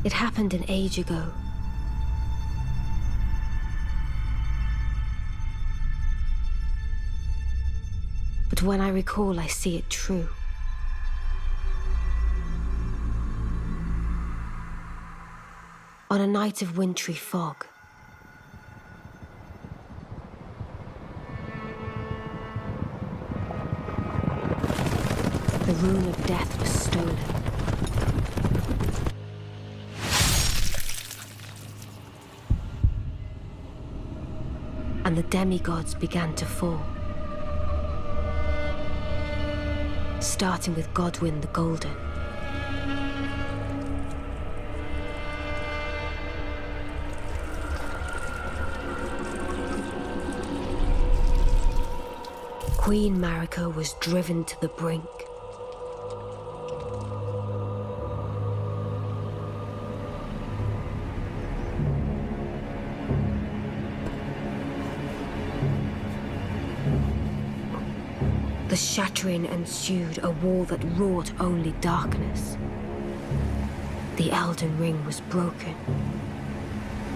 It happened an age ago. But when I recall, I see it true. On a night of wintry fog, the rune of death was stolen. And the demigods began to fall. Starting with Godwyn the Golden. Queen Marika was driven to the brink. The shattering ensued, a war that wrought only darkness. The Elden Ring was broken.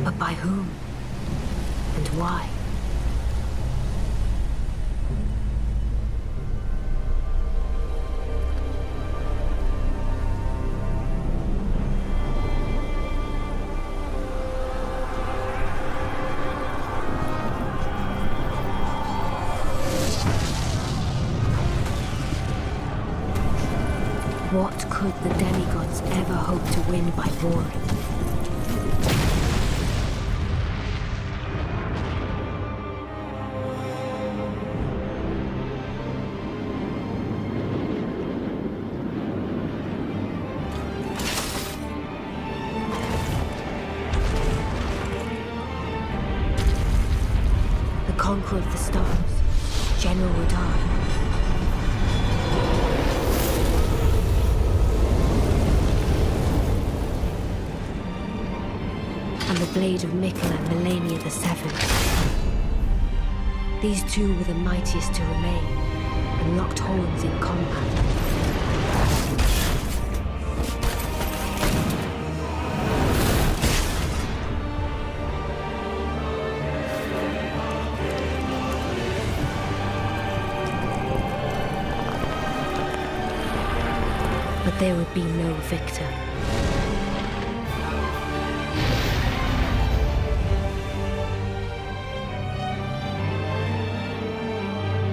But by whom? And why? What could the demigods ever hope to win by warring? The conqueror of the stars, General Radahn. And the blade of Mikkel and Melania the Seventh. These two were the mightiest to remain, and locked horns in combat. But there would be no victor.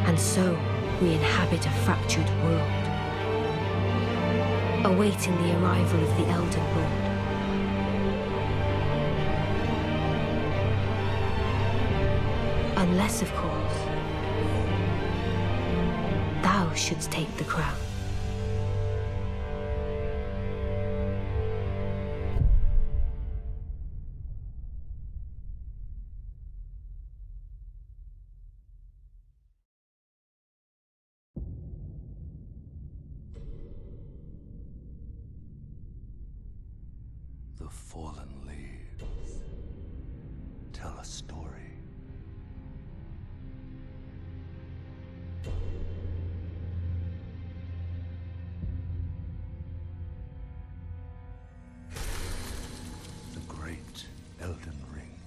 And so, we inhabit a fractured world, awaiting the arrival of the Elden Lord. Unless, of course, thou shouldst take the crown. The fallen leaves tell a story. The great Elden Ring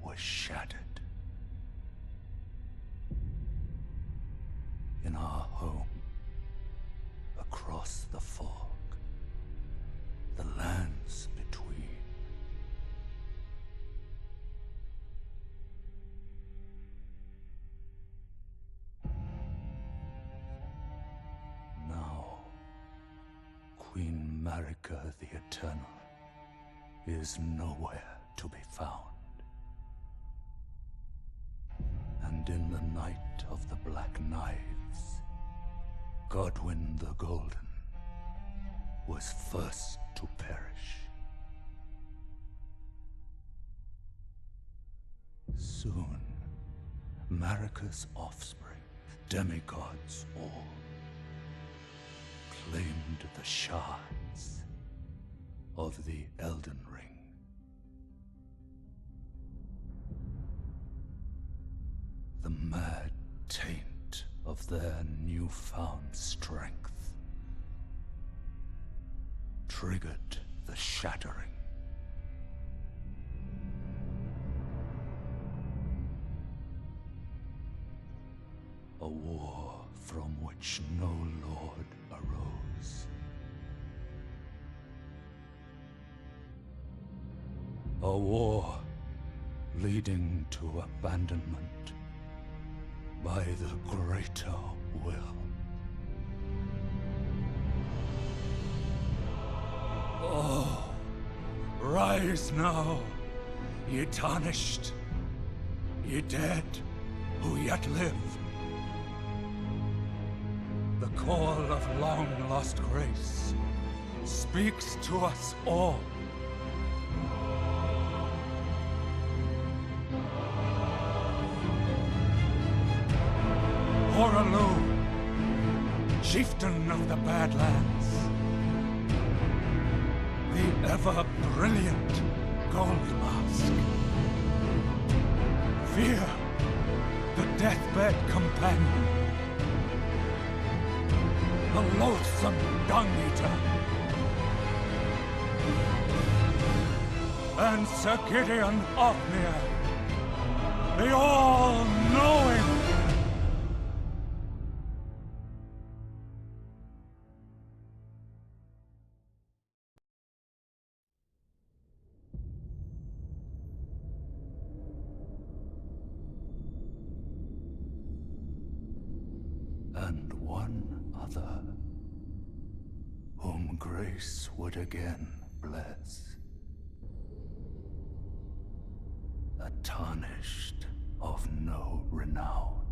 was shattered. In our home, across the fog, the lands between. Now, Queen Marika the Eternal is nowhere to be found. And in the night of the Black Knives, Godwyn the Golden was first to perish. Soon, Marika's offspring, demigods all, claimed the shards of the Elden Ring. The mad taint of their newfound strength triggered the shattering. A war from which no lord arose. A war leading to abandonment by the greater will. Oh, rise now, ye tarnished, ye dead who yet live. The call of long-lost grace speaks to us all. Horalu, chieftain of the Badlands, the ever-brilliant Gold Mask. Fear, the deathbed companion, the loathsome dung-eater, and Sir Gideon Othniel, the all-knowing. And one other, whom grace would again bless. A tarnished of no renown.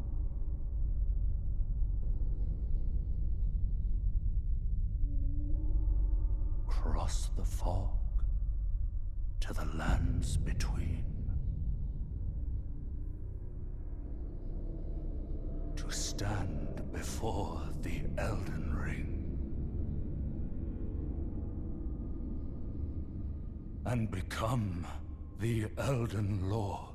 Cross the fog to the lands between. To stand before the Elden Ring and become the Elden Lord.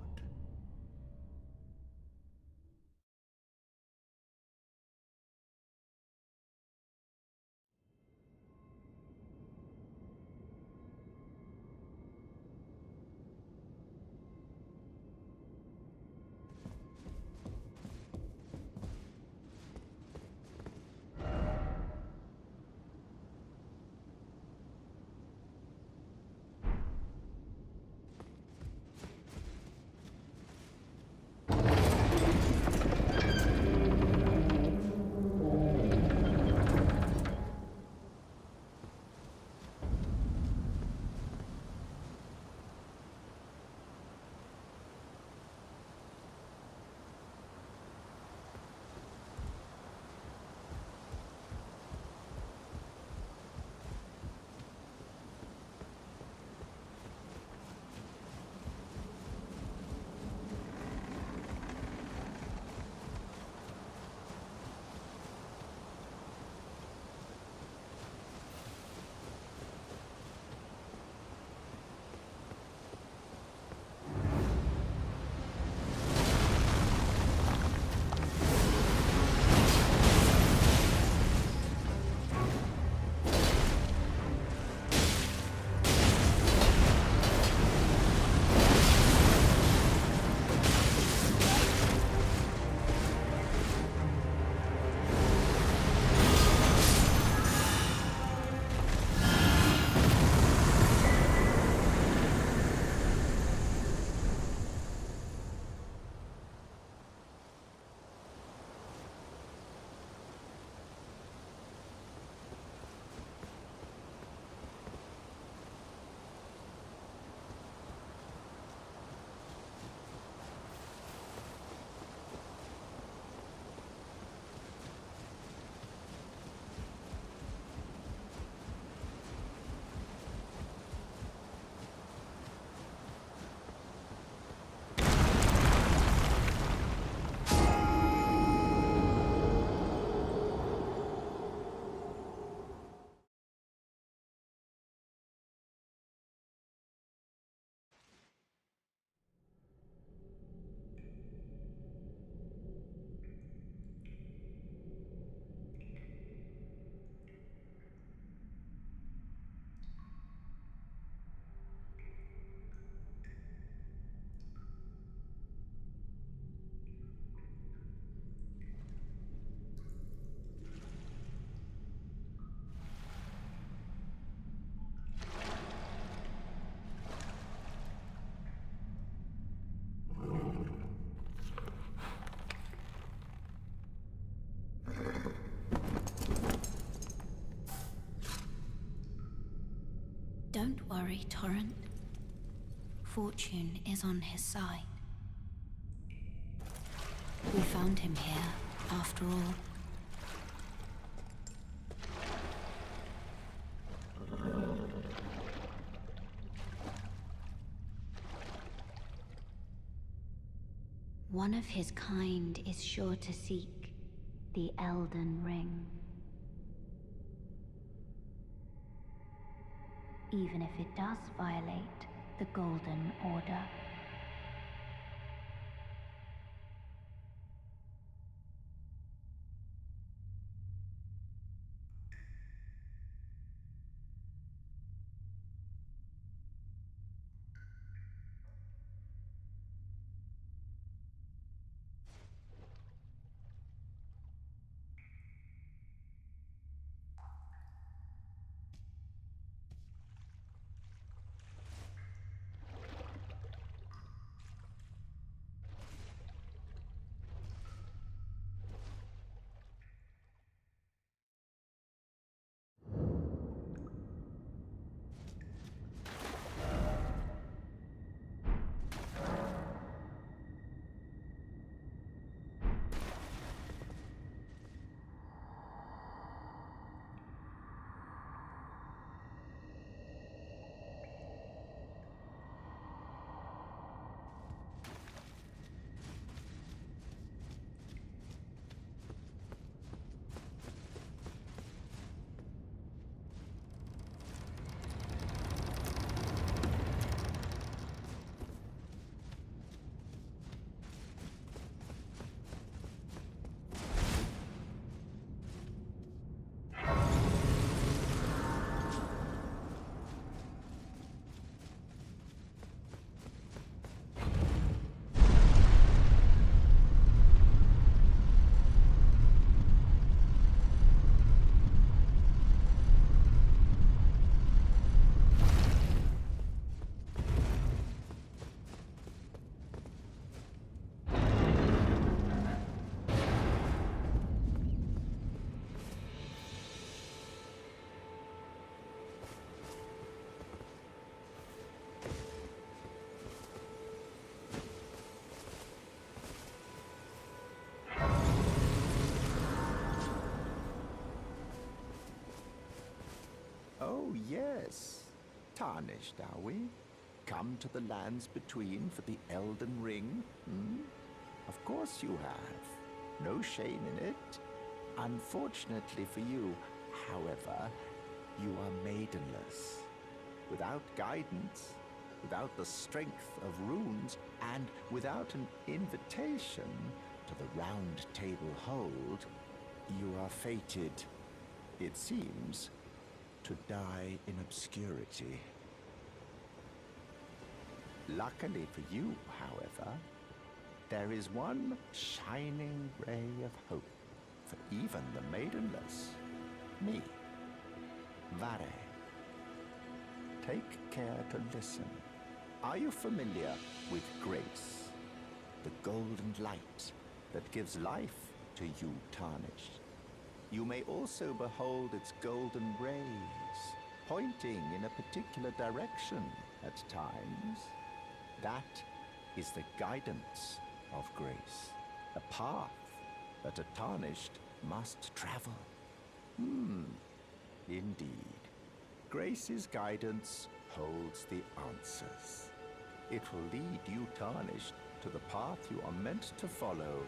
Don't worry, Torrent. Fortune is on his side. We found him here, after all. One of his kind is sure to seek the Elden Ring. Even if it does violate the Golden Order. Oh, yes. Tarnished, are we? Come to the lands between for the Elden Ring? Of course you have. No shame in it. Unfortunately for you, however, you are maidenless. Without guidance, without the strength of runes, and without an invitation to the Round Table Hold, you are fated, it seems, to die in obscurity. Luckily for you, however, there is one shining ray of hope for even the maidenless. Me, Vare. Take care to listen. Are you familiar with grace? The golden light that gives life to you, Tarnished. You may also behold its golden rays, pointing in a particular direction at times. That is the guidance of grace, a path that a Tarnished must travel. Indeed. Grace's guidance holds the answers. It will lead you, Tarnished, to the path you are meant to follow,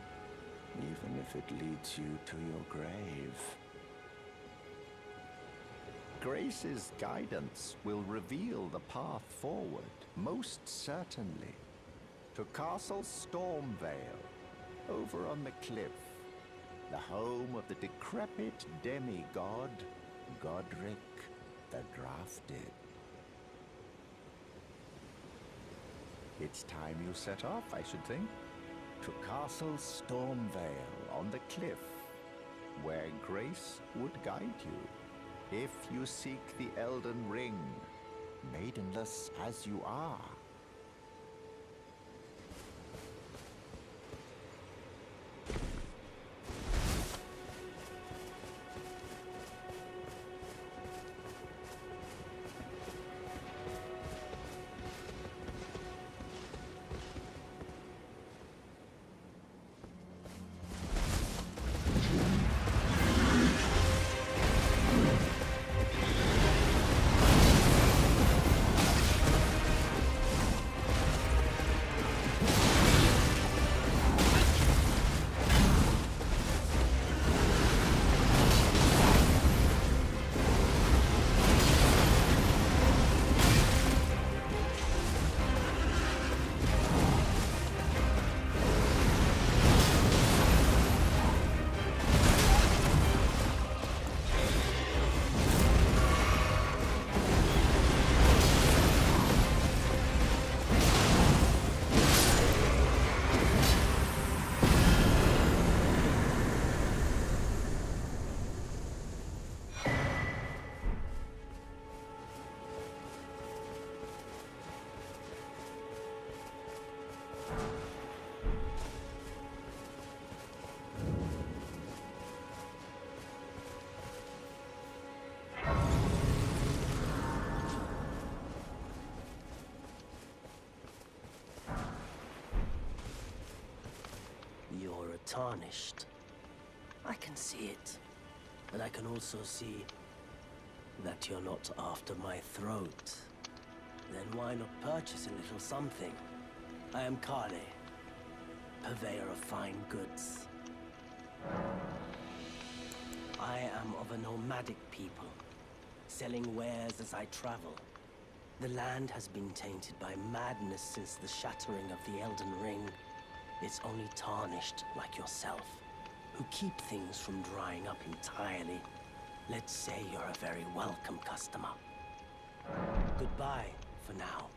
even if it leads you to your grave. Grace's guidance will reveal the path forward, most certainly, to Castle Stormvale, over on the cliff, the home of the decrepit demigod, Godric the Drafted. It's time you set off, I should think, to Castle Stormvale on the cliff, where Grace would guide you, if you seek the Elden Ring, maidenless as you are. tarnished. I can see it. But I can also see that you're not after my throat. Then why not purchase a little something? I am Kale, purveyor of fine goods. I am of a nomadic people, selling wares as I travel. The land has been tainted by madness since the shattering of the Elden Ring. It's only tarnished like yourself, who keep things from drying up entirely. Let's say you're a very welcome customer. Goodbye for now.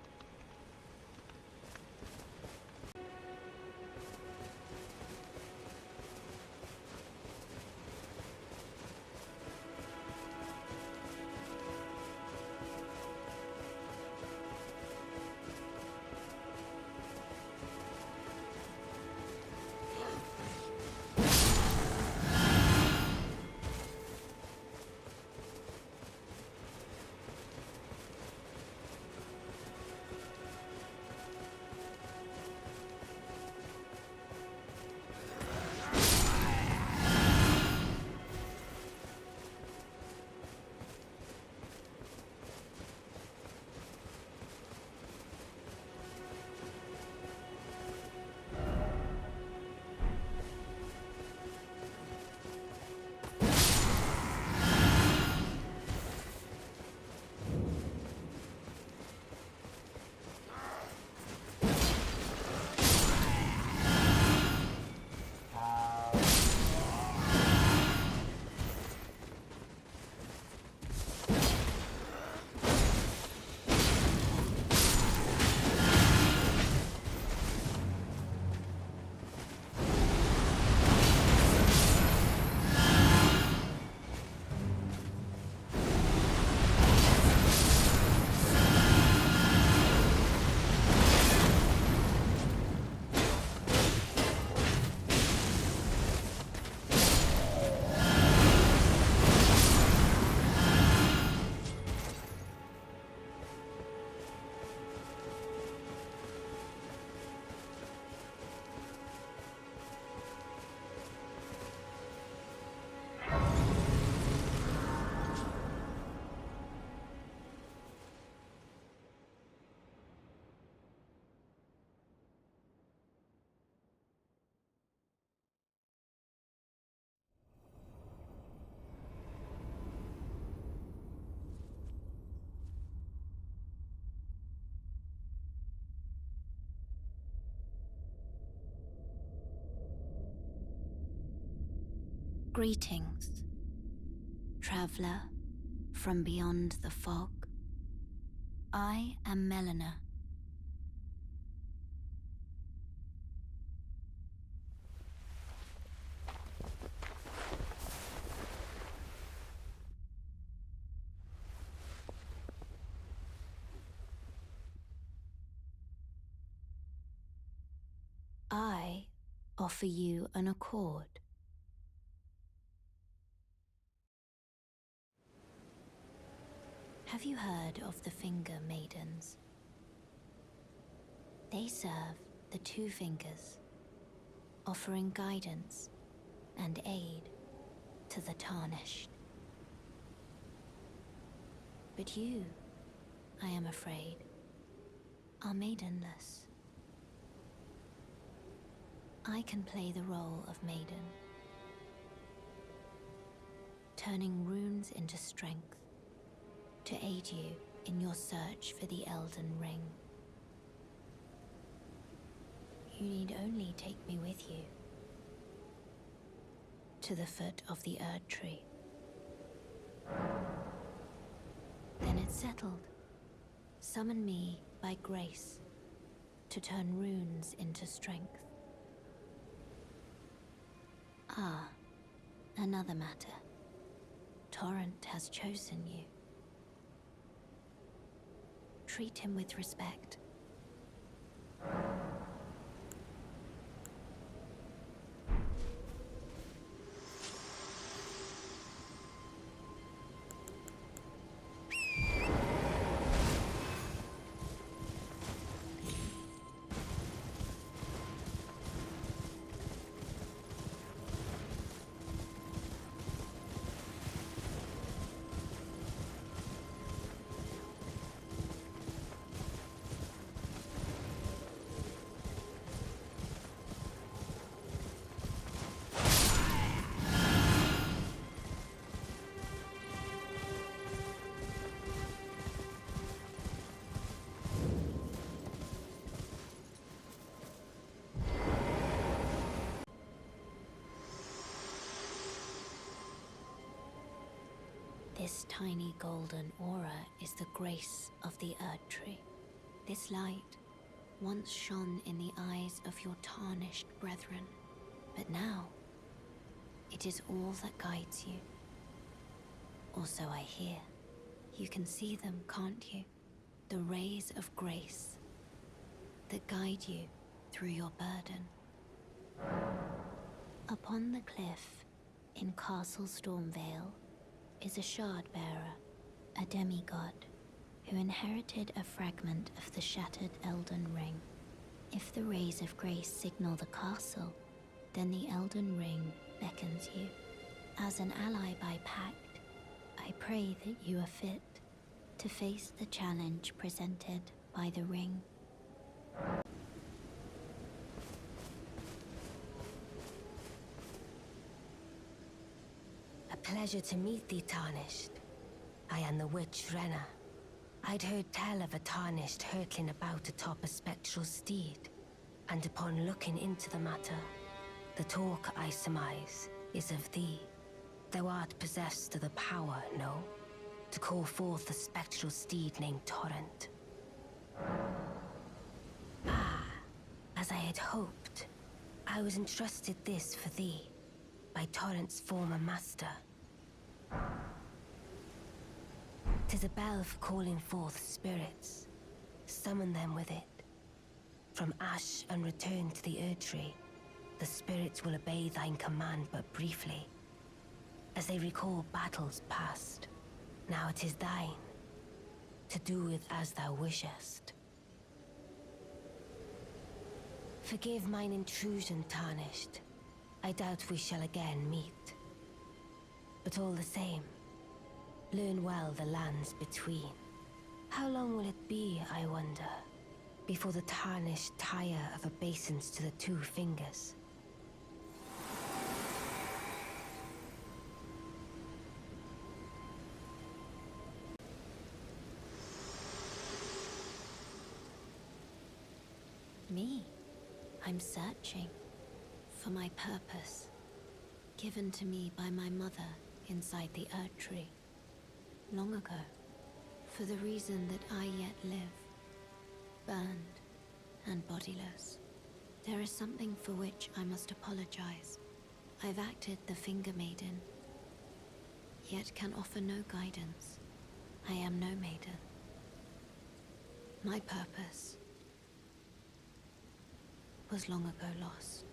Greetings, traveler from beyond the fog. I am Melina. I offer you an accord. Have you heard of the Finger Maidens? They serve the Two Fingers, offering guidance and aid to the tarnished. But you, I am afraid, are maidenless. I can play the role of maiden, turning runes into strength to aid you in your search for the Elden Ring. You need only take me with you to the foot of the Erd Tree. Then it's settled. Summon me by grace to turn runes into strength. Ah, another matter. Torrent has chosen you. Treat him with respect. This tiny golden aura is the grace of the Erd Tree. This light once shone in the eyes of your tarnished brethren, but now it is all that guides you. Or so I hear. You can see them, can't you? The rays of grace that guide you through your burden. Upon the cliff in Castle Stormvale is a shard bearer, a demigod, who inherited a fragment of the shattered Elden Ring. If the rays of grace signal the castle, then the Elden Ring beckons you. As an ally by pact, I pray that you are fit to face the challenge presented by the ring. A pleasure to meet thee, Tarnished. I am the witch Renna. I'd heard tell of a Tarnished hurtling about atop a spectral steed, and upon looking into the matter, the talk, I surmise, is of thee. Thou art possessed of the power, no? To call forth the spectral steed named Torrent. Ah, as I had hoped, I was entrusted this for thee, by Torrent's former master. 'Tis a bell for calling forth spirits. Summon them with it. From ash and return to the Erd Tree, the spirits will obey thine command but briefly, as they recall battles past. Now it is thine, to do with as thou wishest. Forgive mine intrusion, Tarnished. I doubt we shall again meet. But all the same, learn well the lands between. How long will it be, I wonder, before the Tarnished tire of obeisance to the two fingers? Me? I'm searching for my purpose, given to me by my mother inside the Erd Tree, long ago, for the reason that I yet live, burned and bodiless. There is something for which I must apologize. I've acted the Finger Maiden, yet can offer no guidance. I am no maiden. My purpose was long ago lost.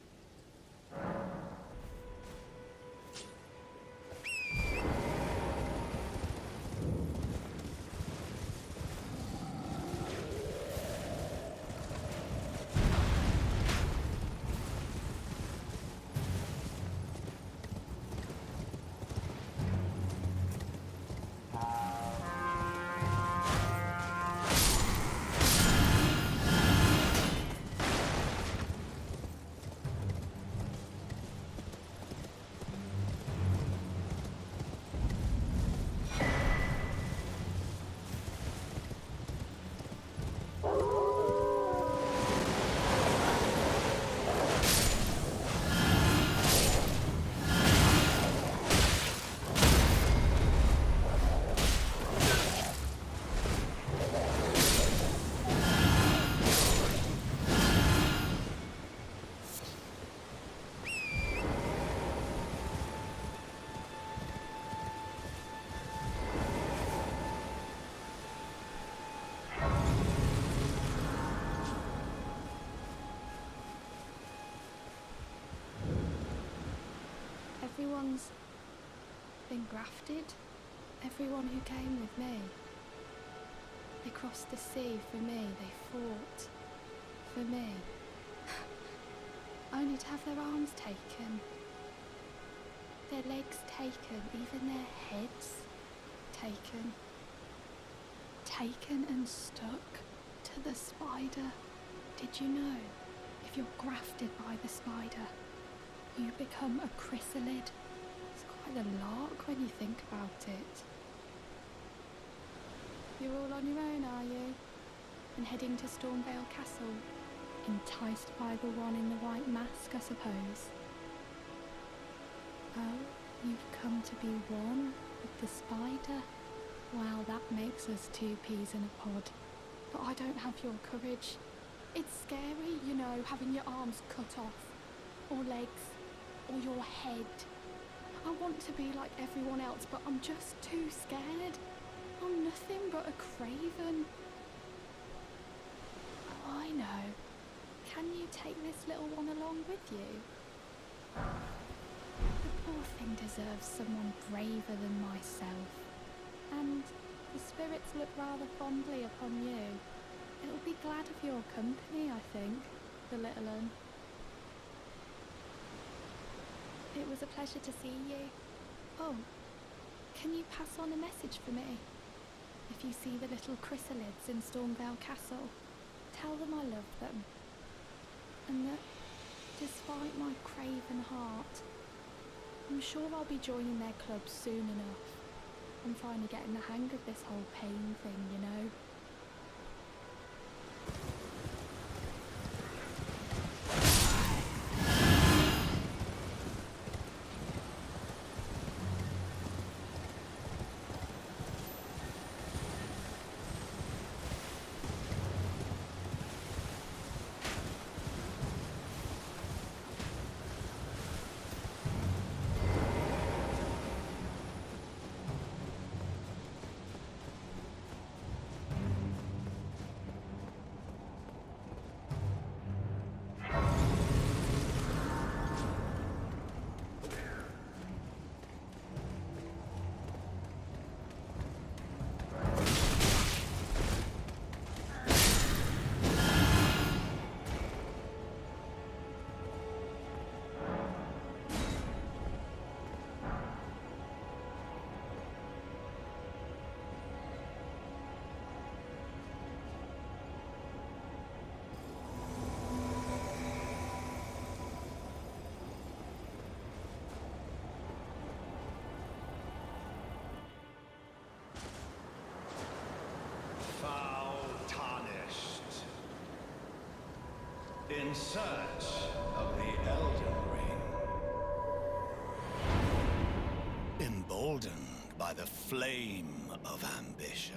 Everyone's been grafted. Everyone who came with me. They crossed the sea for me. They fought for me. Only to have their arms taken. Their legs taken. Even their heads taken. Taken and stuck to the spider. Did you know? If you're grafted by the spider, you become a chrysalid. It's quite a lark when you think about it. You're all on your own, are you? And heading to Stormvale Castle? Enticed by the one in the white mask, I suppose. Oh, you've come to be one with the spider. Well, that makes us two peas in a pod. But I don't have your courage. It's scary, you know, having your arms cut off, or legs, or your head. I want to be like everyone else, but I'm just too scared. I'm nothing but a craven. Oh, I know. Can you take this little one along with you? The poor thing deserves someone braver than myself. And the spirits look rather fondly upon you. It'll be glad of your company, I think, the little un. It was a pleasure to see you. Oh, can you pass on a message for me? If you see the little chrysalids in Stormvale Castle, tell them I love them. And that, despite my craven heart, I'm sure I'll be joining their club soon enough. I'm finally getting the hang of this whole pain thing, you know. In search of the Elden Ring. Emboldened by the flame of ambition.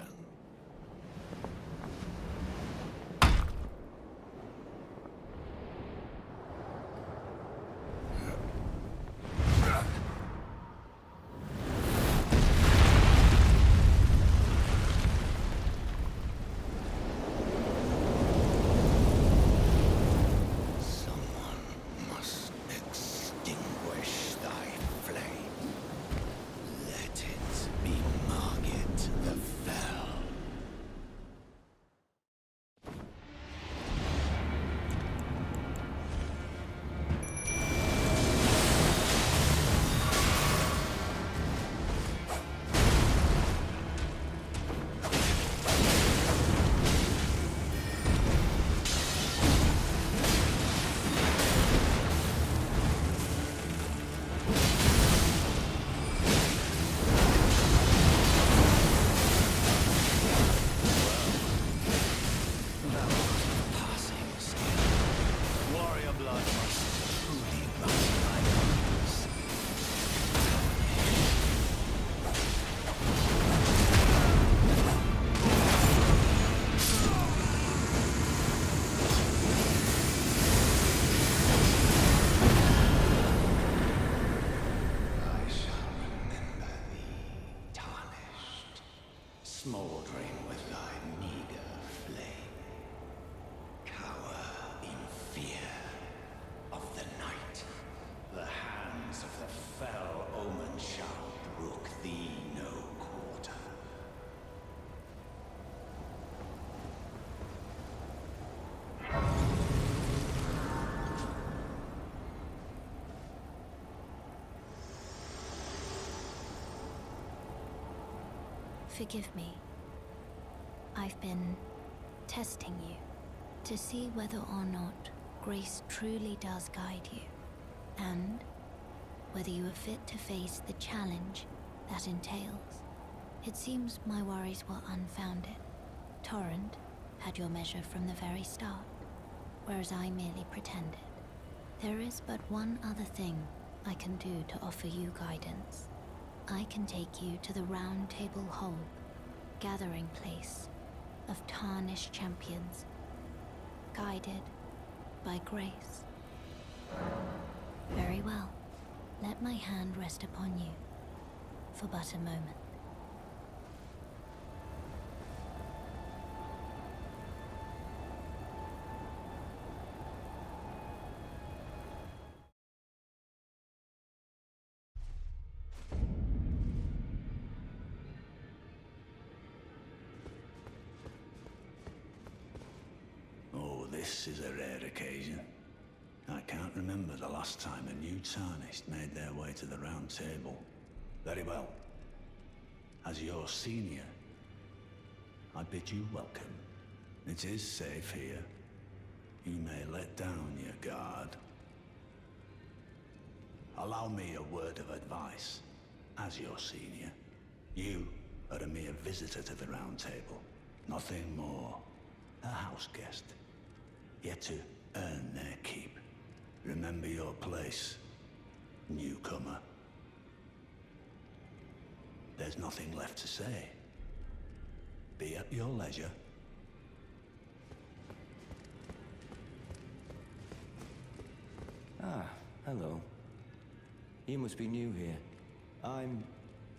Smoldering with thy meager flame, cower in fear of the night. The hands of the fell omen shall brook thee no quarter. Forgive me. I've been testing you to see whether or not grace truly does guide you, and whether you are fit to face the challenge that entails. It seems my worries were unfounded. Torrent had your measure from the very start, whereas I merely pretended. There is but one other thing I can do to offer you guidance. I can take you to the Round Table Hall, gathering place of tarnished champions, guided by grace. Very well. Let my hand rest upon you for but a moment. Oh, this is a rare occasion. I can't remember the last time a new Tarnished made their way to the Round Table. Very well. As your senior, I bid you welcome. It is safe here. You may let down your guard. Allow me a word of advice. As your senior, you are a mere visitor to the Round Table. Nothing more. A house guest. Yet to earn their keep. Remember your place, newcomer. There's nothing left to say. Be at your leisure. Ah, hello. You must be new here.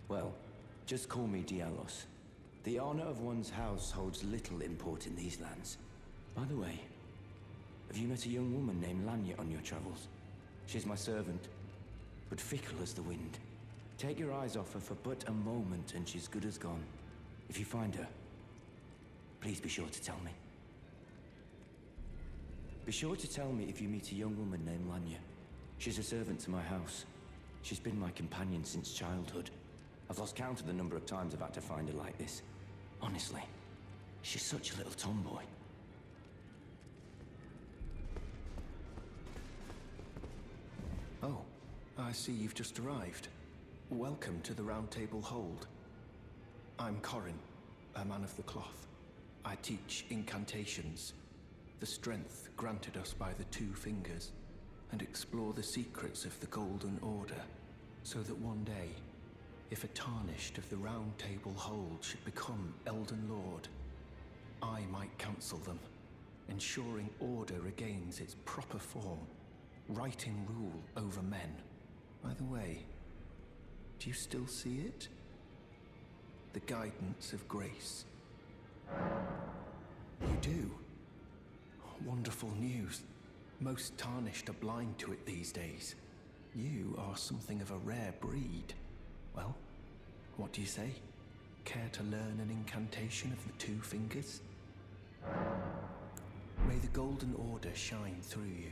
Well, just call me Dlc. The honor of one's house holds little import in these lands. By the way, have you met a young woman named Lanya on your travels? She's my servant, but fickle as the wind. Take your eyes off her for but a moment and she's good as gone. If you find her, please be sure to tell me. Be sure to tell me if you meet a young woman named Lanya. She's a servant to my house. She's been my companion since childhood. I've lost count of the number of times I've had to find her like this. Honestly, she's such a little tomboy. Oh, I see you've just arrived. Welcome to the Round Table Hold. I'm Corin, a man of the cloth. I teach incantations, the strength granted us by the Two Fingers, and explore the secrets of the Golden Order, so that one day, if a Tarnished of the Round Table Hold should become Elden Lord, I might counsel them, ensuring order regains its proper form, righting rule over men. By the way, do you still see it? The guidance of grace. You do? Wonderful news. Most Tarnished are blind to it these days. You are something of a rare breed. Well, what do you say? Care to learn an incantation of the Two Fingers? May the Golden Order shine through you.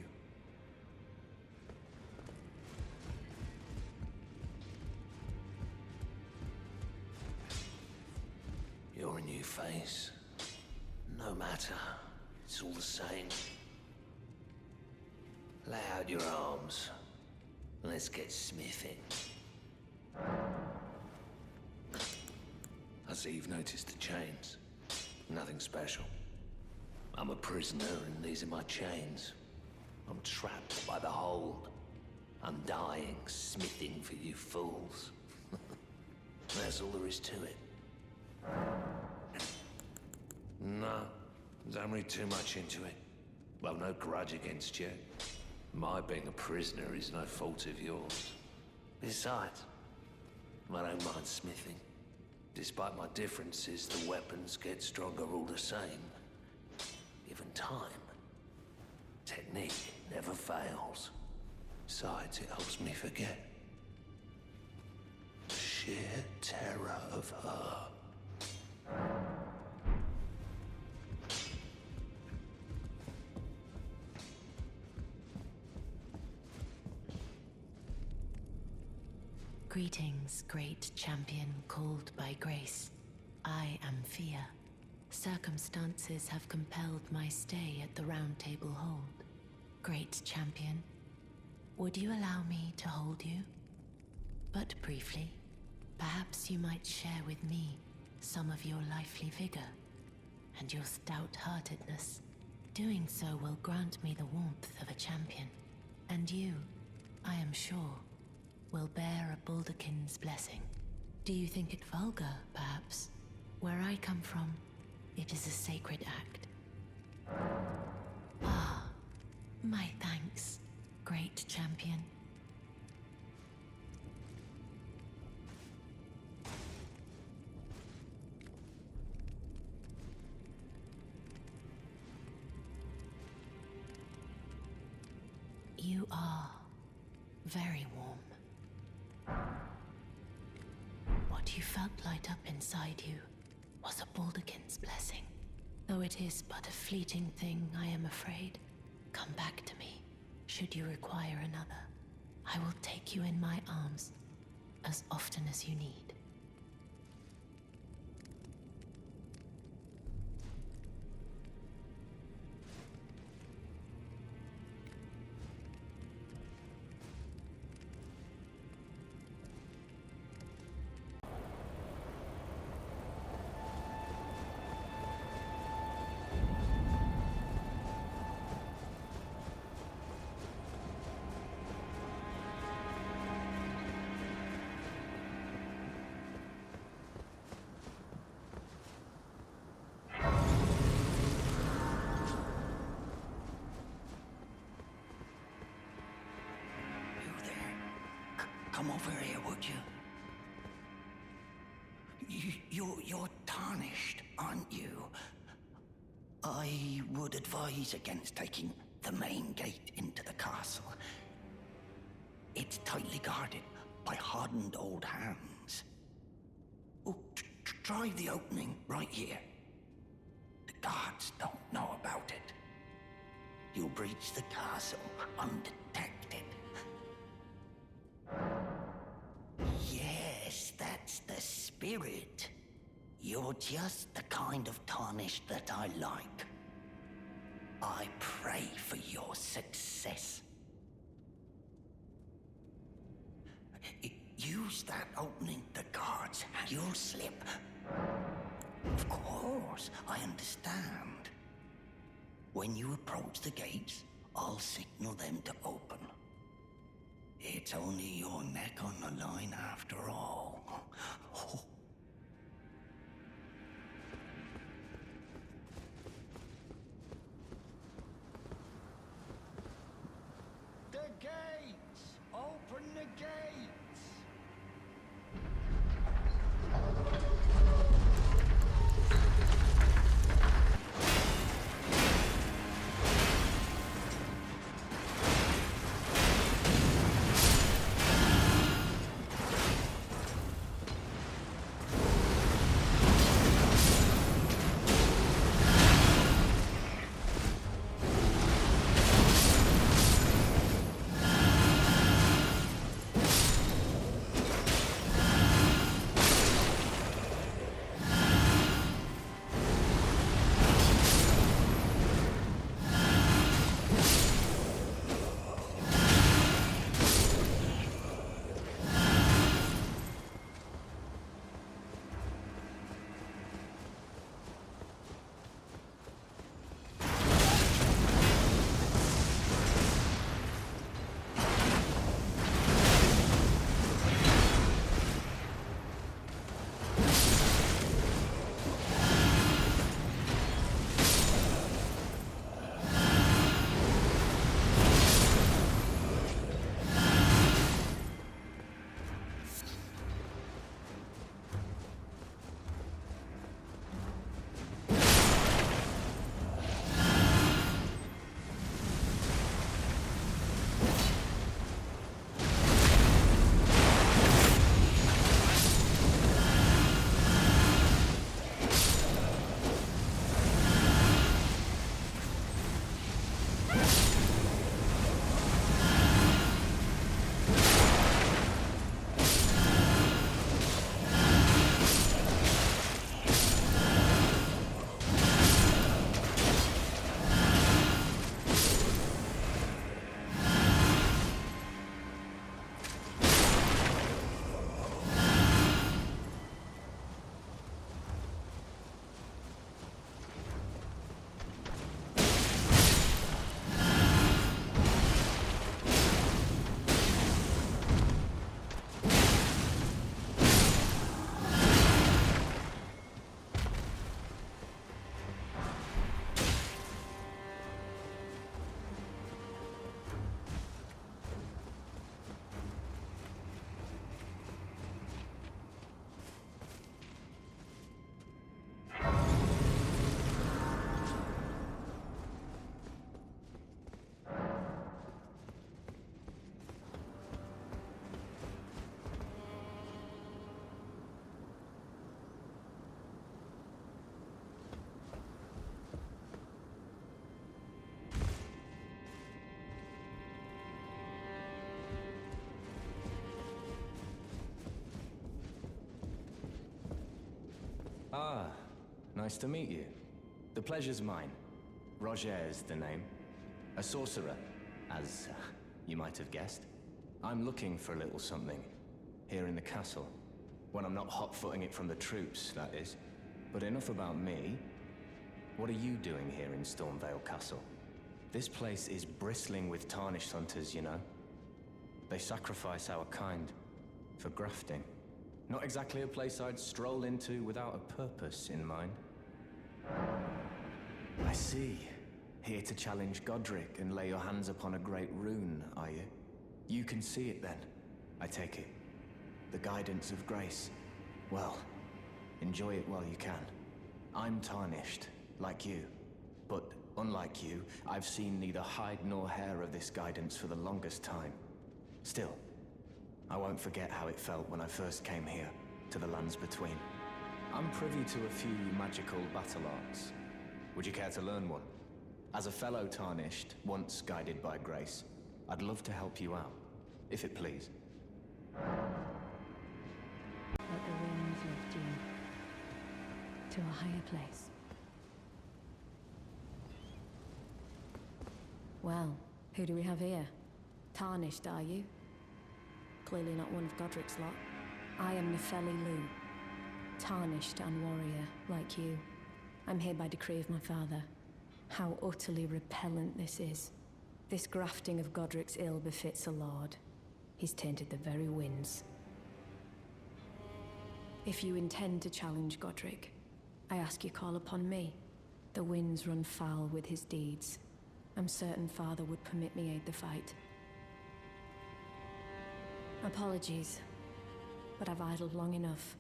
You're a new face. No matter, it's all the same. Lay out your arms. Let's get smithing. I see you've noticed the chains. Nothing special. I'm a prisoner and these are my chains. I'm trapped by the hold. I'm dying, smithing for you fools. That's all there is to it. No, don't read too much into it. Well, no grudge against you. My being a prisoner is no fault of yours. Besides, I don't mind smithing. Despite my differences, the weapons get stronger all the same. Given time, technique never fails. Besides, it helps me forget the sheer terror of her. Greetings, great champion called by grace. I am Fia. Circumstances have compelled my stay at the Round Table Hold. Great champion, would you allow me to hold you? But briefly, perhaps you might share with me some of your lively vigor and your stout-heartedness. Doing so will grant me the warmth of a champion, and you, I am sure, will bear a Baldakin's blessing. Do you think it vulgar, perhaps? Where I come from, it is a sacred act. Ah, my thanks, great champion. You are very warm. What you felt light up inside you was a Baldekin's blessing. Though it is but a fleeting thing, I am afraid. Come back to me, should you require another. I will take you in my arms as often as you need. Come over here, would you? You're tarnished, aren't you? I would advise against taking the main gate into the castle. It's tightly guarded by hardened old hands. Oh, try the opening right here. The guards don't know about it. You'll breach the castle undetected. Yes, that's the spirit. You're just the kind of tarnished that I like. I pray for your success. Use that opening the guards have. You'll slip. Of course, I understand. When you approach the gates, I'll signal them to open. It's only your neck on the line after all. Oh. The gates! Open the gates! Ah, nice to meet you. The pleasure's mine. Roger's the name. A sorcerer, as you might have guessed. I'm looking for a little something, here in the castle. When I'm not hot-footing it from the troops, that is. But enough about me. What are you doing here in Stormvale Castle? This place is bristling with tarnished hunters, you know. They sacrifice our kind for grafting. Not exactly a place I'd stroll into without a purpose in mind. I see. Here to challenge Godric and lay your hands upon a great rune, are you? You can see it then, I take it. The guidance of grace. Well, enjoy it while you can. I'm tarnished, like you. But unlike you, I've seen neither hide nor hair of this guidance for the longest time. Still, I won't forget how it felt when I first came here, to the lands between. I'm privy to a few magical battle arts. Would you care to learn one? As a fellow Tarnished, once guided by grace, I'd love to help you out, if it please. Let the winds lift you to a higher place. Well, who do we have here? Tarnished, are you? Clearly not one of Godric's lot. I am Nefeli Lu, tarnished and warrior, like you. I'm here by decree of my father. How utterly repellent this is. This grafting of Godric's ill befits a lord. He's tainted the very winds. If you intend to challenge Godric, I ask you call upon me. The winds run foul with his deeds. I'm certain father would permit me aid the fight. Apologies, but I've idled long enough.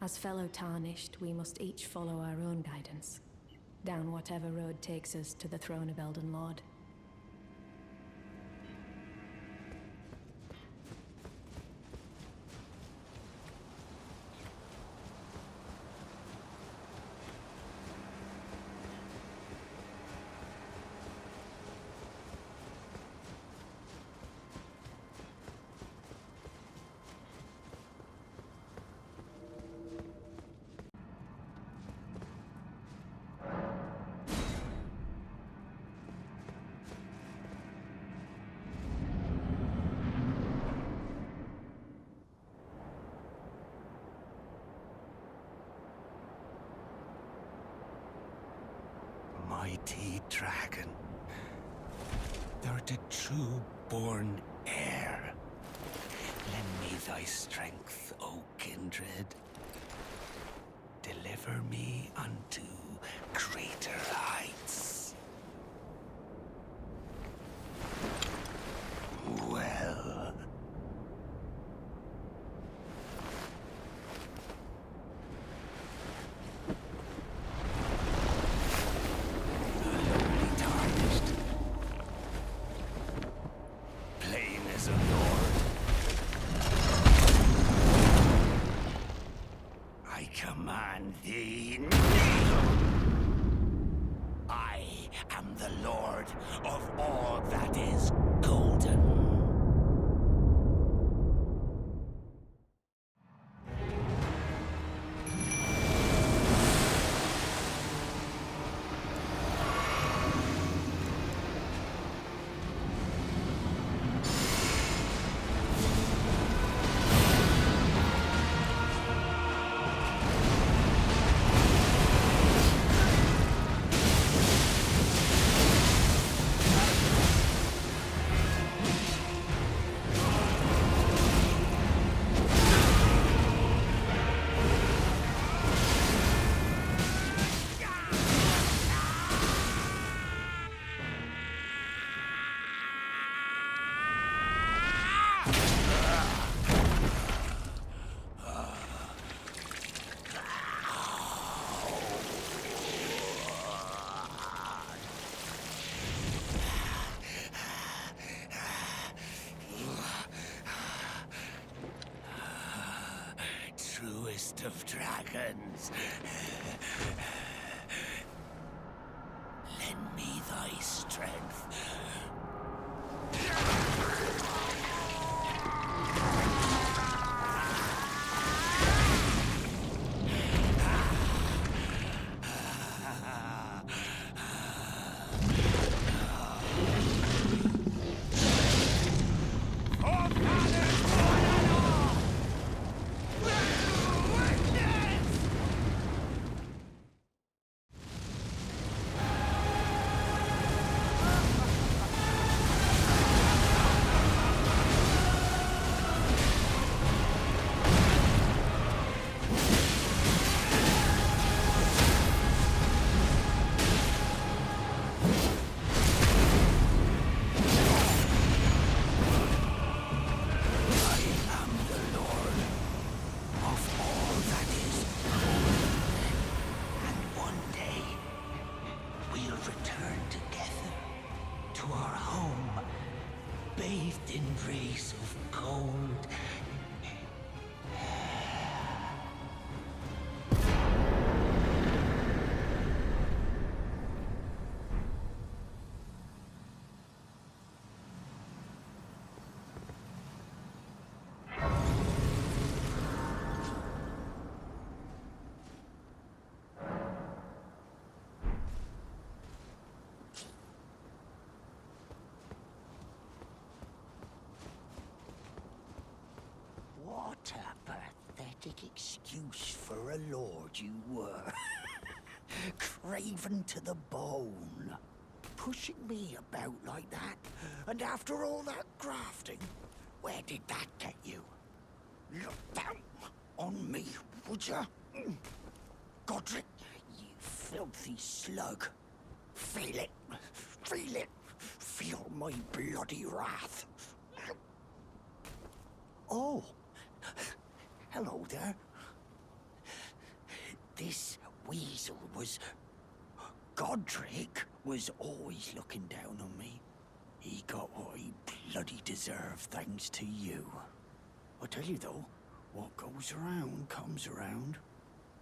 As fellow Tarnished, we must each follow our own guidance, down whatever road takes us to the throne of Elden Lord. Mighty dragon, thou'rt a true-born heir. Lend me thy strength, O kindred. Deliver me unto greater heights. Well. Command thee, kneel! I am the Lord of all that is golden. Truest of dragons, lend me thy strength. rays of gold. What a pathetic excuse for a lord you were. Craven to the bone. Pushing me about like that, and after all that grafting, where did that get you? Look down on me, would ya? Godric, you filthy slug. Feel it. Feel it. Feel my bloody wrath. Oh. Hello there. This weasel was... Godric was always looking down on me. He got what he bloody deserved thanks to you. I'll tell you though, what goes around comes around.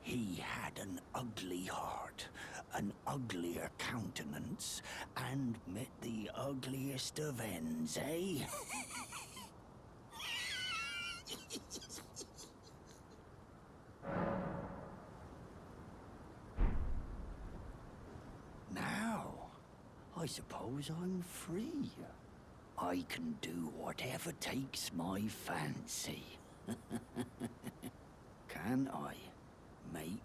He had an ugly heart, an uglier countenance, and met the ugliest of ends, eh? Now, I suppose I'm free. I can do whatever takes my fancy. Can I, mate?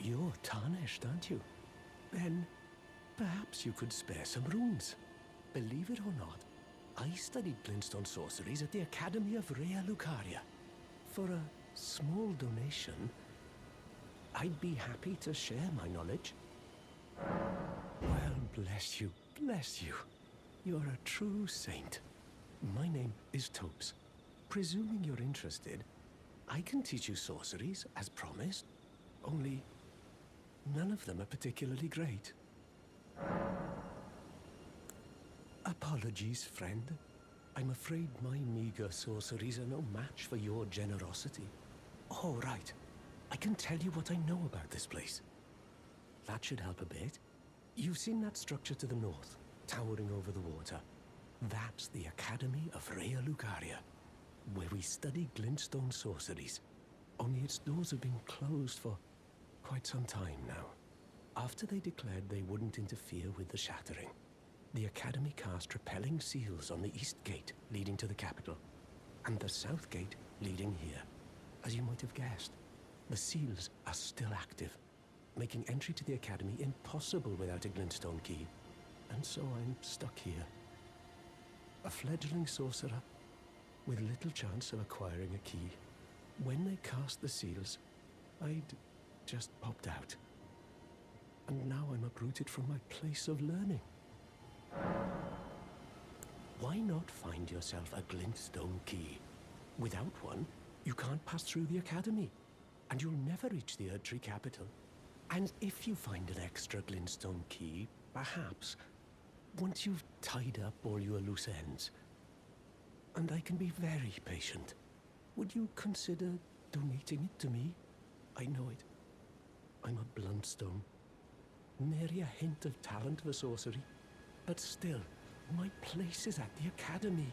You're tarnished, aren't you? Then perhaps you could spare some runes. Believe it or not, I studied glintstone sorceries at the Academy of Rea Lucaria. For a small donation, I'd be happy to share my knowledge. Well, bless you, bless you. You're a true saint. My name is Topes. Presuming you're interested, I can teach you sorceries, as promised. Only, none of them are particularly great. Apologies, friend. I'm afraid my meager sorceries are no match for your generosity. Oh, right. I can tell you what I know about this place. That should help a bit. You've seen that structure to the north, towering over the water. That's the Academy of Rea Lucaria, where we study glintstone sorceries. Only its doors have been closed for, quite some time now. After they declared they wouldn't interfere with the shattering, the Academy cast repelling seals on the east gate leading to the capital, and the south gate leading here. As you might have guessed, the seals are still active, making entry to the Academy impossible without a glintstone key. And so I'm stuck here. A fledgling sorcerer with little chance of acquiring a key. When they cast the seals, I'd just popped out. And now I'm uprooted from my place of learning. Why not find yourself a glintstone key? Without one, you can't pass through the Academy, and you'll never reach the Erdtree capital. And if you find an extra glintstone key, perhaps, once you've tied up all your loose ends, and I can be very patient, would you consider donating it to me? I know it. I'm a bluntstone. Nary a hint of talent for sorcery. But still, my place is at the Academy.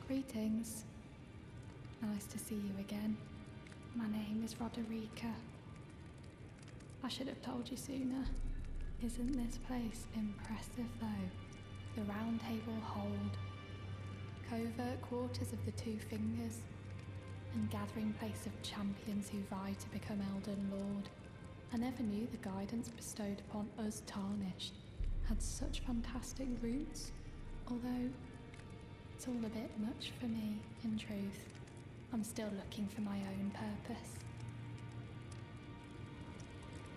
Greetings. Nice to see you again. My name is Roderica. I should have told you sooner. Isn't this place impressive though? The Round Table Hold, covert quarters of the Two Fingers, and gathering place of champions who vie to become Elden Lord. I never knew the guidance bestowed upon us Tarnished had such fantastic roots, although it's all a bit much for me, in truth. I'm still looking for my own purpose.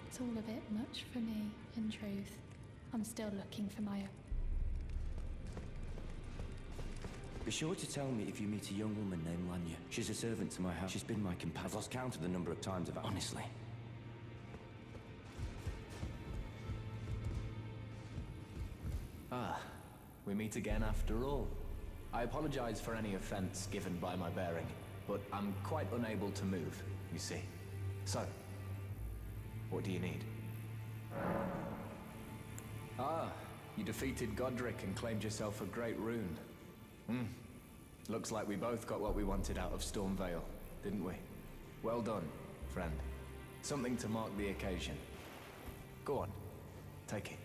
It's all a bit much for me, in truth. I'm still looking for my own. Be sure to tell me if you meet a young woman named Lanya. She's a servant to my house. She's been my companion. I've lost count of the number of times I've... Honestly. Ah, we meet again after all. I apologize for any offense given by my bearing, but I'm quite unable to move, you see. So, what do you need? Ah, you defeated Godric and claimed yourself a great rune. Looks like we both got what we wanted out of Stormvale, didn't we? Well done, friend. Something to mark the occasion. Go on, take it.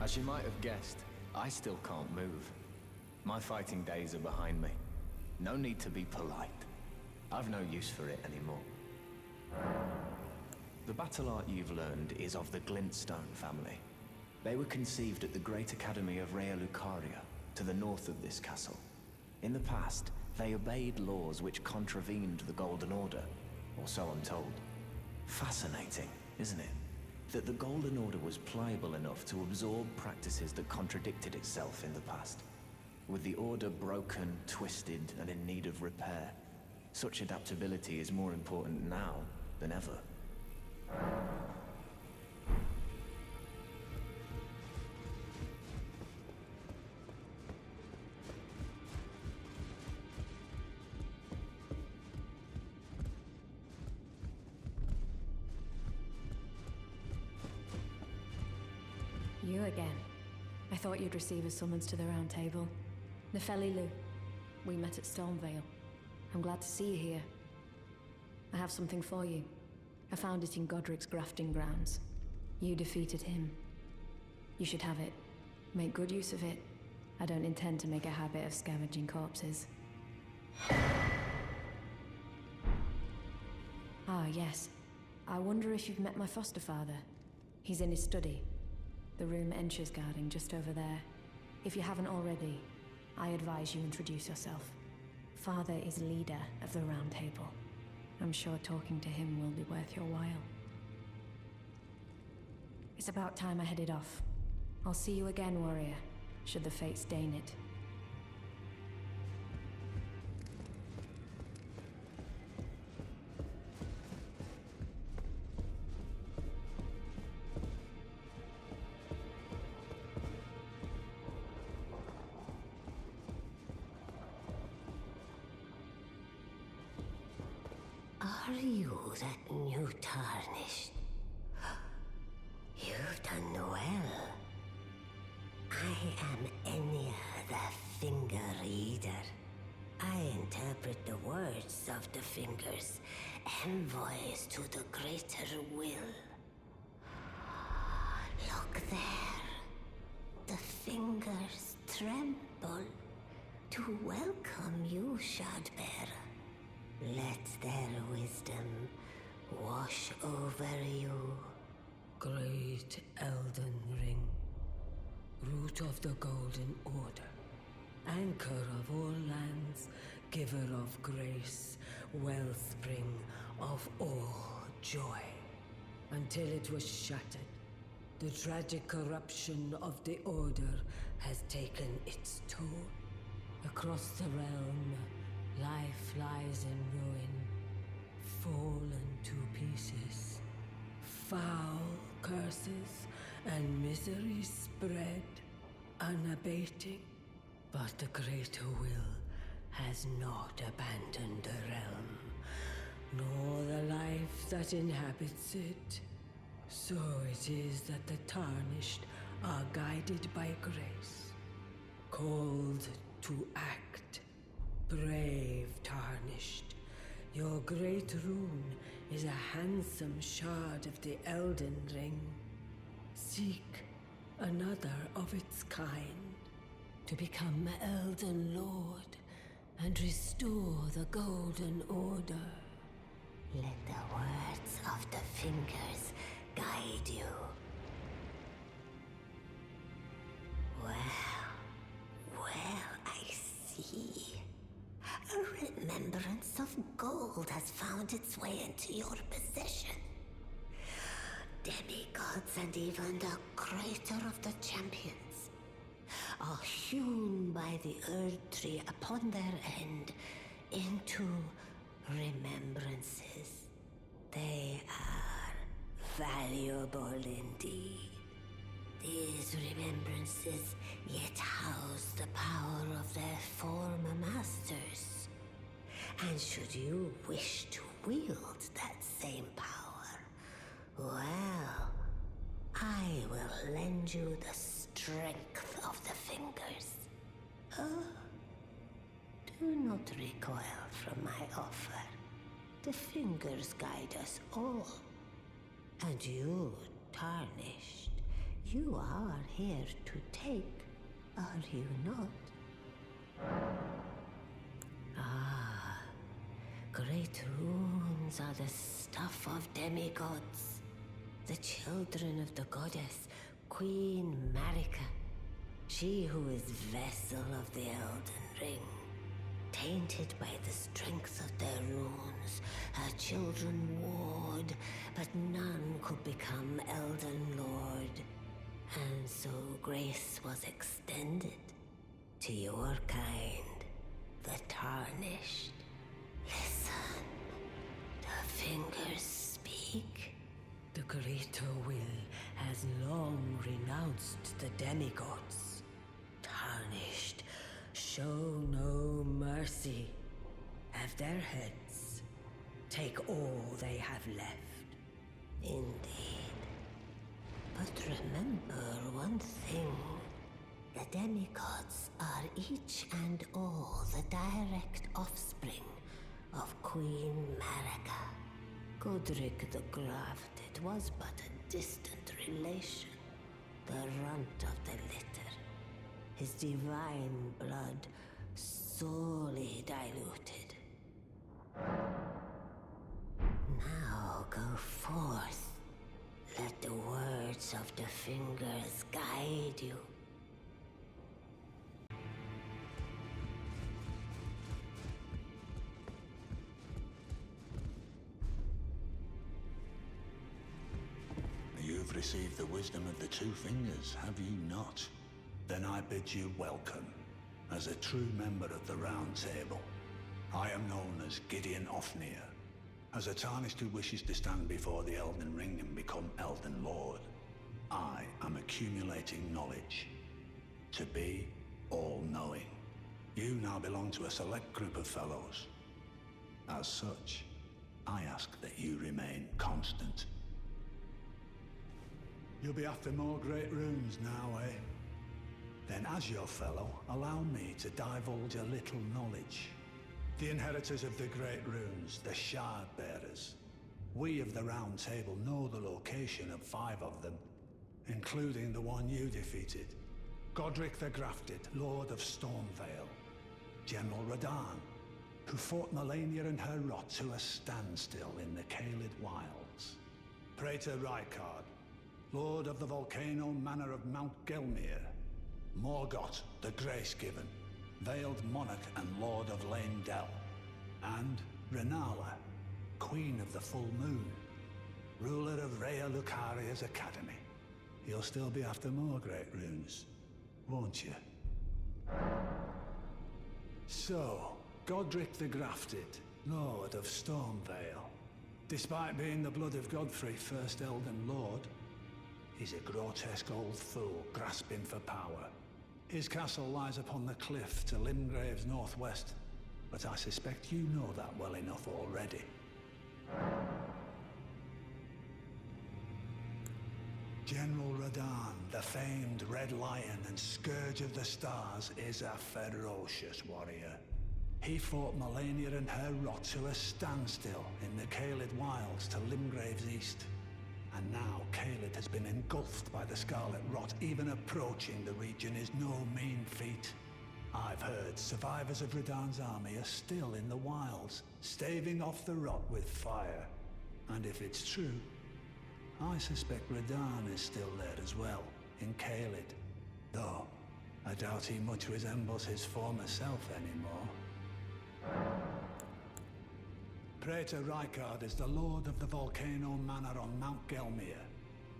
As you might have guessed, I still can't move. My fighting days are behind me. No need to be polite. I've no use for it anymore. The battle art you've learned is of the Glintstone family. They were conceived at the Great Academy of Rea Lucaria, to the north of this castle. In the past, they obeyed laws which contravened the Golden Order, or so I'm told. Fascinating, isn't it? That the Golden Order was pliable enough to absorb practices that contradicted itself in the past. With the Order broken, twisted, and in need of repair, such adaptability is more important now than ever. You again. I thought you'd receive a summons to the Round Table. Nefeli Lu. We met at Stormvale. I'm glad to see you here. I have something for you. I found it in Godric's grafting grounds. You defeated him. You should have it. Make good use of it. I don't intend to make a habit of scavenging corpses. Ah, yes. I wonder if you've met my foster father. He's in his study. The room Encher's guarding just over there. If you haven't already, I advise you introduce yourself. Father is leader of the Round Table. I'm sure talking to him will be worth your while. It's about time I headed off. I'll see you again, warrior, should the fates deign it. Are you that new Tarnished? You've done well. I am Enya the Finger Reader. I interpret the words of the fingers, envoys to the greater will. Look there. The fingers tremble to welcome you, Shardbearer. Let their wisdom wash over you. Great Elden Ring, root of the Golden Order, anchor of all lands, giver of grace, wellspring of all joy. Until it was shattered, the tragic corruption of the Order has taken its toll. Across the realm, life lies in ruin, fallen to pieces. Foul curses and misery spread, unabating. But the greater will has not abandoned the realm, nor the life that inhabits it. So it is that the tarnished are guided by grace, called to act. Brave tarnished, your great rune is a handsome shard of the Elden Ring. Seek another of its kind, to become Elden Lord and restore the Golden Order. Let the words of the fingers guide you. Well, I see. A remembrance of gold has found its way into your possession. Demigods and even the creator of the champions are hewn by the Earth Tree upon their end into remembrances. They are valuable indeed. These remembrances yet house the power of their former masters. And should you wish to wield that same power, well, I will lend you the strength of the fingers. Oh, do not recoil from my offer. The fingers guide us all. And you, tarnished, you are here to take, are you not? Ah, great runes are the stuff of demigods, the children of the goddess, Queen Marika, she who is vessel of the Elden Ring. Tainted by the strength of their runes, her children warred, but none could become Elden Lord. And so grace was extended to your kind, the tarnished. Listen, the fingers speak. The greater will has long renounced the demigods. Tarnished, show no mercy. Have their heads. Take all they have left. Indeed. But remember one thing. The demigods are each and all the direct offspring of Queen Marika. Godric the Grafted was but a distant relation, the runt of the litter. His divine blood sorely diluted. Now go forth. Let the words of the fingers guide you. You've received the wisdom of the two fingers, have you not? Then I bid you welcome, as a true member of the Round Table. I am known as Gideon Ofnir, as a tarnished who wishes to stand before the Elden Ring and become Elden Lord. I am accumulating knowledge, to be all-knowing. You now belong to a select group of fellows. As such, I ask that you remain constant. You'll be after more great runes now, eh? Then as your fellow, allow me to divulge a little knowledge. The inheritors of the Great Runes, the Shard Bearers. We of the Round Table know the location of 5 of them, including the one you defeated. Godric the Grafted, Lord of Stormvale. General Radahn, who fought Melania and her rot to a standstill in the Caelid Wilds. Praetor Rykard, Lord of the Volcano Manor of Mount Gelmir. Morgoth, the Grace-Given, Veiled Monarch and Lord of Leyndell. And Renala, Queen of the Full Moon, ruler of Rhea Lucaria's Academy. You'll still be after more Great Runes, won't you? So, Godric the Grafted, Lord of Stormvale. Despite being the blood of Godfrey, first Elden Lord, he's a grotesque old fool grasping for power. His castle lies upon the cliff to Limgrave's northwest, but I suspect you know that well enough already. General Radahn, the famed Red Lion and Scourge of the Stars, is a ferocious warrior. He fought Melania and her rot to a standstill in the Caelid Wilds to Limgrave's east. And now Caelid has been engulfed by the Scarlet Rot. Even approaching the region is no mean feat. I've heard survivors of Radahn's army are still in the wilds, staving off the rot with fire. And if it's true, I suspect Radahn is still there as well, in Caelid. Though, I doubt he much resembles his former self anymore. Praetor Rykard is the Lord of the Volcano Manor on Mount Gelmir.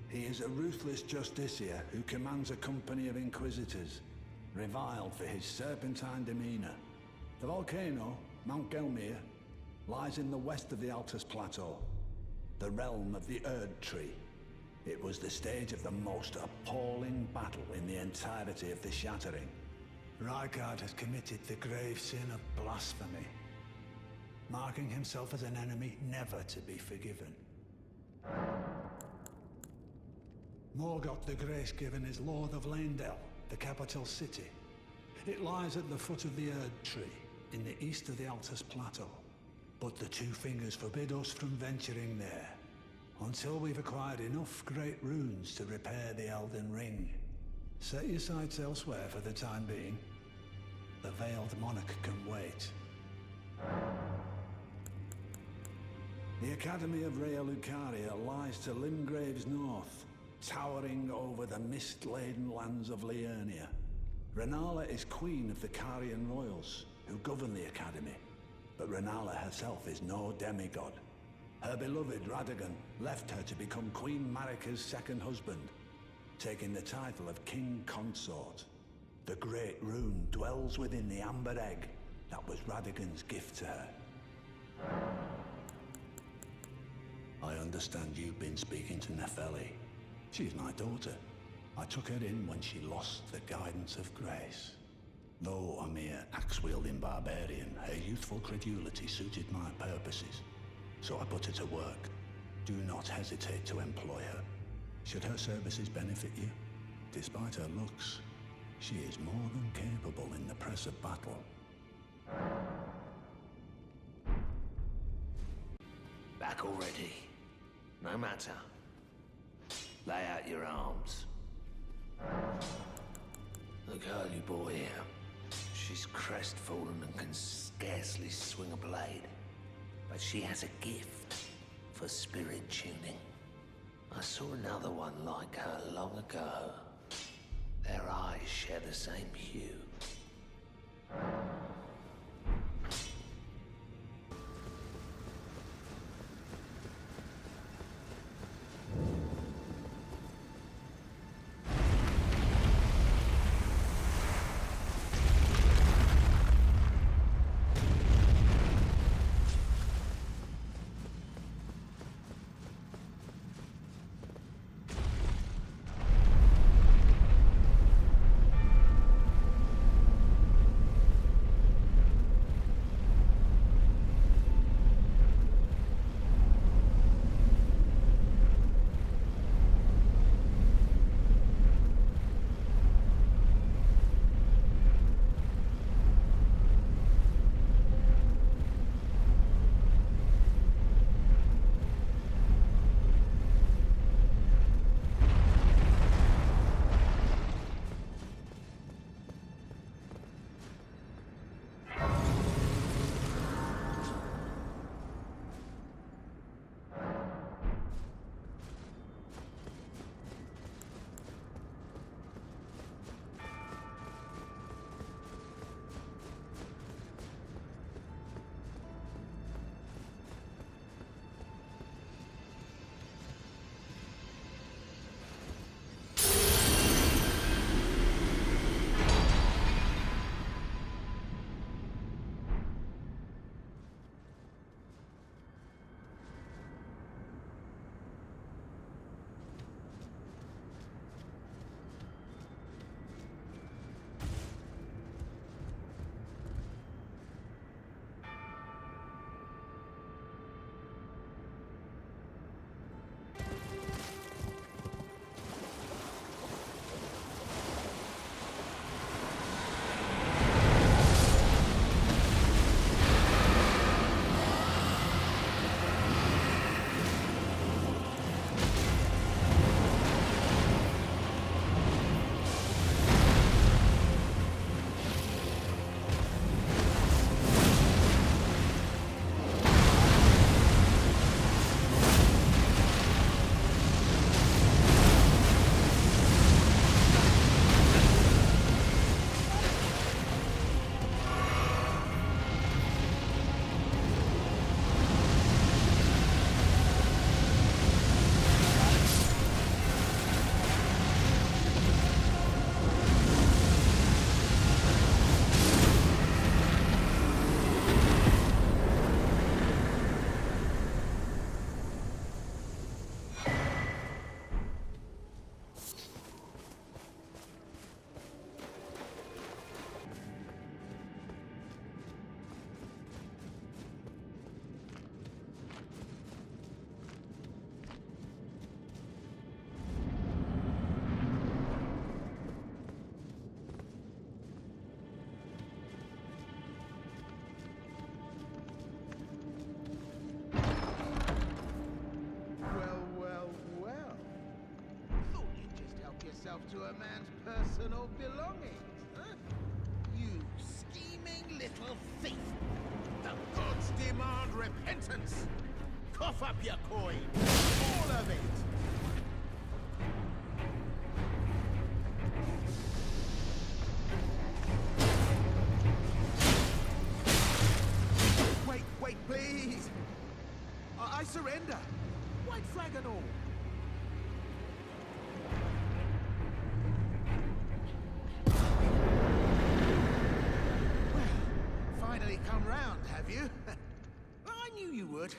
He is a ruthless justiciar who commands a company of inquisitors, reviled for his serpentine demeanor. The volcano, Mount Gelmir, lies in the west of the Altus Plateau, the realm of the Erd Tree. It was the stage of the most appalling battle in the entirety of the Shattering. Rykard has committed the grave sin of blasphemy, marking himself as an enemy never to be forgiven. Morgoth the Grace-Given is Lord of Leyndell, the capital city. It lies at the foot of the Erd Tree, in the east of the Altus Plateau. But the Two Fingers forbid us from venturing there, until we've acquired enough Great Runes to repair the Elden Ring. Set your sights elsewhere for the time being. The Veiled Monarch can wait. The Academy of Rhea Lucaria lies to Limgrave's north, towering over the mist-laden lands of Liurnia. Renala is queen of the Carian royals, who govern the Academy. But Renala herself is no demigod. Her beloved Radagon left her to become Queen Marika's second husband, taking the title of King Consort. The Great Rune dwells within the Amber Egg that was Radagon's gift to her. I understand you've been speaking to Nepheli. She's my daughter. I took her in when she lost the guidance of grace. Though a mere axe-wielding barbarian, her youthful credulity suited my purposes. So I put her to work. Do not hesitate to employ her. Should her services benefit you, despite her looks, she is more than capable in the press of battle. Back already. No matter. Lay out your arms. The girl you brought here, she's crestfallen and can scarcely swing a blade. But she has a gift for spirit tuning. I saw another one like her long ago. Their eyes share the same hue. yourself to a man's personal belongings, huh? You scheming little thief! The gods demand repentance! Cough up your coin! All of it! Wait, please! I surrender! White flag and all! Finally come round, have you? I knew you would.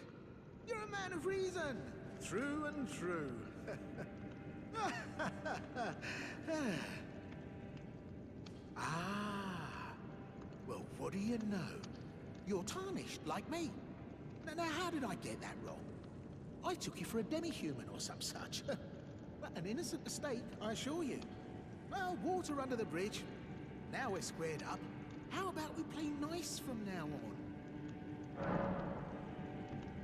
You're a man of reason. Through and through. Ah. Well, what do you know? You're tarnished, like me. Now, how did I get that wrong? I took you for a demi-human or some such. An innocent mistake, I assure you. Well, water under the bridge. Now we're squared up. How about we play nice from now on?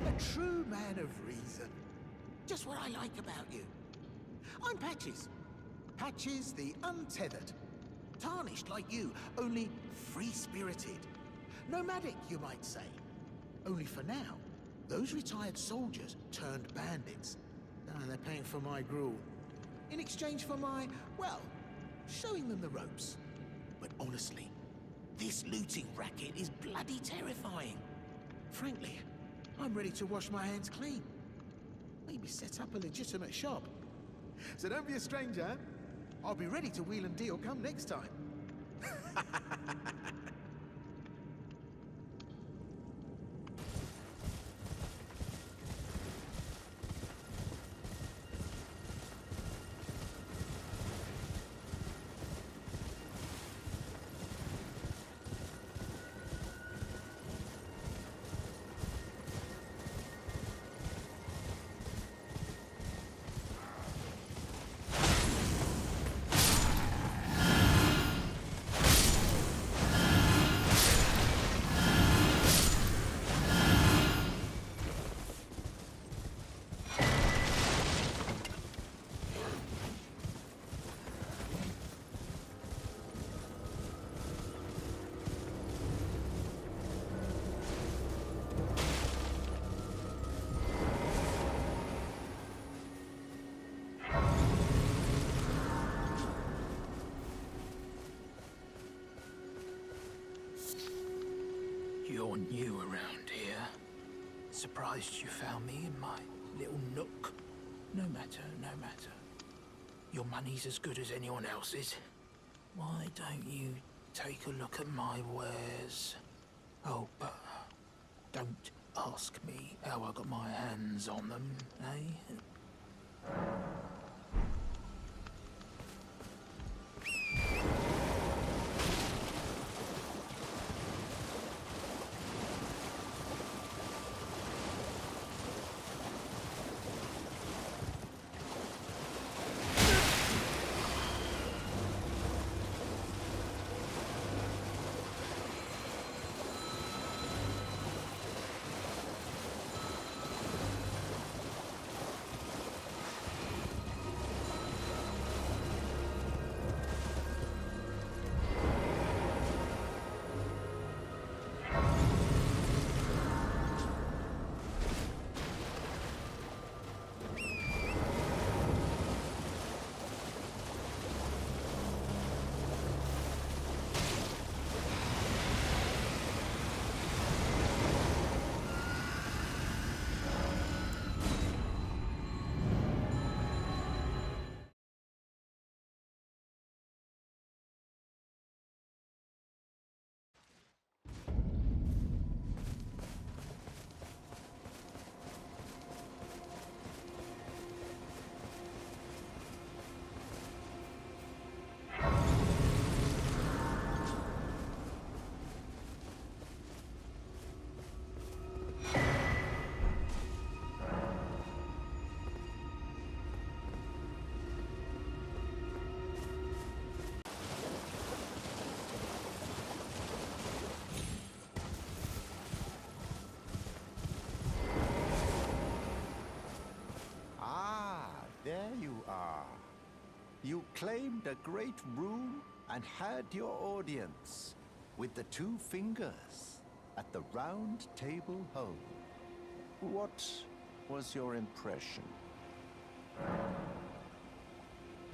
A true man of reason. Just what I like about you. I'm Patches. Patches the untethered. Tarnished like you, only free-spirited. Nomadic, you might say. Only for now, those retired soldiers turned bandits. And they're paying for my gruel. In exchange for my, well, showing them the ropes. But honestly, this looting racket is bloody terrifying. Frankly, I'm ready to wash my hands clean. Maybe set up a legitimate shop. So don't be a stranger. I'll be ready to wheel and deal come next time. You're new around here. Surprised you found me in my little nook. No matter, no matter. Your money's as good as anyone else's. Why don't you take a look at my wares? Oh, but don't ask me how I got my hands on them, eh? You claimed a great room and had your audience with the two fingers at the round table home. What was your impression?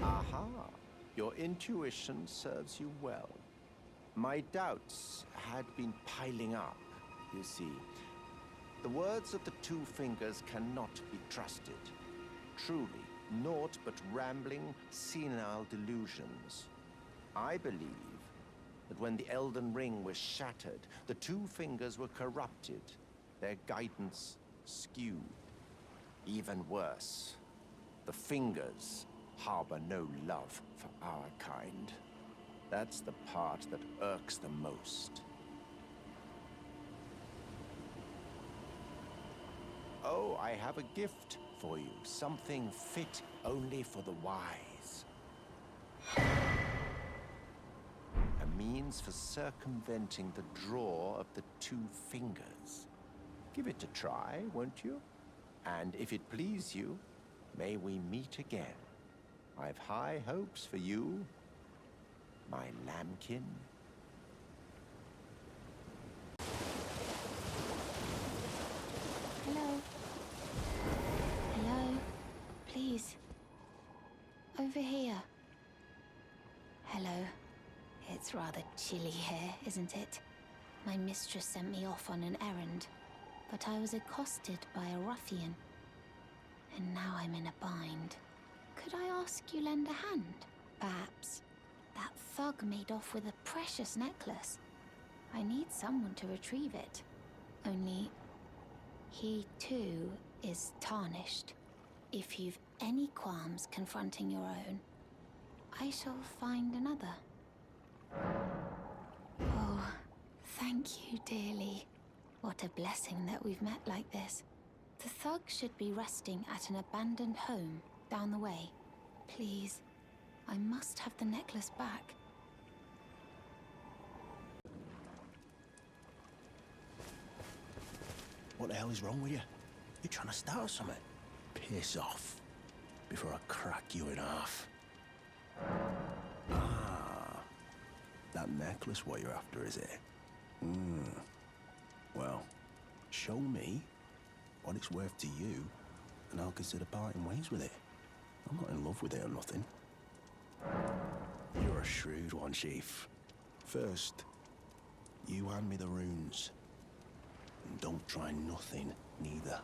Aha! Your intuition serves you well. My doubts had been piling up, you see. The words of the two fingers cannot be trusted. Truly, naught but rambling, senile delusions. I believe that when the Elden Ring was shattered, the two fingers were corrupted, their guidance skewed. Even worse, the fingers harbor no love for our kind. That's the part that irks the most. Oh, I have a gift for you. Something fit only for the wise. A means for circumventing the draw of the two fingers. Give it a try, won't you? And if it please you, may we meet again. I've high hopes for you, my lambkin. Hello? Hello? Please. Over here. Hello. It's rather chilly here, isn't it? My mistress sent me off on an errand, but I was accosted by a ruffian. And now I'm in a bind. Could I ask you lend a hand? Perhaps. That thug made off with a precious necklace. I need someone to retrieve it. Only, he too is tarnished. If you've any qualms confronting your own, I shall find another. Oh, thank you dearly. What a blessing that we've met like this. The thug should be resting at an abandoned home down the way. Please, I must have the necklace back. What the hell is wrong with you? You trying to start something? Piss off before I crack you in half. Ah, that necklace what you're after, is it? Well, show me what it's worth to you, and I'll consider parting ways with it. I'm not in love with it or nothing. You're a shrewd one, Chief. First, you hand me the runes. And don't try nothing, neither.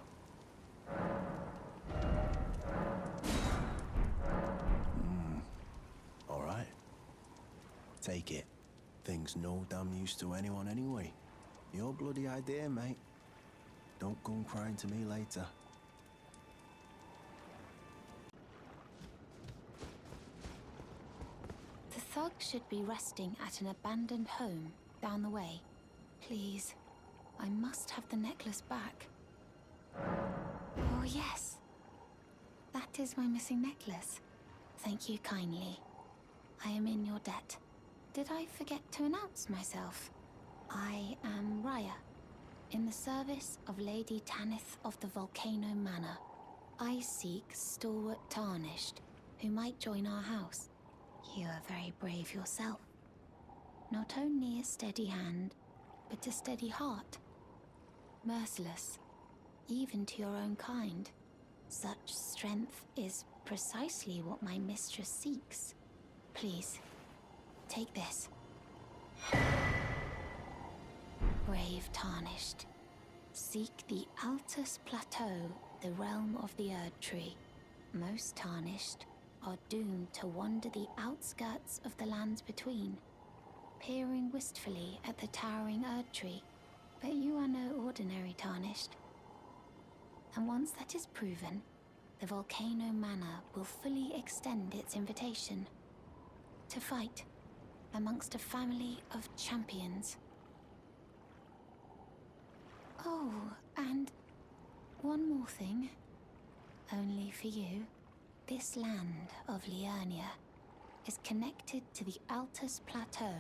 All right. Take it. Thing's no damn use to anyone anyway. Your bloody idea, mate. Don't come crying to me later. The thug should be resting at an abandoned home down the way. Please, I must have the necklace back. Oh, yes. That is my missing necklace. Thank you kindly. I am in your debt. Did I forget to announce myself? I am Raya, in the service of Lady Tanith of the Volcano Manor. I seek stalwart Tarnished, who might join our house. You are very brave yourself. Not only a steady hand, but a steady heart. Merciless, even to your own kind. Such strength is precisely what my mistress seeks. Please, take this. Brave Tarnished, seek the Altus Plateau, the realm of the Erd Tree. Most Tarnished are doomed to wander the outskirts of the lands between, peering wistfully at the towering Erd Tree. But you are no ordinary Tarnished. And once that is proven, the Volcano Manor will fully extend its invitation to fight amongst a family of champions. Oh, and one more thing. Only for you. This land of Liurnia is connected to the Altus Plateau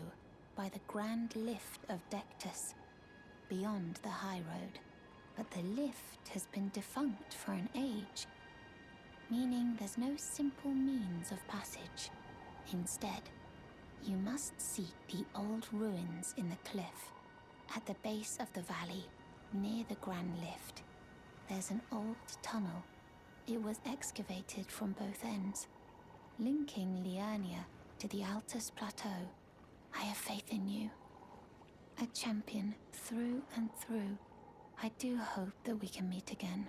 by the Grand Lift of Dectus, beyond the High Road. But the lift has been defunct for an age. meaning there's no simple means of passage. Instead, you must seek the old ruins in the cliff. At the base of the valley, near the Grand Lift, there's an old tunnel. It was excavated from both ends, linking Liurnia to the Altus Plateau. I have faith in you. A champion through and through. I do hope that we can meet again.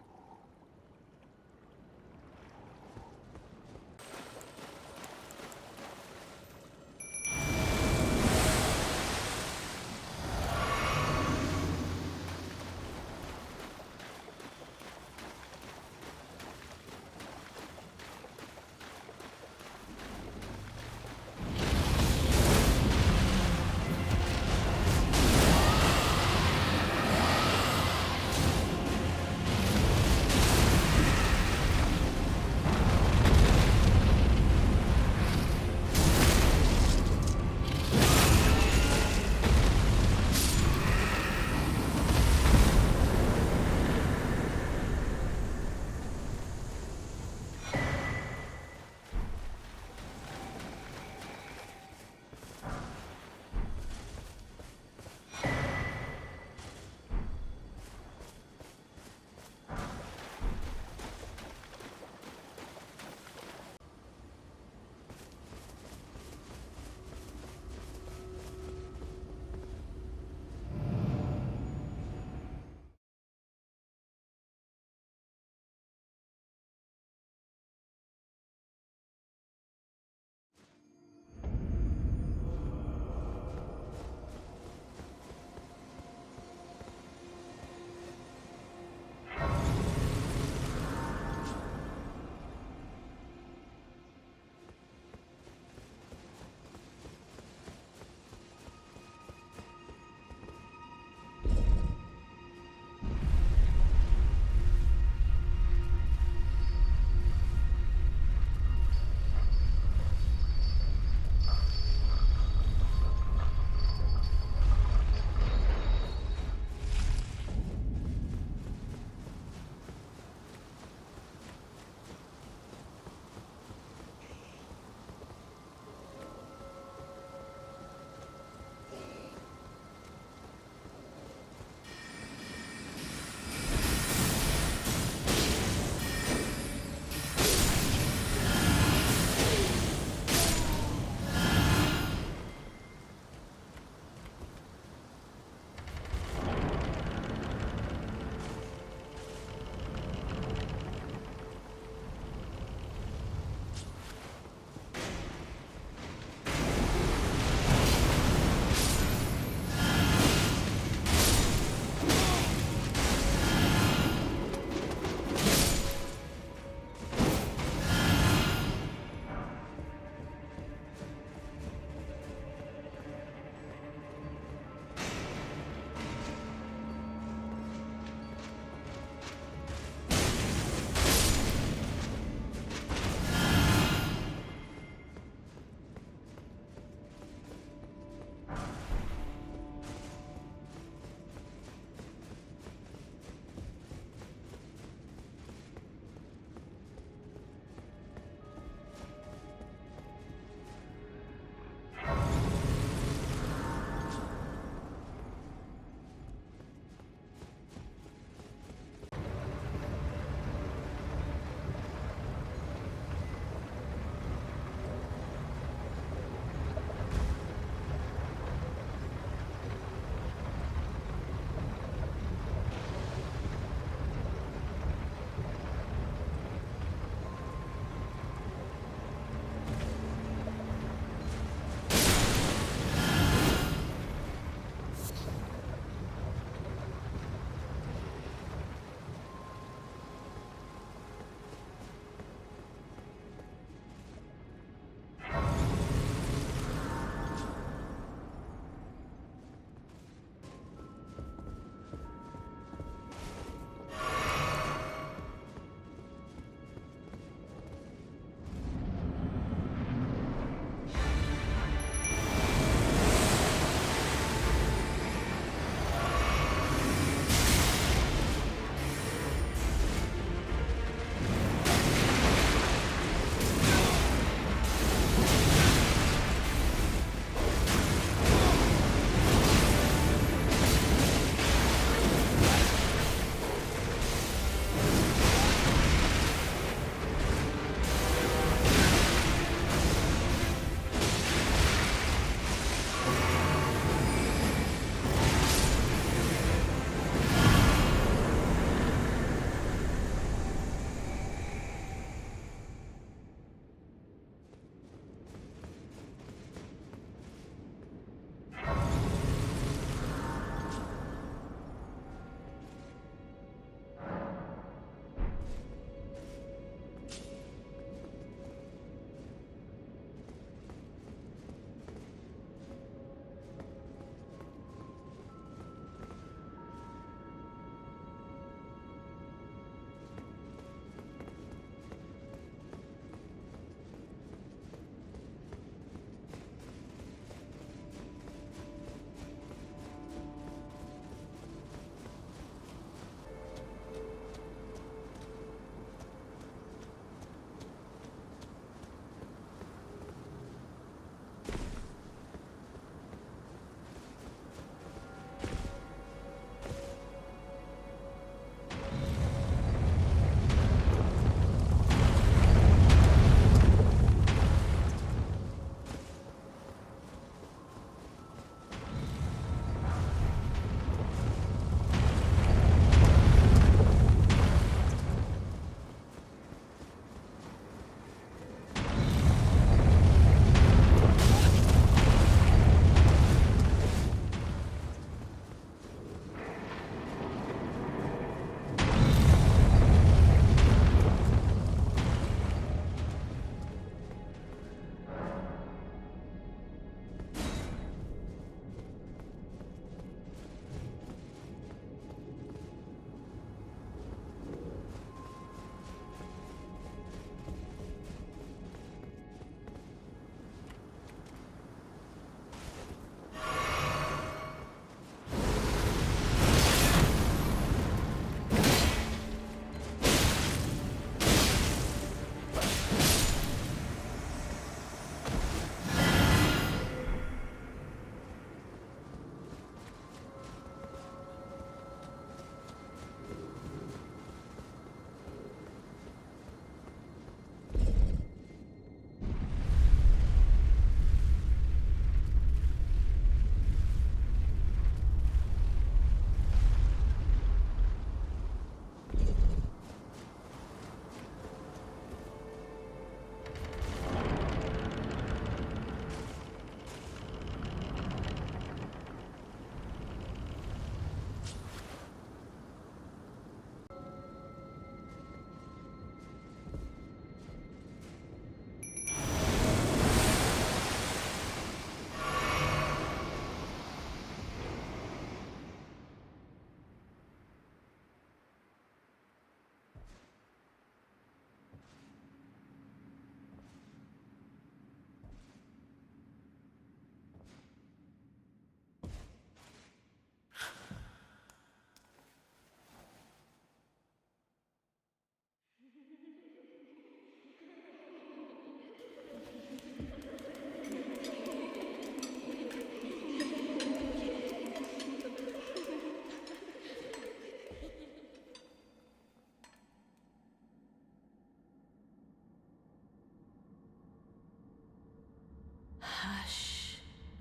Hush,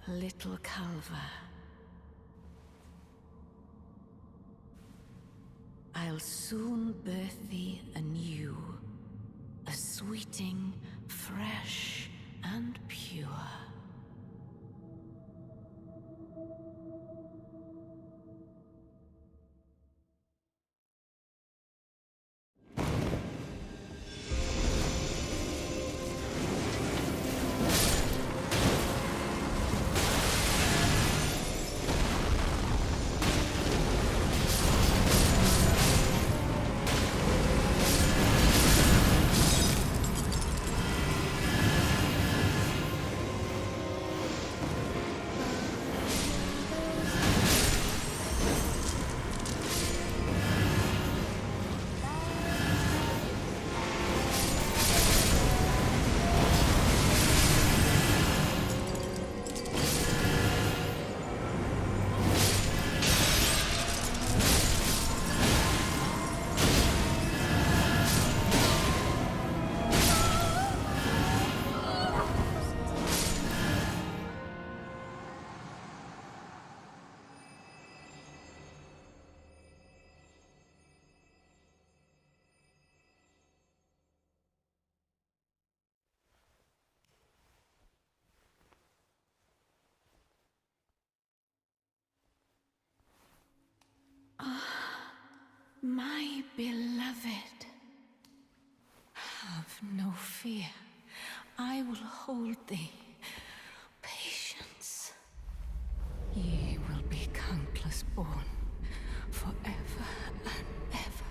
little Calva. I'll soon birth thee anew, a sweeting, fresh and pure. My beloved, have no fear. I will hold thee. Patience. Ye will be countless born, forever and ever.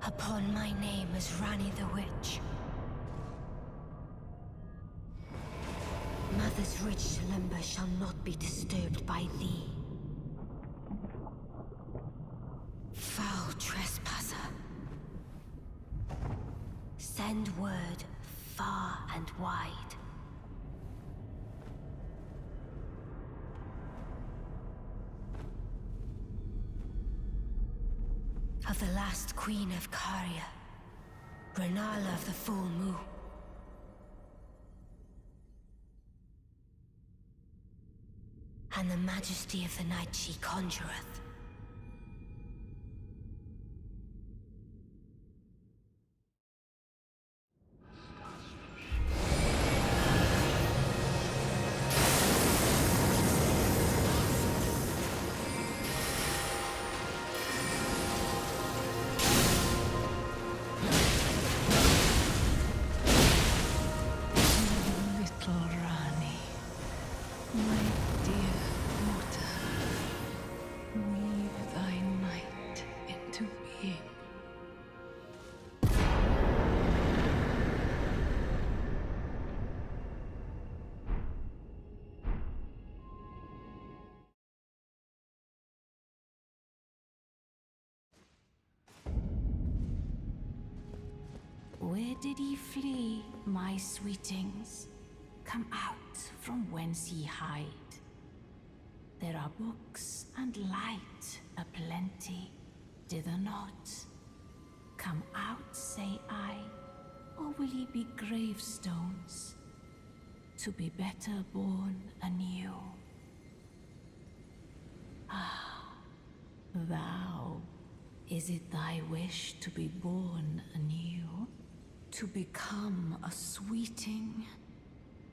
Upon my name as Rani the Witch. Mother's rich slumber shall not be disturbed by thee. Foul trespasser. Send word far and wide. Of the last queen of Caria, Renala of the full moon. And the majesty of the night she conjureth. Where did ye flee, my sweetings? Come out from whence ye hide. There are books and light aplenty, dither not. Come out, say I, or will ye be gravestones, to be better born anew? Ah, thou, is it thy wish to be born anew? To become a sweeting,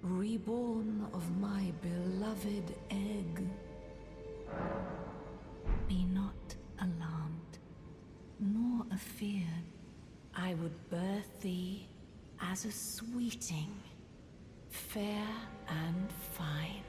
reborn of my beloved egg? Be not alarmed, nor afeared. I would birth thee as a sweeting, fair and fine.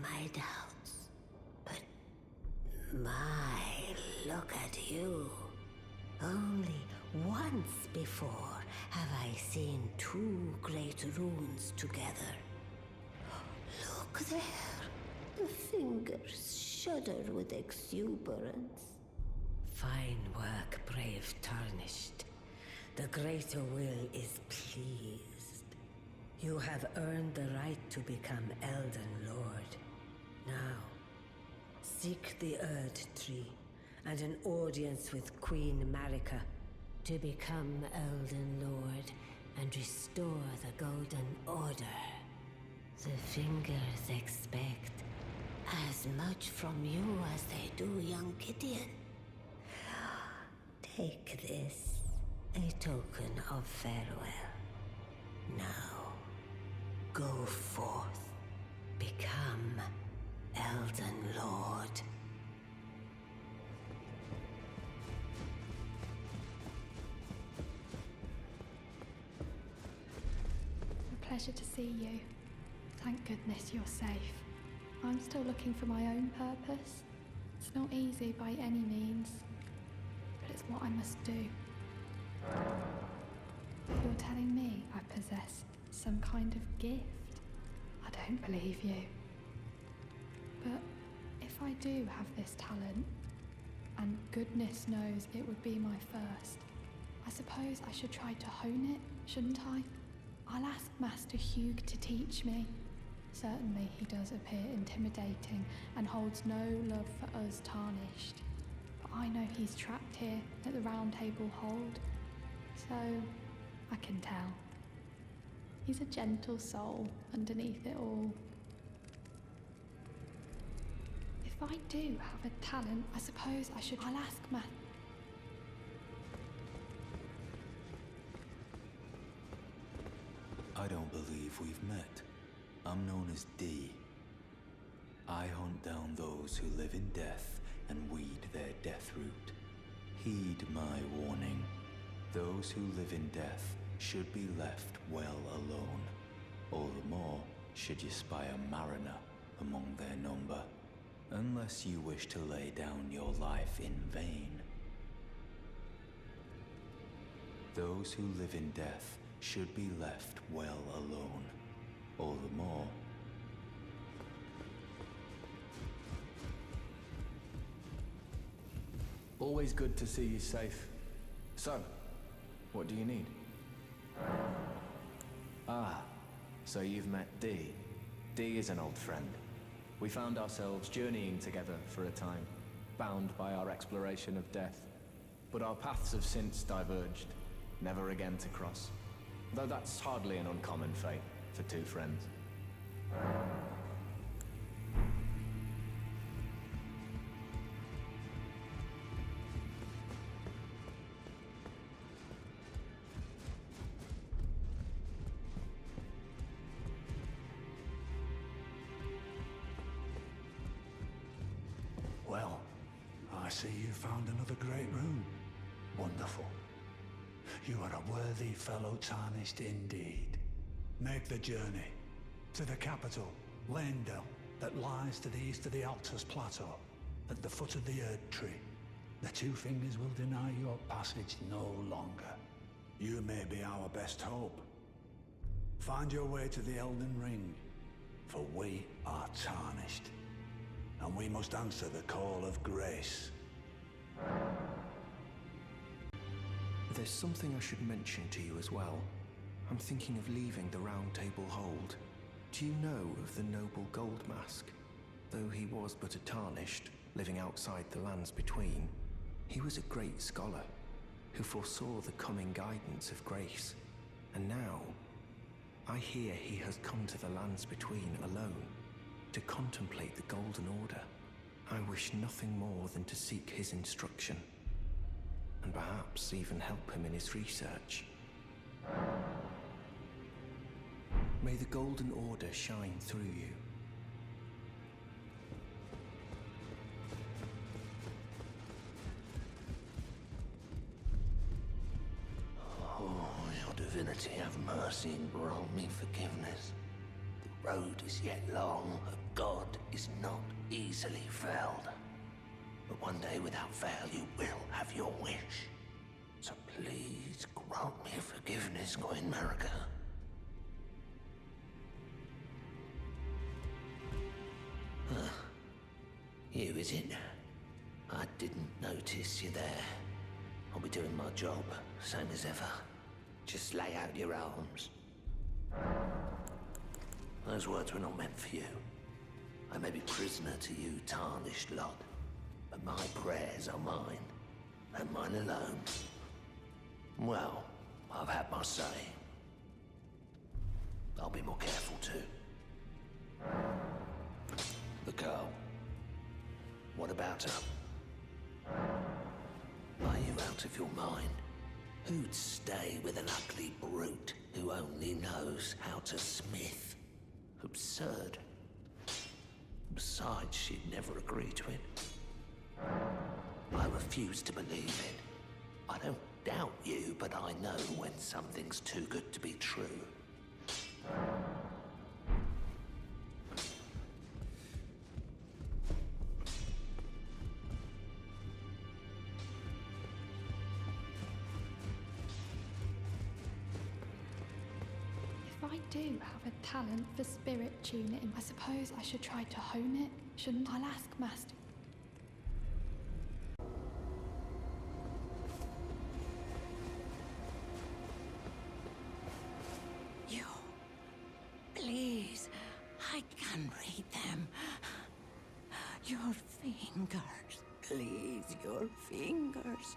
My doubts, but my, look at you. Only once before have I seen two great runes together. Look there! The fingers shudder with exuberance. Fine work, brave Tarnished. The Greater Will is pleased. You have earned the right to become Elden Lord. Now, seek the Erd Tree and an audience with Queen Marika to become Elden Lord and restore the Golden Order. The fingers expect as much from you as they do young Gideon. Take this, a token of farewell. Now, go forth, become Elden Lord. A pleasure to see you. Thank goodness you're safe. I'm still looking for my own purpose. It's not easy by any means, but it's what I must do. You're telling me I possess some kind of gift? I don't believe you. But if I do have this talent, and goodness knows it would be my first, I suppose I should try to hone it, shouldn't I? I'll ask Master Hugh to teach me. Certainly he does appear intimidating and holds no love for us Tarnished. But I know he's trapped here at the Round Table Hold, so I can tell. He's a gentle soul underneath it all. If I do have a talent, I suppose I'll ask I don't believe we've met. I'm known as D. I hunt down those who live in death and weed their death root. Heed my warning. Those who live in death should be left well alone. All the more should you spy a mariner among their number, unless you wish to lay down your life in vain. Those who live in death should be left well alone. All the more. Always good to see you safe. So, what do you need? Ah, so you've met D. D is an old friend. We found ourselves journeying together for a time, bound by our exploration of death. But our paths have since diverged, never again to cross. Though that's hardly an uncommon fate for two friends. Well, I see you found another great rune. Wonderful. You are a worthy fellow Tarnished indeed. Make the journey to the capital, Leyndell, that lies to the east of the Altus Plateau, at the foot of the Erd Tree. The Two Fingers will deny your passage no longer. You may be our best hope. Find your way to the Elden Ring, for we are Tarnished, and we must answer the call of grace. There's something I should mention to you as well. I'm thinking of leaving the Round Table Hold. Do you know of the noble Gold Mask? Though he was but a Tarnished, living outside the lands between, he was a great scholar who foresaw the coming guidance of grace. And now, I hear he has come to the lands between alone, to contemplate the Golden Order. I wish nothing more than to seek his instruction, and perhaps even help him in his research. May the Golden Order shine through you. Oh, your divinity, have mercy and grant me forgiveness. The road is yet long, a god is not easily felled. But one day without fail you will have your wish. Please grant me forgiveness, Queen Marika. You, is it? I didn't notice you there. I'll be doing my job, same as ever. Just lay out your arms. Those words were not meant for you. I may be prisoner to you, tarnished lot, but my prayers are mine, and mine alone. Well, I've had my say. I'll be more careful too. The girl. What about her? Are you out of your mind? Who'd stay with an ugly brute who only knows how to smith? Absurd. Besides, she'd never agree to it. I refuse to believe it. I don't doubt you, but I know when something's too good to be true. If I do have a talent for spirit tuning, I suppose I should try to hone it, shouldn't I? I'll ask Master. Please, I can read them. Your fingers, please, your fingers.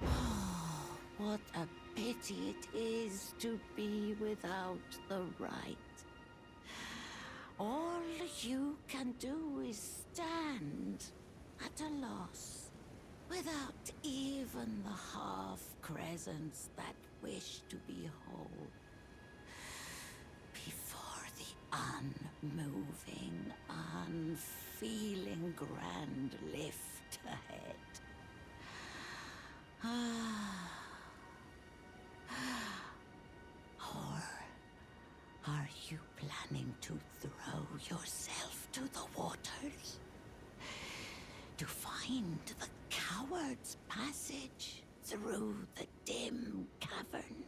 Oh, what a pity it is to be without the right. All you can do is stand at a loss, without even the half-crescents that wish to be whole. Before the unmoving, unfeeling grand lift ahead. Or are you planning to throw yourself to the waters? To find the coward's passage through the dim cavern?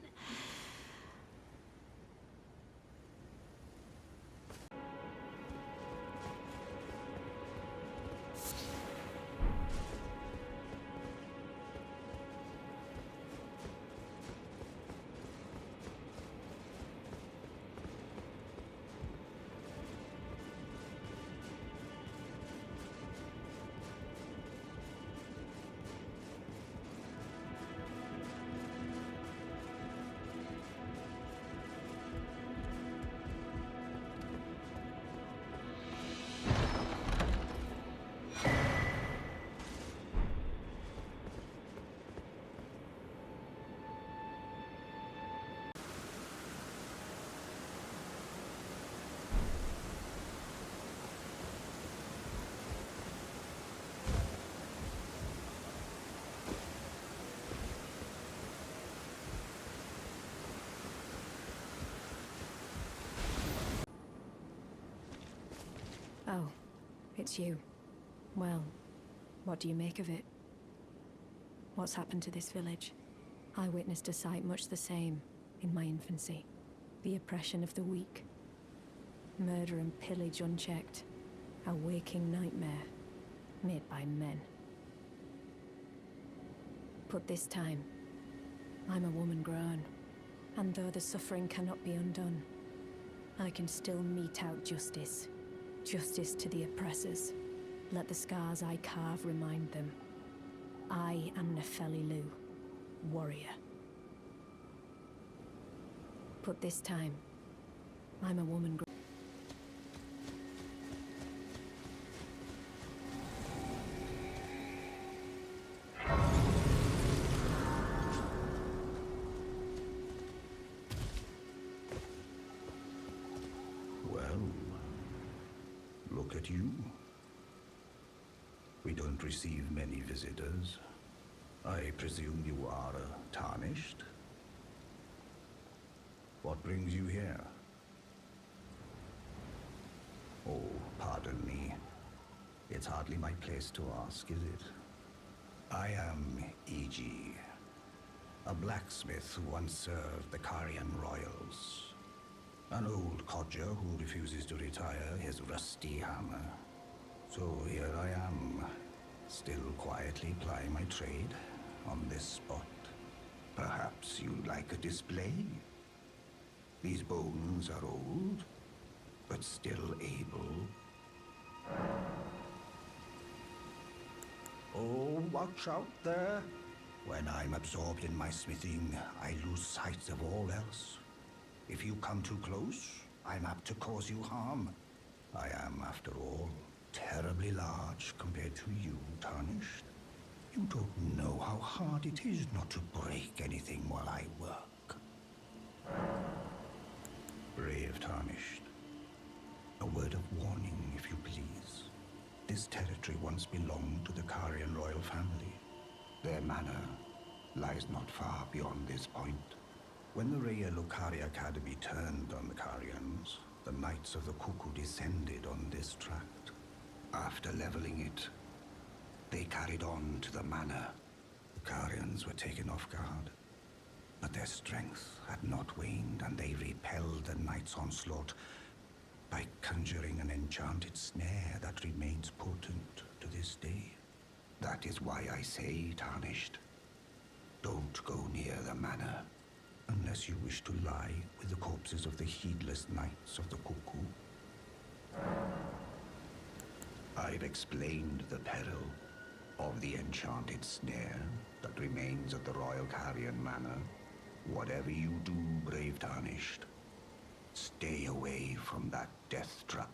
Oh, it's you. Well, what do you make of it? What's happened to this village? I witnessed a sight much the same in my infancy. The oppression of the weak. Murder and pillage unchecked. A waking nightmare made by men. But this time, I'm a woman grown. And though the suffering cannot be undone, I can still mete out justice. Justice to the oppressors. Let the scars I carve remind them. I am Nefeli Lu, warrior. But this time, I'm a woman. Look at you. We don't receive many visitors. I presume you are tarnished? What brings you here? Oh, pardon me. It's hardly my place to ask, is it? I am E.G., a blacksmith who once served the Carian royals. An old codger who refuses to retire his rusty hammer. So here I am, still quietly plying my trade on this spot. Perhaps you'd like a display? These bones are old, but still able. Oh, watch out there. When I'm absorbed in my smithing, I lose sight of all else. If you come too close, I'm apt to cause you harm. I am, after all, terribly large compared to you, Tarnished. You don't know how hard it is not to break anything while I work. Brave Tarnished. A word of warning, if you please. This territory once belonged to the Carian royal family. Their manor lies not far beyond this point. When the Raya Lucari Academy turned on the Carians, the Knights of the Cuckoo descended on this tract. After leveling it, they carried on to the manor. The Carians were taken off guard, but their strength had not waned, and they repelled the Knights' onslaught by conjuring an enchanted snare that remains potent to this day. That is why I say, Tarnished, don't go near the manor unless you wish to lie with the corpses of the heedless Knights of the Cuckoo. I've explained the peril of the enchanted snare that remains at the Royal Carian Manor. Whatever you do, brave Tarnished, stay away from that death trap.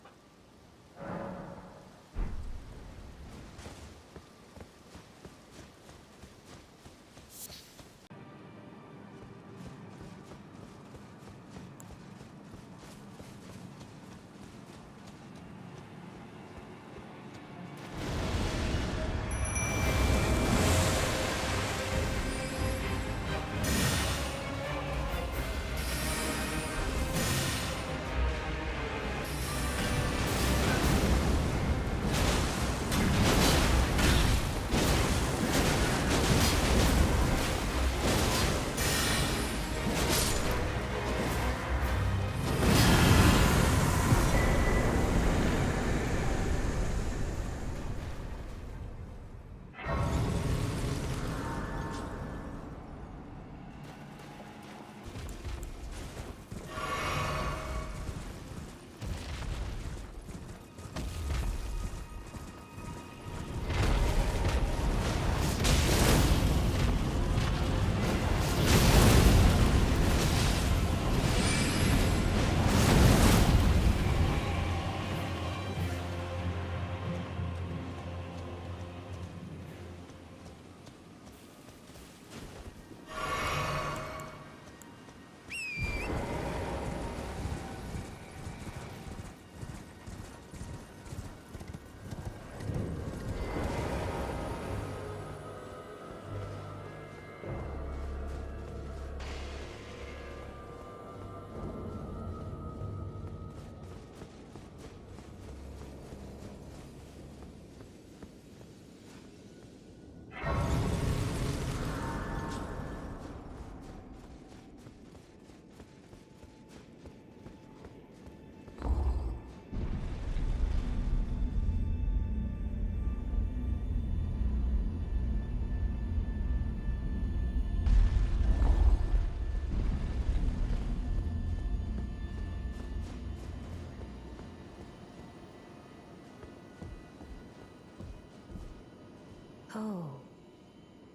Oh,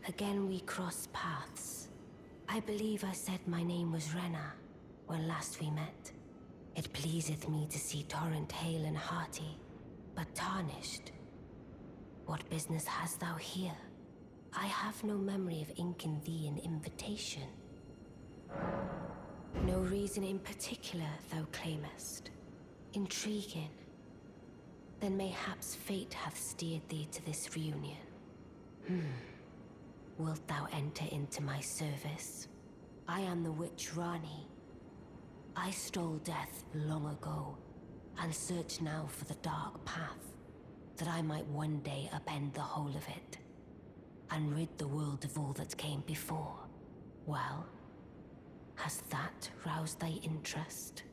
again we cross paths. I believe I said my name was Rena when last we met. It pleaseth me to see Torrent hale and hearty, but Tarnished. What business hast thou here? I have no memory of inking thee an invitation. No reason in particular thou claimest. Intriguing. Then mayhaps fate hath steered thee to this reunion. Wilt thou enter into my service? I am the witch Rani. I stole death long ago, and search now for the dark path, that I might one day upend the whole of it. and rid the world of all that came before. Well, has that roused thy interest?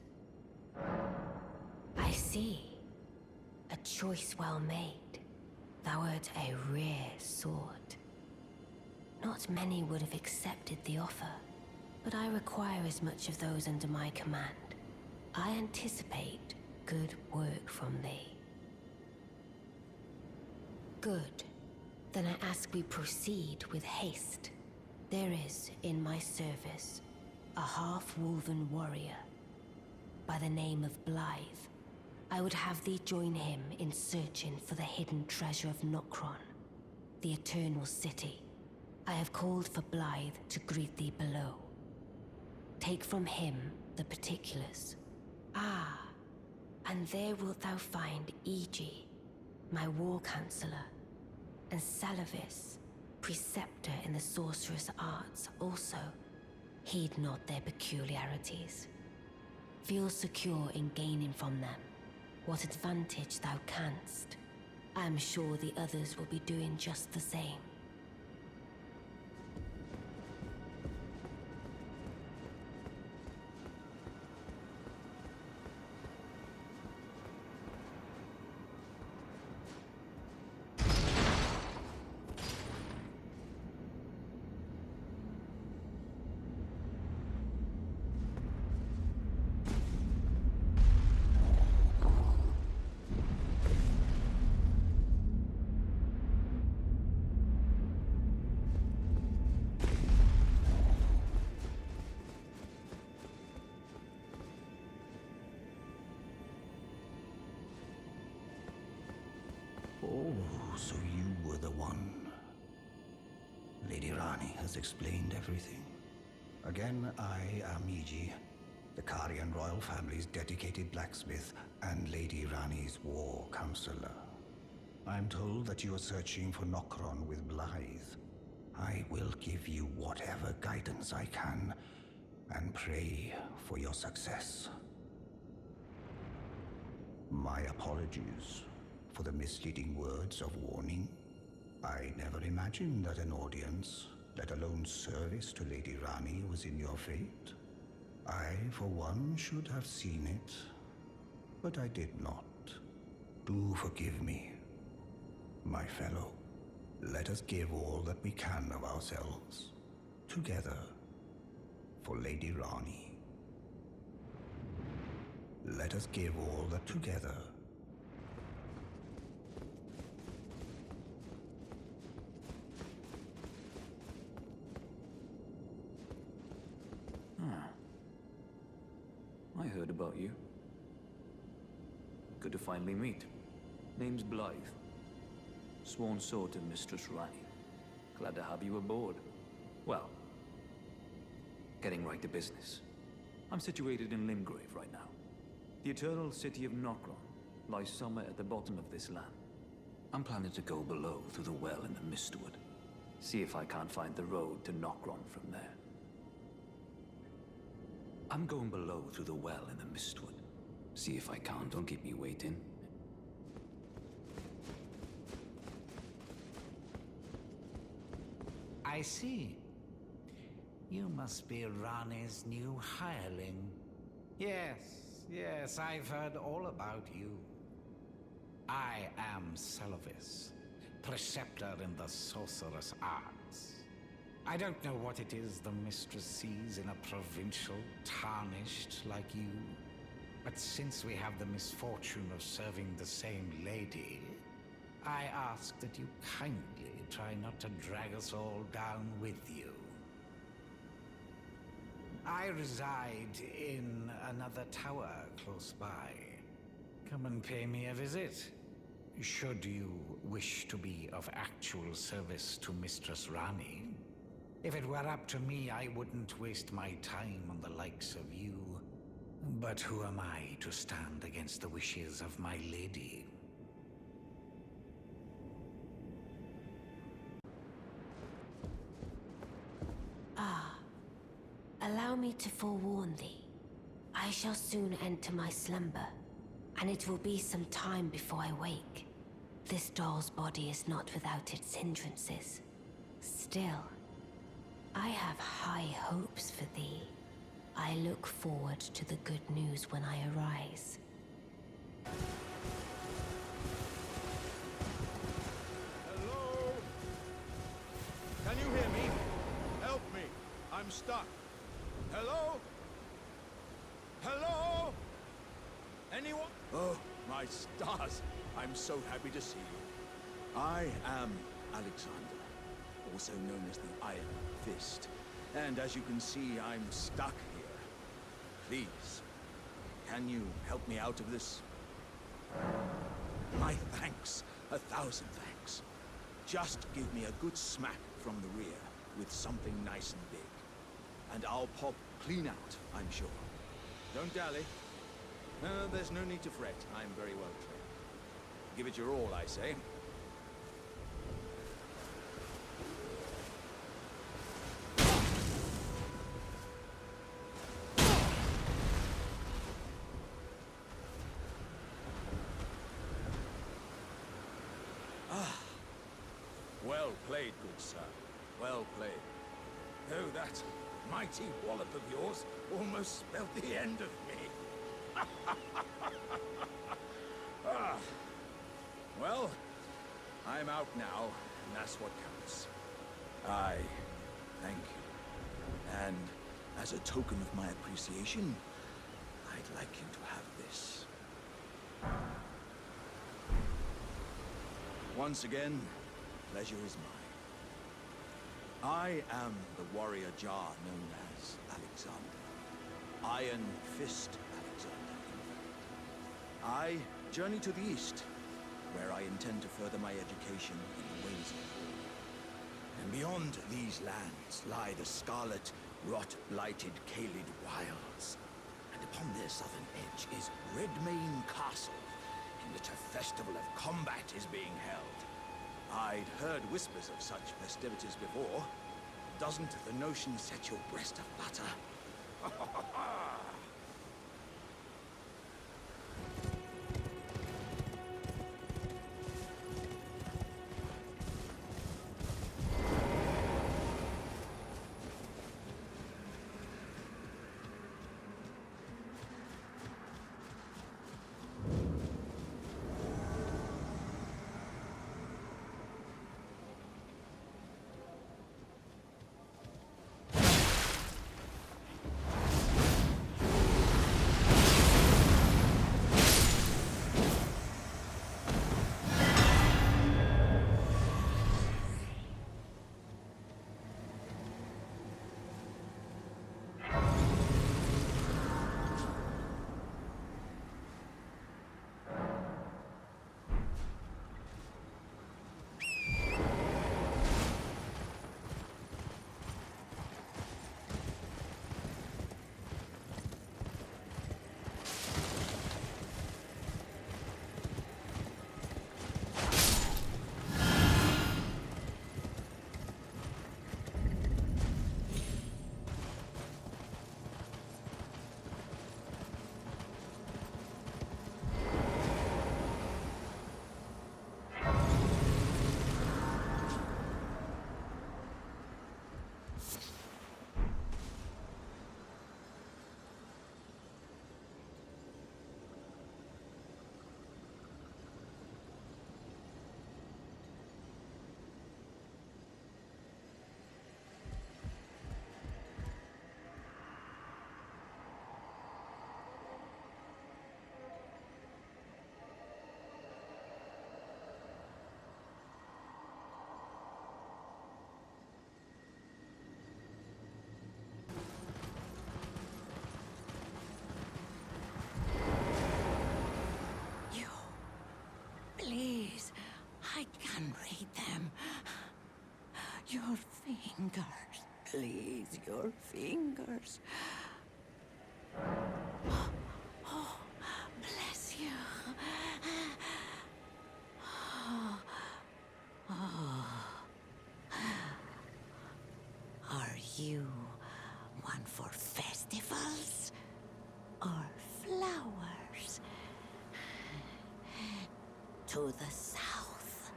I see. A choice well made. Thou art a rare sword. Not many would have accepted the offer, but I require as much of those under my command. I anticipate good work from thee. Good. Then I ask we proceed with haste. There is, in my service, a half-wolven warrior by the name of Blythe. I would have thee join him in searching for the hidden treasure of Nokron, the Eternal City. I have called for Blythe to greet thee below. Take from him the particulars. Ah, and there wilt thou find Iji, my war counselor, and Salavis, preceptor in the sorcerous arts also. Heed not their peculiarities. Feel secure in gaining from them what advantage thou canst. I am sure the others will be doing just the same. Oh, so you were the one. Lady Rani has explained everything. Again, I am Iji, the Karian royal family's dedicated blacksmith and Lady Rani's war counselor. I'm told that you are searching for Nokron with Blythe. I will give you whatever guidance I can, and pray for your success. My apologies for the misleading words of warning. I never imagined that an audience, let alone service to Lady Rani, was in your fate. I, for one, should have seen it, but I did not. Do forgive me, my fellow. Let us give all that we can of ourselves, together, for Lady Rani. Let us give all that together. I heard about you. Good to finally meet. Name's Blythe. Sworn sword to Mistress Rani. Glad to have you aboard. Well, getting right to business. I'm situated in Limgrave right now. The eternal city of Nokron lies somewhere at the bottom of this land. I'm planning to go below through the well in the Mistwood. See if I can't find the road to Nokron from there. I'm going below through the well in the Mistwood. See if I can't. Don't keep me waiting. I see. You must be Rani's new hireling. Yes, I've heard all about you. I am Salavis, preceptor in the sorcerous arts. I don't know what it is the mistress sees in a provincial tarnished like you, but since we have the misfortune of serving the same lady, I ask that you kindly try not to drag us all down with you. I reside in another tower close by. Come and pay me a visit, should you wish to be of actual service to Mistress Rani. If it were up to me, I wouldn't waste my time on the likes of you. But who am I to stand against the wishes of my lady? Allow me to forewarn thee. I shall soon enter my slumber, and it will be some time before I wake. This doll's body is not without its hindrances. Still, I have high hopes for thee. I look forward to the good news when I arise. Hello? Can you hear me? Help me. I'm stuck. Hello? Hello? Anyone? Oh, my stars. I'm so happy to see you. I am Alexander, also known as the Iron Fist. And as you can see, I'm stuck here. Please, can you help me out of this? My thanks. 1,000 thanks. Just give me a good smack from the rear with something nice and big. And I'll pop clean out, I'm sure. Don't dally. There's no need to fret. I'm very well trained. Give it your all, I say. Well played, good sir. Well played. Though that mighty wallop of yours almost spelled the end of me. Well, I'm out now, and that's what counts. I thank you. And as a token of my appreciation, I'd like you to have this. Once again, pleasure is mine. I am the warrior Jar known as Alexander. Iron Fist Alexander, in fact. I journey to the east, where I intend to further my education in the ways of the world. And beyond these lands lie the scarlet, rot-blighted Caelid Wilds. And upon their southern edge is Redmane Castle, in which a festival of combat is being held. I'd heard whispers of such festivities before. Doesn't the notion set your breast aflutter? Please, I can read them. Your fingers, please, your fingers. Oh, bless you. Are you one for festivals or flowers? To the south,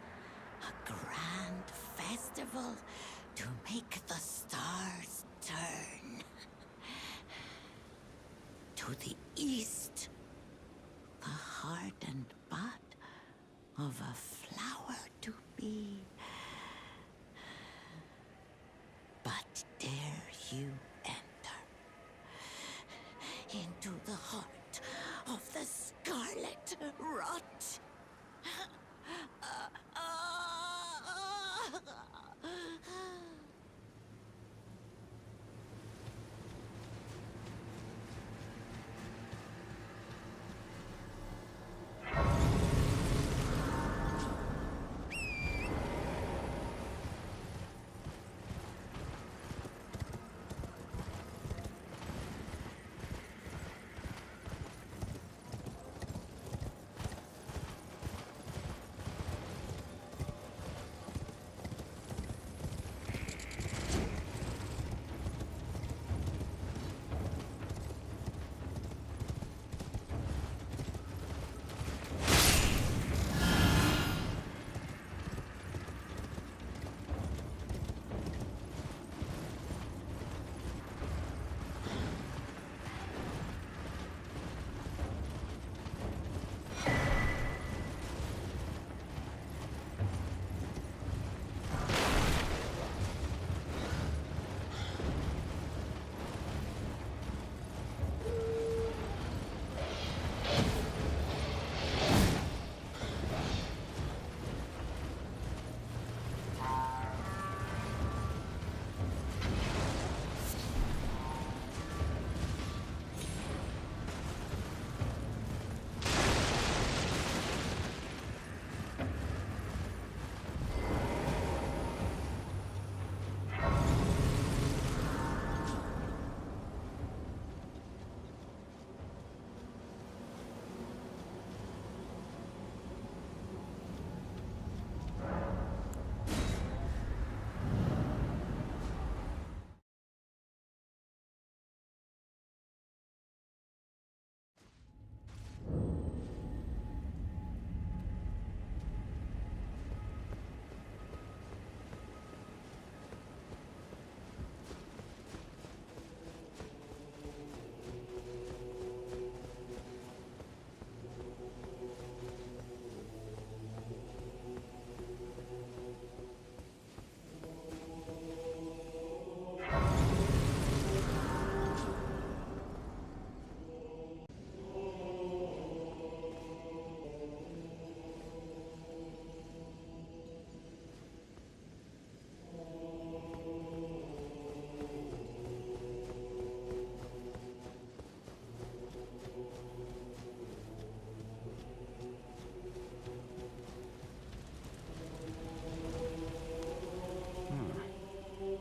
a grand festival to make the stars turn. To the east, the hardened bud of a flower to be. But dare you enter into the heart of the scarlet rot?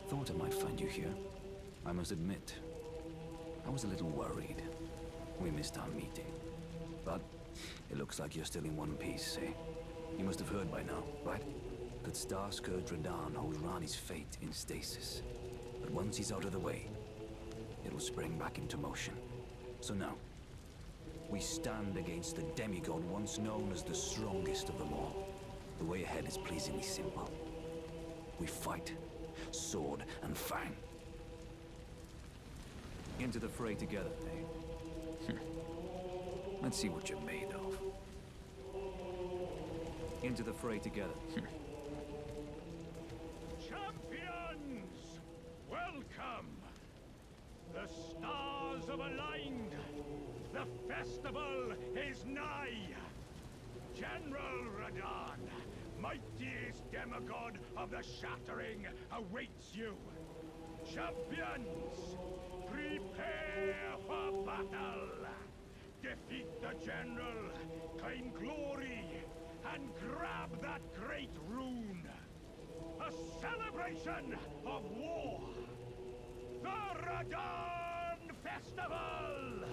Thought I might find you here. I must admit, I was a little worried. We missed our meeting. But it looks like you're still in one piece, eh? You must have heard by now, right? That Starscourge Radahn holds Rani's fate in stasis. But once he's out of the way, it'll spring back into motion. So now, we stand against the demigod once known as the strongest of them all. The way ahead is pleasingly simple. We fight, sword and fang. Into the fray together, eh? Let's see what you're made of. Into the fray together. Champions! Welcome! The stars have aligned. The festival is nigh. General Radahn, mightiest demigod of the Shattering, awaits you. Champions, prepare for battle. Defeat the General, claim glory, and grab that great rune. A celebration of war. The Radahn Festival!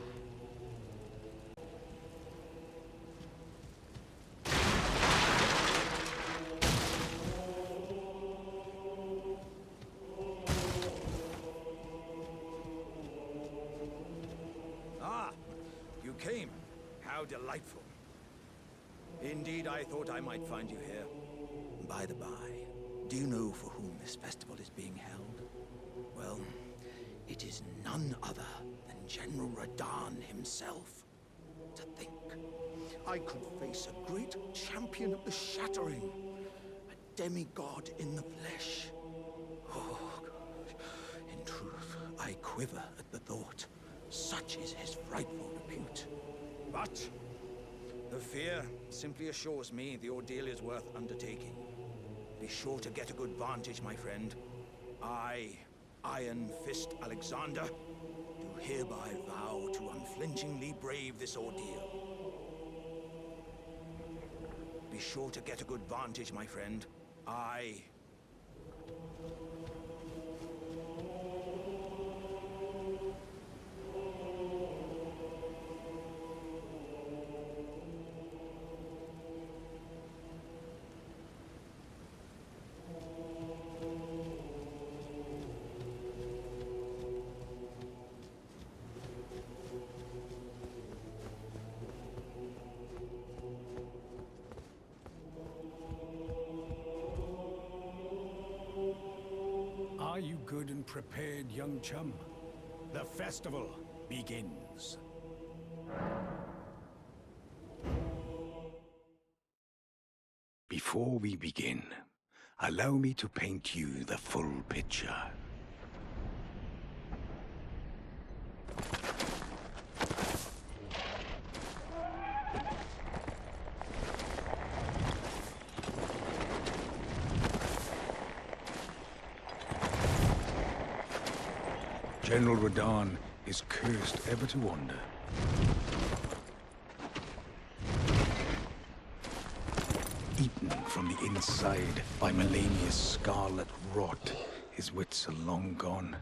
You came. How delightful. Indeed, I thought I might find you here. By the by, Do you know for whom this festival is being held? Well, it is none other than General Radahn himself. To think, I could face a great champion of the Shattering, a demigod in the flesh. Oh, God. In truth, I quiver at the thought. Such is his frightful repute. But the fear simply assures me the ordeal is worth undertaking. Be sure to get a good vantage, my friend. I, Iron Fist Alexander, do hereby vow to unflinchingly brave this ordeal. Be sure to get a good vantage, my friend. I... Are you good and prepared, young chum? The festival begins. Before we begin, allow me to paint you the full picture. General Radahn is cursed ever to wander. Eaten from the inside by Melania's scarlet rot, his wits are long gone.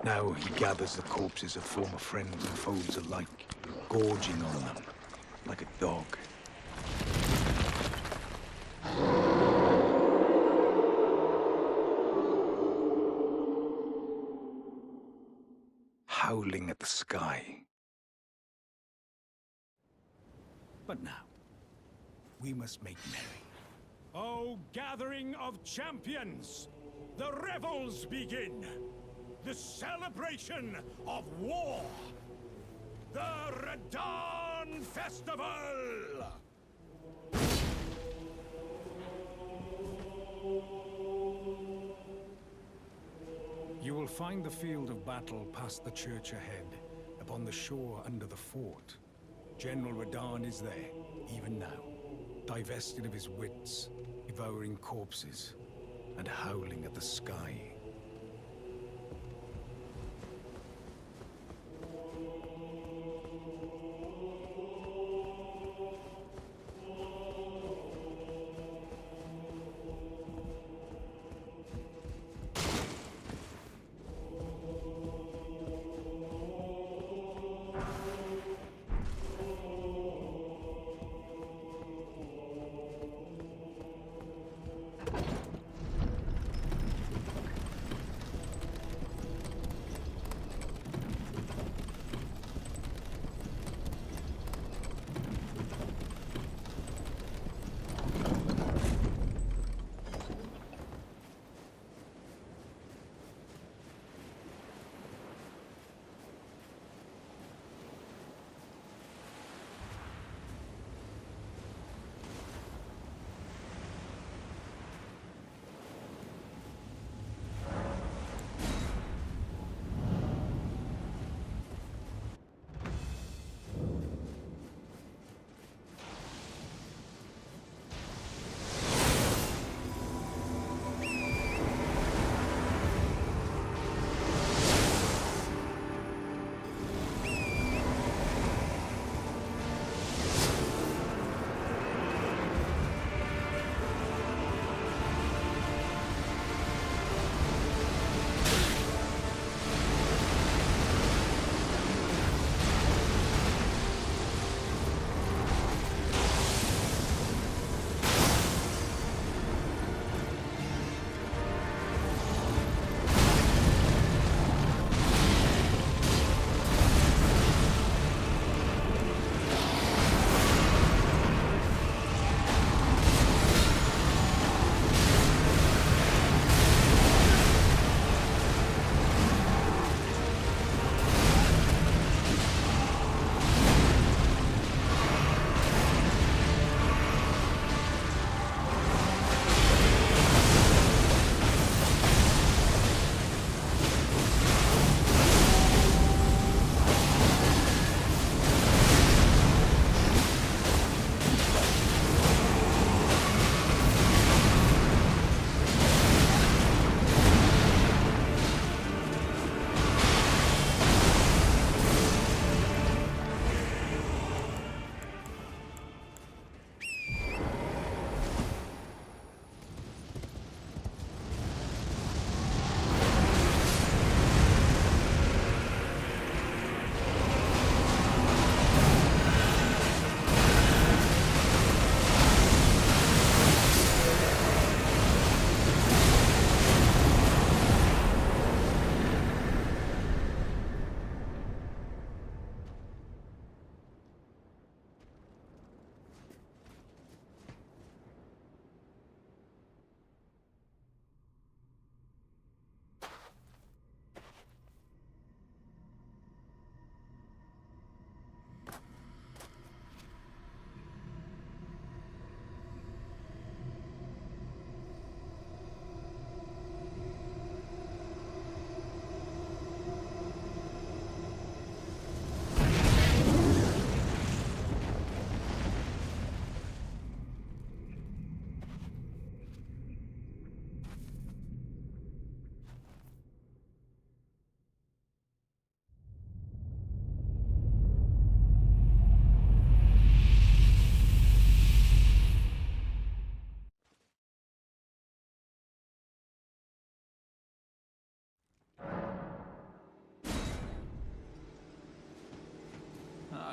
Now he gathers the corpses of former friends and foes alike, gorging on them like a dog. Howling at the sky. But now, we must make merry. O gathering of champions! The revels begin! The celebration of war! The Radahn Festival! You will find the field of battle past the church ahead, upon the shore under the fort. General Radahn is there, even now, divested of his wits, devouring corpses, and howling at the sky.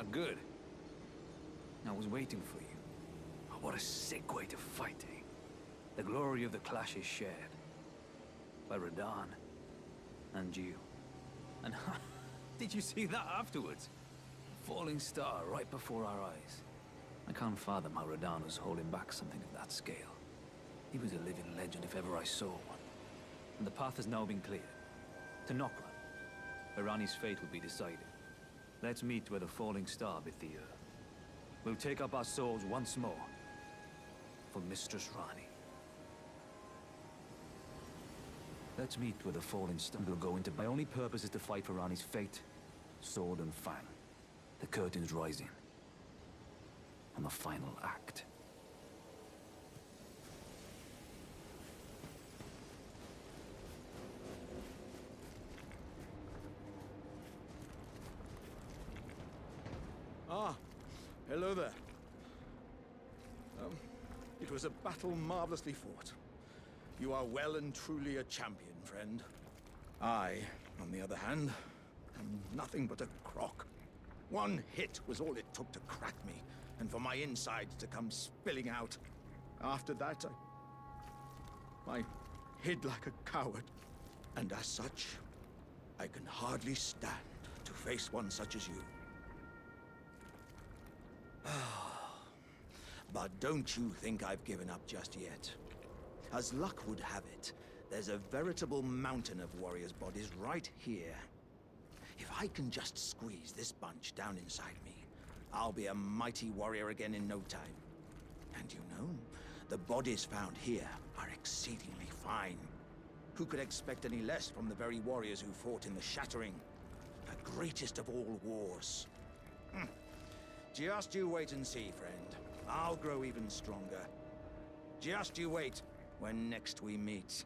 Ah, good. I was waiting for you. Oh, what a sick way to fight, eh? The glory of the clash is shared. By Radahn. And you. And did you see that afterwards? Falling star right before our eyes. I can't fathom how Radahn was holding back something of that scale. He was a living legend if ever I saw one. And the path has now been cleared. To Nokran, where Rani's fate will be decided. Let's meet where the falling star bit the earth. We'll take up our swords once more. For Mistress Rani. Let's meet where the falling star will go into. My only purpose is to fight for Rani's fate, sword and fang. The curtain's rising. On the final act. Ah, hello there. It was a battle marvelously fought. You are well and truly a champion, friend. I, on the other hand, am nothing but a crock. One hit was all it took to crack me, and for my insides to come spilling out. After that, I hid like a coward. And as such, I can hardly stand to face one such as you. But don't you think I've given up just yet. As luck would have it, there's a veritable mountain of warriors' bodies right here. If I can just squeeze this bunch down inside me, I'll be a mighty warrior again in no time. And you know, the bodies found here are exceedingly fine. Who could expect any less from the very warriors who fought in the Shattering? The greatest of all wars. Just you wait and see, friend. I'll grow even stronger. Just you wait when next we meet.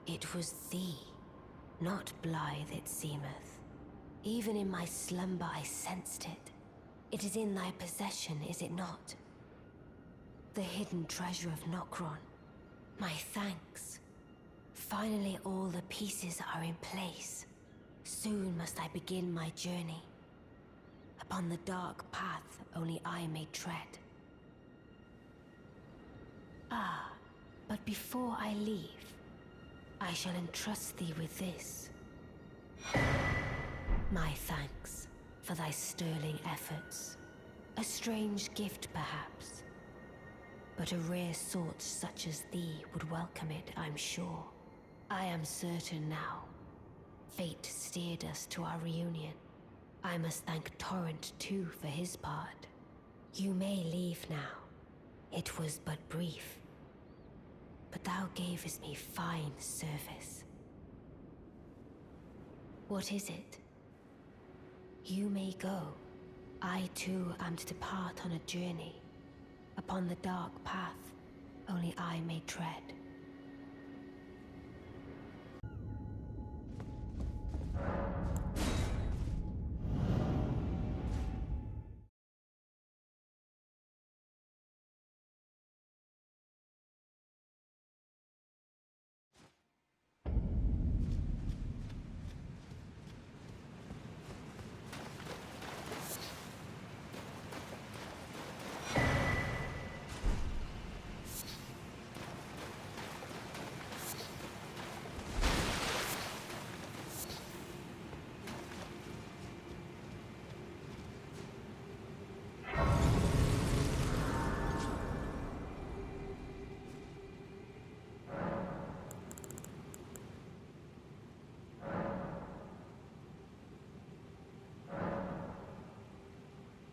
It was thee, not Blythe it seemeth. Even in my slumber I sensed it. It is in thy possession, is it not? The hidden treasure of Nokron. My thanks. Finally all the pieces are in place. Soon must I begin my journey. Upon the dark path only I may tread. Ah, but before I leave, I shall entrust thee with this. My thanks for thy sterling efforts. A strange gift, perhaps. But a rare sort such as thee would welcome it, I'm sure. I am certain now. Fate steered us to our reunion. I must thank Torrent, too, for his part. You may leave now. It was but brief. But thou gavest me fine service. What is it? You may go. I too am to depart on a journey. Upon the dark path, only I may tread.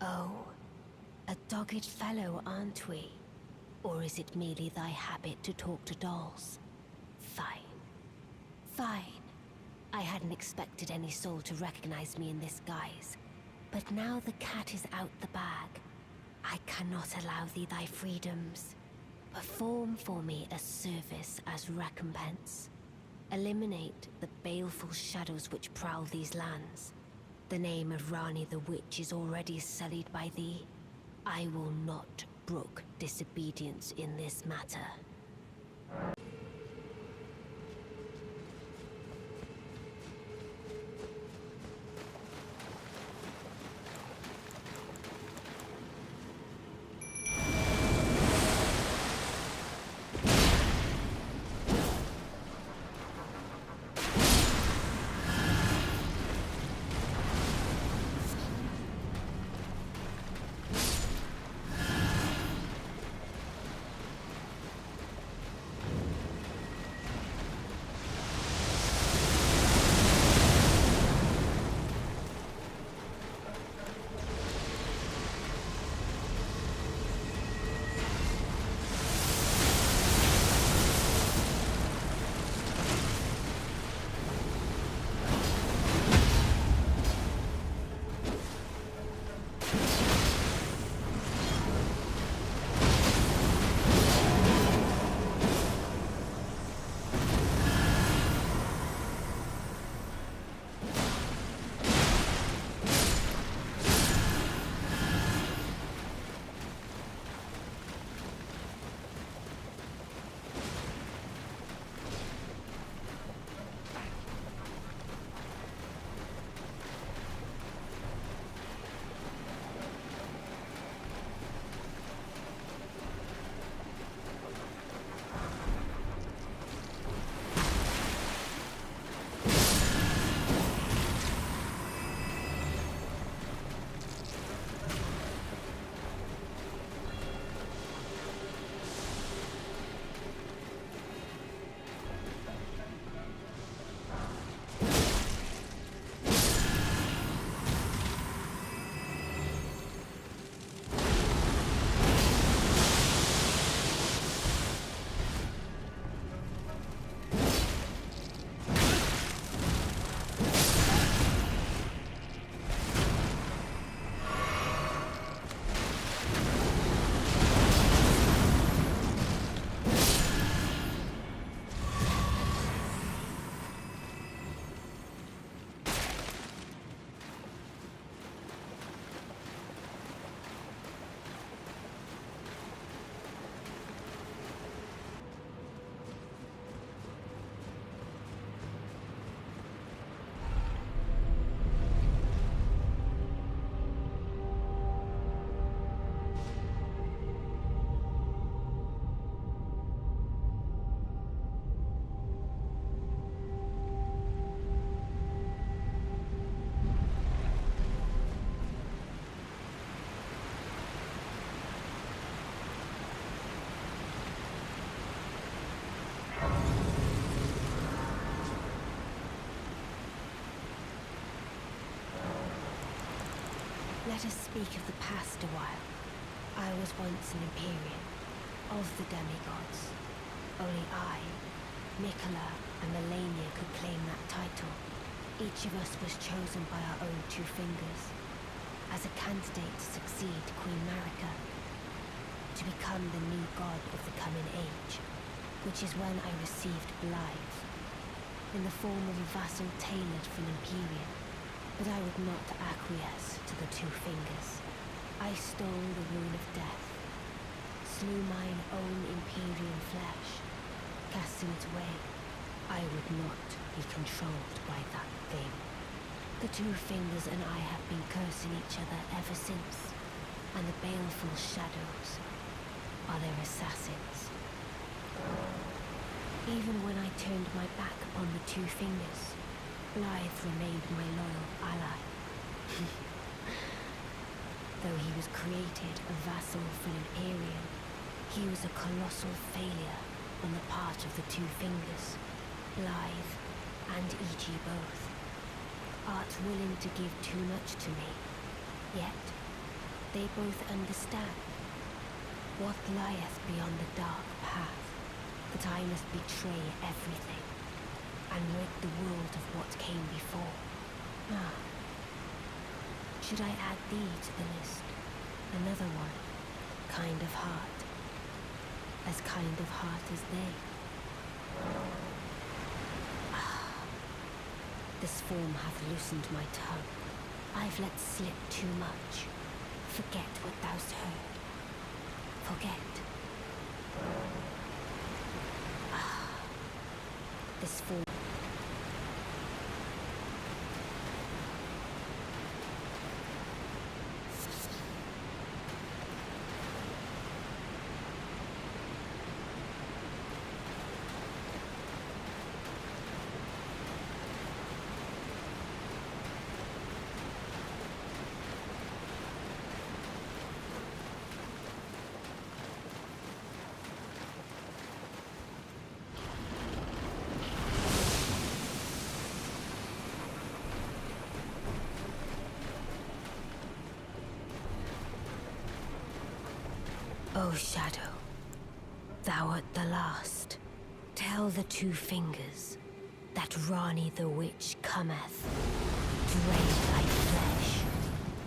Oh, a dogged fellow, aren't we? Or is it merely thy habit to talk to dolls? Fine. Fine. I hadn't expected any soul to recognize me in this guise. But now the cat is out the bag. I cannot allow thee thy freedoms. Perform for me a service as recompense. Eliminate the baleful shadows which prowl these lands. The name of Rani the Witch is already sullied by thee. I will not brook disobedience in this matter. Let us speak of the past a while. I was once an Imperial, of the demigods. Only I, Nicola, and Melania could claim that title. Each of us was chosen by our own two fingers, as a candidate to succeed Queen Marika, to become the new god of the coming age, which is when I received Blythe, in the form of a vassal tailored for an Imperial. But I would not acquiesce to the two fingers. I stole the rune of death, slew mine own Imperial flesh, casting it away. I would not be controlled by that thing. The two fingers and I have been cursing each other ever since, and the baleful shadows are their assassins. Even when I turned my back upon the two fingers, Blythe remained my loyal ally. Though he was created a vassal for an Imperial, he was a colossal failure on the part of the two fingers, Blythe and E.G. both. Art willing to give too much to me, yet they both understand what lieth beyond the dark path, that I must betray everything and rid the world of what came before. Ah. Should I add thee to the list? Another one, kind of heart. As kind of heart as they. Ah. This form hath loosened my tongue. I've let slip too much. Forget what thou'st heard. Forget. Ah. This form. O Shadow, thou art the last. Tell the two fingers that Rani the Witch cometh, drain thy flesh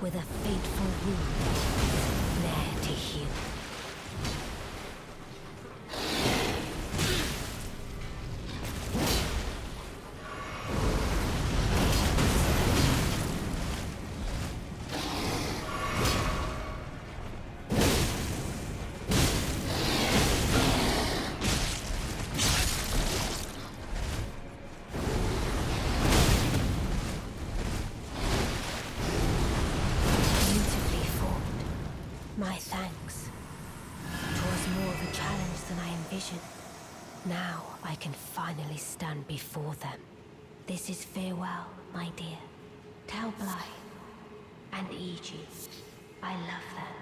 with a fateful wound, ne'er to heal. My thanks. 'Twas more of a challenge than I envisioned. Now I can finally stand before them. This is farewell, my dear. Tell Blythe and E.G. I love them.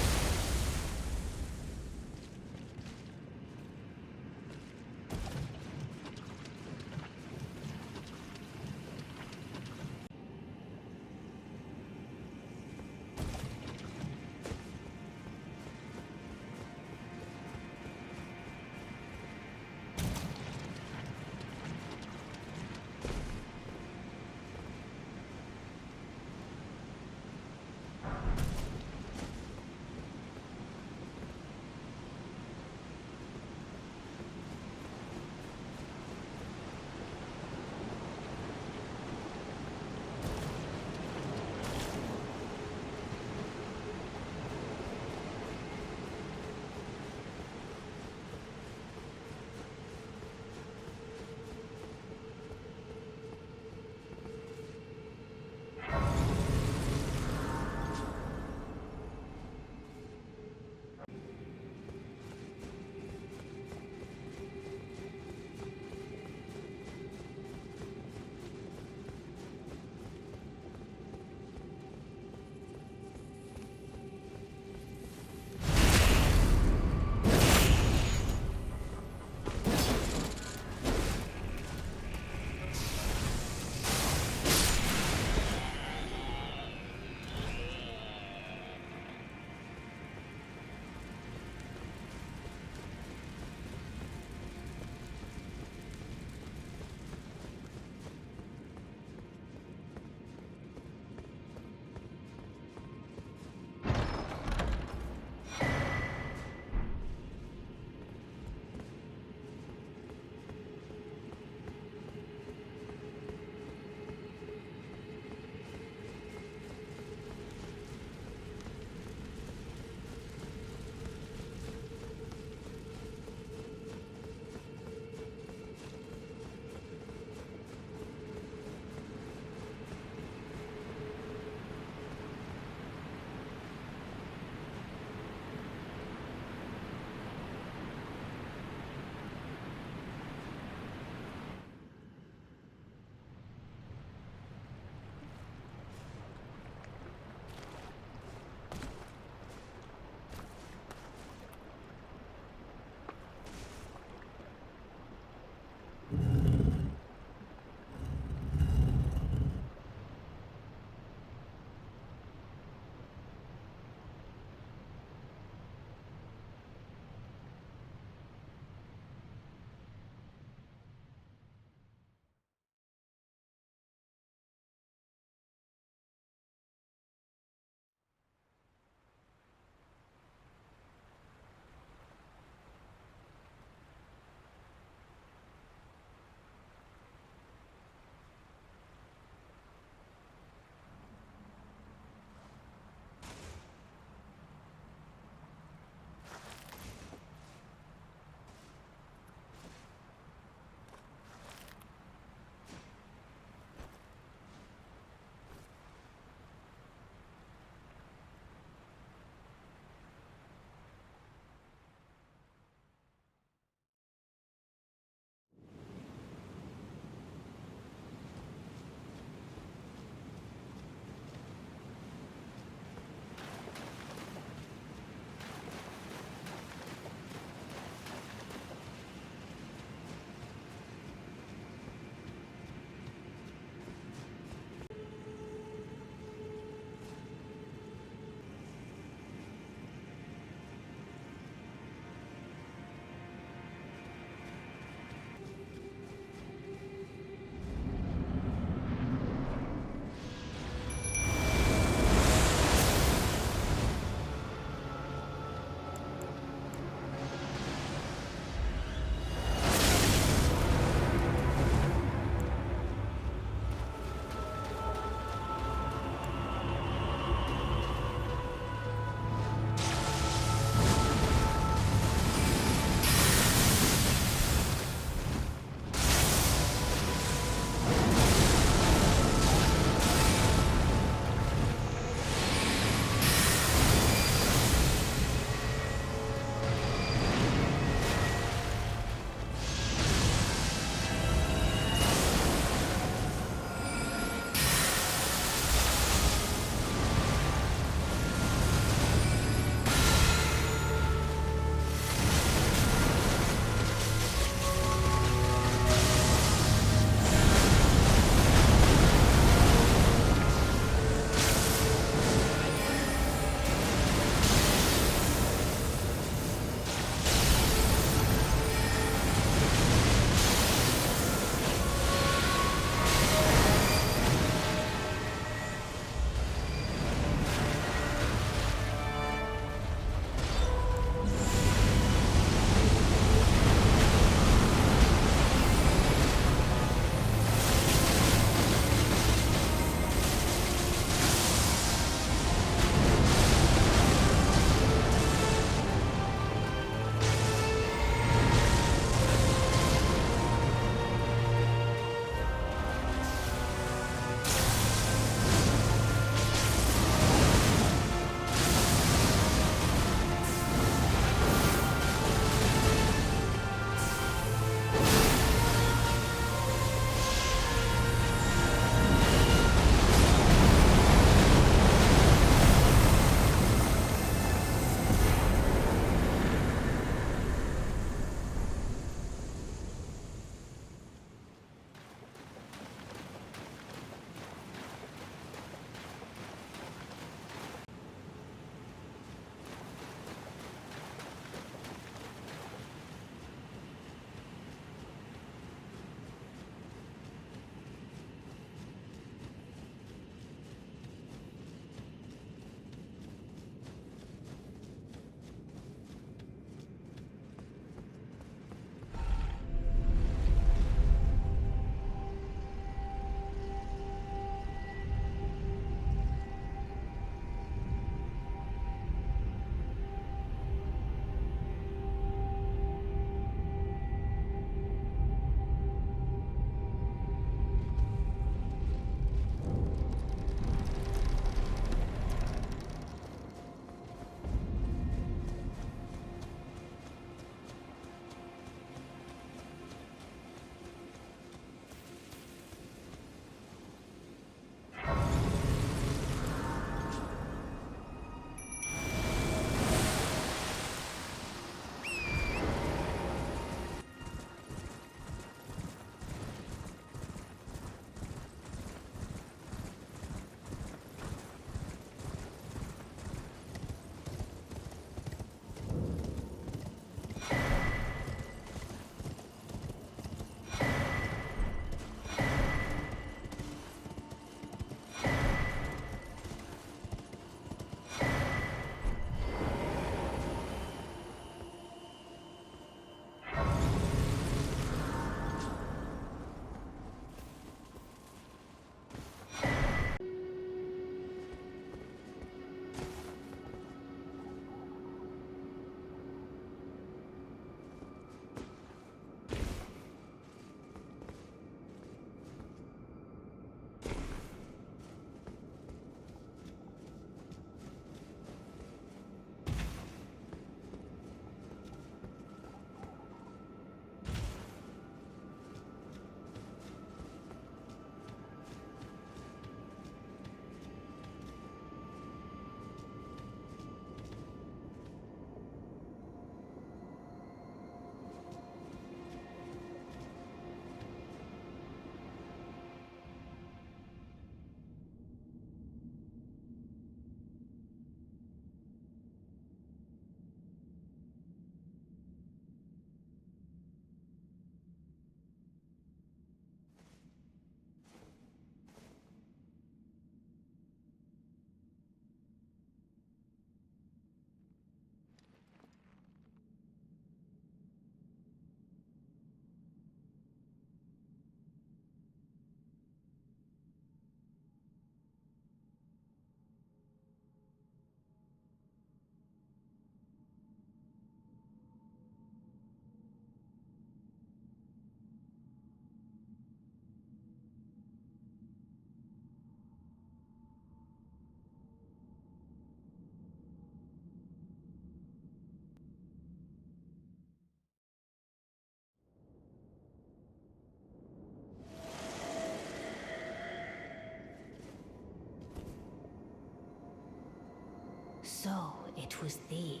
So it was thee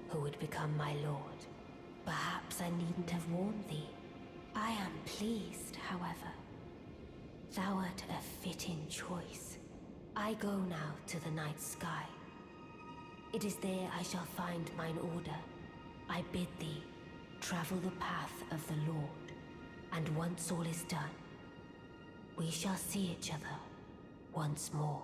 who would become my lord. Perhaps I needn't have warned thee. I am pleased, however. Thou art a fitting choice. I go now to the night sky. It is there I shall find mine order. I bid thee travel the path of the Lord, and once all is done, we shall see each other once more.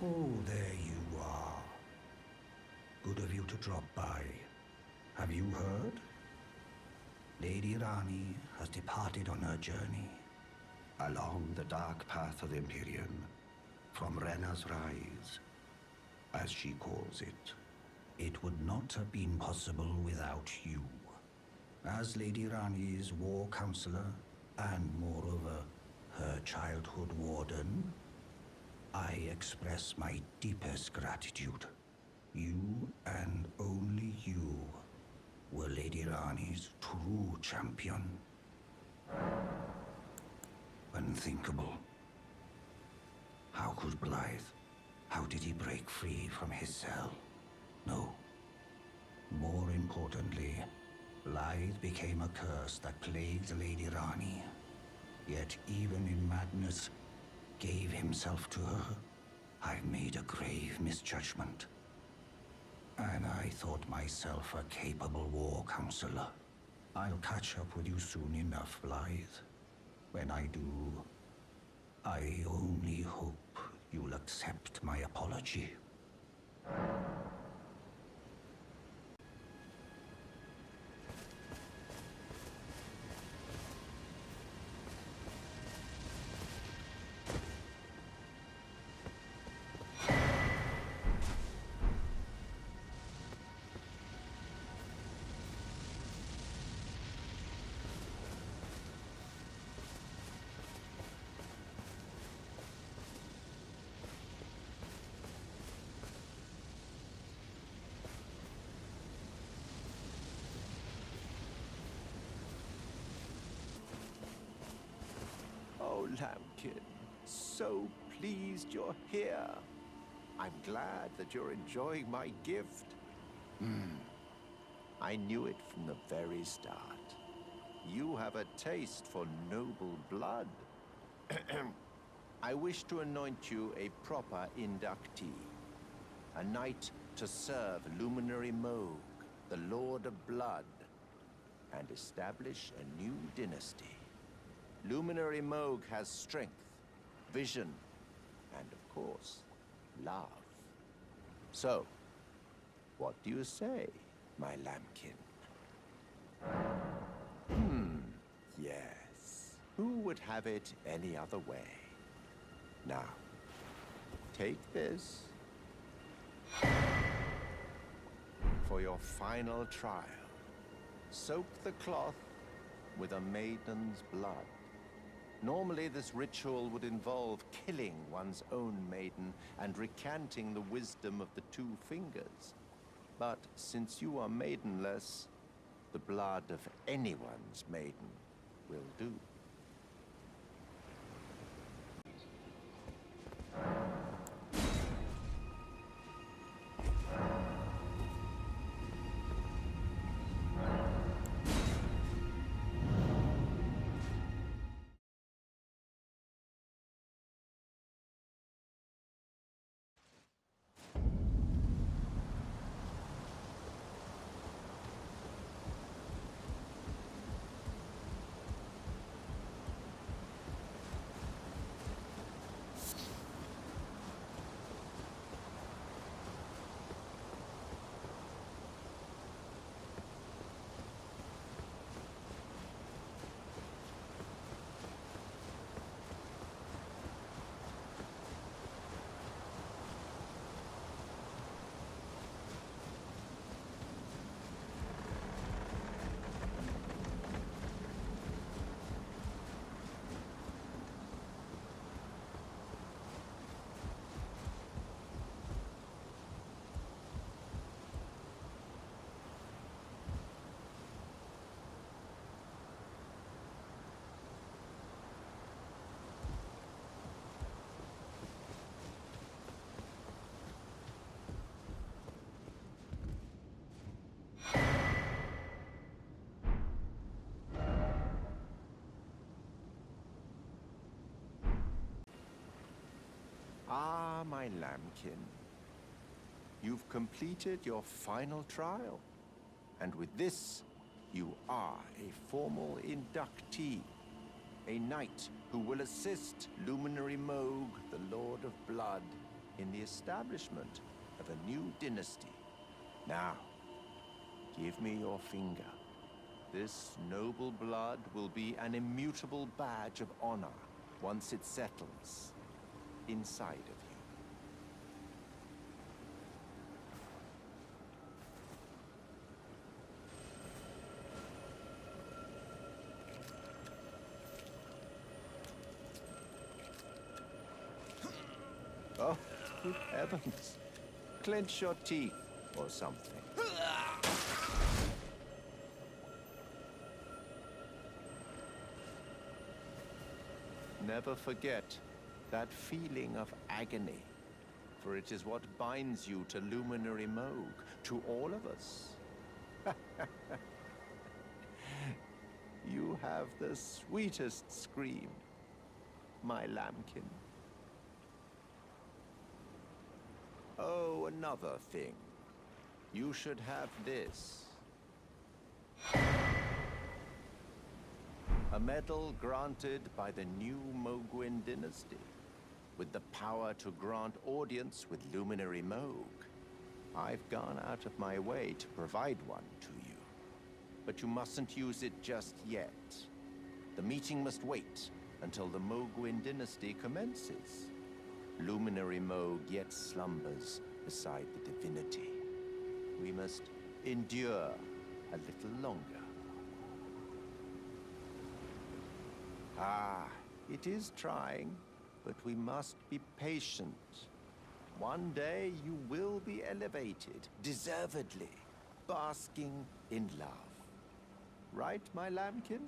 Oh, there you are. Good of you to drop by. Have you heard? Lady Rani has departed on her journey. Along the dark path of Imperium, from Rena's Rise, as she calls it. It would not have been possible without you. As Lady Rani's war counselor, and moreover, her childhood warden, I express my deepest gratitude. You and only you were Lady Rani's true champion. Unthinkable. How could Blythe? How did he break free from his cell? No. More importantly, Blythe became a curse that plagued Lady Rani. Yet even in madness, gave himself to her. I've made a grave misjudgment. And I thought myself a capable war counselor. I'll catch up with you soon enough, Blythe. When I do, I only hope you'll accept my apology. Oh, Lambkin, so pleased you're here. I'm glad that you're enjoying my gift. I knew it from the very start. You have a taste for noble blood. I wish to anoint you a proper inductee. A knight to serve Luminary Moog, the Lord of Blood, and establish a new dynasty. Luminary Moog has strength, vision, and of course, love. So, what do you say, my lambkin? Yes. Who would have it any other way? Now, take this. for your final trial. Soak the cloth with a maiden's blood. Normally, this ritual would involve killing one's own maiden and recanting the wisdom of the two fingers. But since you are maidenless, the blood of anyone's maiden will do. Ah, my lambkin. You've completed your final trial. And with this, you are a formal inductee. A knight who will assist Luminary Moog, the Lord of Blood, in the establishment of a new dynasty. Now, give me your finger. This noble blood will be an immutable badge of honor once it settles inside of you. Oh, good heavens. Clench your teeth or something. Never forget that feeling of agony, for it is what binds you to Luminary Moog, to all of us. You have the sweetest scream, my lambkin. Oh, another thing. You should have this. A medal granted by the new Moguin dynasty, with the power to grant audience with Luminary Moog. I've gone out of my way to provide one to you. But you mustn't use it just yet. The meeting must wait until the Moguin dynasty commences. Luminary Moog yet slumbers beside the divinity. We must endure a little longer. Ah, it is trying, but we must be patient. One day you will be elevated, deservedly, basking in love. Right, my lambkin?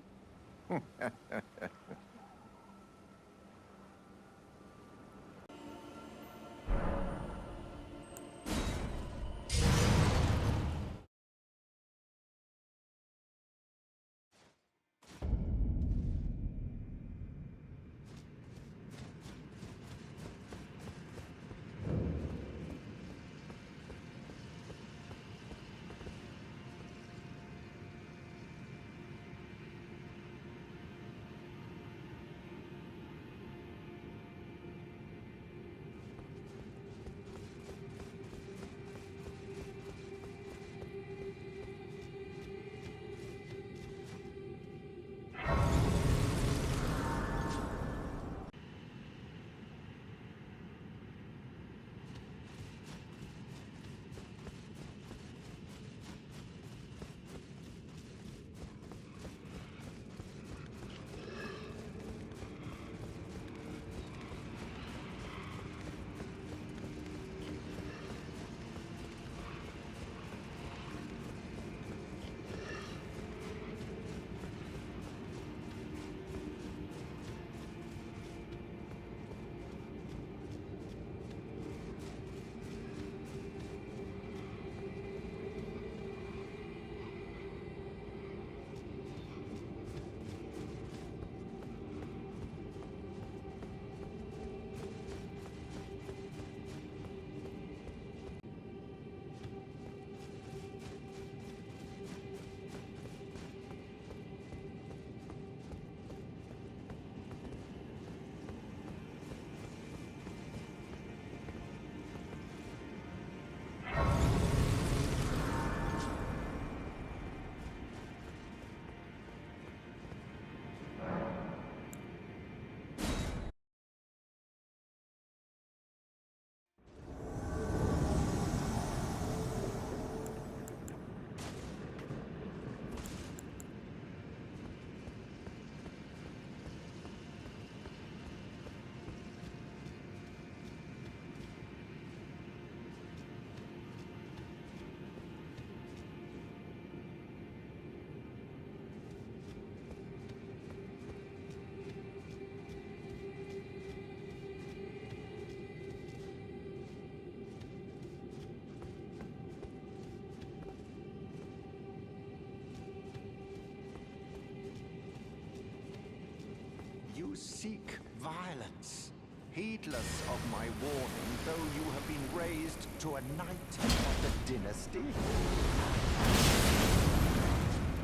You seek violence, heedless of my warning, though you have been raised to a knight of the dynasty.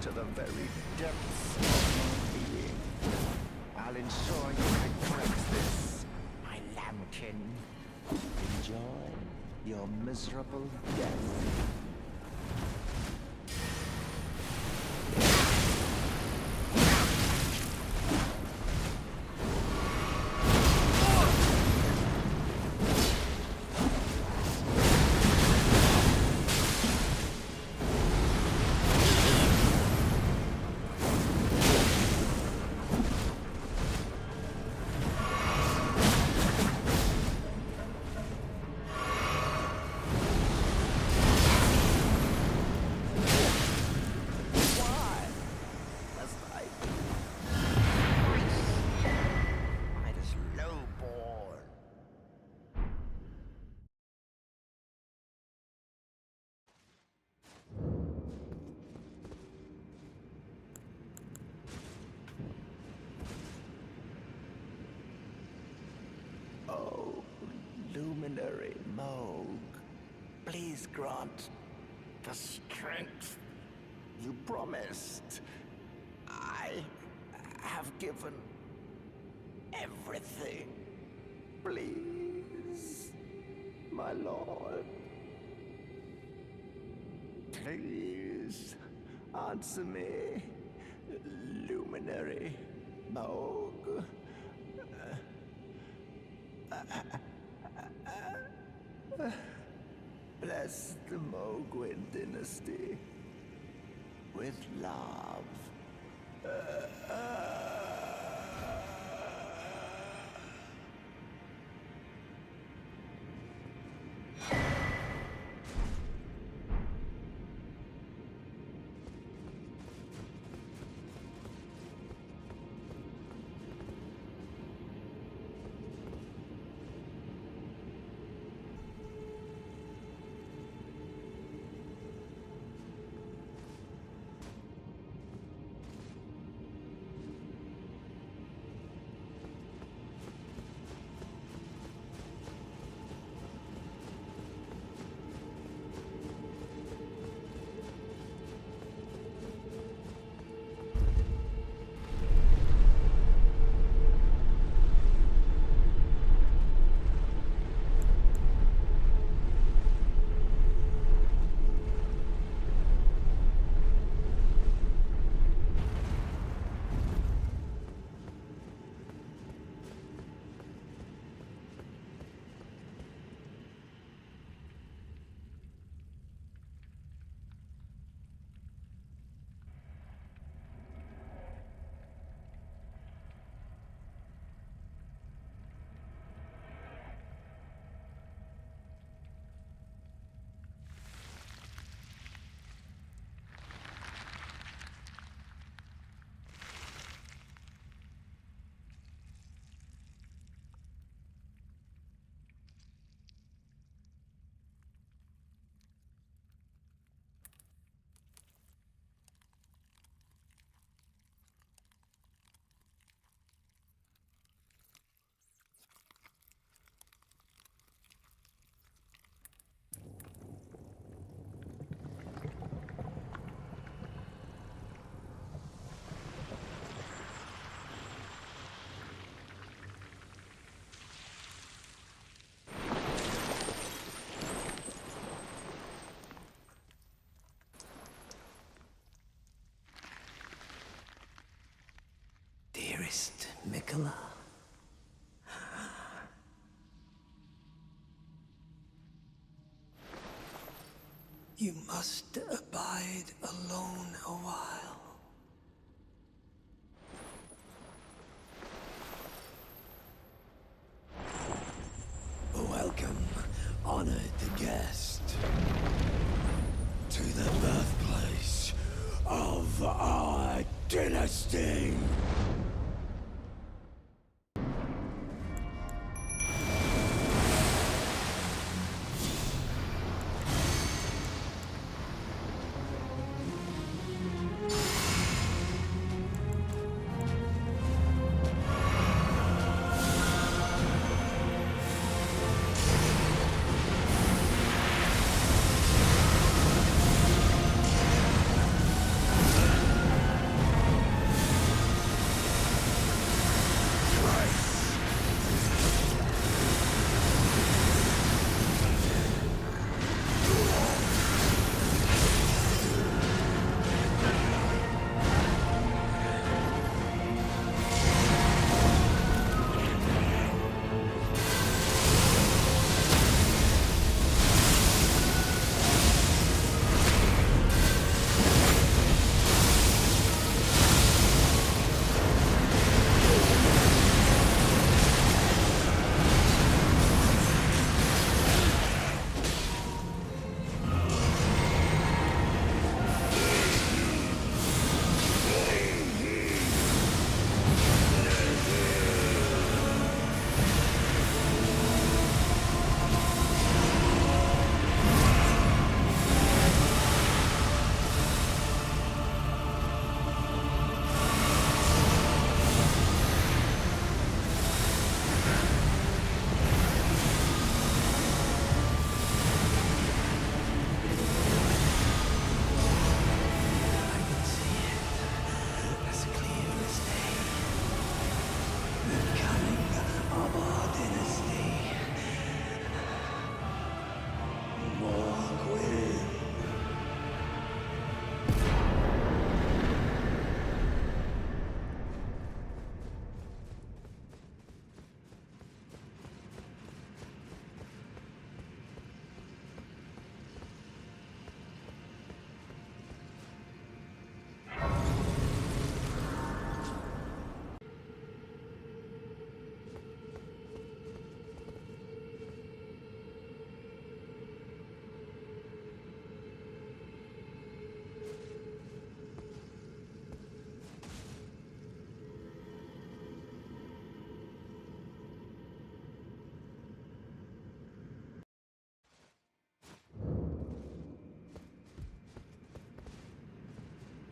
To the very depths of your being. I'll ensure you can correct this, my lambkin. Enjoy your miserable death. Luminary Moog, please grant the strength you promised. I have given everything. Please, my lord. Please, answer me, Luminary Moog. Bless the Mogwin dynasty with love. Dearest Mikola, you must abide alone a while. Welcome, honored guest, to the birthplace of our dynasty.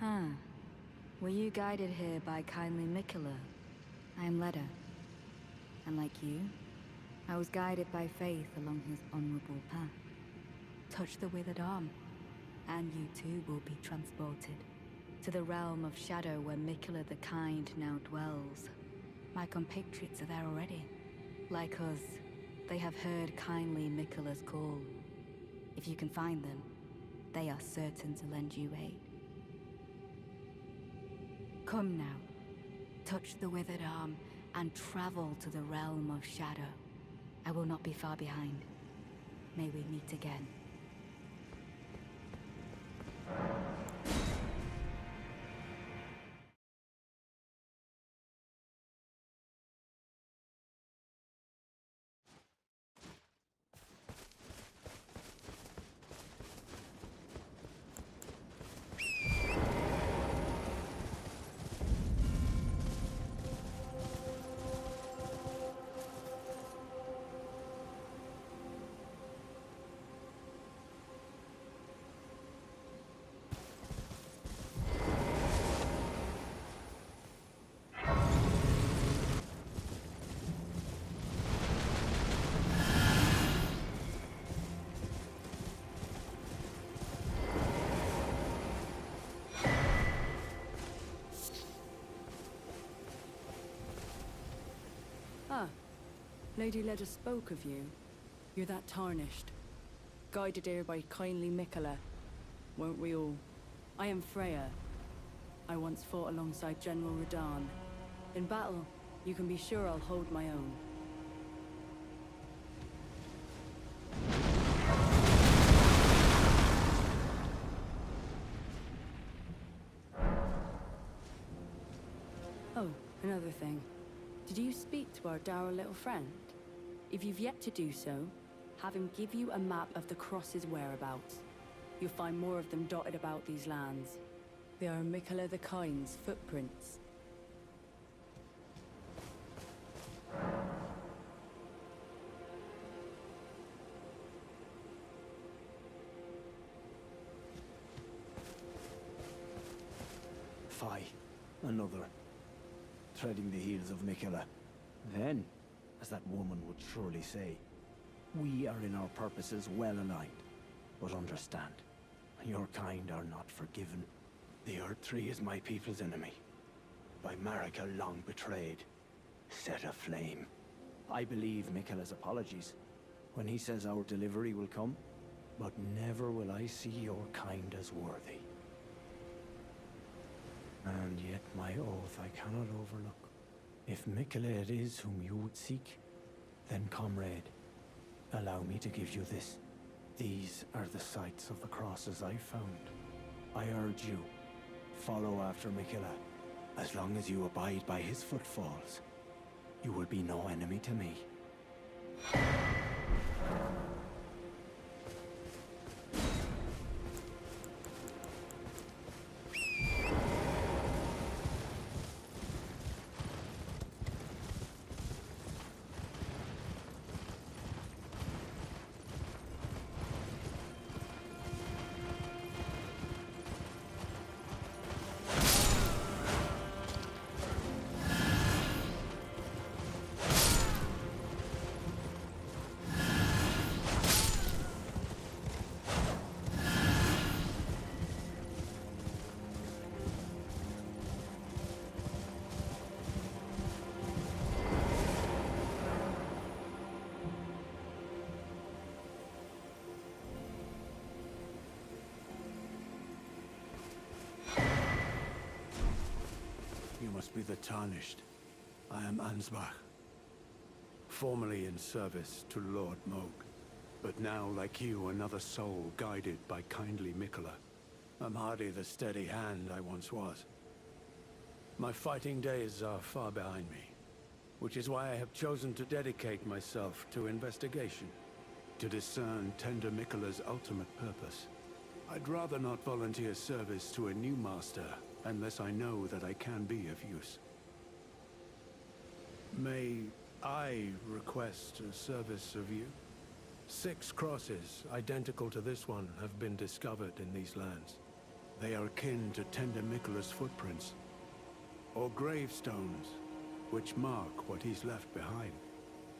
Ah. Were you guided here by kindly Mikola? I am Leda. And like you, I was guided by faith along his honorable path. Touch the withered arm, and you too will be transported to the realm of shadow where Mikola the Kind now dwells. My compatriots are there already. Like us, they have heard kindly Mikola's call. If you can find them, they are certain to lend you aid. Come now, touch the withered arm, and travel to the realm of shadow. I will not be far behind. May we meet again. Ah, Lady Leda spoke of you. You're that tarnished. Guided here by kindly Mikola. Weren't we all? I am Freya. I once fought alongside General Radahn. In battle, you can be sure I'll hold my own. Oh, another thing. Did you speak to our dour little friend? If you've yet to do so, have him give you a map of the Cross's whereabouts. You'll find more of them dotted about these lands. They are Mikola the Kind's footprints. Fie, another. Treading the heels of Mikola. Then, as that woman would surely say, we are in our purposes well aligned. But understand, your kind are not forgiven. The Earth Tree is my people's enemy. By Marika long betrayed, set aflame. I believe Mikola's apologies when he says our delivery will come, but never will I see your kind as worthy. And yet my oath I cannot overlook. If Mikola it is whom you would seek, then comrade, allow me to give you this. These are the sites of the crosses I found. I urge you, follow after Mikola. As long as you abide by his footfalls, you will be no enemy to me. You must be the Tarnished. I am Ansbach. Formerly in service to Lord Moog, but now, like you, another soul guided by kindly Mikola. I'm hardly the steady hand I once was. My fighting days are far behind me, which is why I have chosen to dedicate myself to investigation, to discern tender Mikola's ultimate purpose. I'd rather not volunteer service to a new master unless I know that I can be of use. May I request a service of you? 6 crosses, identical to this one, have been discovered in these lands. They are akin to tender Mikkela's footprints, or gravestones, which mark what he's left behind.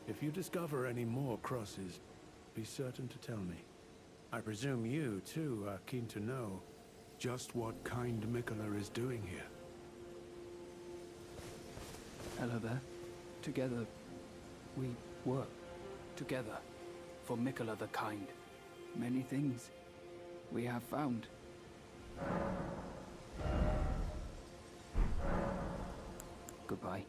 If you discover any more crosses, be certain to tell me. I presume you, too, are keen to know just what kind Mikkela is doing here. Hello there. Together, we work. Together, for Mikkela the Kind. Many things we have found. Goodbye.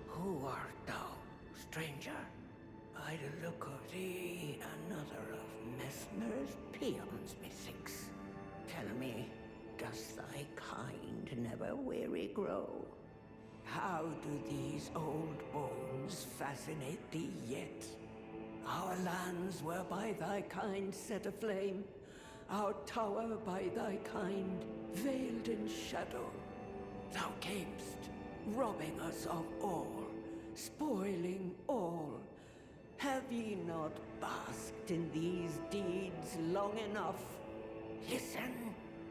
Who art thou, stranger? By the look of thee, another of Messner's peons, methinks. Tell me, does thy kind never weary grow? How do these old bones fascinate thee yet? Our lands were by thy kind set aflame, our tower by thy kind veiled in shadow. Thou camest, robbing us of all, spoiling all. Have ye not basked in these deeds long enough? Listen,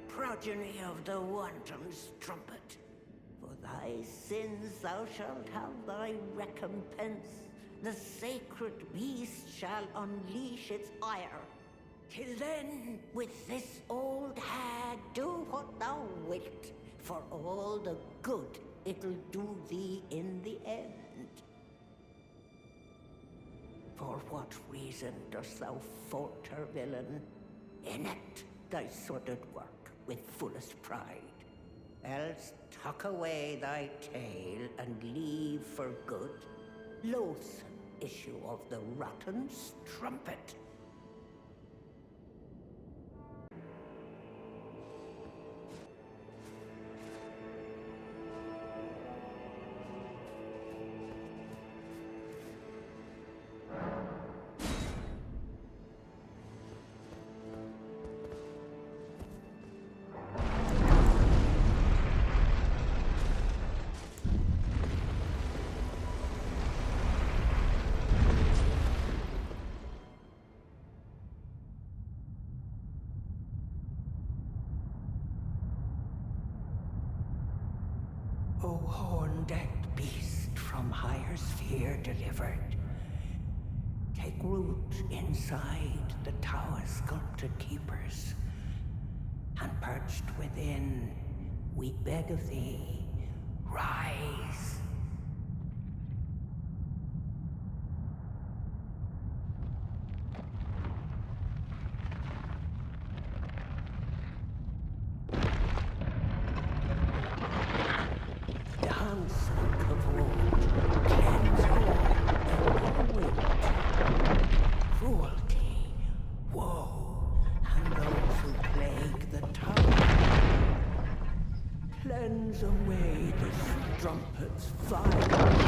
progeny of the wanton's trumpet. For thy sins thou shalt have thy recompense. The sacred beast shall unleash its ire. Till then, with this old hag, do what thou wilt, for all the good it'll do thee in the end. For what reason dost thou falter, villain? Enact thy sordid work with fullest pride. Else tuck away thy tail and leave for good loathsome issue of the rotten strumpet. O horn-decked beast from higher sphere delivered, take root inside the tower's sculpted keepers, and perched within, we beg of thee, rise. Dance kavod, cleanse all, cruelty, woe, and those who plague the town. Cleanse away the strumpet's fire.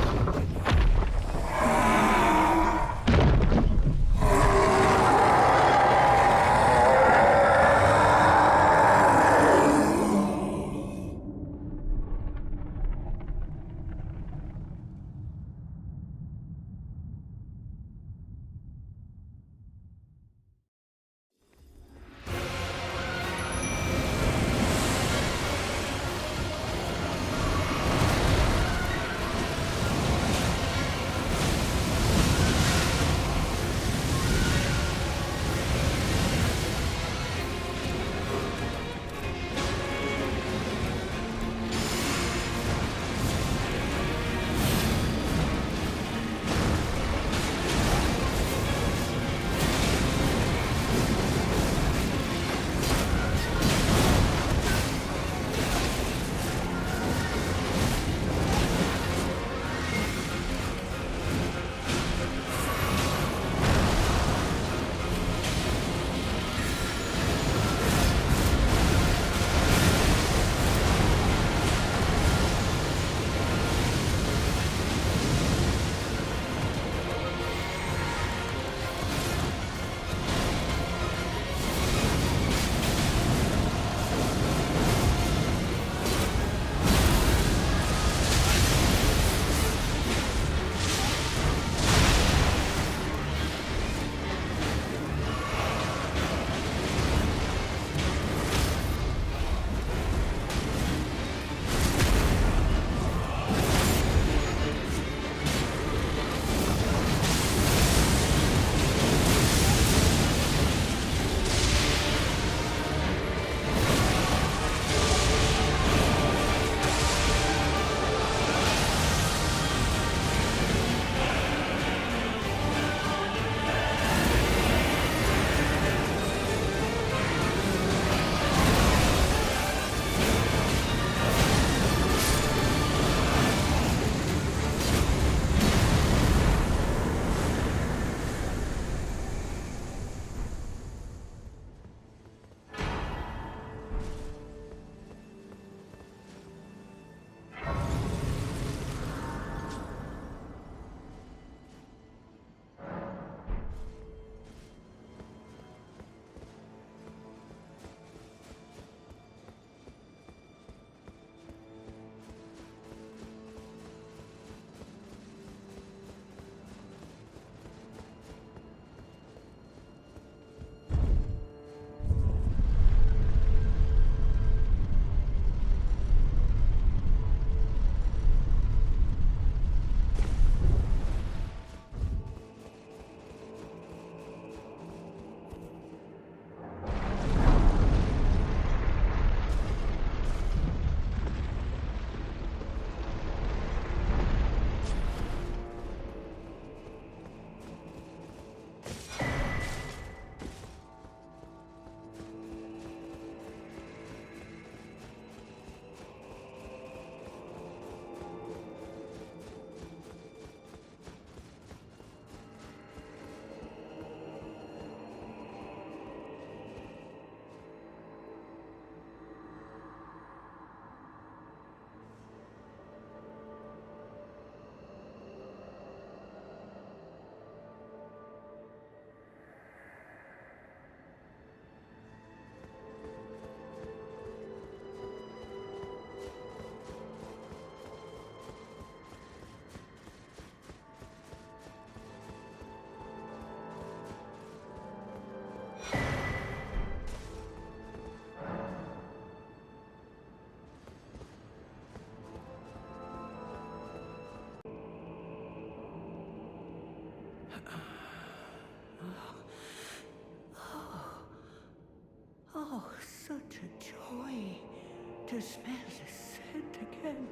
to smell the scent again.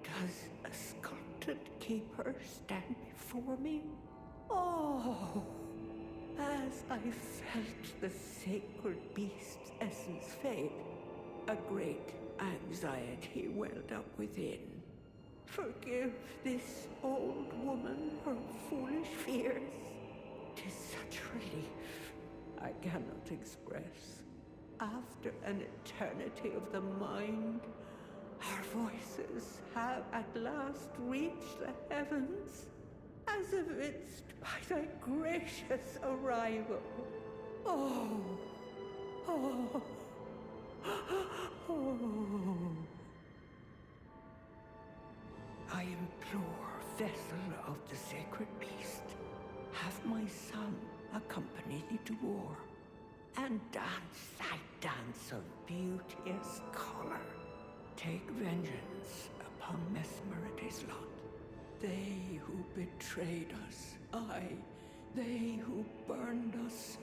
Does a sculpted keeper stand before me? Oh, as I felt the sacred beast's essence fade, a great anxiety welled up within. Forgive this old woman her foolish fears. 'Tis such relief I cannot express. After an eternity of the mind, our voices have at last reached the heavens, as evinced by thy gracious arrival. Oh, oh, oh. I implore, vessel of the sacred beast, have my son accompany thee to war, and dance thy dance of beauteous color. Take vengeance upon Mesmerity's lot. They who betrayed us, aye, they who burned us,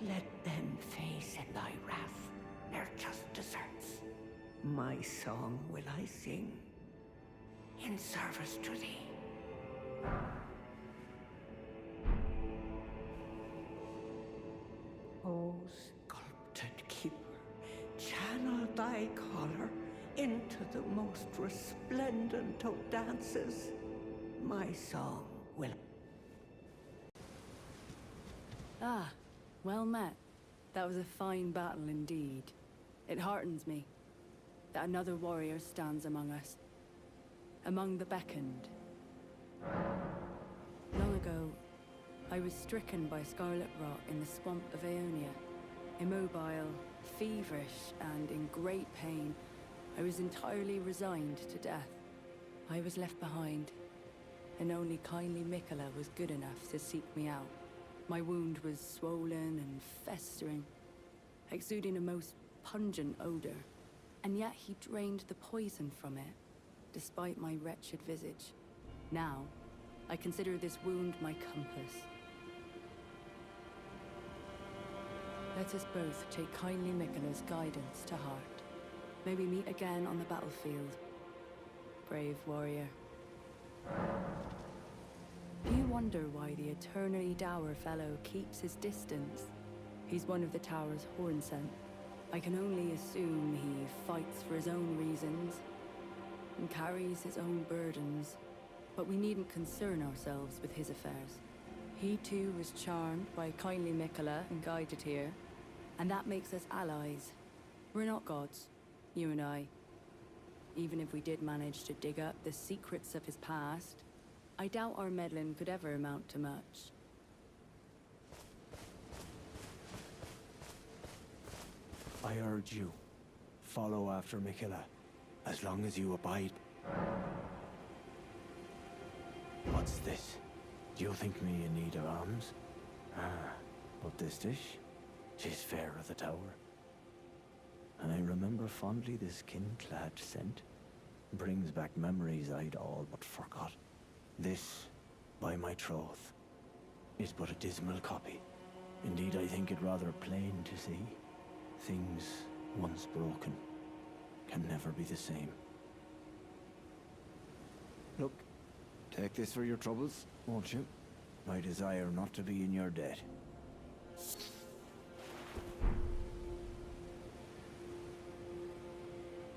let them face in thy wrath their just deserts. My song will I sing, in service to thee. O sculpted keeper, channel thy color into the most resplendent of dances. My song will... Ah, well met. That was a fine battle indeed. It heartens me that another warrior stands among us, among the beckoned. Long ago, I was stricken by scarlet rot in the swamp of Aeonia. Immobile, feverish, and in great pain, I was entirely resigned to death. I was left behind, and only kindly Mikola was good enough to seek me out. My wound was swollen and festering, exuding a most pungent odor, and yet he drained the poison from it, despite my wretched visage. Now, I consider this wound my compass. Let us both take kindly Mikola's guidance to heart. May we meet again on the battlefield, brave warrior. Do you wonder why the eternally dour fellow keeps his distance? He's one of the tower's horn scent. I can only assume he fights for his own reasons and carries his own burdens, but we needn't concern ourselves with his affairs. He too was charmed by kindly Mikola and guided here, and that makes us allies. We're not gods, you and I. Even if we did manage to dig up the secrets of his past, I doubt our meddling could ever amount to much. I urge you, follow after Mikola, as long as you abide. What's this? Do you think me in need of arms? Ah, but this dish, she's fair of the tower. And I remember fondly this skin-clad scent. Brings back memories I'd all but forgot. This, by my troth, is but a dismal copy. Indeed, I think it rather plain to see. Things once broken can never be the same. Look, take this for your troubles, won't you? I desire not to be in your debt.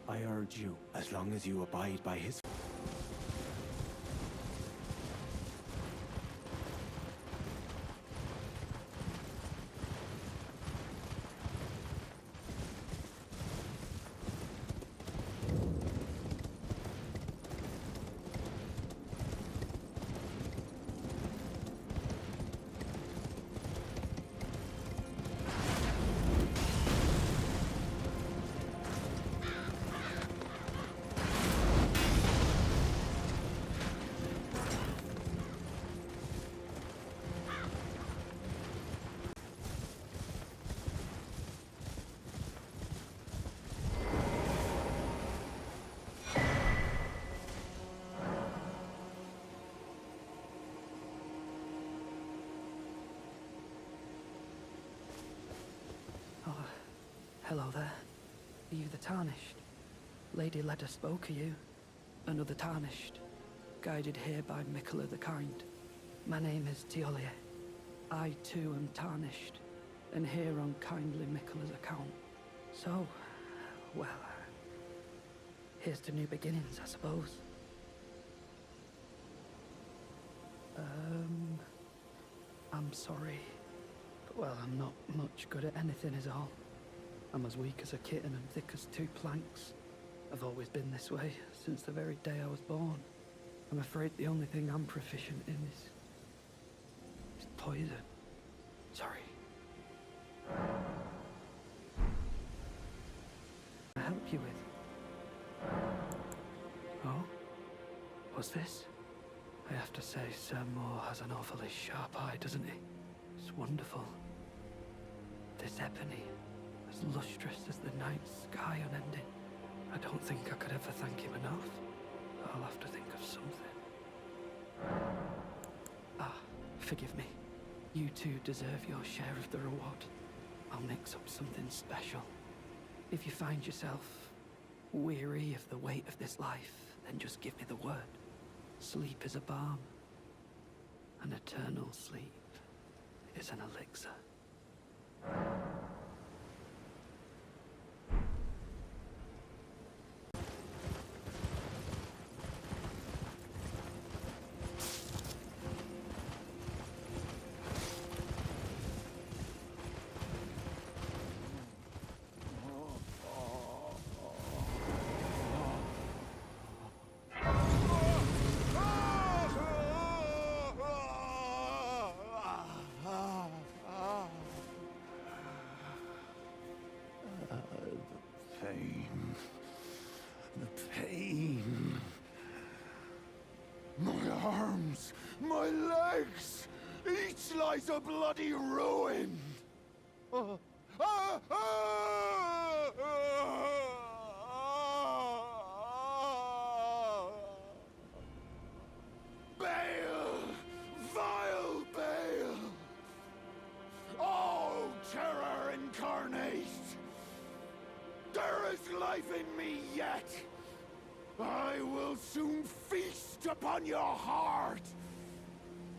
I urge you, as long as you abide by his... Hello there. Are you the Tarnished? Lady Leda spoke of you. Another tarnished. Guided here by Mikola the Kind. My name is Dlc. I too am tarnished, and here on kindly Mikola's account. So, well, here's to new beginnings, I suppose. I'm sorry. But, well, I'm not much good at anything is all. I'm as weak as a kitten and thick as two planks. I've always been this way, since the very day I was born. I'm afraid the only thing I'm proficient in is poison. Sorry. Can I help you with? Oh? What's this? I have to say, Sir Moore has an awfully sharp eye, doesn't he? It's wonderful. This ebony, as lustrous as the night sky unending. I don't think I could ever thank him enough. I'll have to think of something. Ah, forgive me. You two deserve your share of the reward. I'll mix up something special. If you find yourself weary of the weight of this life, then just give me the word. Sleep is a balm. An eternal sleep is an elixir. My legs! Each lies a bloody ruin! Bale! Vile Bale! Oh, terror incarnate! There is life in me yet! I will soon feast upon your heart!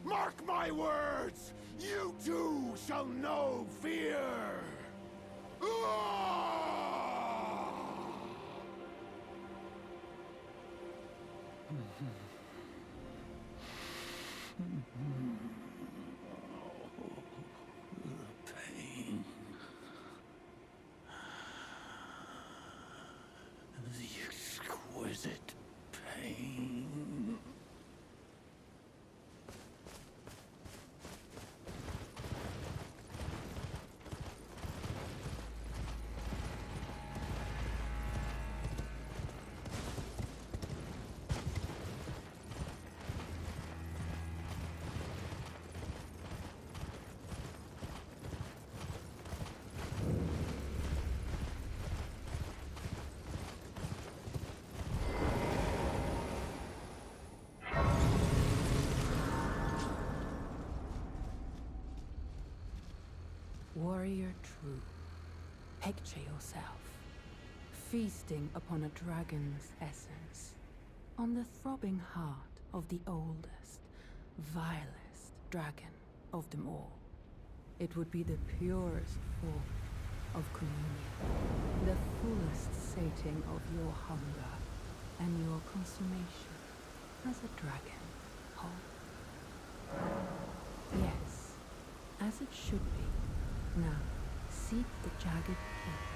Mark my words! You too shall know fear! The pain. The exquisite pain. Warrior true, picture yourself feasting upon a dragon's essence, on the throbbing heart of the oldest, vilest dragon of them all. It would be the purest form of communion, the fullest sating of your hunger and your consummation as a dragon whole. Yes, as it should be. Now, seek the jagged peak.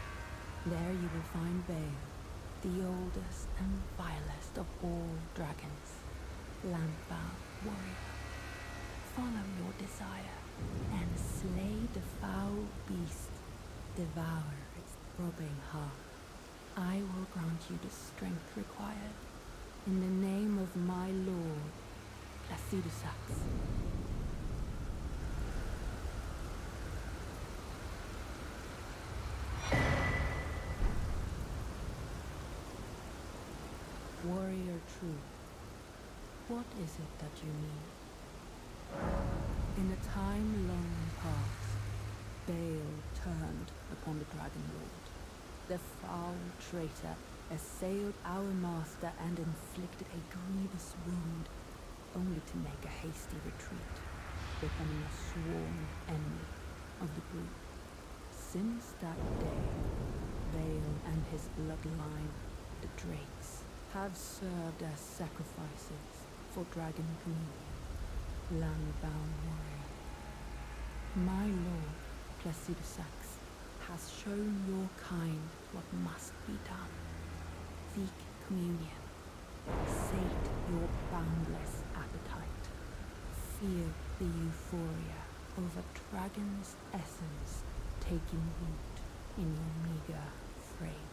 There you will find Bale, the oldest and vilest of all dragons, land-bound warrior. Follow your desire and slay the foul beast. Devour its throbbing heart. I will grant you the strength required. In the name of my lord, Placidusax. Warrior true, what is it that you need? In a time long past, Bale turned upon the Dragon Lord. the foul traitor assailed our master and inflicted a grievous wound, only to make a hasty retreat, becoming a sworn enemy of the group. Since that day, Vale and his bloodline, the Drakes, have served as sacrifices for Dragon Communion, land-bound warrior. My lord, Placidusax, has shown your kind what must be done. Seek communion. Sate your boundless appetite. Feel the euphoria of a dragon's essence taking root in your meager frame.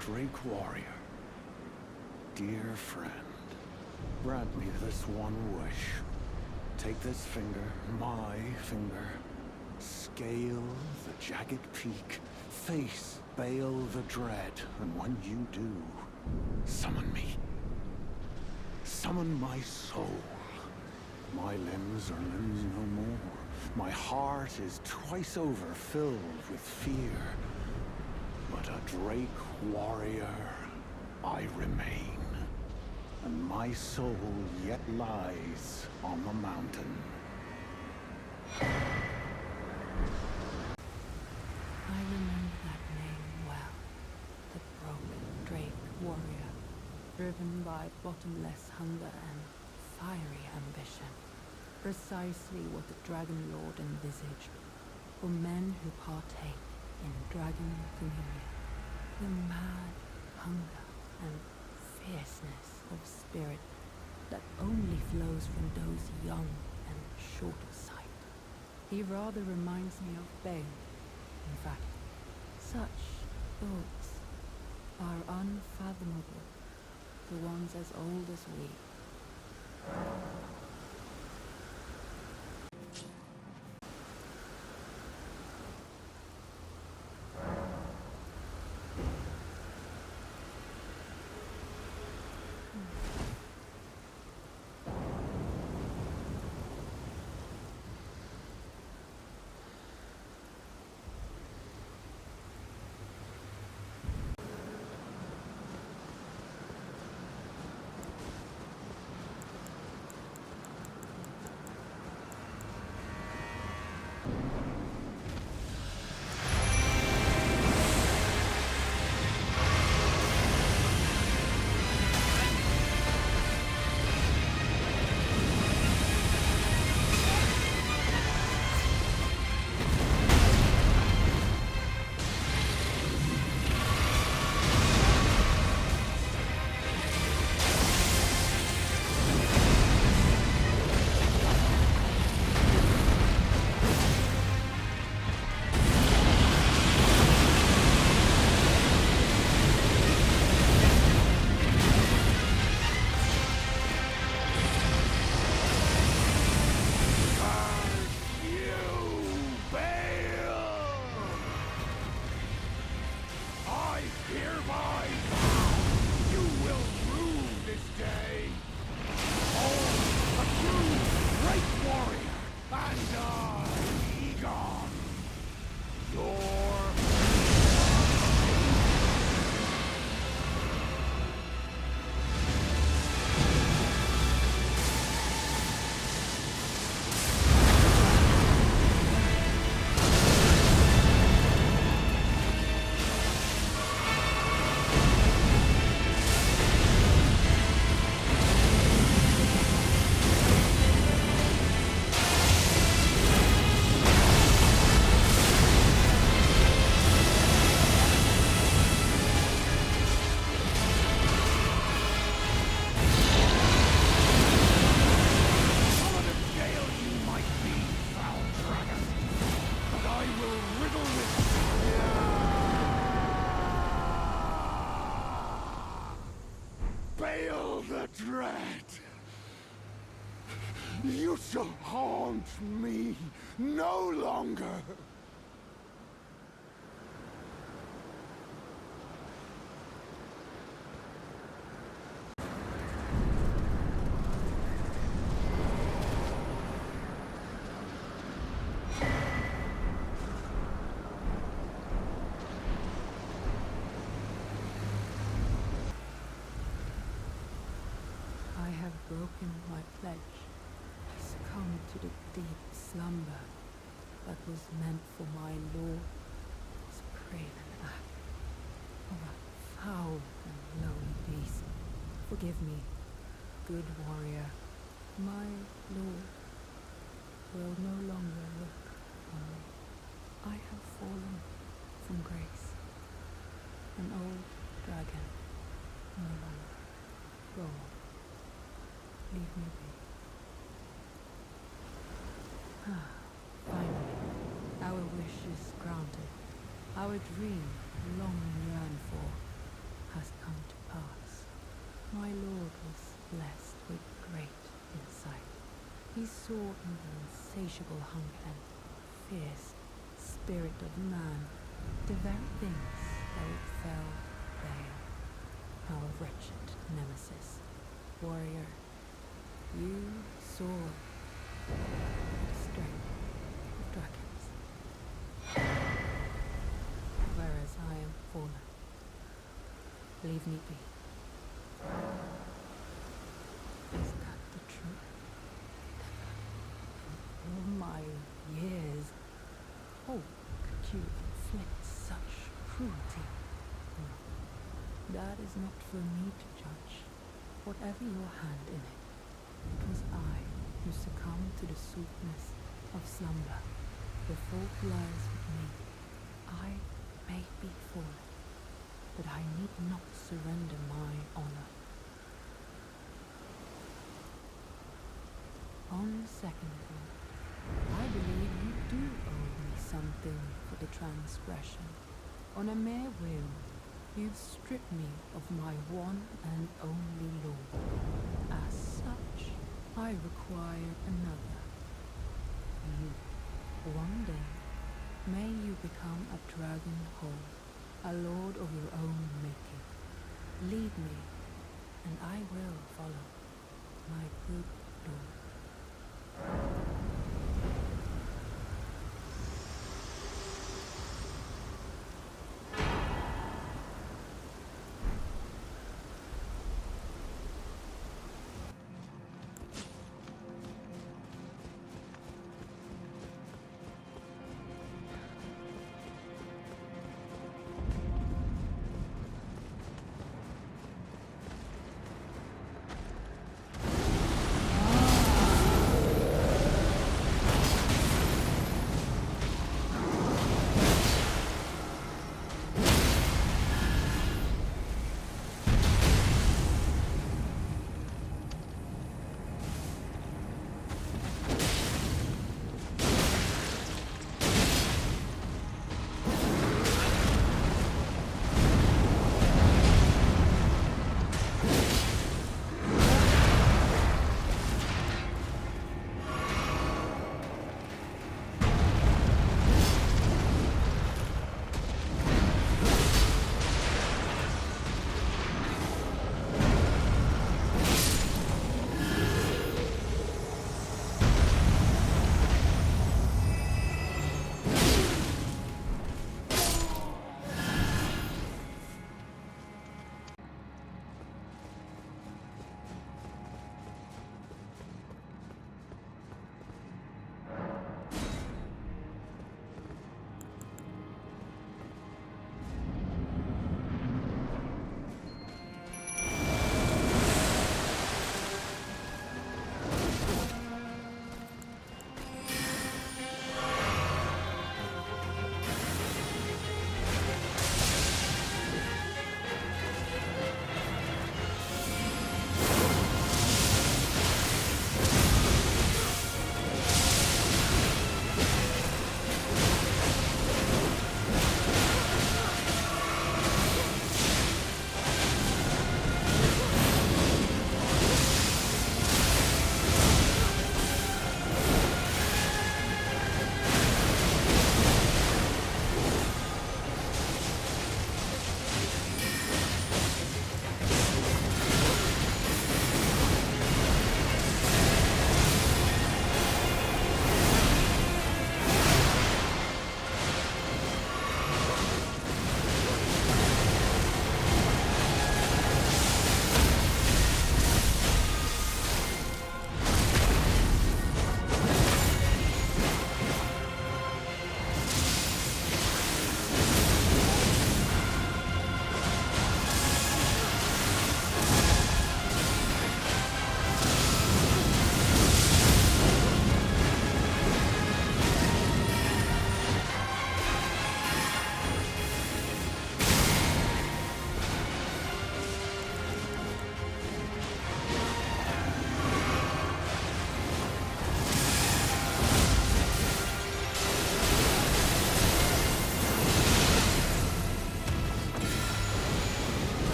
Drake warrior, dear friend, grant me this one wish. Take this finger, my finger, scale the jagged peak, face Baal the Dread, and when you do, summon me. Summon my soul. My limbs are limbs no more. My heart is twice over filled with fear. Drake warrior, I remain, and my soul yet lies on the mountain. I remember that name well. The broken Drake warrior, driven by bottomless hunger and fiery ambition. Precisely what the Dragon Lord envisaged for men who partake in Dragon Communion. The mad hunger and fierceness of spirit that only flows from those young and short of sight. He rather reminds me of Bale. In fact, such thoughts are unfathomable to ones as old as we. Dread, you shall haunt me no longer. I have broken my pledge, succumbed to the deep slumber that was meant for my lord. This craven act of a foul and lowly beast. Forgive me, good warrior. My lord will no longer look on me. I have fallen from grace. An old dragon, no longer. Go on. Leave me be. Finally, our wish is granted. Our dream, long yearned for, has come to pass. My lord was blessed with great insight. He saw in the insatiable hunger and fierce spirit of man the very things that would fell there. Our wretched nemesis, warrior, you saw the strength of dragons, whereas I am fallen. leave me be. Is that the truth? In all my years, how could you inflict such cruelty? No, that is not for me to judge. Whatever your hand in it, it was I who succumbed to the sweetness of slumber. The fault lies with me. I may be fallen, but I need not surrender my honor. On second thought, I believe you do owe me something for the transgression. On a mere whim, you've stripped me of my one and only law. As such, I require another. You, one day, may you become a dragon whole, a lord of your own making. Lead me, and I will follow, my good lord.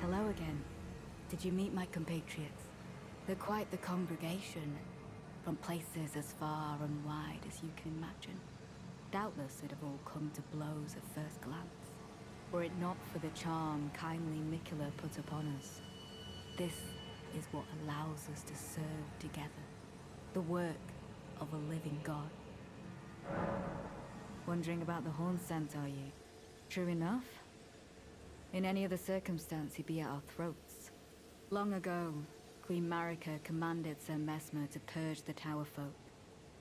Hello again. Did you meet my compatriots? They're quite the congregation, from places as far and wide as you can imagine. Doubtless it'd have all come to blows at first glance, were it not for the charm kindly Miquella put upon us. This is what allows us to serve together, the work of a living god. Wondering about the horn scent, are you? True enough. In any other circumstance, he'd be at our throats. Long ago, Queen Marika commanded Sir Mesmer to purge the Tower folk,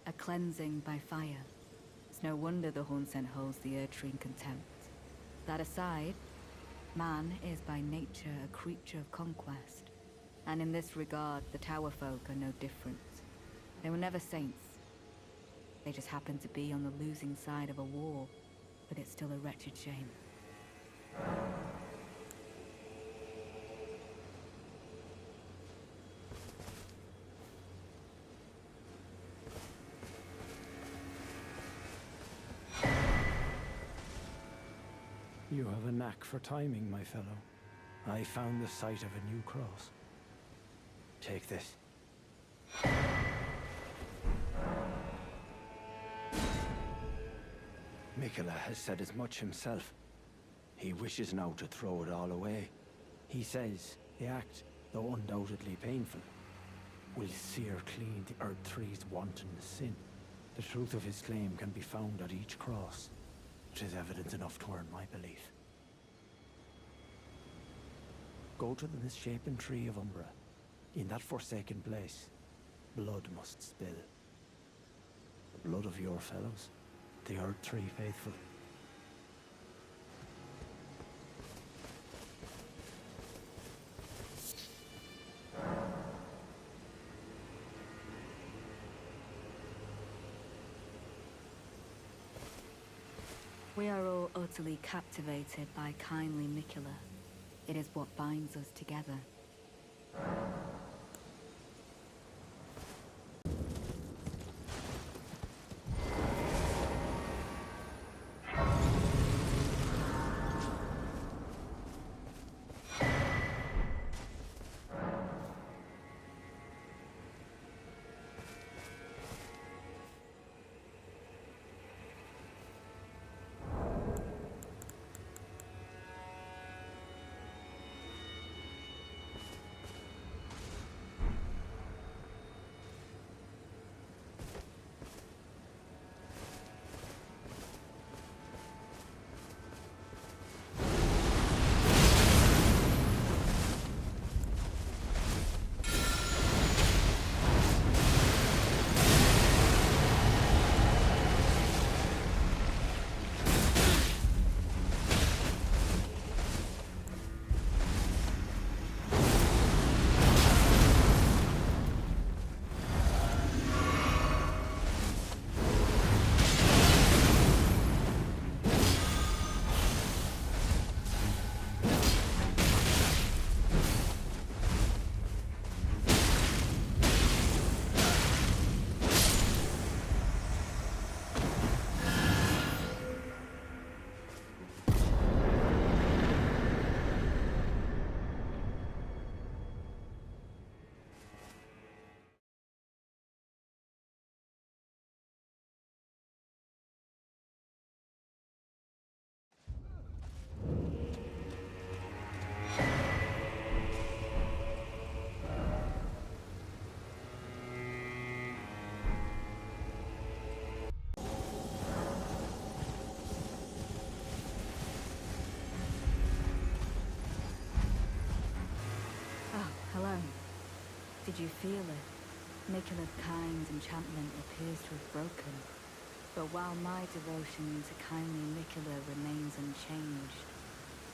a cleansing by fire. It's no wonder the horn scent holds the Erdtree in contempt. That aside, man is by nature a creature of conquest, and in this regard, the Tower folk are no different. They were never saints. They just happened to be on the losing side of a war, but it's still a wretched shame. You have a knack for timing, my fellow. I found the site of a new cross. Take this. Miquella has said as much himself. He wishes now to throw it all away. He says the act, though undoubtedly painful, will sear clean the Erdtree's wanton sin. The truth of his claim can be found at each cross. It is evidence enough to earn my belief. Go to the misshapen tree of Umbra. In that forsaken place, blood must spill. The blood of your fellows, the Erdtree faithful. We are all utterly captivated by kindly Miquella. It is what binds us together. Did you feel it? Miquella's kind enchantment appears to have broken. But while my devotion to kindly Miquella remains unchanged,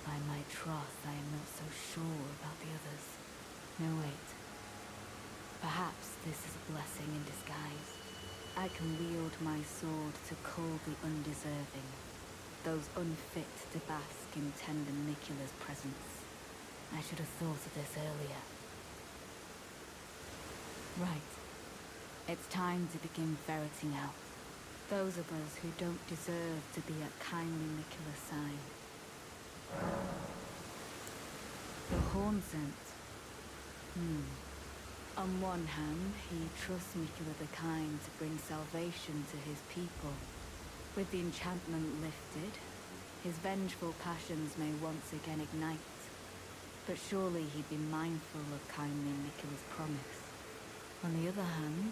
by my troth I am not so sure about the others. No, wait. Perhaps this is a blessing in disguise. I can wield my sword to cull the undeserving, those unfit to bask in tender Miquella's presence. I should have thought of this earlier. Right. It's time to begin ferreting out those of us who don't deserve to be at kindly Miquella's side. The horn scent. On one hand, he trusts Mikula the Kind to bring salvation to his people. With the enchantment lifted, his vengeful passions may once again ignite. But surely he'd be mindful of kindly Mikula's promise. On the other hand,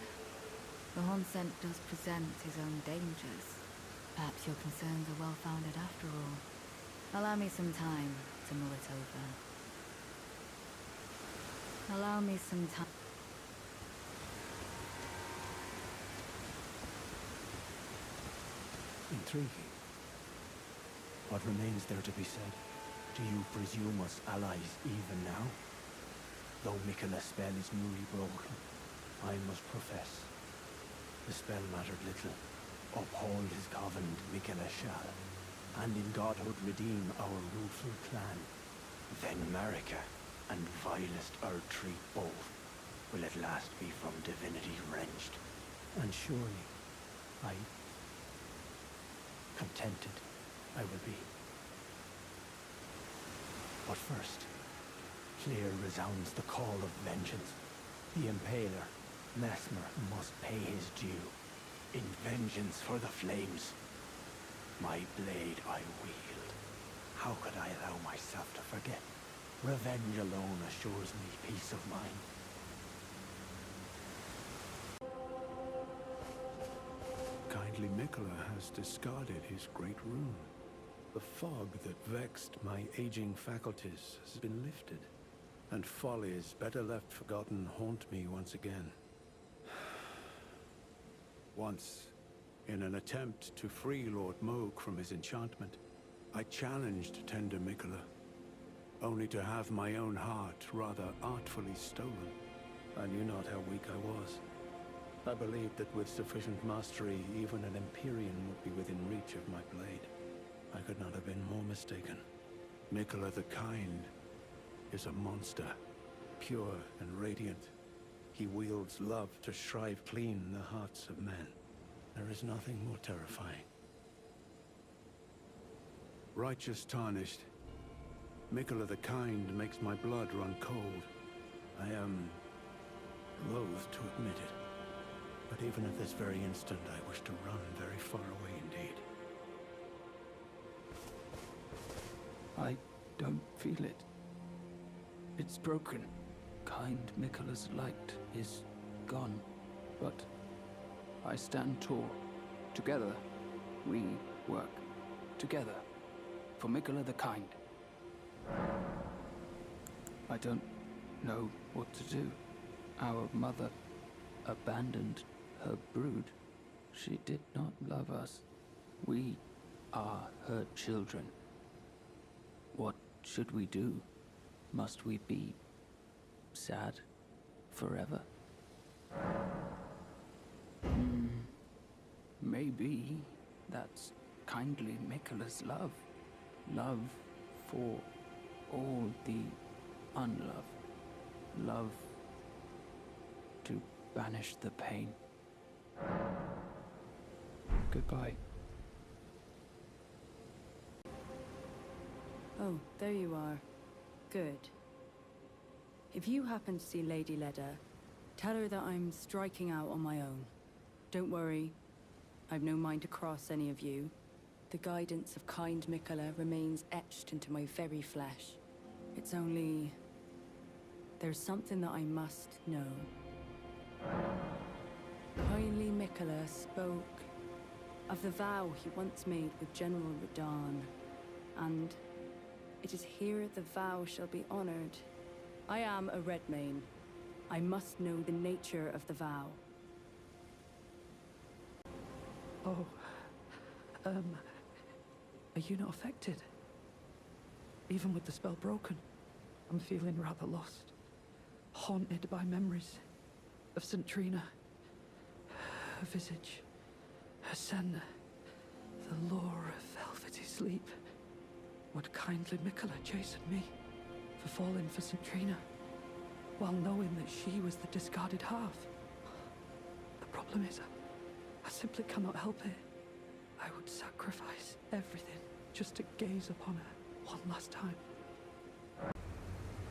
the horn scent does present his own dangers. Perhaps your concerns are well-founded after all. Allow me some time to mull it over. Allow me some time. Intriguing. What remains there to be said? Do you presume us allies even now? Though Mikula's spell is newly broken, I must profess, the spell mattered little. Uphold his covenant, Mikula shall, and in godhood redeem our rueful clan. Then Marika and vilest Erdtree both will at last be from divinity wrenched. And surely, contented I will be. But first, clear resounds the call of vengeance. The Impaler, Mesmer, must pay his due. In vengeance for the flames. My blade I wield. How could I allow myself to forget? Revenge alone assures me peace of mind. Kindly Mikula has discarded his great rune. The fog that vexed my aging faculties has been lifted, and follies better left forgotten haunt me once again. Once, in an attempt to free Lord Moog from his enchantment, I challenged tender Mikula, only to have my own heart rather artfully stolen. I knew not how weak I was. I believed that with sufficient mastery, even an Empyrean would be within reach of my blade. I could not have been more mistaken. Mikula the Kind is a monster, pure and radiant. He wields love to shrive clean the hearts of men. There is nothing more terrifying. Righteous tarnished, Mikula the Kind makes my blood run cold. I am loath to admit it, but even at this very instant I wish to run very far away indeed. I don't feel it. It's broken. Kind Mikula's light is gone, but I stand tall. Together, we work. Together, for Mikula the Kind. I don't know what to do. Our mother abandoned her brood. She did not love us. We are her children. What should we do? Must we be sad forever? Maybe that's kindly Mikula's love. Love for all the unloved. Love to banish the pain. Goodbye. Oh, there you are. Good. If you happen to see Lady Leda, tell her that I'm striking out on my own. Don't worry, I've no mind to cross any of you. The guidance of kind Mikula remains etched into my very flesh. It's only... there's something that I must know. Kindly Mikula spoke of the vow he once made with General Radahn, and it is here the vow shall be honored. I am a Redmane. I must know the nature of the vow. Oh, are you not affected? Even with the spell broken, I'm feeling rather lost. Haunted by memories of St. Trina. Her visage, her sen, the lure of velvety sleep. Would kindly Mikula chasten me for falling for St. Trina, while knowing that she was the discarded half? The problem is, I simply cannot help it. I would sacrifice everything just to gaze upon her one last time.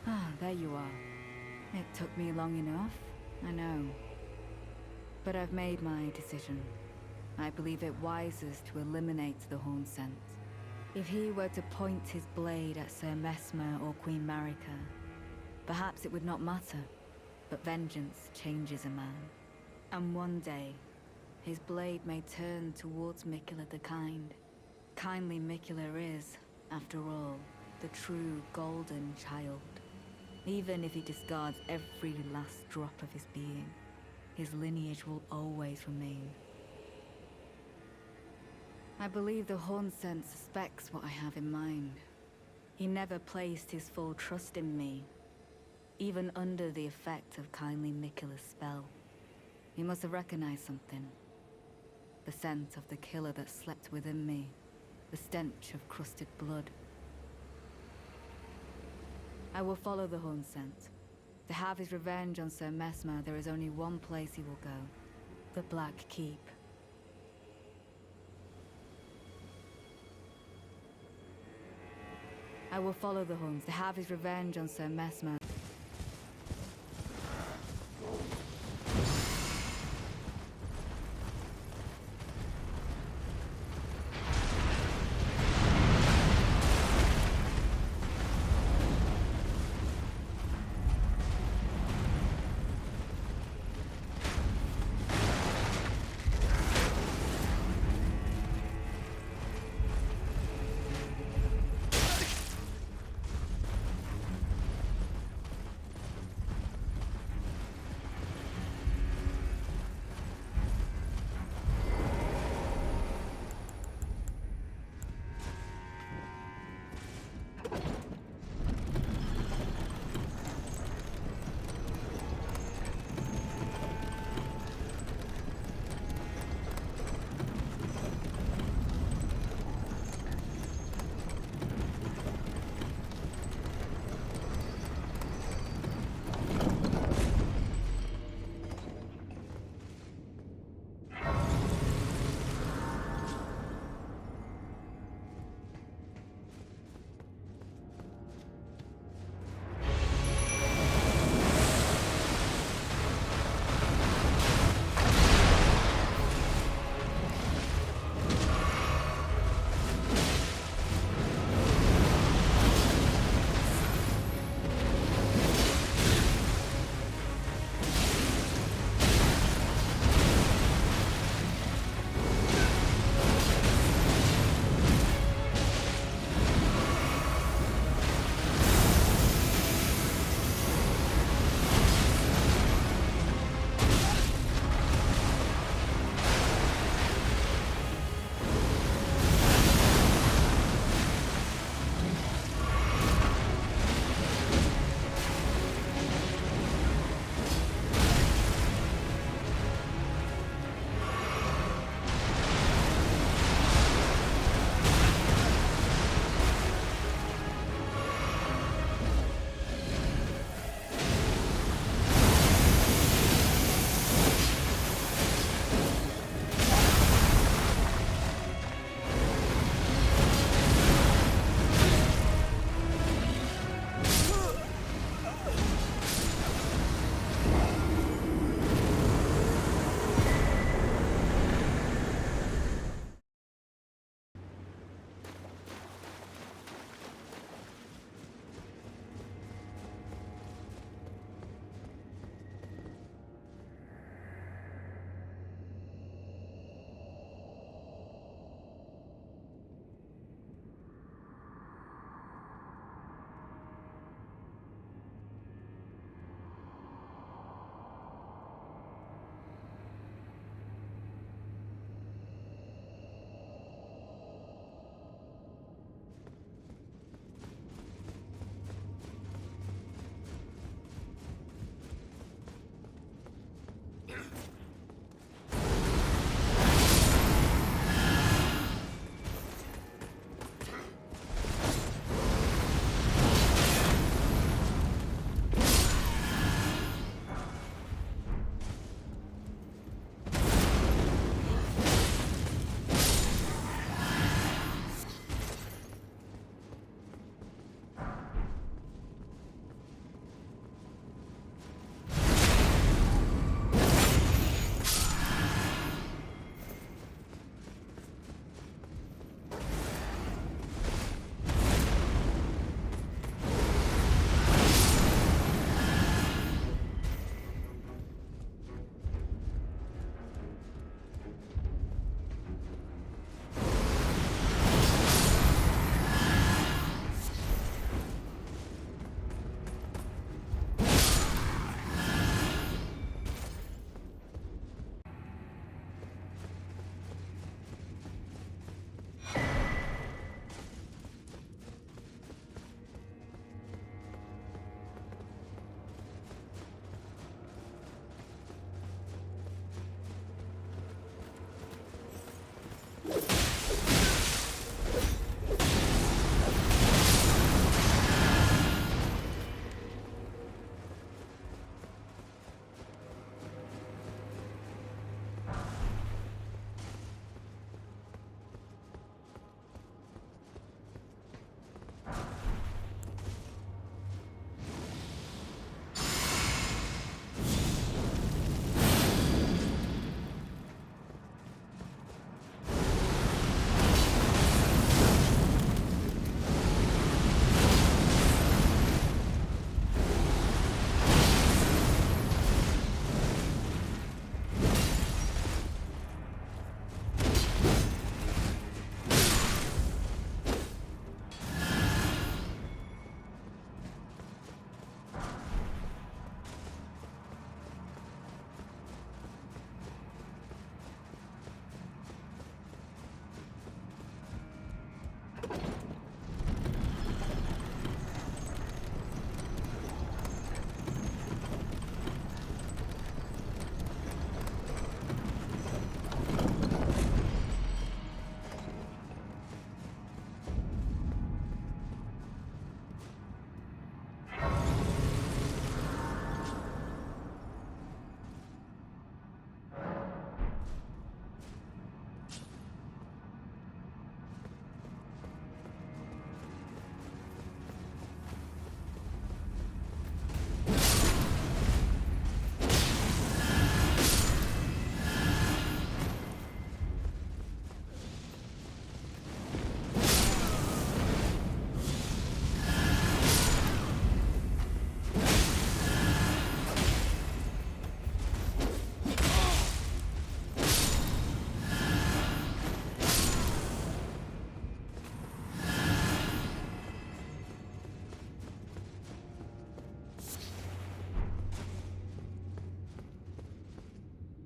Ah, there you are. It took me long enough, I know. But I've made my decision. I believe it wisest to eliminate the Horn Scent. If he were to point his blade at Sir Mesmer or Queen Marika, perhaps it would not matter. But vengeance changes a man. And one day, his blade may turn towards Miquella the Kind. Kindly Miquella is, after all, the true golden child. Even if he discards every last drop of his being, his lineage will always remain. I believe the Horn Scent suspects what I have in mind. He never placed his full trust in me, even under the effect of kindly Miquella's spell. He must have recognized something. The scent of the killer that slept within me. The stench of crusted blood. I will follow the Horn Scent. To have his revenge on Sir Mesmer, there is only one place he will go. The Black Keep. I will follow the Horns to have his revenge on Sir Mesmer.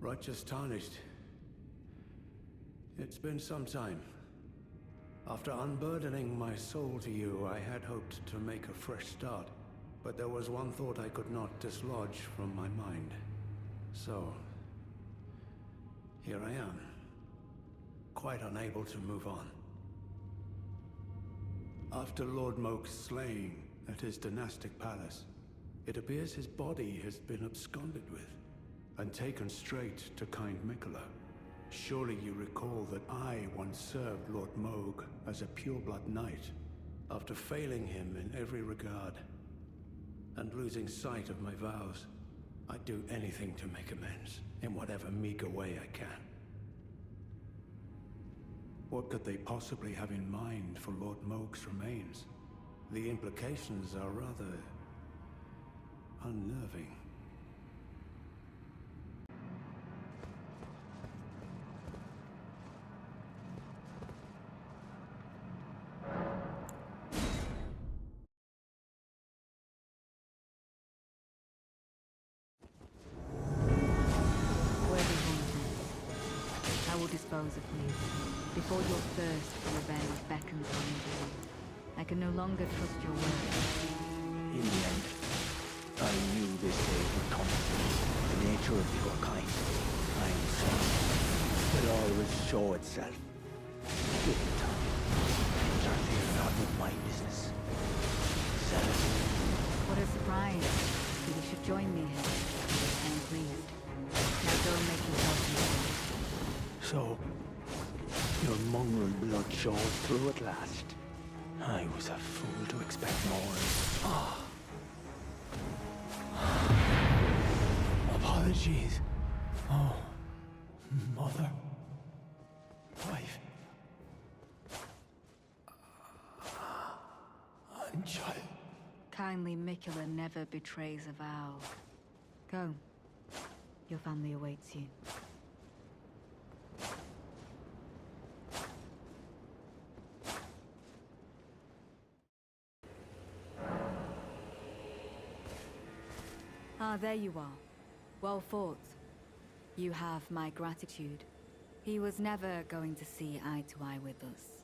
Righteous Tarnished. It's been some time. After unburdening my soul to you, I had hoped to make a fresh start. But there was one thought I could not dislodge from my mind. So, here I am. Quite unable to move on. After Lord Moke's slaying at his dynastic palace, it appears his body has been absconded with, and taken straight to kind Mikola. Surely you recall that I once served Lord Moog as a pureblood knight, after failing him in every regard, and losing sight of my vows. I'd do anything to make amends, in whatever meager way I can. What could they possibly have in mind for Lord Moog's remains? The implications are rather unnerving. I will dispose of you before your thirst for revenge beckons on you. I can no longer trust your word. In the end, I knew this day would come. The nature of your kind, I'm sorry, will always show itself. Give it time. Interfere not with my business. Settle. What a surprise. You should join me here. I am pleased. Now go and make yourself useful. So, your mongrel blood shows through at last. I was a fool to expect more. Apologies. Oh, mother. Wife. And child. Kindly Mikola never betrays a vow. Go. Your family awaits you. Ah, there you are. Well fought. You have my gratitude. He was never going to see eye to eye with us.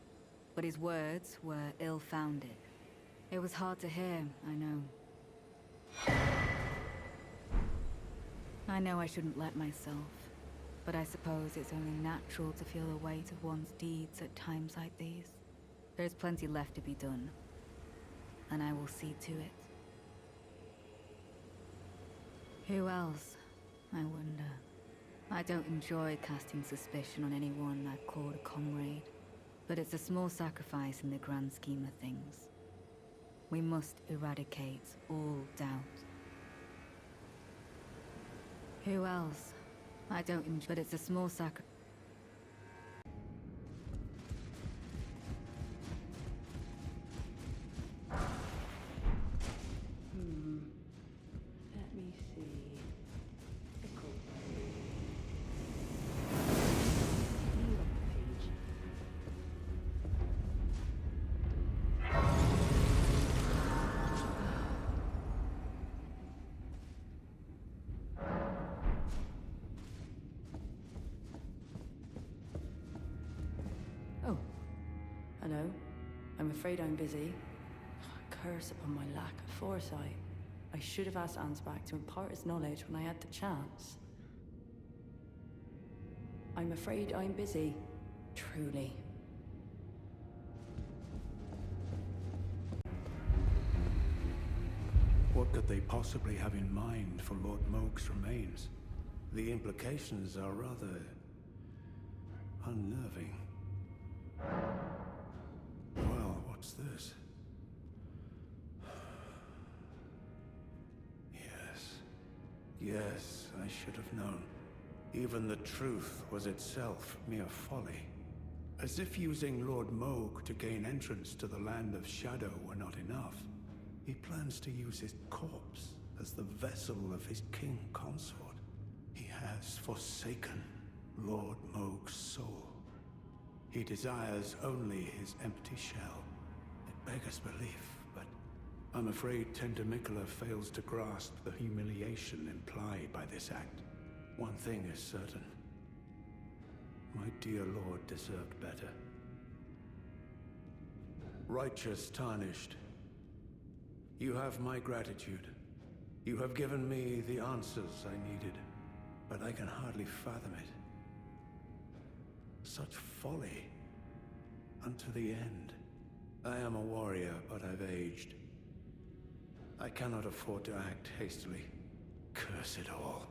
But his words were ill-founded. It was hard to hear, I know. I know I shouldn't let myself. But I suppose it's only natural to feel the weight of one's deeds at times like these. There's plenty left to be done. And I will see to it. Who else, I wonder? I don't enjoy casting suspicion on anyone I've called a comrade, but it's a small sacrifice in the grand scheme of things. We must eradicate all doubt. Who else? I don't enjoy, but it's a small sacrifice. Let me see. Pickle. Page. Oh. Hello. I'm afraid I'm busy. Curse upon my lack of foresight. I should have asked Ansbach to impart his knowledge when I had the chance. I'm afraid I'm busy. Truly. What could they possibly have in mind for Lord Moog's remains? The implications are rather unnerving. Well, what's this? Yes, I should have known. Even the truth was itself mere folly. As if using Lord Moog to gain entrance to the Land of Shadow were not enough, he plans to use his corpse as the vessel of his king consort. He has forsaken Lord Moog's soul. He desires only his empty shell. It beggars belief, but I'm afraid tender Mikola fails to grasp the humiliation implied by this act. One thing is certain. My dear lord deserved better. Righteous Tarnished, you have my gratitude. You have given me the answers I needed, but I can hardly fathom it. Such folly. Unto the end. I am a warrior, but I've aged. I cannot afford to act hastily. Curse it all.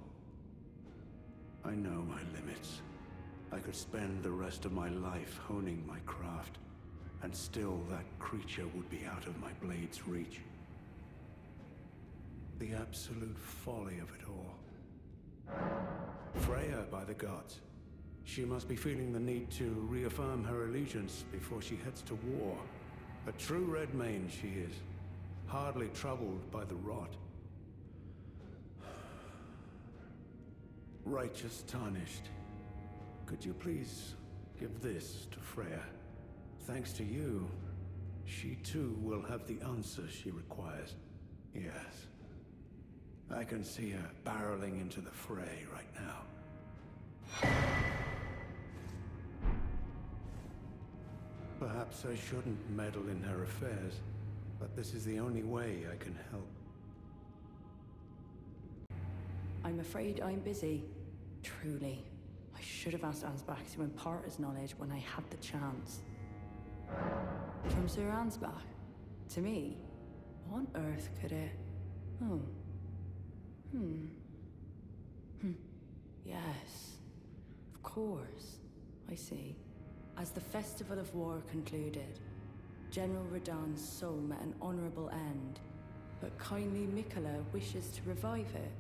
I know my limits. I could spend the rest of my life honing my craft, and still that creature would be out of my blade's reach. The absolute folly of it all. Freya, by the gods. She must be feeling the need to reaffirm her allegiance before she heads to war. A true Redmane she is, hardly troubled by the rot. Righteous Tarnished, could you please give this to Freya? Thanks to you, she too will have the answers she requires. Yes. I can see her barreling into the fray right now. Perhaps I shouldn't meddle in her affairs, but this is the only way I can help. I'm afraid I'm busy. Truly. I should have asked Ansbach to impart his knowledge when I had the chance. From Sir Ansbach? To me? What on earth could it... Oh. Yes. Of course. I see. As the Festival of War concluded, General Radahn's soul met an honorable end, but kindly Mikola wishes to revive it,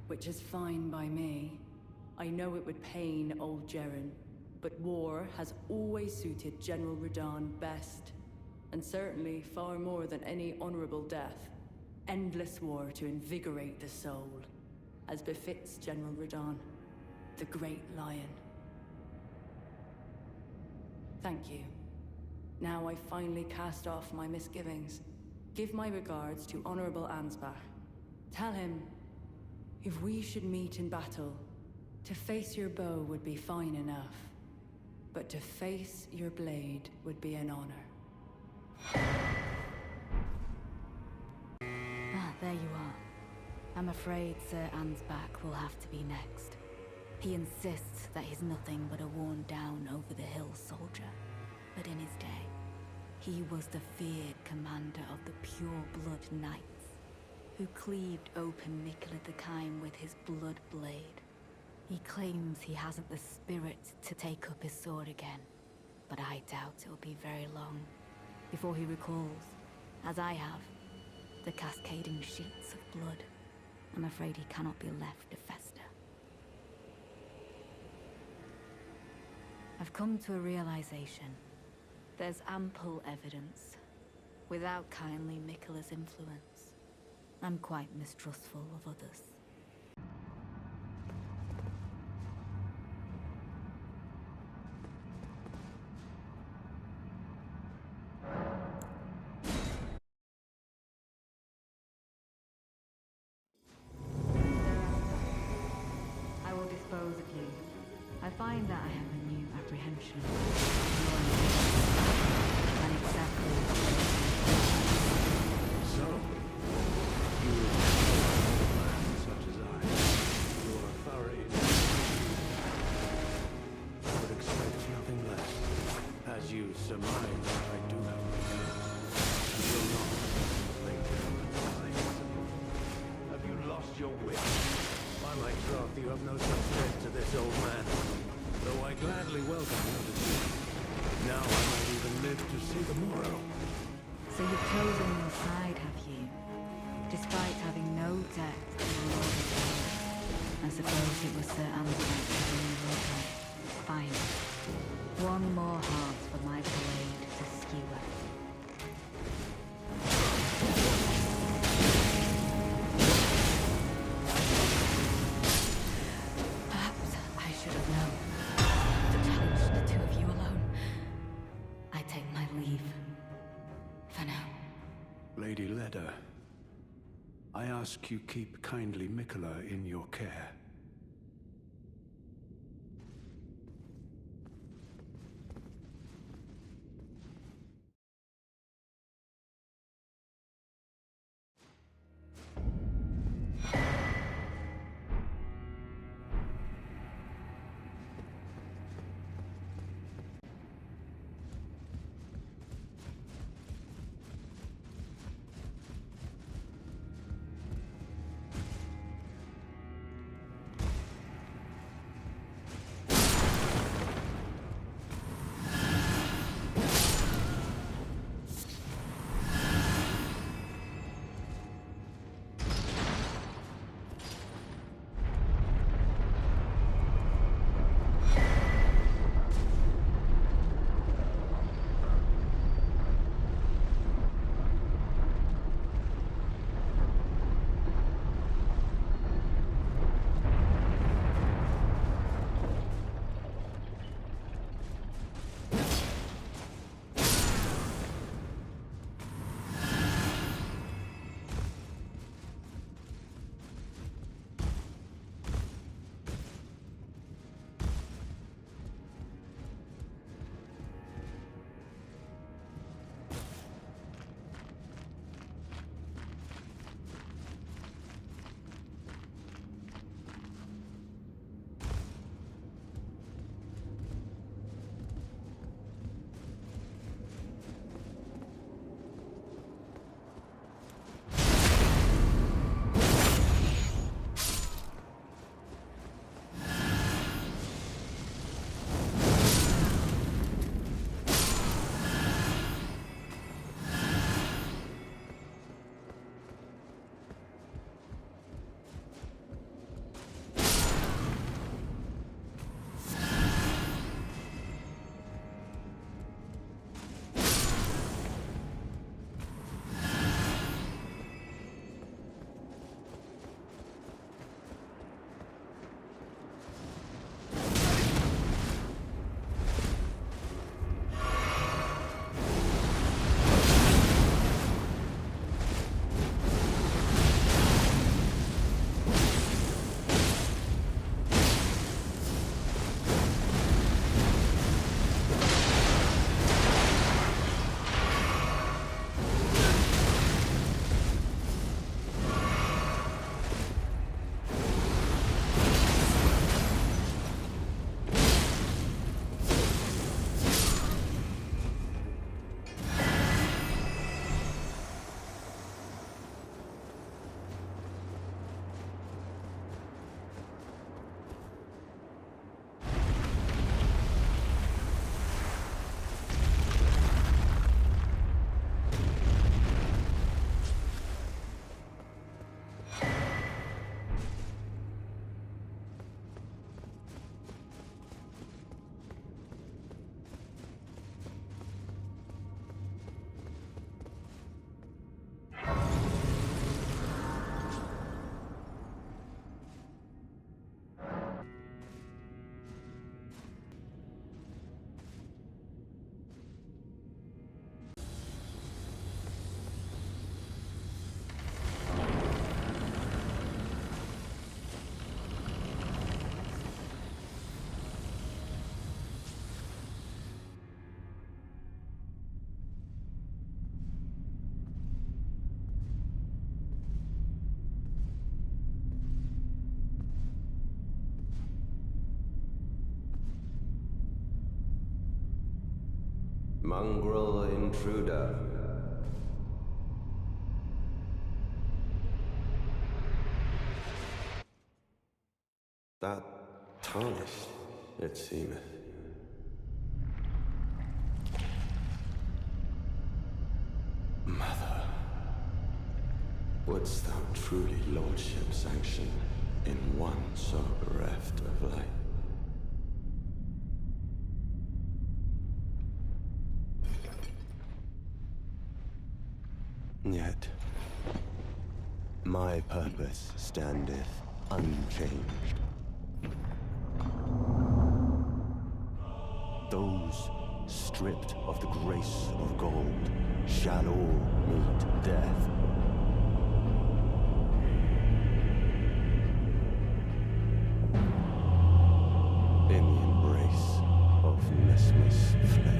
which is fine by me. I know it would pain old Jeren, but war has always suited General Radahn best, and certainly far more than any honorable death. Endless war to invigorate the soul, as befits General Radahn, the Great Lion. Thank you. Now I finally cast off my misgivings. Give my regards to Honorable Ansbach. Tell him, if we should meet in battle, to face your bow would be fine enough, but to face your blade would be an honor. There you are. I'm afraid Sir Ansbach will have to be next. He insists that he's nothing but a worn-down over-the-hill soldier. But in his day, he was the feared commander of the pure-blood knights, who cleaved open Mikola the Kime with his blood blade. He claims he hasn't the spirit to take up his sword again, but I doubt it'll be very long before he recalls, as I have, the cascading sheets of blood. I'm afraid he cannot be left to fester. I've come to a realization. There's ample evidence. Without kindly Mikola's influence, I'm quite mistrustful of others. I will dispose of you. I find that I have a new apprehension. And exactly. So, you a man such as I, your authority, I would expect nothing less. As you surmise, I do have and will not lay down and die. Have you lost your wit? By my troth, you have no such threat to this old man. Though I gladly welcome your decision. Now I might even live to see the morrow. So you've chosen your side, have you? Despite having no debt to the Lord of God. I suppose it was Sir Ansbach giving you your debt. Fine. One more heart for my blade to skewer. Perhaps I should have known. To challenge the two of you alone. I take my leave. For now. Lady Leda, I ask you keep kindly Mikola in your care. mongrel intruder. That tarnished, it seemeth. Mother, wouldst thou truly lordship sanction in one so bereft of light? Yet, my purpose standeth unchanged. Those stripped of the grace of gold shall all meet death. In the embrace of Nesmus flame.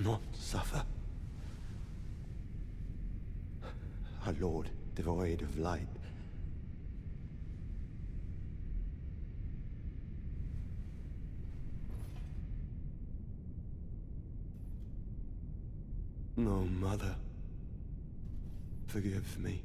Not suffer. Our Lord, devoid of light. No, Mother. Forgive me.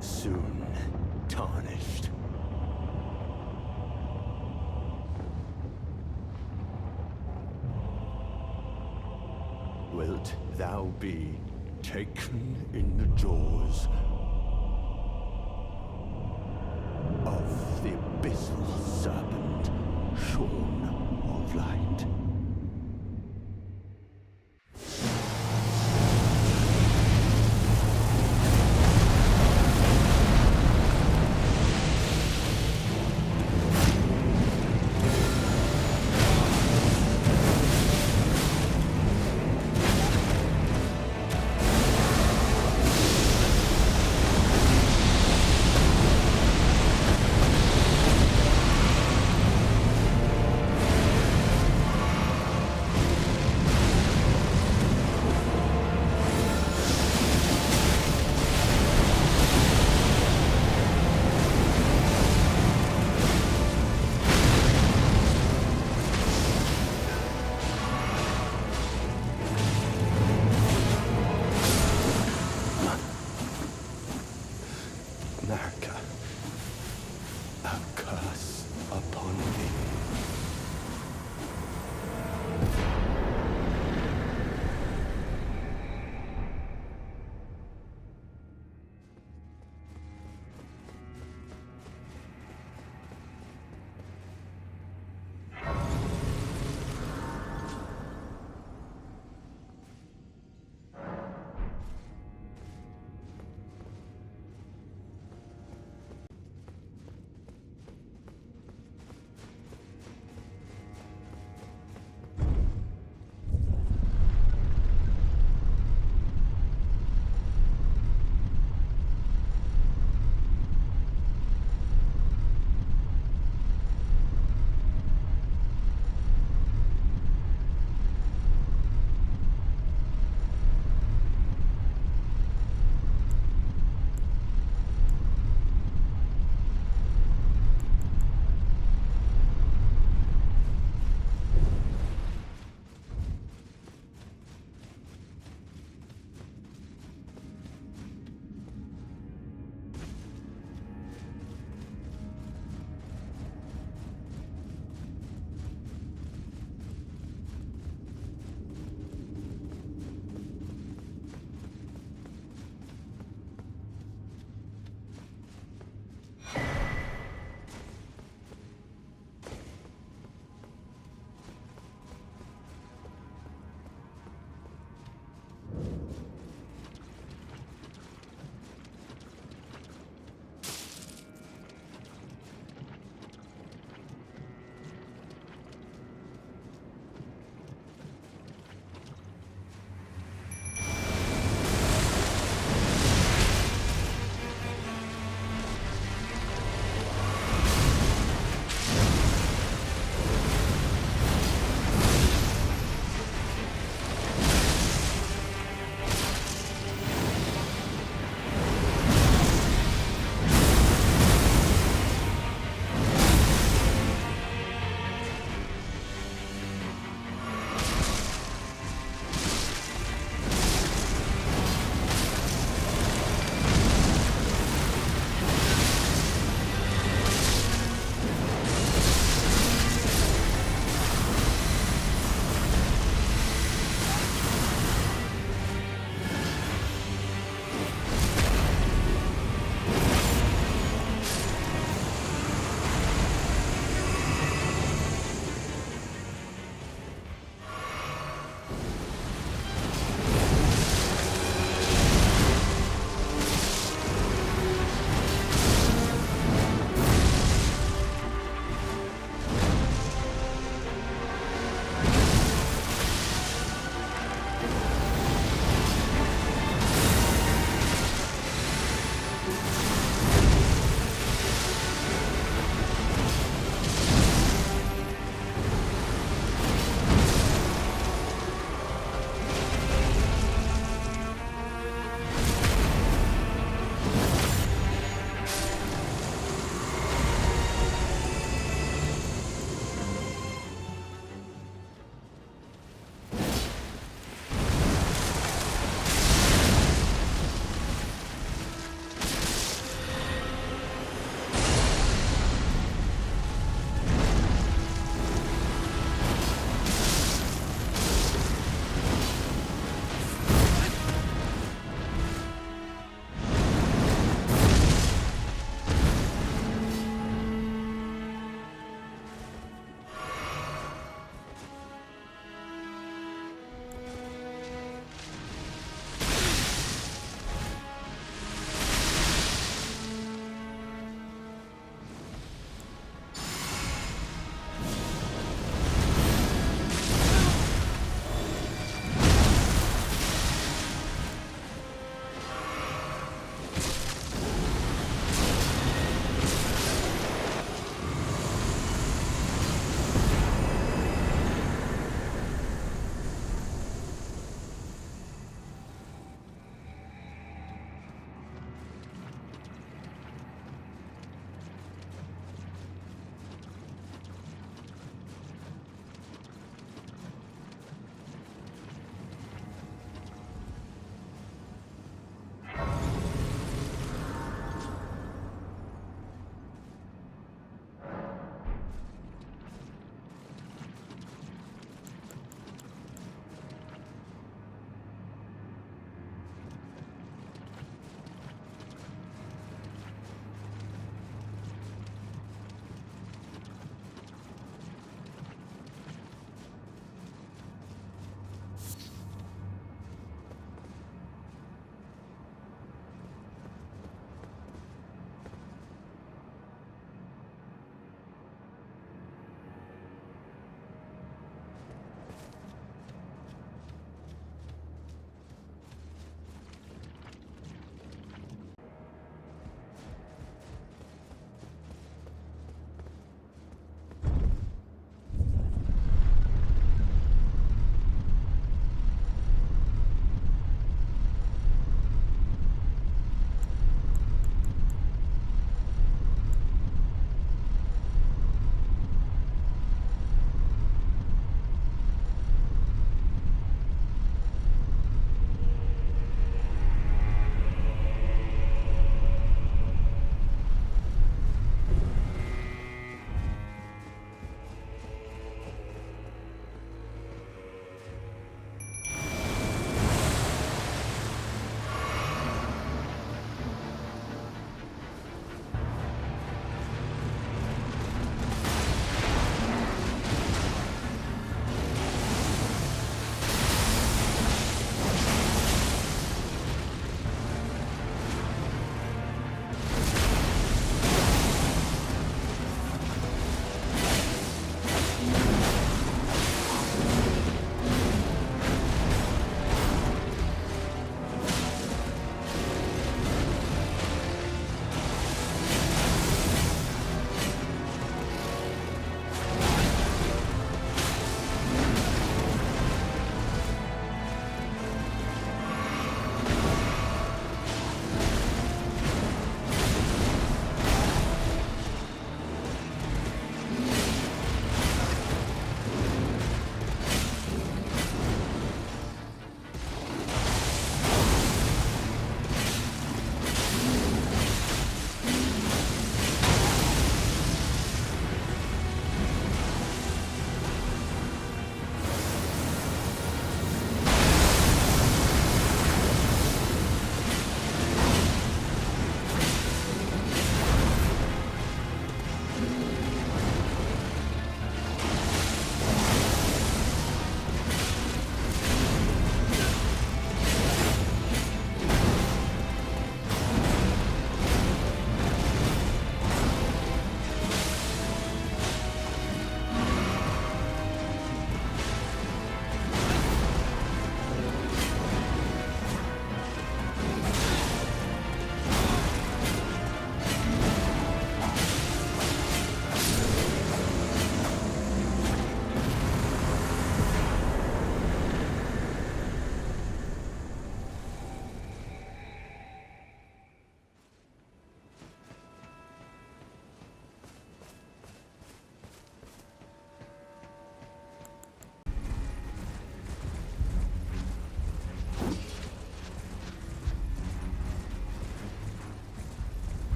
Soon tarnished. Wilt thou be taken in the jaws of the abyssal serpent shorn of light?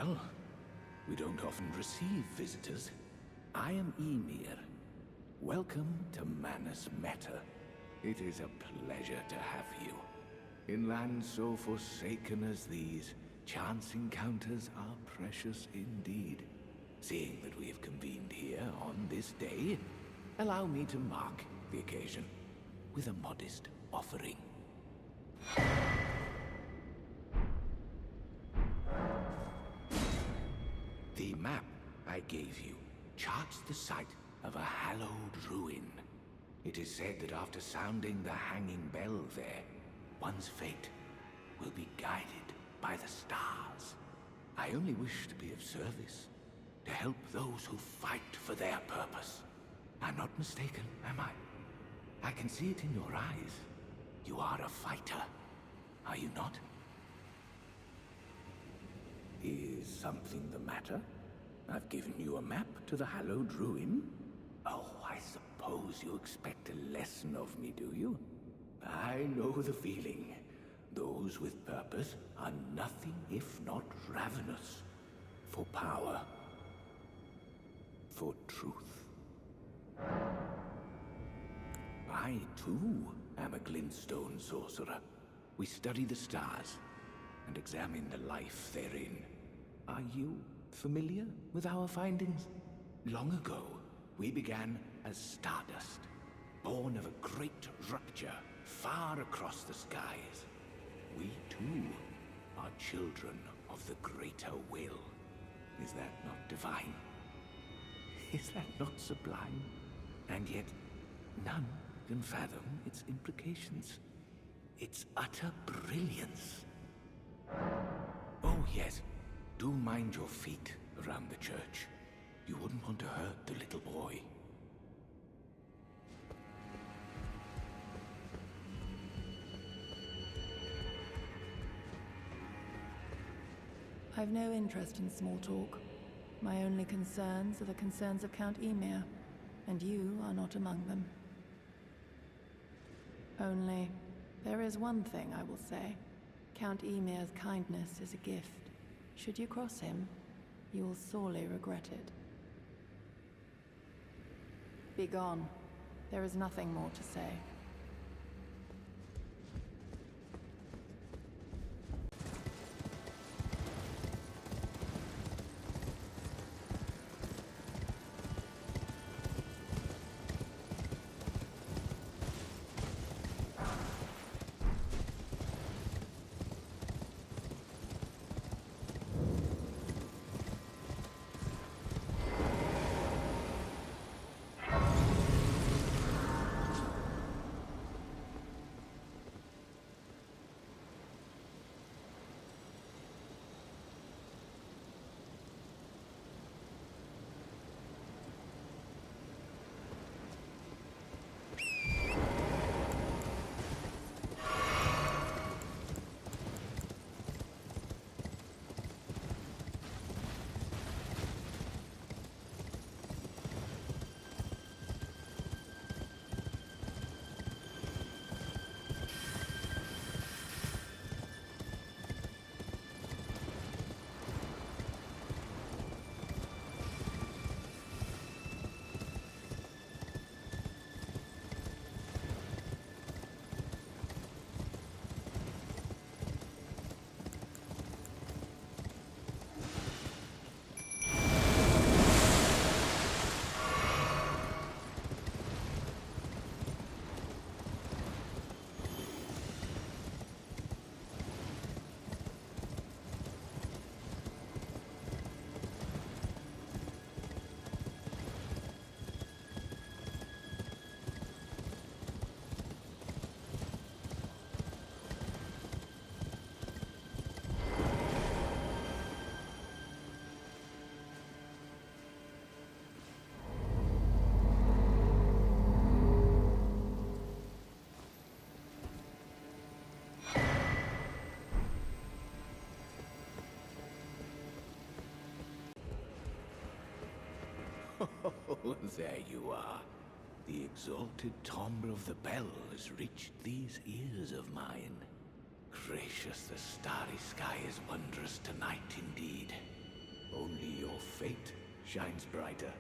Well, we don't often receive visitors. I am Emir. Welcome to Manus Meta. It is a pleasure to have you. In lands so forsaken as these, chance encounters are precious indeed. Seeing that we have convened here on this day, allow me to mark the occasion with a modest offering. The map I gave you charts the site of a hallowed ruin. It is said that after sounding the hanging bell there, one's fate will be guided by the stars. I only wish to be of service, to help those who fight for their purpose. I'm not mistaken, am I? I can see it in your eyes. You are a fighter, are you not? Is something the matter? I've given you a map to the hallowed ruin. Oh, I suppose you expect a lesson of me, do you? I know the feeling. Those with purpose are nothing if not ravenous. For power. For truth. I, too, am a glintstone sorcerer. We study the stars and examine the life therein. Are you familiar with our findings? Long ago, we began as stardust, born of a great rupture far across the skies. We, too, are children of the greater will. Is that not divine? Is that not sublime? And yet, none can fathom its implications. Its utter brilliance. Oh, yes. Do mind your feet around the church. You wouldn't want to hurt the little boy. I've no interest in small talk. My only concerns are the concerns of Count Emir, and you are not among them. Only, there is one thing I will say. Count Emir's kindness is a gift. Should you cross him, you will sorely regret it. Be gone. There is nothing more to say. Oh, there you are. The exalted timbre of the bell has reached these ears of mine. Gracious, the starry sky is wondrous tonight indeed. Only your fate shines brighter.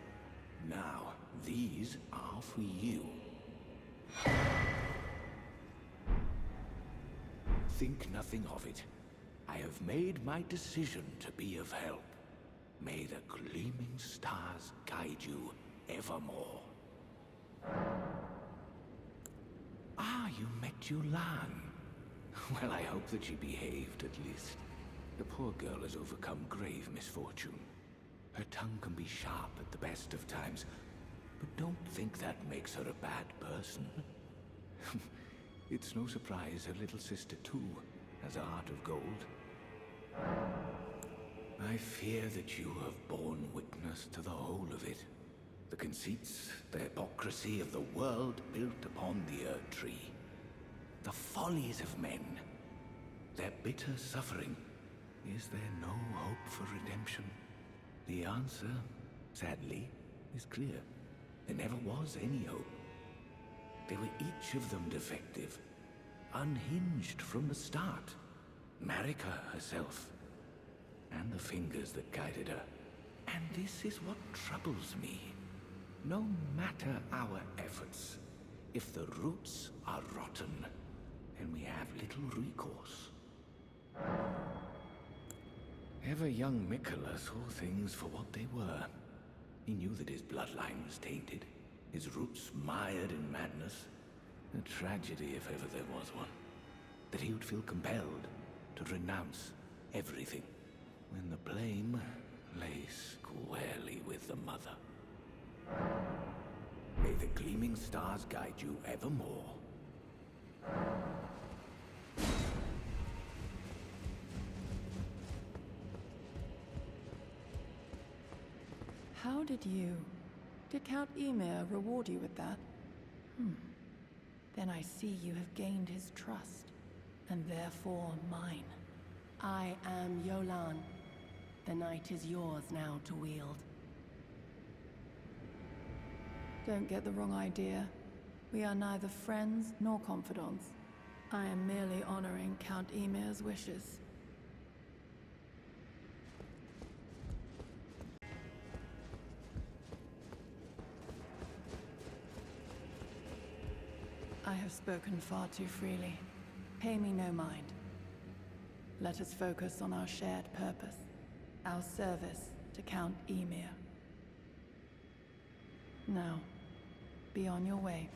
Now, these are for you. Think nothing of it. I have made my decision to be of help. May the gleaming stars guide you evermore. Ah, you met Yulan. Well, I hope that she behaved at least. The poor girl has overcome grave misfortune. Her tongue can be sharp at the best of times, but don't think that makes her a bad person. It's no surprise her little sister, too, has a heart of gold. I fear that you have borne witness to the whole of it. The conceits, the hypocrisy of the world built upon the Earth Tree. The follies of men. Their bitter suffering. Is there no hope for redemption? The answer, sadly, is clear. There never was any hope. They were each of them defective, unhinged from the start. Marika herself, and the fingers that guided her. And this is what troubles me. No matter our efforts, if the roots are rotten, then we have little recourse. Ever young Mikola saw things for what they were. He knew that his bloodline was tainted, his roots mired in madness. A tragedy if ever there was one. That he would feel compelled to renounce everything when the blame lay squarely with the mother. May the gleaming stars guide you evermore. How did Count Ymir reward you with that? Then I see you have gained his trust, and therefore mine. I am Yolan. The night is yours now to wield. Don't get the wrong idea. We are neither friends nor confidants. I am merely honoring Count Ymir's wishes. I have spoken far too freely. Pay me no mind. Let us focus on our shared purpose, our service to Count Ymir. Now, be on your way.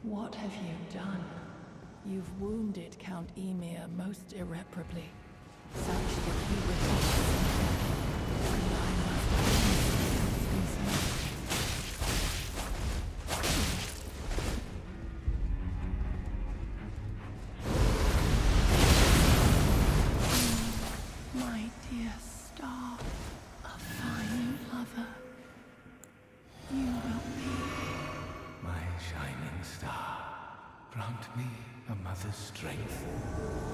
What have you done? You've wounded Count Emir most irreparably, such that he refuses and I must consent. My dear star, a fine mother, you will be. My shining star, grant me a mother's strength.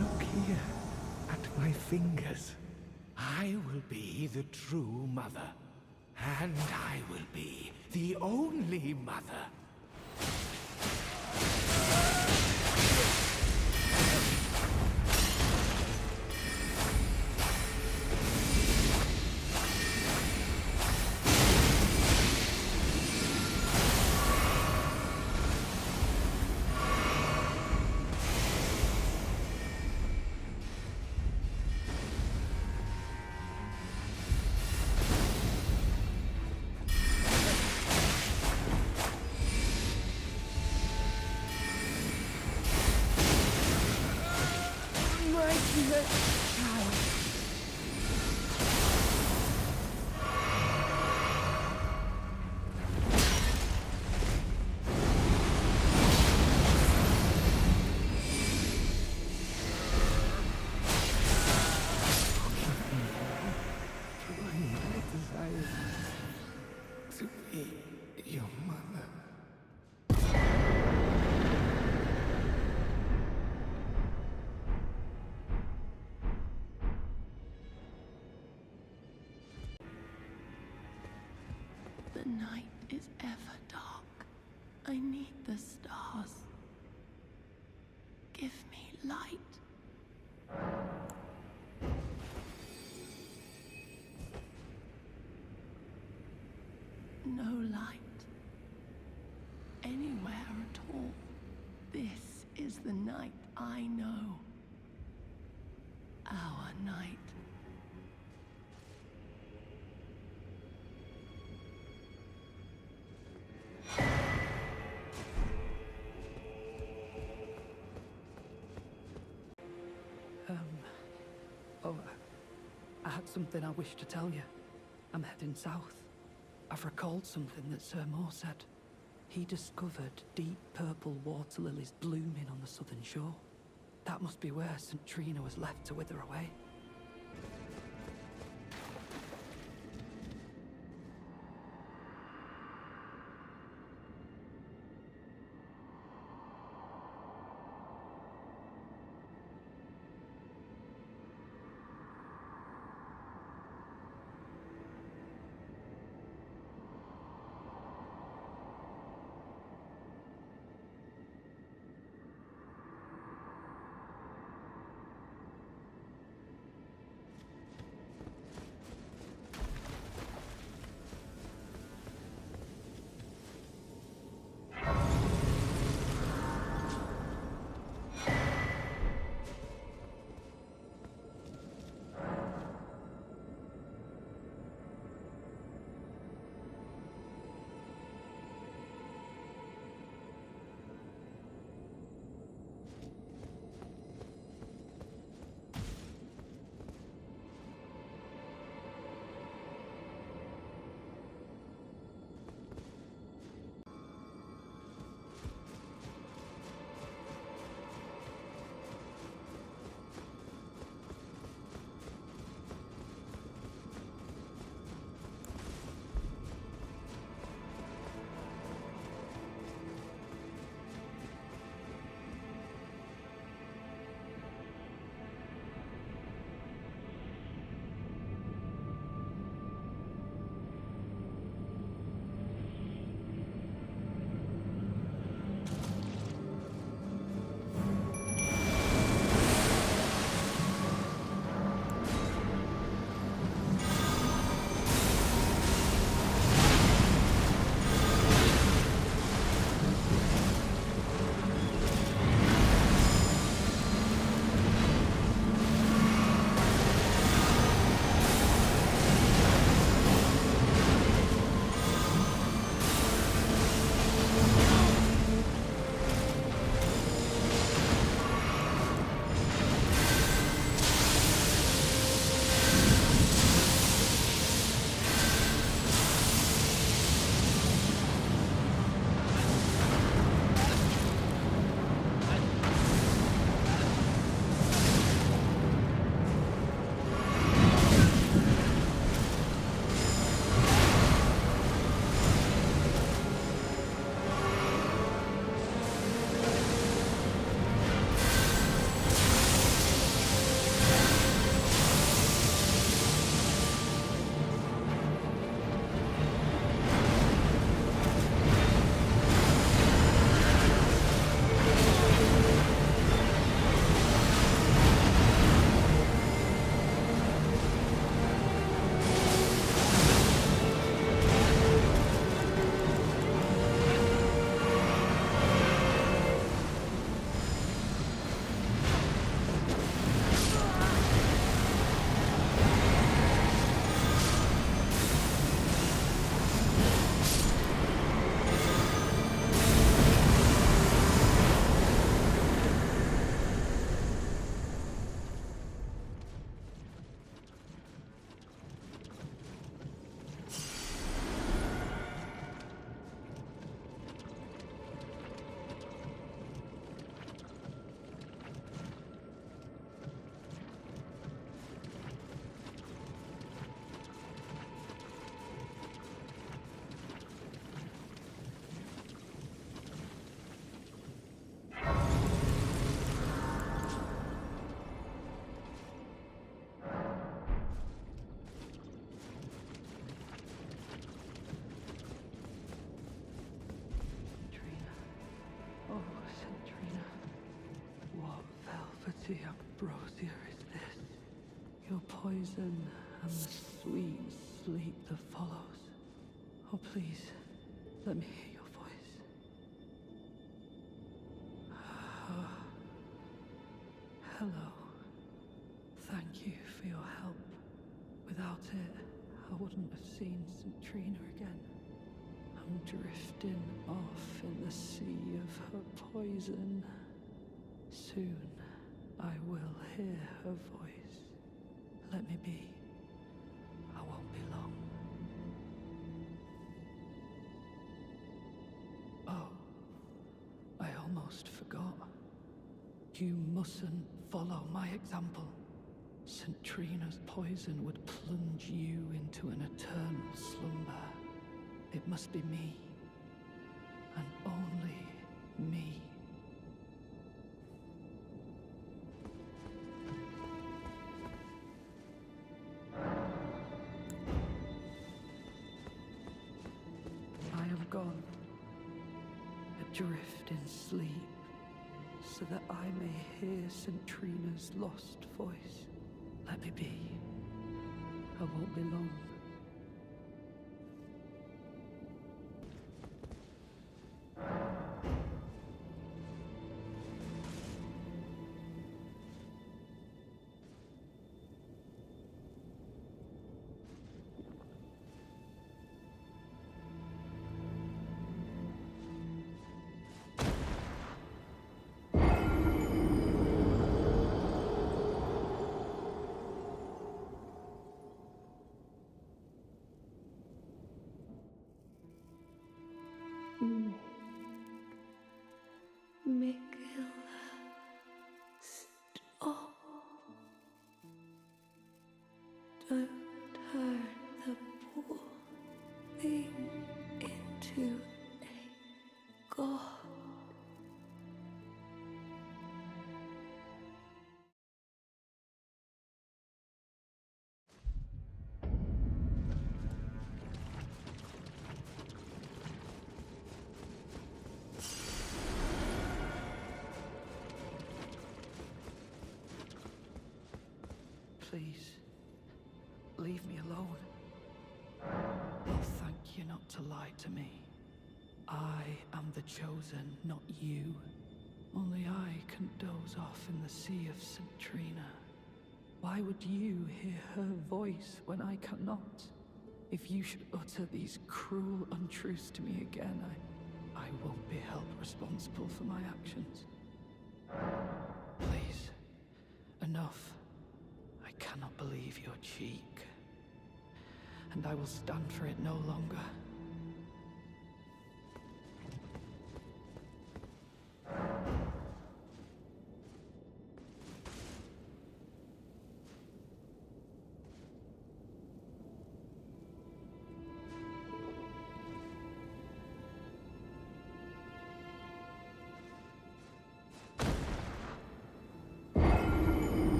Look here, at my fingers. I will be the true mother. And I will be the only mother. To be your mother. The night is ever dark. I need the stars. Give me light. No light. Anywhere at all. This is the night I know. Our night. I had something I wish to tell you. I'm heading south. I've recalled something that Sir Moore said. He discovered deep purple water lilies blooming on the southern shore. That must be where St. Trina was left to wither away. mighty ambrosia is this? Your poison and the sweet sleep that follows. Oh, please, let me hear your voice. Hello. Thank you for your help. Without it, I wouldn't have seen St. Trina again. I'm drifting off in the sea of her poison. Soon, I will hear her voice. Let me be. I won't be long. Oh, I almost forgot. You mustn't follow my example. St. Trina's poison would plunge you into an eternal slumber. It must be me, and only me. I am gone, adrift in sleep, so that I may hear St. Trina's lost voice. Let me be. I won't be long. Mikela, stop. Don't turn the poor thing into a god. Please, leave me alone. I'll thank you not to lie to me. I am the chosen, not you. Only I can doze off in the sea of St. Trina. Why would you hear her voice when I cannot? If you should utter these cruel untruths to me again, I won't be held responsible for my actions. Please, enough. I cannot believe your cheek, and I will stand for it no longer.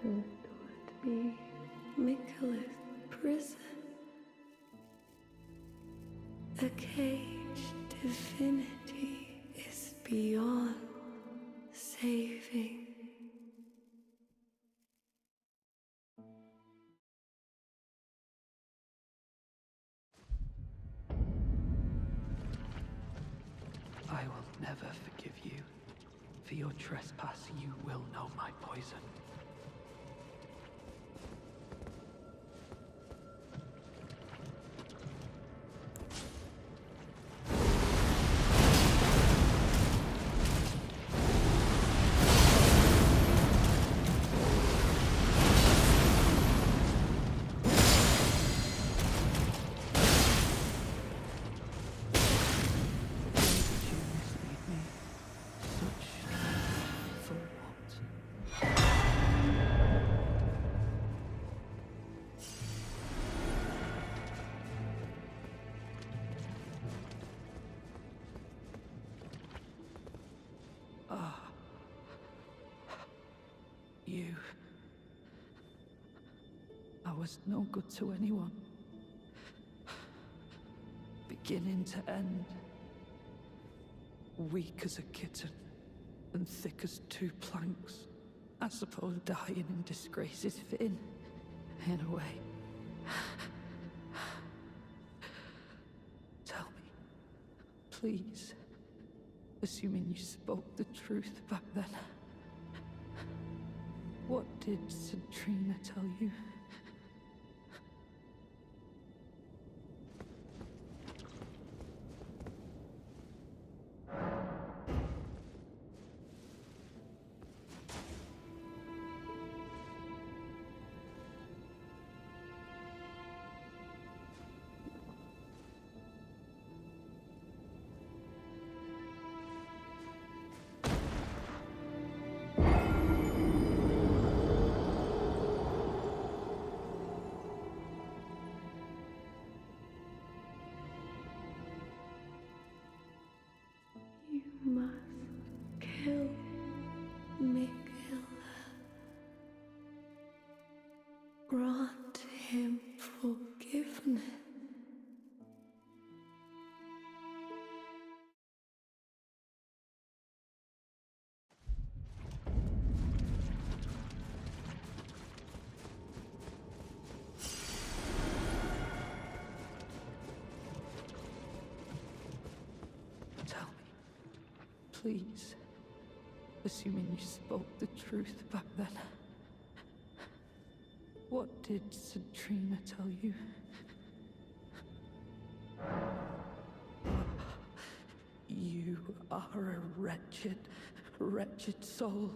It would be Mikela's prison. A caged divinity is beyond saving. I will never forgive you. For your trespass, you will know my poison. I was was no good to anyone. Beginning to end. Weak as a kitten, and thick as two planks. I suppose dying in disgrace is fitting, in a way. Tell me, please, assuming you spoke the truth back then, what did Centrina tell you? You must kill Mikhail. Grant him forgiveness. Tell me, please, assuming you spoke the truth back then, what did Centrina tell you? You are a wretched, wretched soul.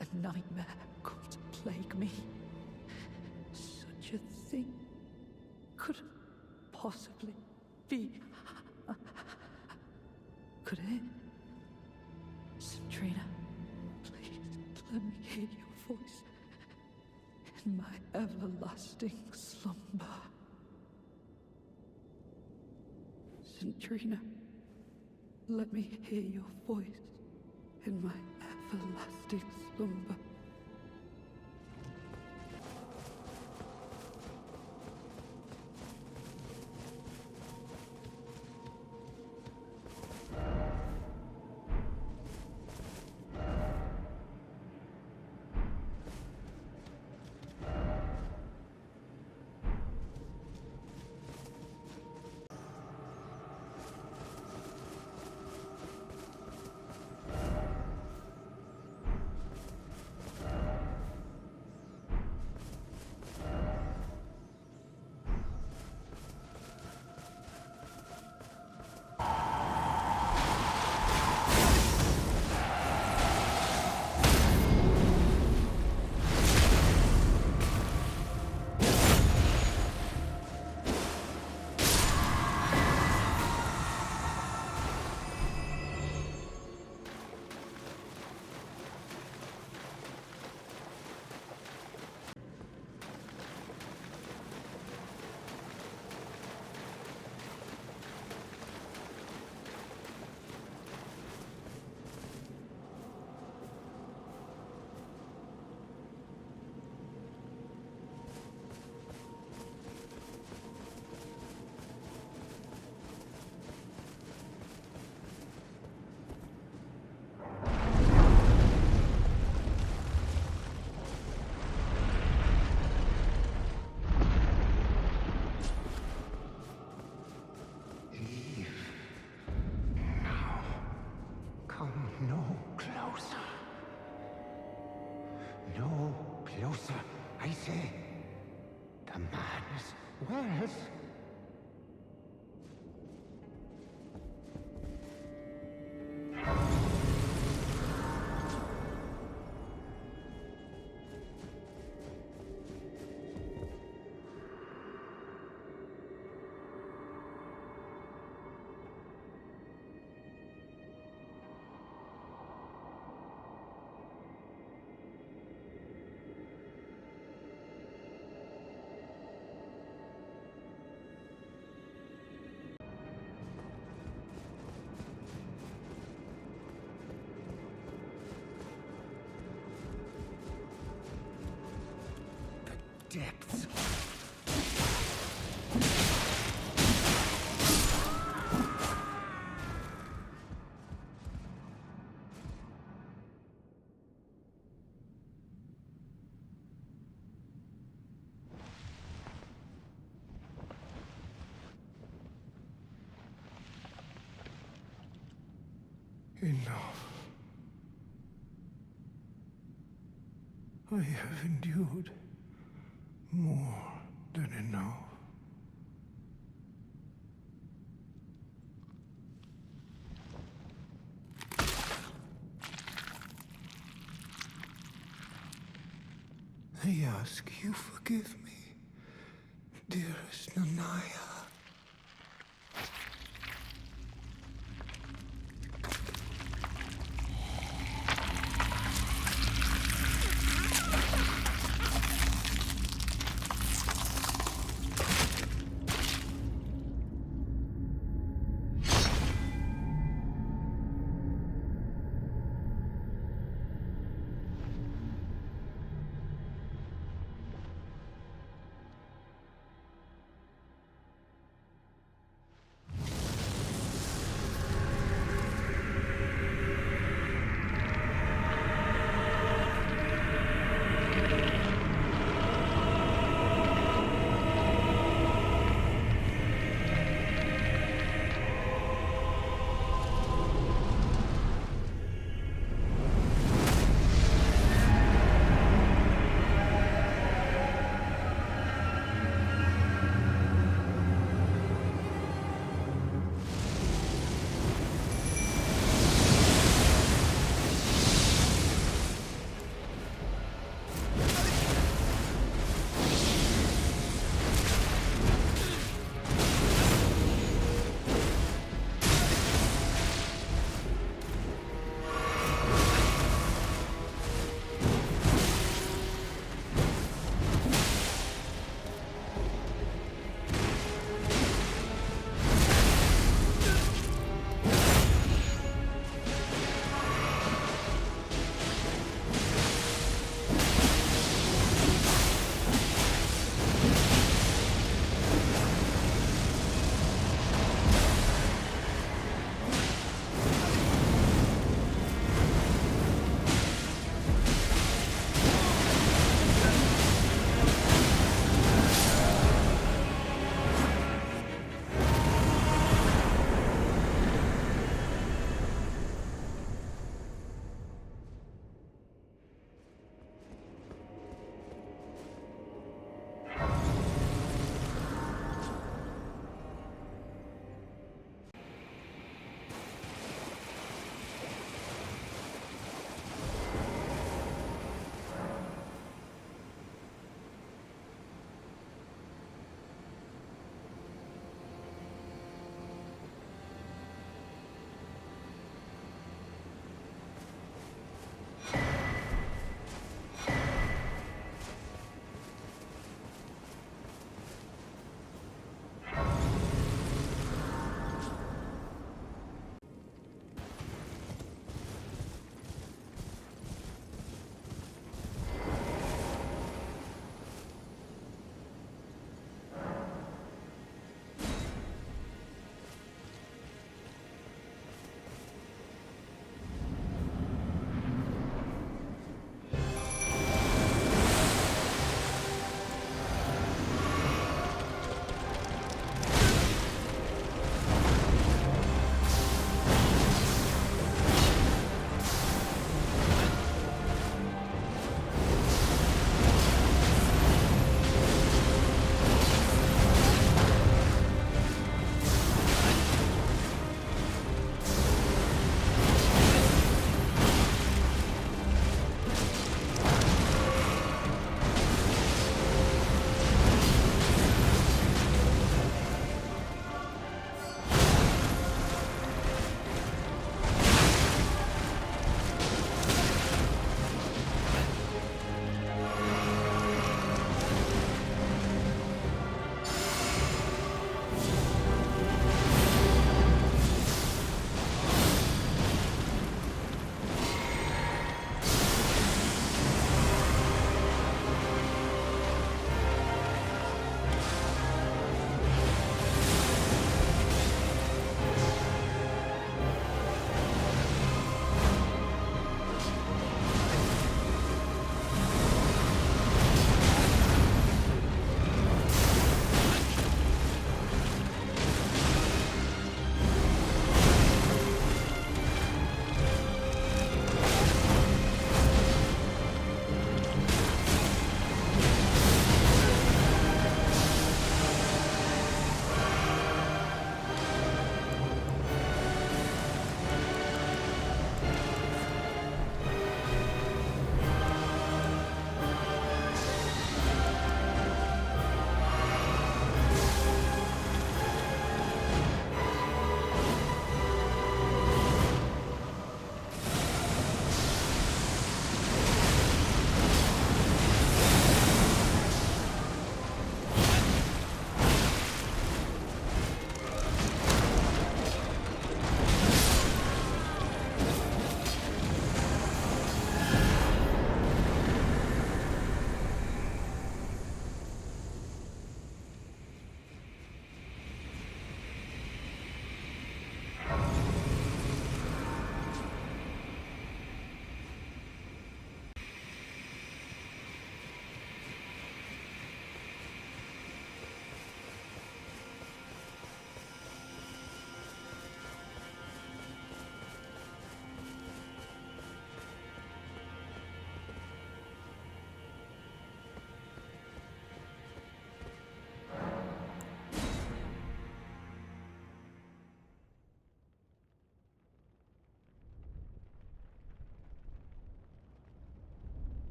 A nightmare come to plague me. Such a thing couldn't possibly be. Could it? Centrina, please let me hear your voice in my everlasting slumber. Centrina, let me hear your voice in my everlasting slumber. No closer. No closer, I say. The man's wells. depths. Enough. I have endured more than enough. I ask you forgive me, dearest Nanaya.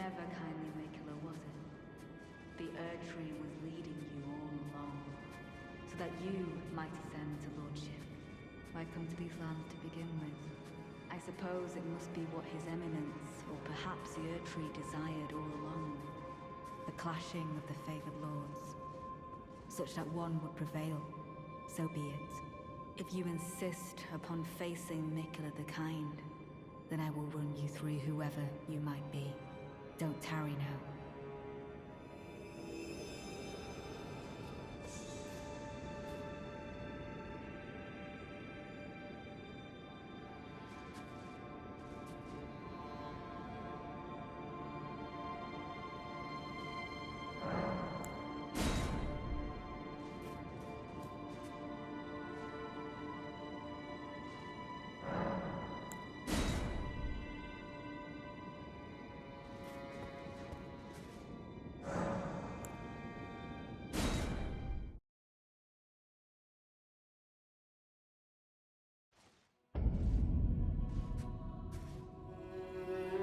never kindly Mikula, was it? The Erdtree was leading you all along, so that you might ascend to lordship. Why come to these lands to begin with? I suppose it must be what His Eminence, or perhaps the Erdtree, desired all along. The clashing of the favored lords, such that one would prevail. So be it. If you insist upon facing Mikula the Kind, then I will run you through whoever you might be. Don't tarry now.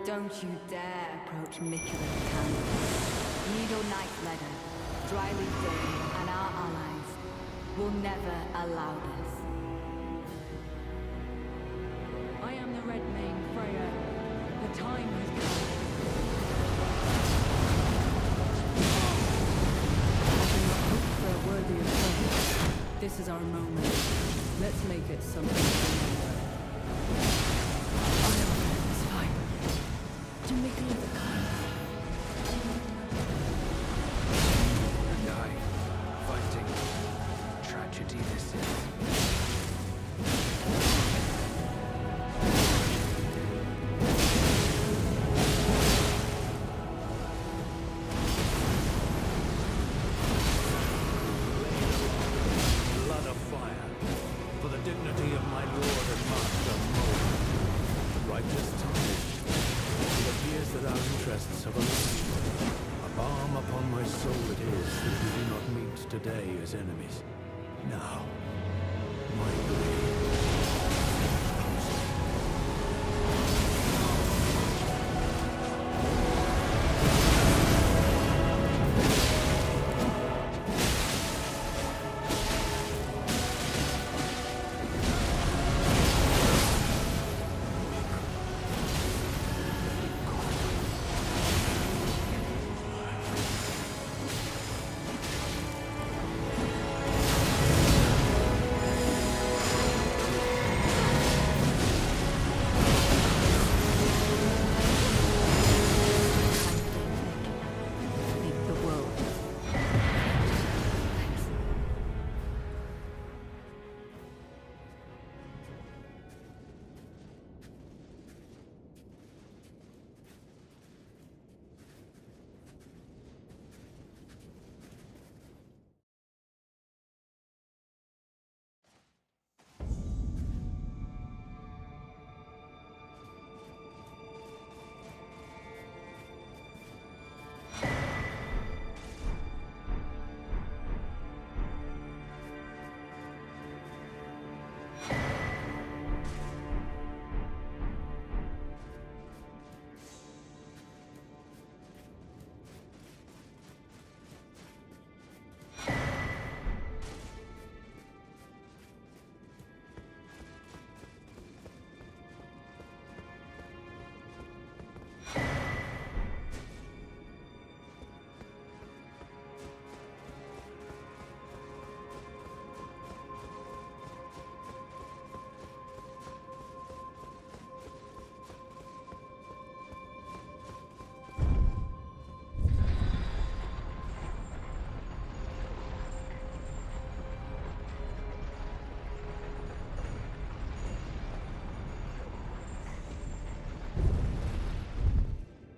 Don't you dare approach Mikula the Kind. Needle Knight Leader, Dryleaf Dane, and our allies will never allow this. I am the Red Mane, Freya. The time has come. I do not hope for a worthier foe. This is our moment. Let's make it something to remember. To Mikula the Kind. And I, fighting tragedy this is. Blood of fire, for the dignity of my lord and master Mold. Righteous tarnish. It appears that our interests have aligned. A balm upon my soul it is that we do not meet today as enemies. Now, my blade.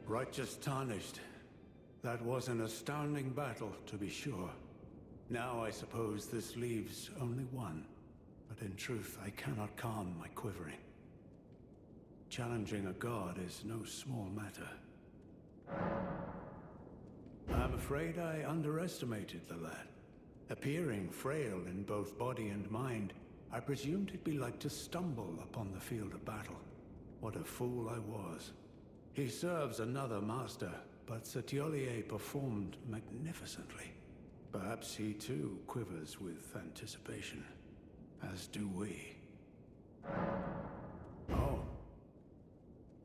Righteous tarnished. That was an astounding battle, to be sure. Now I suppose this leaves only one. But in truth, I cannot calm my quivering. Challenging a god is no small matter. I'm afraid I underestimated the lad. Appearing frail in both body and mind, I presumed he'd be like to stumble upon the field of battle. What a fool I was. He serves another master, but Sir Tiolier performed magnificently. Perhaps he too quivers with anticipation, as do we. Oh.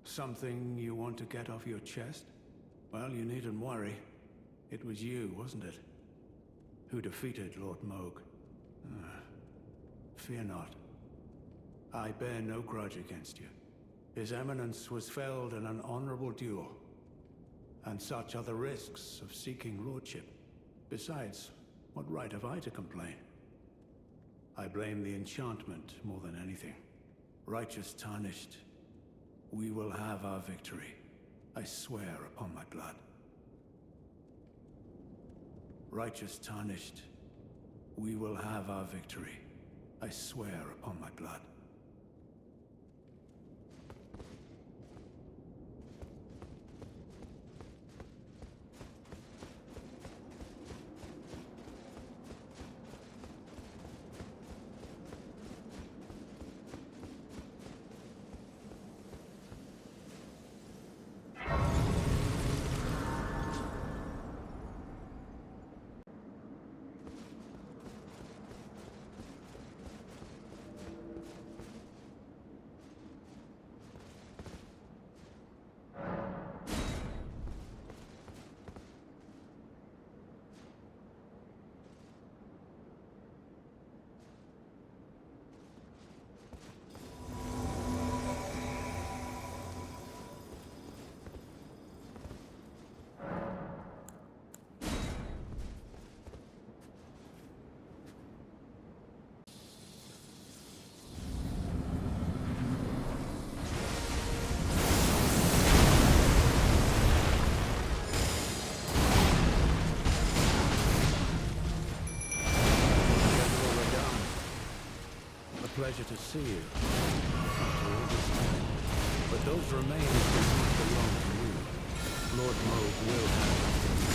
Something you want to get off your chest? Well, you needn't worry. It was you, wasn't it? Who defeated Lord Moog. Fear not. I bear no grudge against you. His Eminence was felled in an honorable duel. And such are the risks of seeking lordship. Besides, what right have I to complain? I blame the enchantment more than anything. Righteous tarnished, we will have our victory. I swear upon my blood. Righteous tarnished, we will have our victory. I swear upon my blood. Pleasure to see you. After all this time. But those remains do not belong to you. Lord Moog will have them.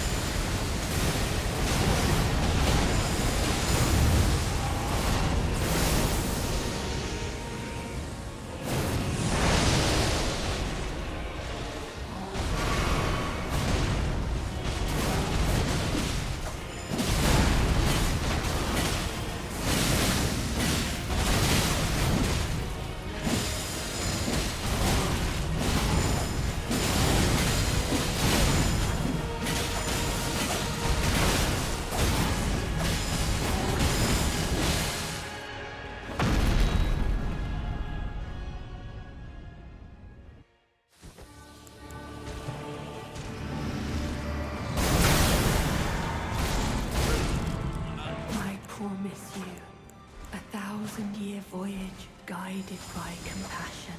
promise you a 1,000-year voyage guided by compassion.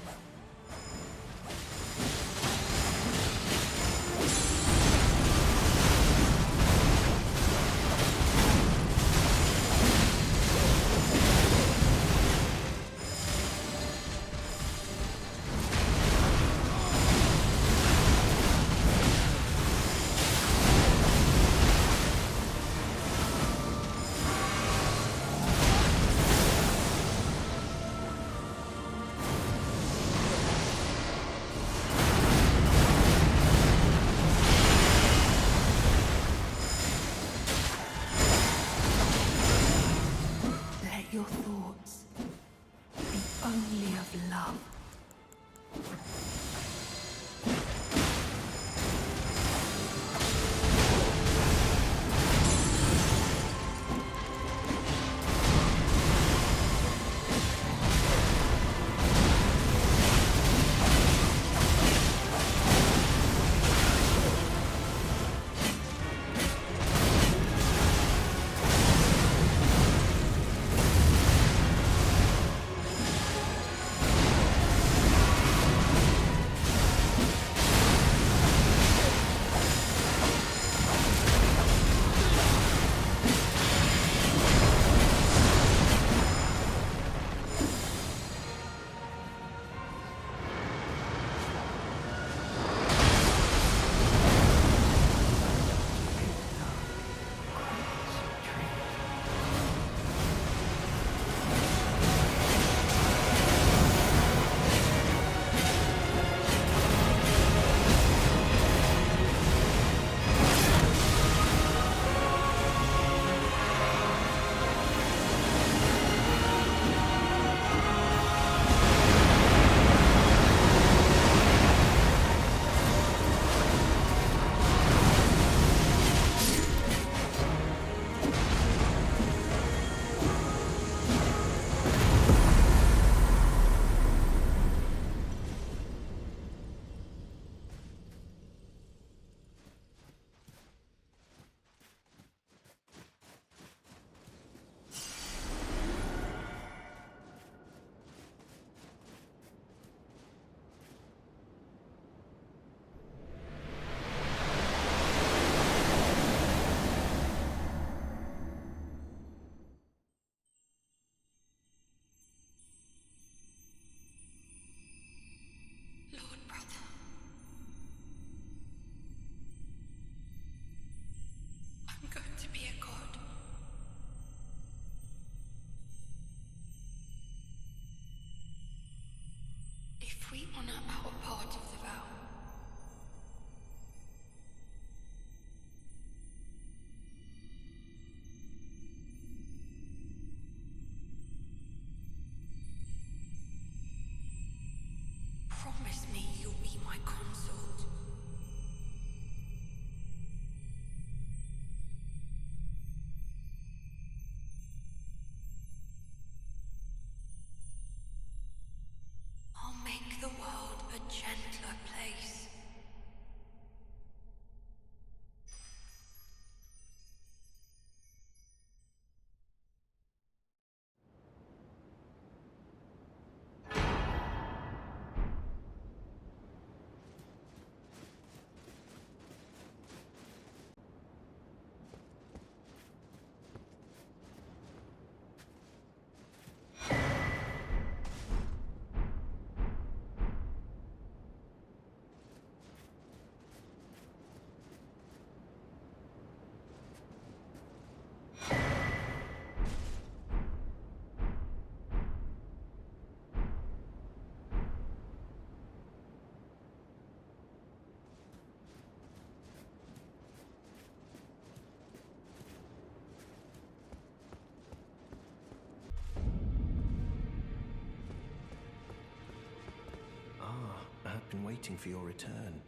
waiting for your return.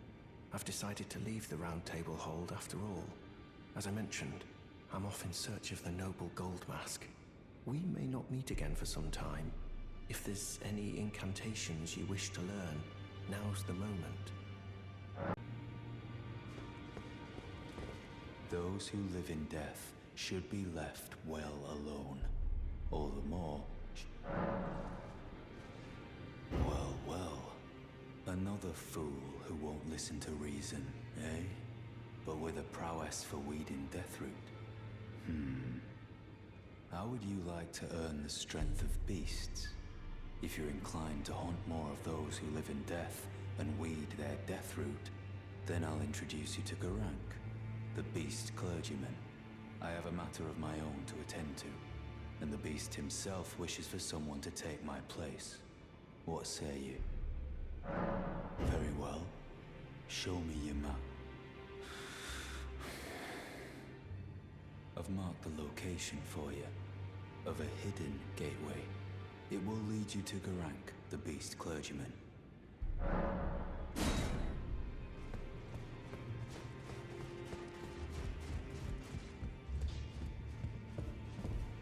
I've decided to leave the Round Table Hold after all. As I mentioned, I'm off in search of the noble Gold Mask. We may not meet again for some time. If there's any incantations you wish to learn, now's the moment. Those who live in death should be left well alone. All the more... Well, well. Another fool who won't listen to reason, eh? But with a prowess for weeding Deathroot. How would you like to earn the strength of beasts? If you're inclined to haunt more of those who live in death and weed their Deathroot, then I'll introduce you to Garank, the beast clergyman. I have a matter of my own to attend to, and the beast himself wishes for someone to take my place. What say you? Very well. Show me your map. I've marked the location for you, of a hidden gateway. It will lead you to Garank, the beast clergyman.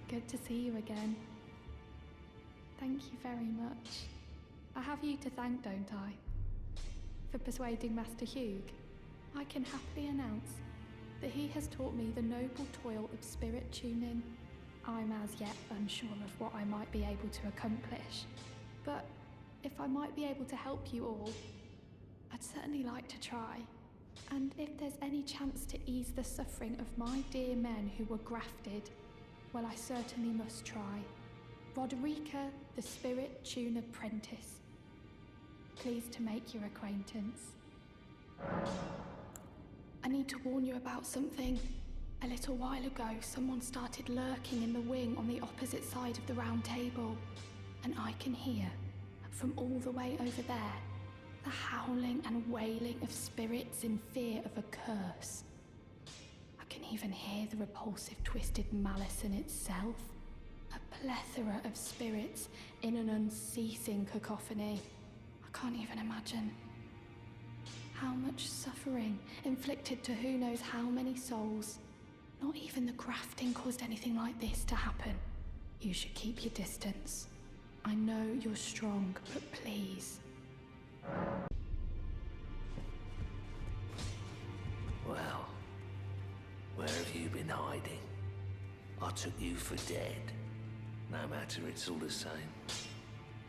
Good to see you again. Thank you very much. I have you to thank, don't I? For persuading Master Hugh. I can happily announce that he has taught me the noble toil of spirit tuning. I'm as yet unsure of what I might be able to accomplish, but if I might be able to help you all, I'd certainly like to try. And if there's any chance to ease the suffering of my dear men who were grafted, well, I certainly must try. Roderica, the Spirit Tune Apprentice. Pleased to make your acquaintance. I need to warn you about something. A little while ago, someone started lurking in the wing on the opposite side of the round table. And I can hear, from all the way over there, the howling and wailing of spirits in fear of a curse. I can even hear the repulsive twisted malice in itself. A plethora of spirits in an unceasing cacophony. I can't even imagine. How much suffering inflicted to who knows how many souls. Not even the grafting caused anything like this to happen. You should keep your distance. I know you're strong, but please. Well, where have you been hiding? I took you for dead. No matter, it's all the same.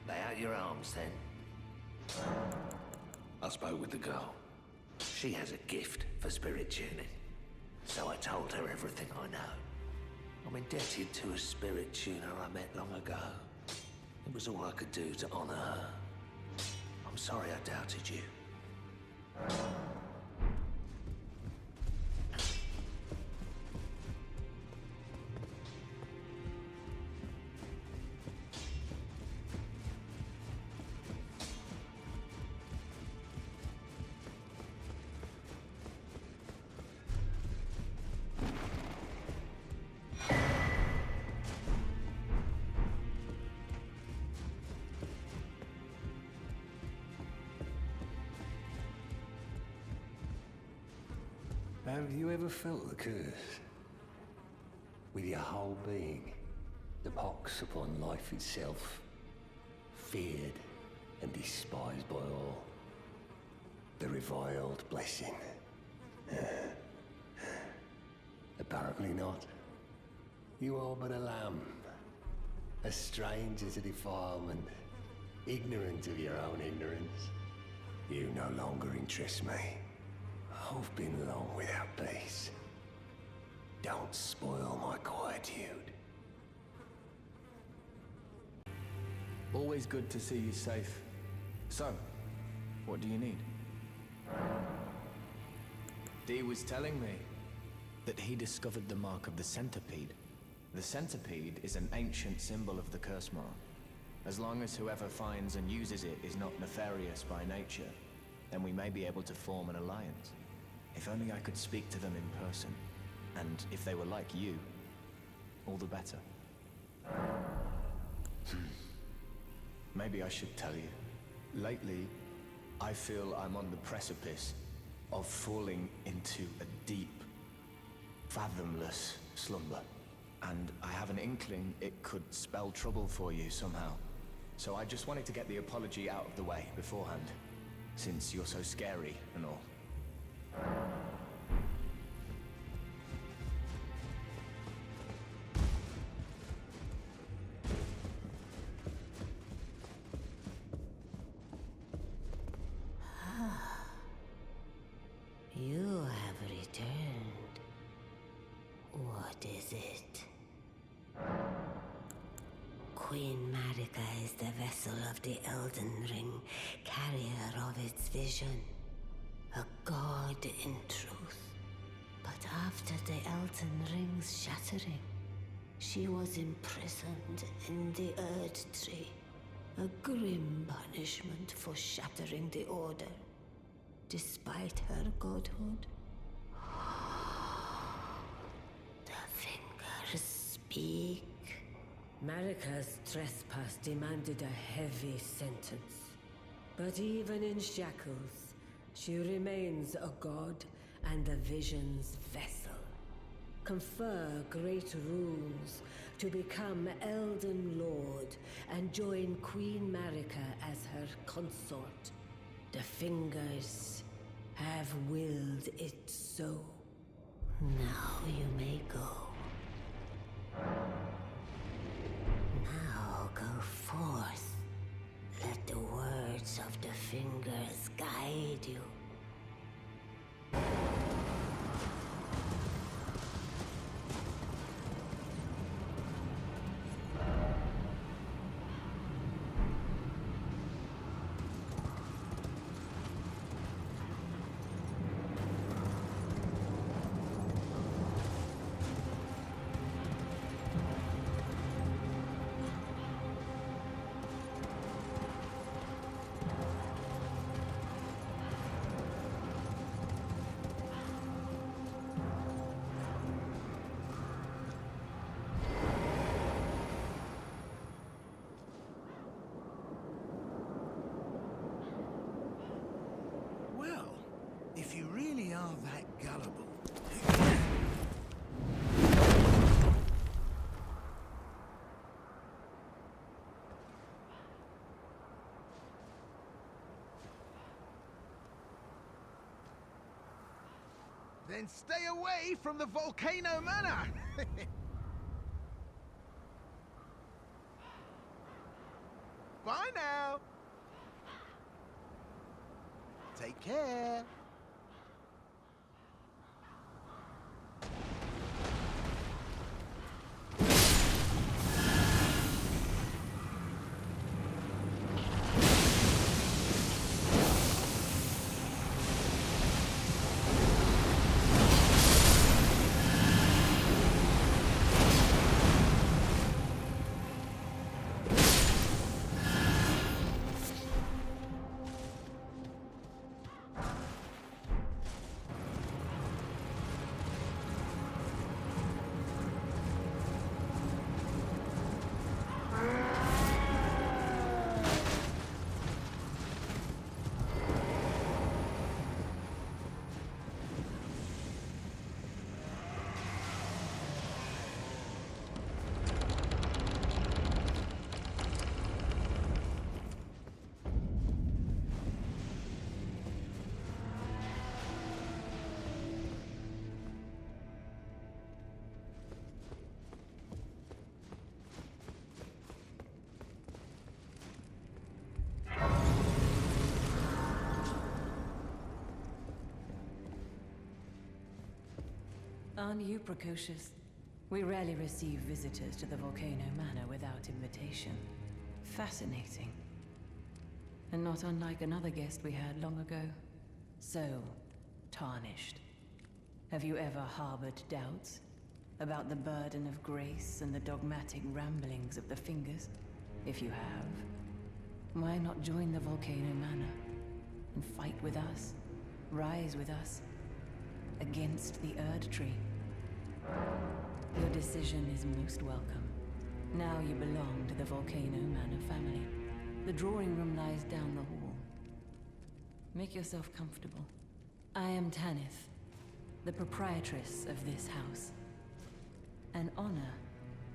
Lay out your arms, then. I spoke with the girl. She has a gift for spirit tuning. So I told her everything I know. I'm indebted to a spirit tuner I met long ago. It was all I could do to honor her. I'm sorry I doubted you. Have you ever felt the curse? With your whole being, the pox upon life itself, feared and despised by all. The reviled blessing. Apparently not. You are but a lamb, a stranger to defilement, ignorant of your own ignorance. You no longer interest me. I've been long without peace. Don't spoil my quietude. Always good to see you safe. So, what do you need? Dee was telling me that he discovered the mark of the centipede. The centipede is an ancient symbol of the curse mark. As long as whoever finds and uses it is not nefarious by nature, then we may be able to form an alliance. If only I could speak to them in person. And if they were like you, all the better. Maybe I should tell you. Lately, I feel I'm on the precipice of falling into a deep, fathomless slumber. And I have an inkling it could spell trouble for you somehow. So I just wanted to get the apology out of the way beforehand, since you're so scary and all. You have returned. What is it? Queen Marika is the vessel of the Elden Ring, carrier of its vision. A god in truth. But after the Elden Ring's shattering, she was imprisoned in the Erd Tree. A grim punishment for shattering the Order. Despite her godhood, the fingers speak. Marika's trespass demanded a heavy sentence. But even in shackles, she remains a god and the vision's vessel. Confer great runes to become Elden Lord and join Queen Marika as her consort. The fingers have willed it so. Now you may go. Now go forth. Let the words of the fingers guide you. If you really are that gullible... Then stay away from the Volcano Manor! Bye now! Take care! Aren't you precocious? We rarely receive visitors to the Volcano Manor without invitation. Fascinating. And not unlike another guest we had long ago. So, tarnished. Have you ever harbored doubts about the burden of grace and the dogmatic ramblings of the Fingers? If you have, why not join the Volcano Manor and fight with us, rise with us, against the Erd Tree? Your decision is most welcome. Now you belong to the Volcano Manor family. The drawing room lies down the hall. Make yourself comfortable. I am Tanith, the proprietress of this house. An honor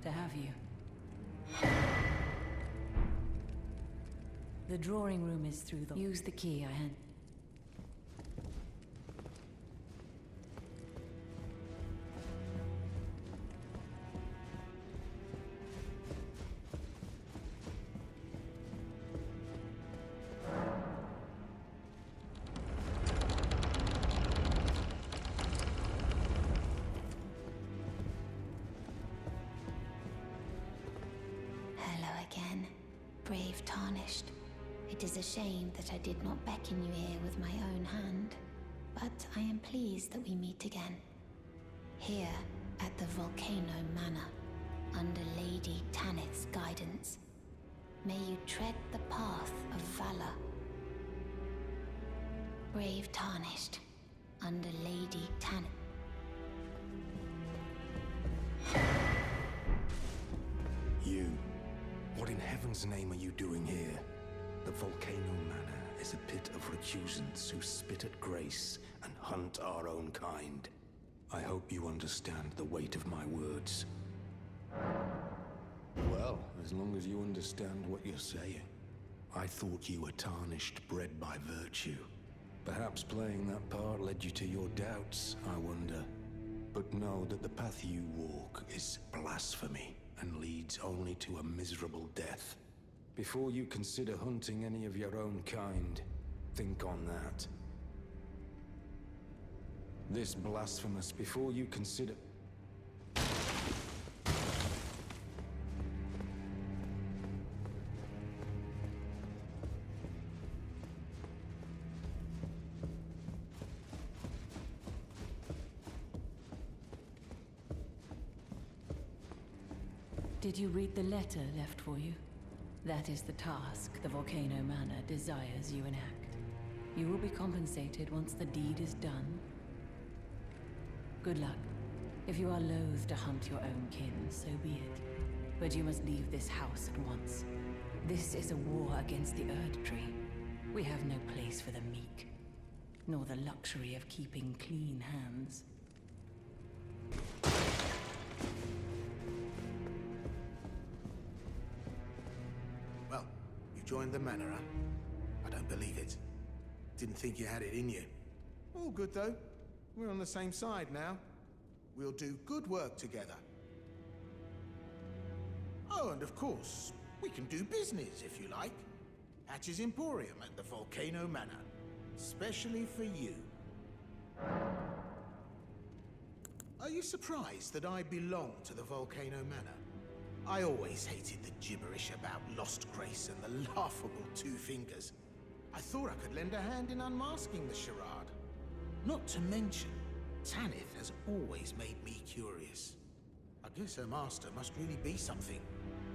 to have you. The drawing room is through the... Use the key I hand. Brave Tarnished. It is a shame that I did not beckon you here with my own hand, but I am pleased that we meet again. Here, at the Volcano Manor, under Lady Tanith's guidance. May you tread the path of valor. Brave Tarnished, under Lady Tanith. You. What in heaven's name are you doing here? The Volcano Manor is a pit of recusants who spit at grace and hunt our own kind. I hope you understand the weight of my words. Well, as long as you understand what you're saying. I thought you were tarnished, bred by virtue. Perhaps playing that part led you to your doubts, I wonder. But know that the path you walk is blasphemy and leads only to a miserable death. Before you consider hunting any of your own kind, think on that. This blasphemous, before you consider... Did you read the letter left for you? That is the task the Volcano Manor desires you enact. You will be compensated once the deed is done. Good luck. If you are loath to hunt your own kin, so be it. But you must leave this house at once. This is a war against the Erd Tree. We have no place for the meek, nor the luxury of keeping clean hands. Well, you joined the manor, huh? I don't believe it. Didn't think you had it in you. All good, though. We're on the same side now. We'll do good work together. Oh, and of course, we can do business, if you like. Hatch's Emporium at the Volcano Manor. Especially for you. Are you surprised that I belong to the Volcano Manor? I always hated the gibberish about Lost Grace and the laughable Two Fingers. I thought I could lend a hand in unmasking the charade. Not to mention, Tanith has always made me curious. I guess her master must really be something,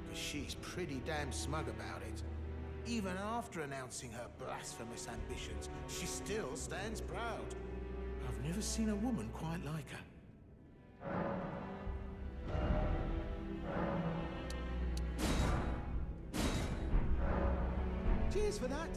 because she's pretty damn smug about it. Even after announcing her blasphemous ambitions, she still stands proud. I've never seen a woman quite like her. Cheers for that.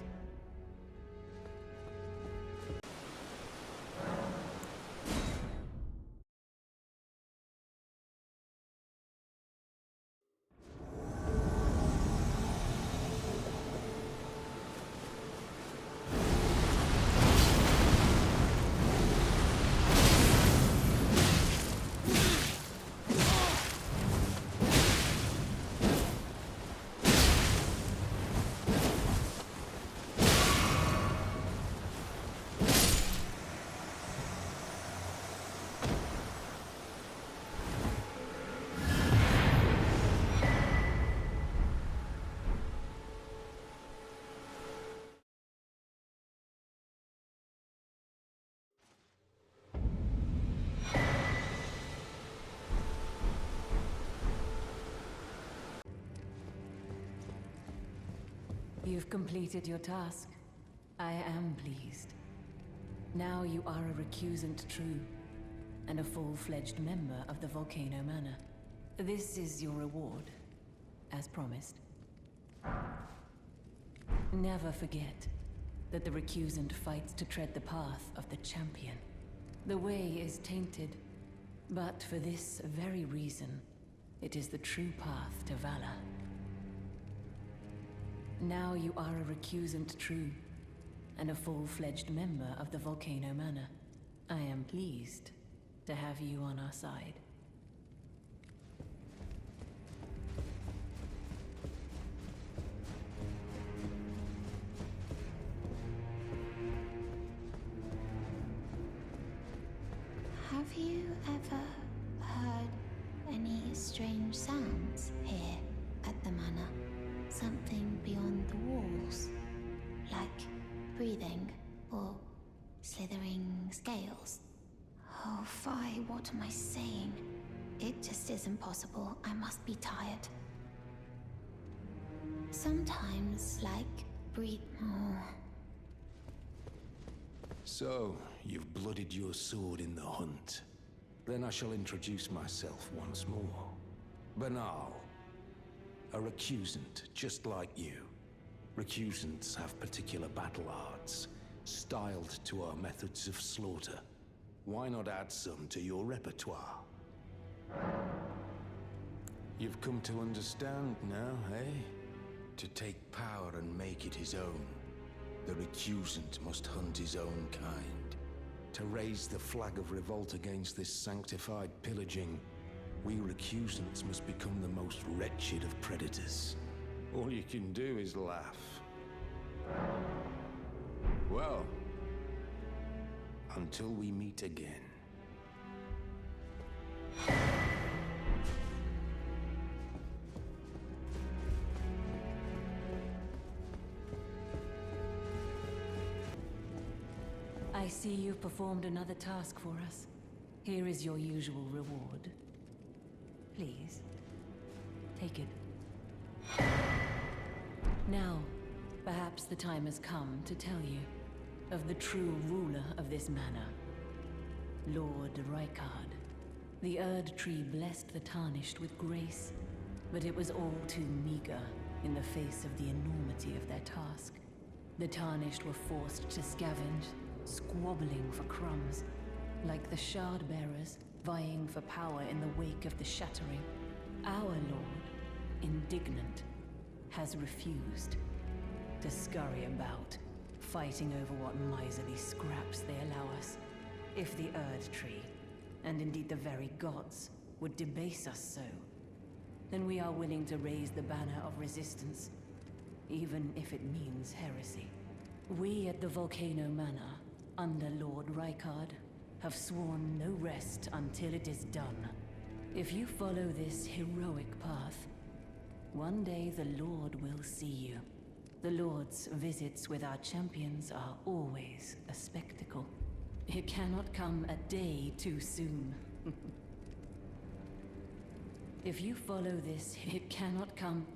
You've completed your task. I am pleased. Now you are a recusant true, and a full-fledged member of the Volcano Manor. This is your reward, as promised. Never forget, that the recusant fights to tread the path of the champion. The way is tainted, but for this very reason, it is the true path to valor. Now you are a recusant true, and a full-fledged member of the Volcano Manor. I am pleased to have you on our side. Have you ever heard any strange sounds here at the manor? Something beyond the walls? Like breathing or slithering scales? Oh, fie, what am I saying? It just isn't possible. I must be tired. Sometimes, like, breathe. Oh. So, you've blooded your sword in the hunt. Then I shall introduce myself once more. Banal. A recusant, just like you. Recusants have particular battle arts, styled to our methods of slaughter. Why not add some to your repertoire? You've come to understand now, eh? To take power and make it his own, the recusant must hunt his own kind. To raise the flag of revolt against this sanctified pillaging, we recusants must become the most wretched of predators. All you can do is laugh. Well, until we meet again. I see you've performed another task for us. Here is your usual reward. Please, take it. Now, perhaps the time has come to tell you of the true ruler of this manor, Lord Rykard. The Erd Tree blessed the Tarnished with grace, but it was all too meager in the face of the enormity of their task. The Tarnished were forced to scavenge, squabbling for crumbs, like the Shard Bearers vying for power in the wake of the Shattering. Our Lord, indignant, has refused to scurry about, fighting over what miserly scraps they allow us. If the Erd Tree, and indeed the very gods, would debase us so, then we are willing to raise the banner of resistance, even if it means heresy. We at the Volcano Manor, under Lord Rykard, have sworn no rest until it is done. If you follow this heroic path, one day the Lord will see you. The Lord's visits with our champions are always a spectacle. It cannot come a day too soon. If you follow this, it cannot come...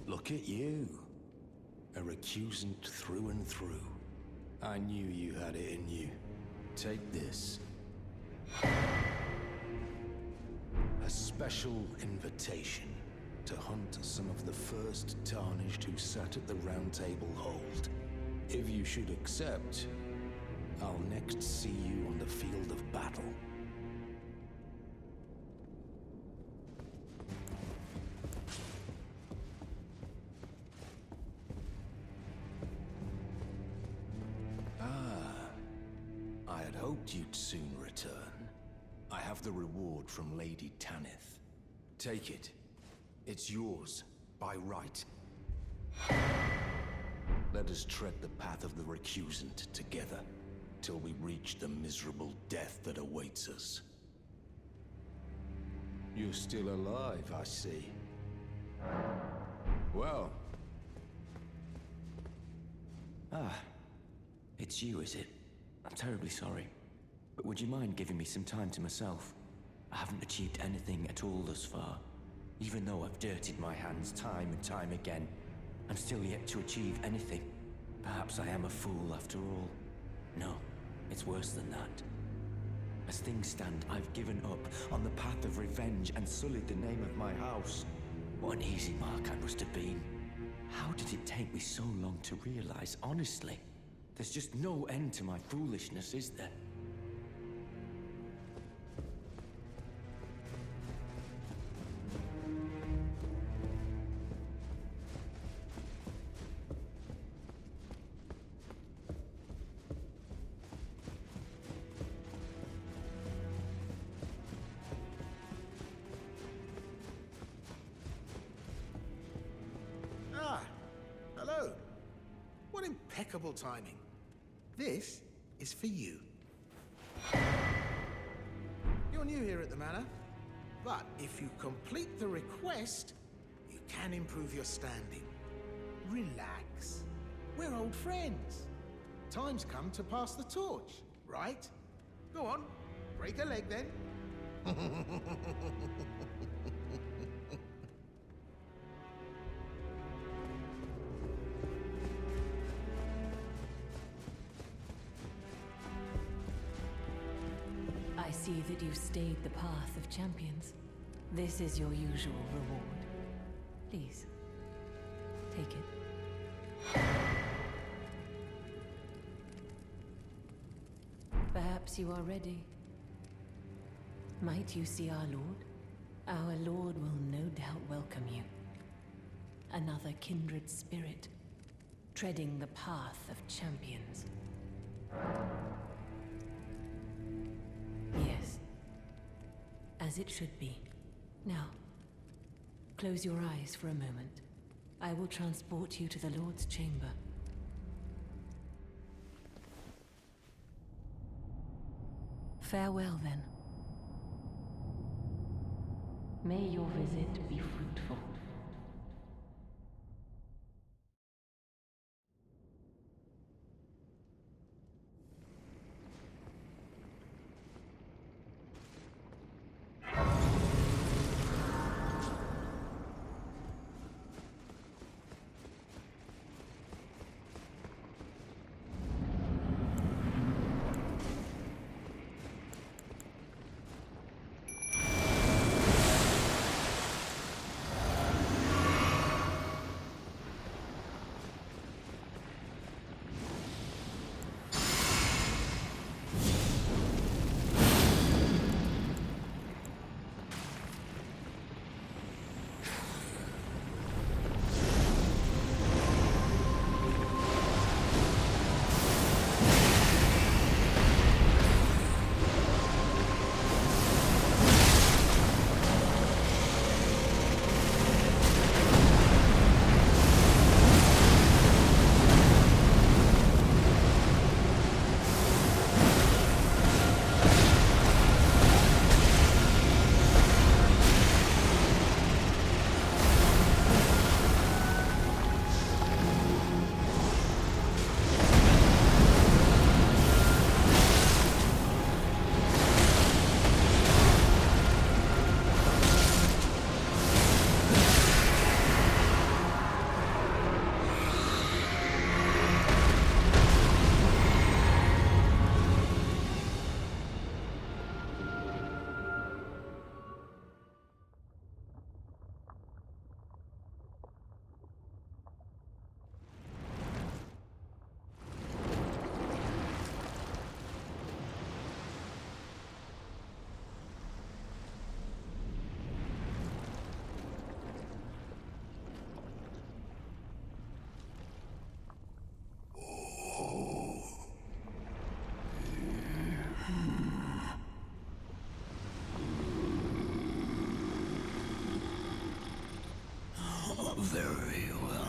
Look at you. A recusant through and through. I knew you had it in you. Take this. A special invitation to hunt some of the first Tarnished who sat at the Round Table Hold. If you should accept, I'll next see you on the field of battle. I had hoped you'd soon return. I have the reward from Lady Tanith. Take it. It's yours, by right. Let us tread the path of the recusant together, till we reach the miserable death that awaits us. You're still alive, I see. Well... Ah, it's you, is it? I'm terribly sorry, but would you mind giving me some time to myself? I haven't achieved anything at all thus far. Even though I've dirtied my hands time and time again, I'm still yet to achieve anything. Perhaps I am a fool after all. No, It's worse than that. As things stand, I've given up on the path of revenge and sullied the name of my house. What an easy mark I must have been. How did it take me so long to realize, honestly? There's just no end to my foolishness, is there? Hello. What impeccable timing. This is for you. You're new here at the manor, but if you complete the request, you can improve your standing. Relax. We're old friends. Time's come to pass the torch, right? Go on, break a leg then. I see that you stayed the path of champions. This is your usual reward. Please, take it. Perhaps you are ready. Might you see our Lord? Our Lord will no doubt welcome you. Another kindred spirit, treading the path of champions. Yes, as it should be. Now, close your eyes for a moment. I will transport you to the Lord's chamber. Farewell, then. May your visit be fruitful. Very well.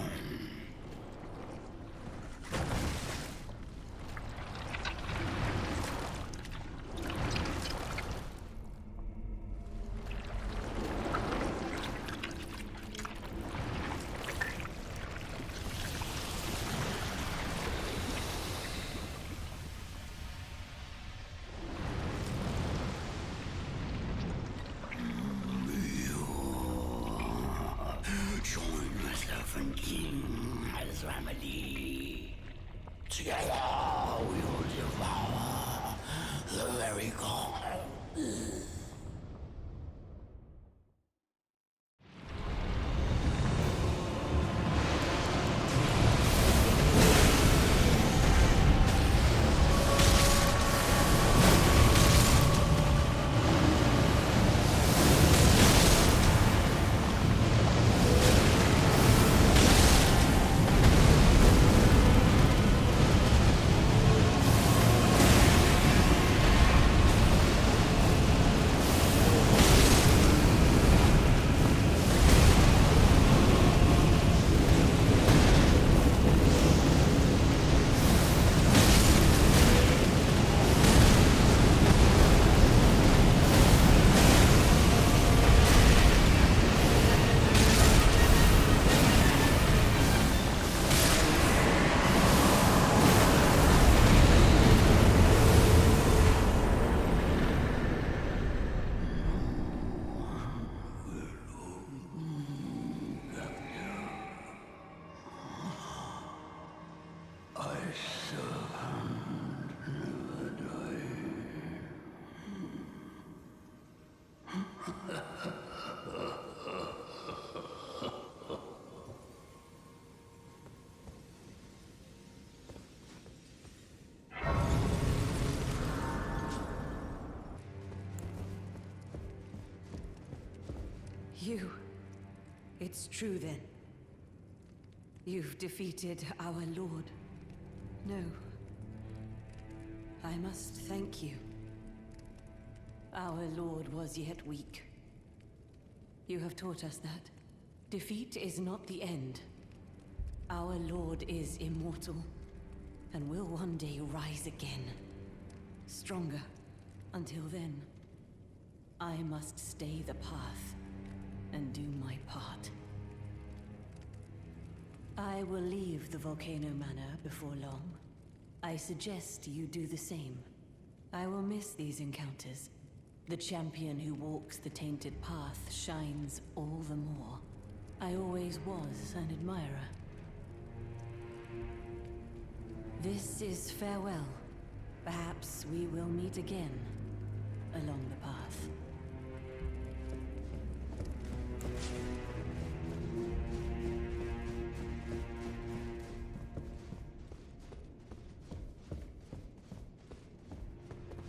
Join myself and King as remedy. Together we will devour The very god. You. It's true then. You've defeated our lord. No. I must thank you. Our lord was yet weak. You have taught us that. Defeat is not the end. Our lord is immortal, and will one day rise again. Stronger. Until then, I must stay the path and do my part. I will leave the Volcano Manor before long. I suggest you do the same. I will miss these encounters. The champion who walks the tainted path shines all the more. I always was an admirer. This is farewell. Perhaps we will meet again along the path.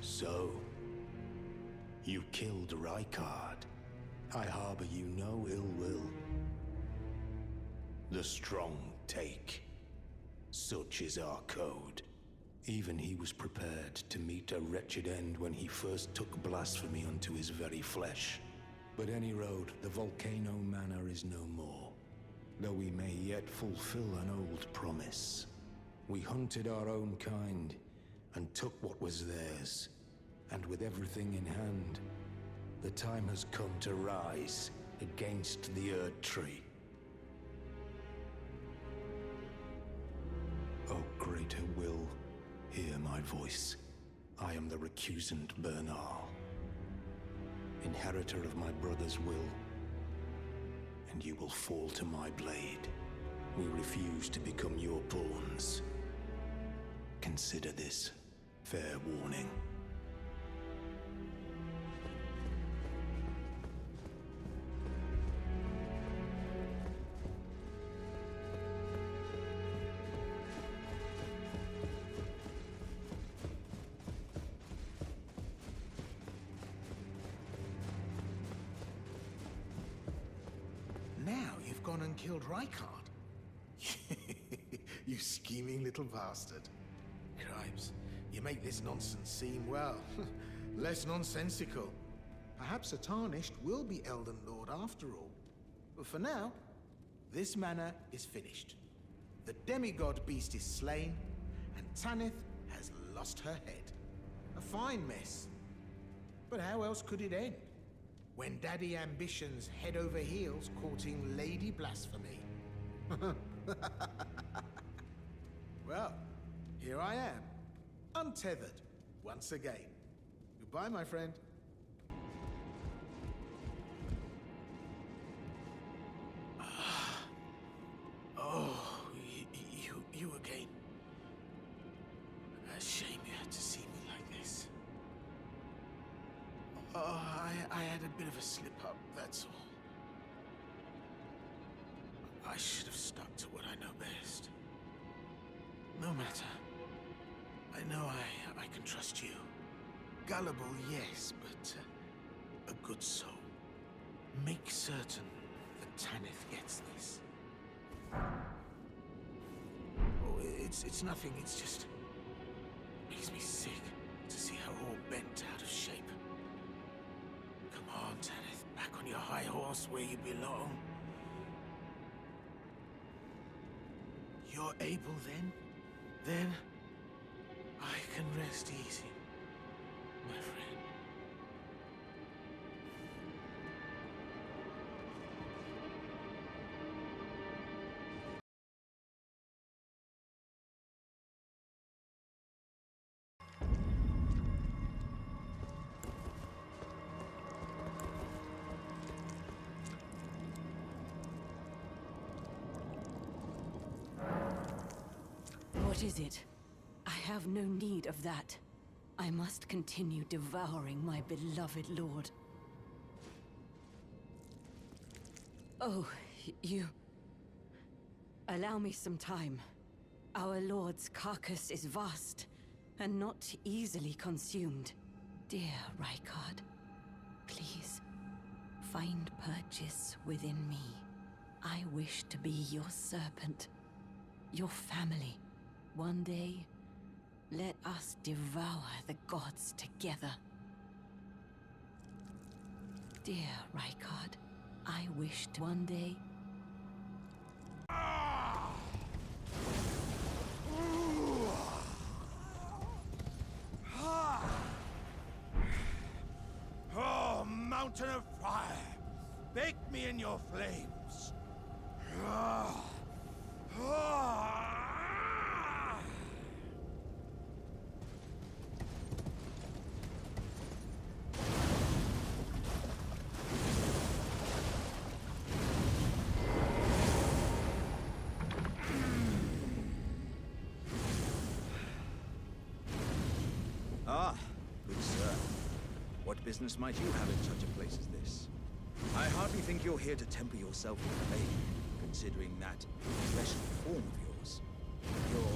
So, you killed Rykard. I harbor you no ill will. The strong take. Such is our code. Even he was prepared to meet a wretched end when he first took blasphemy unto his very flesh. But any road, the Volcano Manor is no more. Though we may yet fulfill an old promise. We hunted our own kind, and took what was theirs. And with everything in hand, the time has come to rise against the Erd Tree. O greater will, hear my voice. I am the recusant Bernal, inheritor of my brother's will, and you will fall to my blade. We refuse to become your pawns. Consider this fair warning. Now you've gone and killed Rykard. You scheming little bastard. Cripes, you make this nonsense seem, well, less nonsensical. Perhaps a Tarnished will be Elden Lord after all. But for now, this manor is finished. The demigod beast is slain, and Tanith has lost her head. A fine mess. But how else could it end? When Daddy Ambition's head over heels courting Lady Blasphemy. Well, here I am, untethered, once again. Goodbye, my friend. Oh, you again. A shame you had to see me like this. a bit of a slip-up, that's all. I should have stuck to what I know best. No matter. I know I can trust you. Gullible, yes, but a good soul. Make certain that Tanith gets this. Oh, it's nothing, it's just... makes me sick to see her all bent out of shape. Come on, Tanith, back on your high horse where you belong. You're able then? Then I can rest easy, my friend. What is it? I have no need of that. I must continue devouring my beloved lord. Oh, you... Allow me some time. Our lord's carcass is vast, and not easily consumed. Dear Rykard, please, find purchase within me. I wish to be your serpent, your family. One day, let us devour the gods together. Dear Rykard, I wish to one day... Oh, mountain of fire! Bake me in your flames! Ah, good sir. What business might you have in such a place as this? I hardly think you're here to temper yourself with pain, considering that special form of yours. Your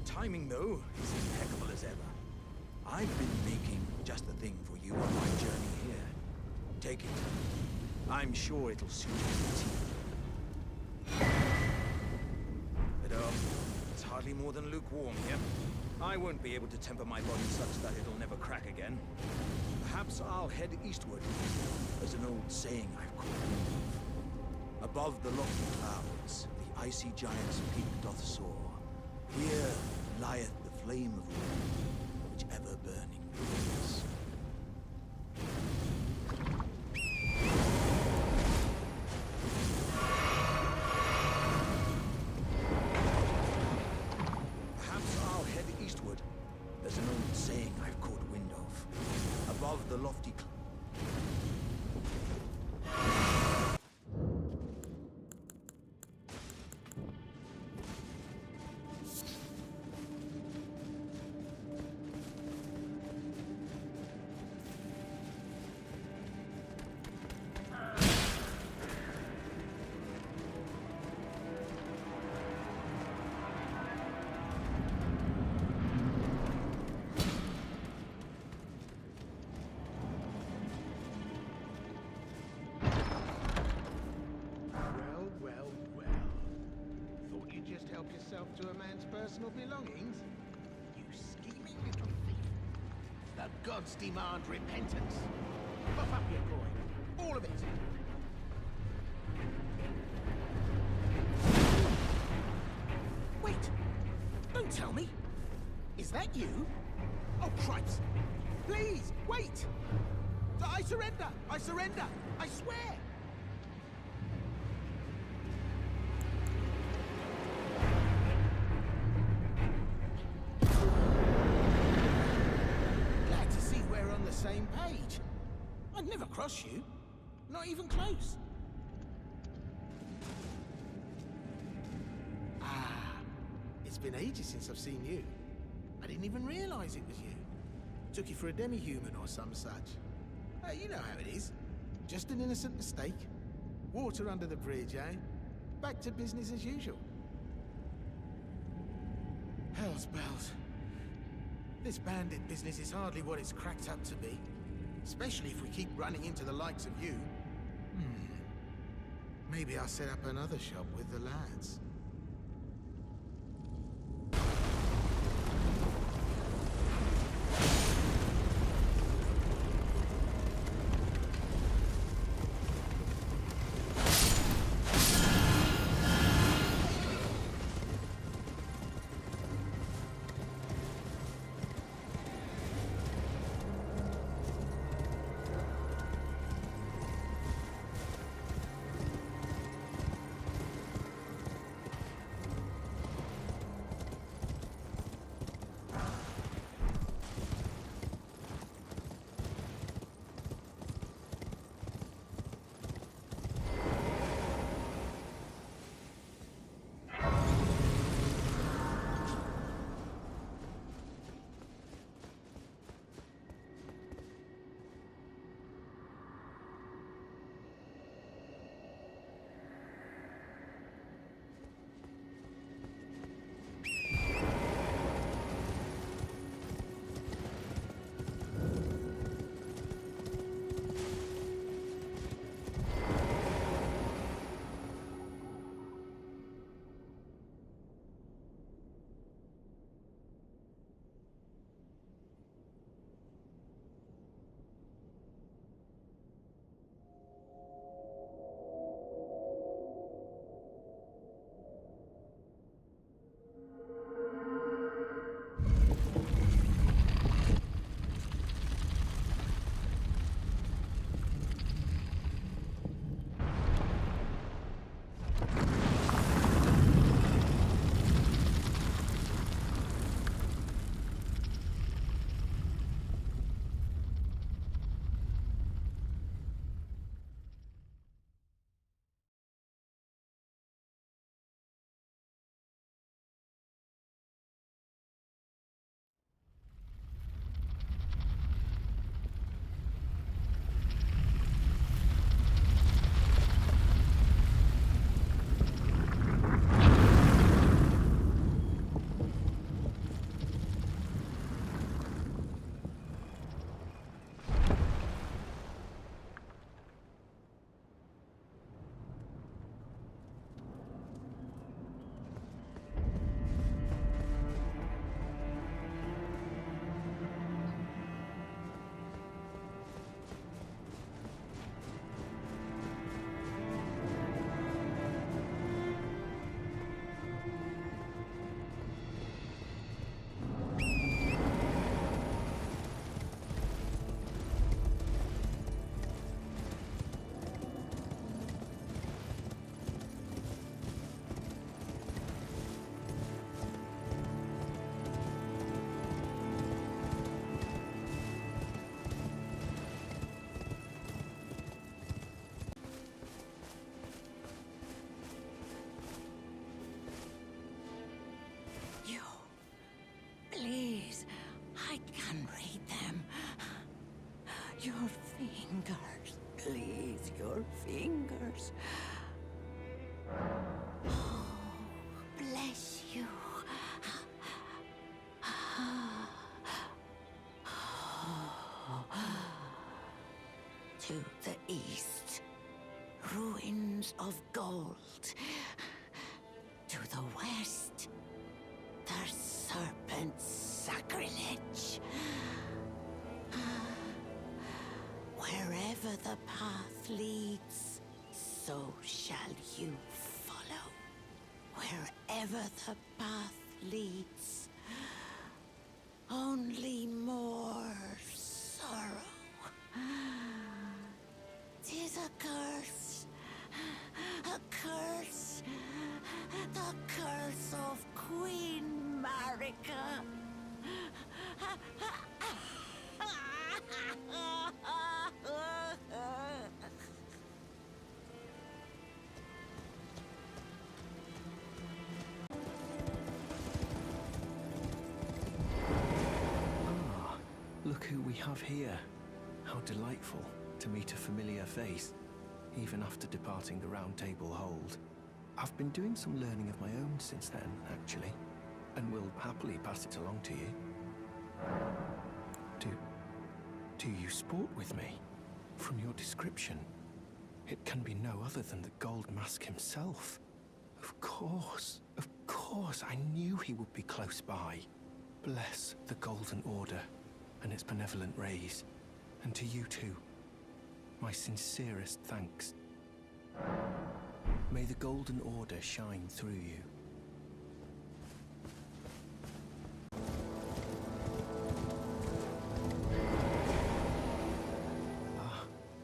timing, though, is impeccable as ever. I've been making just the thing for you on my journey here. Take it. I'm sure it'll suit your teeth. But it's hardly more than lukewarm here. I won't be able to temper my body such that it'll never crack again. Perhaps I'll head eastward. There's an old saying I've caught wind of. Above the lofty clouds, the icy giant's peak doth soar. Here lieth the flame of war, which ever burning remains. Perhaps I'll head eastward. There's an old saying I've caught wind of. Above the lofty clouds. To a man's personal belongings? You scheming little thief. The gods demand repentance. Puff up your coin. All of it. Wait! Don't tell me! Is that you? Oh, Christ! Please, wait! I surrender! I surrender! I swear! Same page. I'd never cross you. Not even close. Ah, it's been ages since I've seen you. I didn't even realize it was you. Took you for a demi-human or some such. You know how it is. Just an innocent mistake. Water under the bridge, eh? Back to business as usual. Hell's bells. This bandit business is hardly what it's cracked up to be. Especially if we keep running into the likes of you. Maybe I'll set up another shop with the lads. Please, I can read them. Your fingers, please, your fingers. Oh, bless you. To the east, ruins of gold. To the west, the serpent's sacrilege. Wherever the path leads, so shall you follow. Wherever the path leads, only more sorrow. 'Tis a curse, a curse, the curse of Queen Marika. Look who we have here. How delightful to meet a familiar face, even after departing the Round Table Hold. I've been doing some learning of my own since then, actually, and will happily pass it along to you. Do you sport with me? From your description, it can be no other than the Gold Mask himself. Of course, I knew he would be close by. Bless the Golden Order and its benevolent rays, and to you too, my sincerest thanks. May the Golden Order shine through you.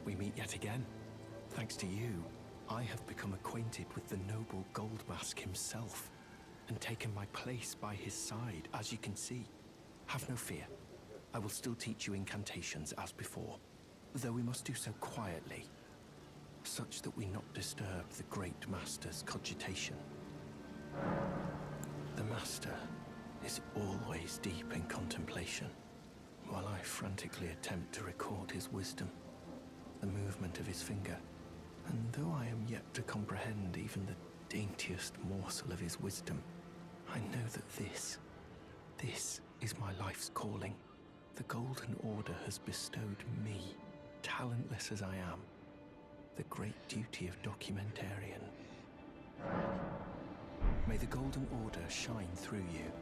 We meet yet again. Thanks to you, I have become acquainted with the noble Gold Mask himself, and taken my place by his side, as you can see. Have no fear. I will still teach you incantations as before, though we must do so quietly, such that we not disturb the Great Master's cogitation. The Master is always deep in contemplation, while I frantically attempt to record his wisdom, the movement of his finger, and though I am yet to comprehend even the daintiest morsel of his wisdom, I know that this is my life's calling. The Golden Order has bestowed me, talentless as I am, the great duty of documentarian. May the Golden Order shine through you.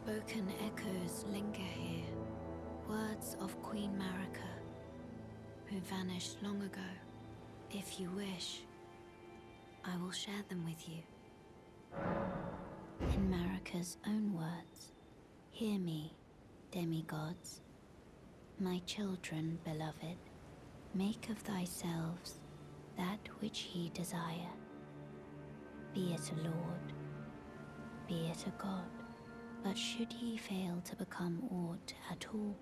Unspoken echoes linger here. Words of Queen Marika, who vanished long ago. If you wish, I will share them with you. In Marika's own words, hear me, demigods. My children, beloved, make of thyselves that which ye desire. Be it a lord, be it a god, but should ye fail to become aught at all,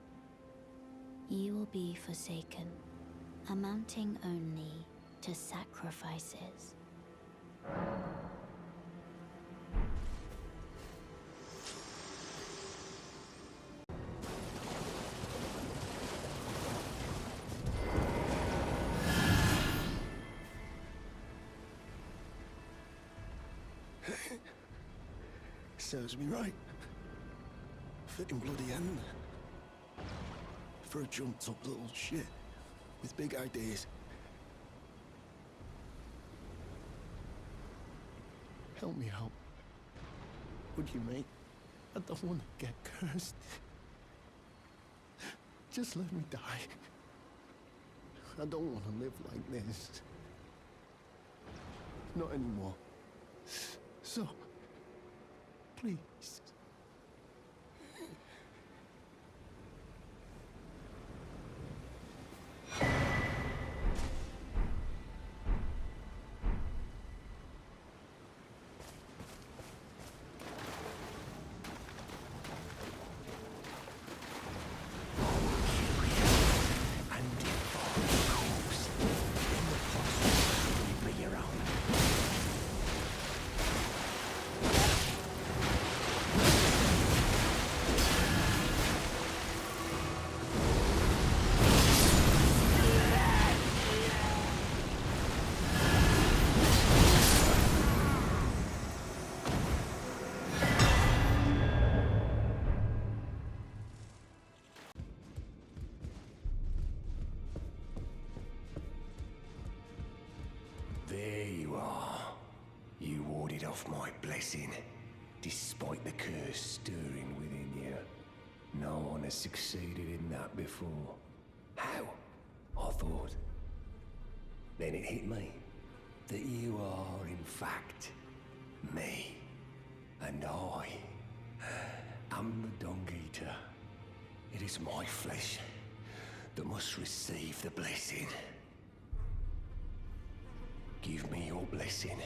ye will be forsaken, amounting only to sacrifices. Serves me right. Fitting bloody end. For a jumped up little shit with big ideas. Help me out. Would you, mate? I don't want to get cursed. Just let me die. I don't want to live like this. Not anymore. So, please. There you are. You warded off my blessing, despite the curse stirring within you. No one has succeeded in that before. How? I thought. Then it hit me that you are, in fact, me. And I am the Dung Eater. It is my flesh that must receive the blessing. Give me your blessing.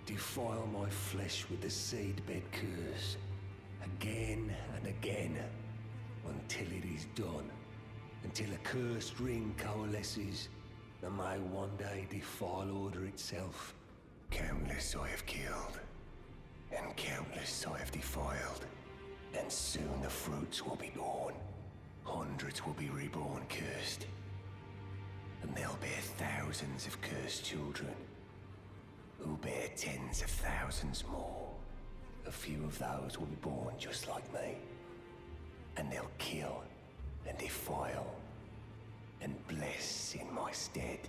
Defile my flesh with the seedbed curse, again and again, until it is done. Until a cursed ring coalesces, and may one day defile order itself. Countless I have killed, and countless I have defiled. And soon the fruits will be born. Hundreds will be reborn cursed. And they'll bear thousands of cursed children, who bear tens of thousands more. A few of those will be born just like me. And they'll kill and defile and bless in my stead.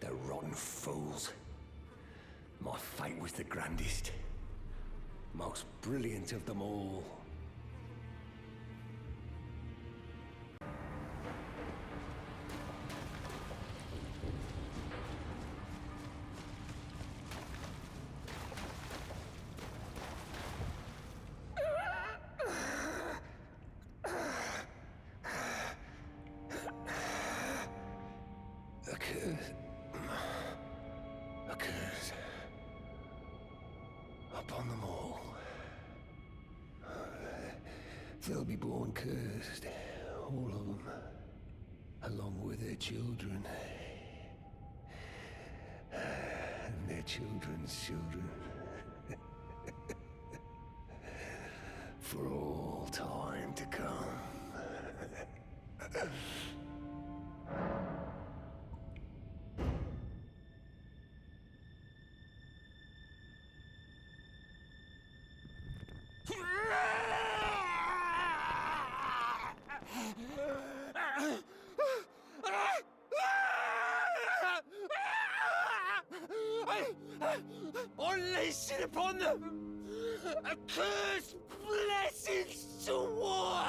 The rotten fools. My fate was the grandest, most brilliant of them all. A curse upon them all. They'll be born cursed, all of them, along with their children, and their children's children, for all time to come. I unleash it upon them! A curse blessings to war!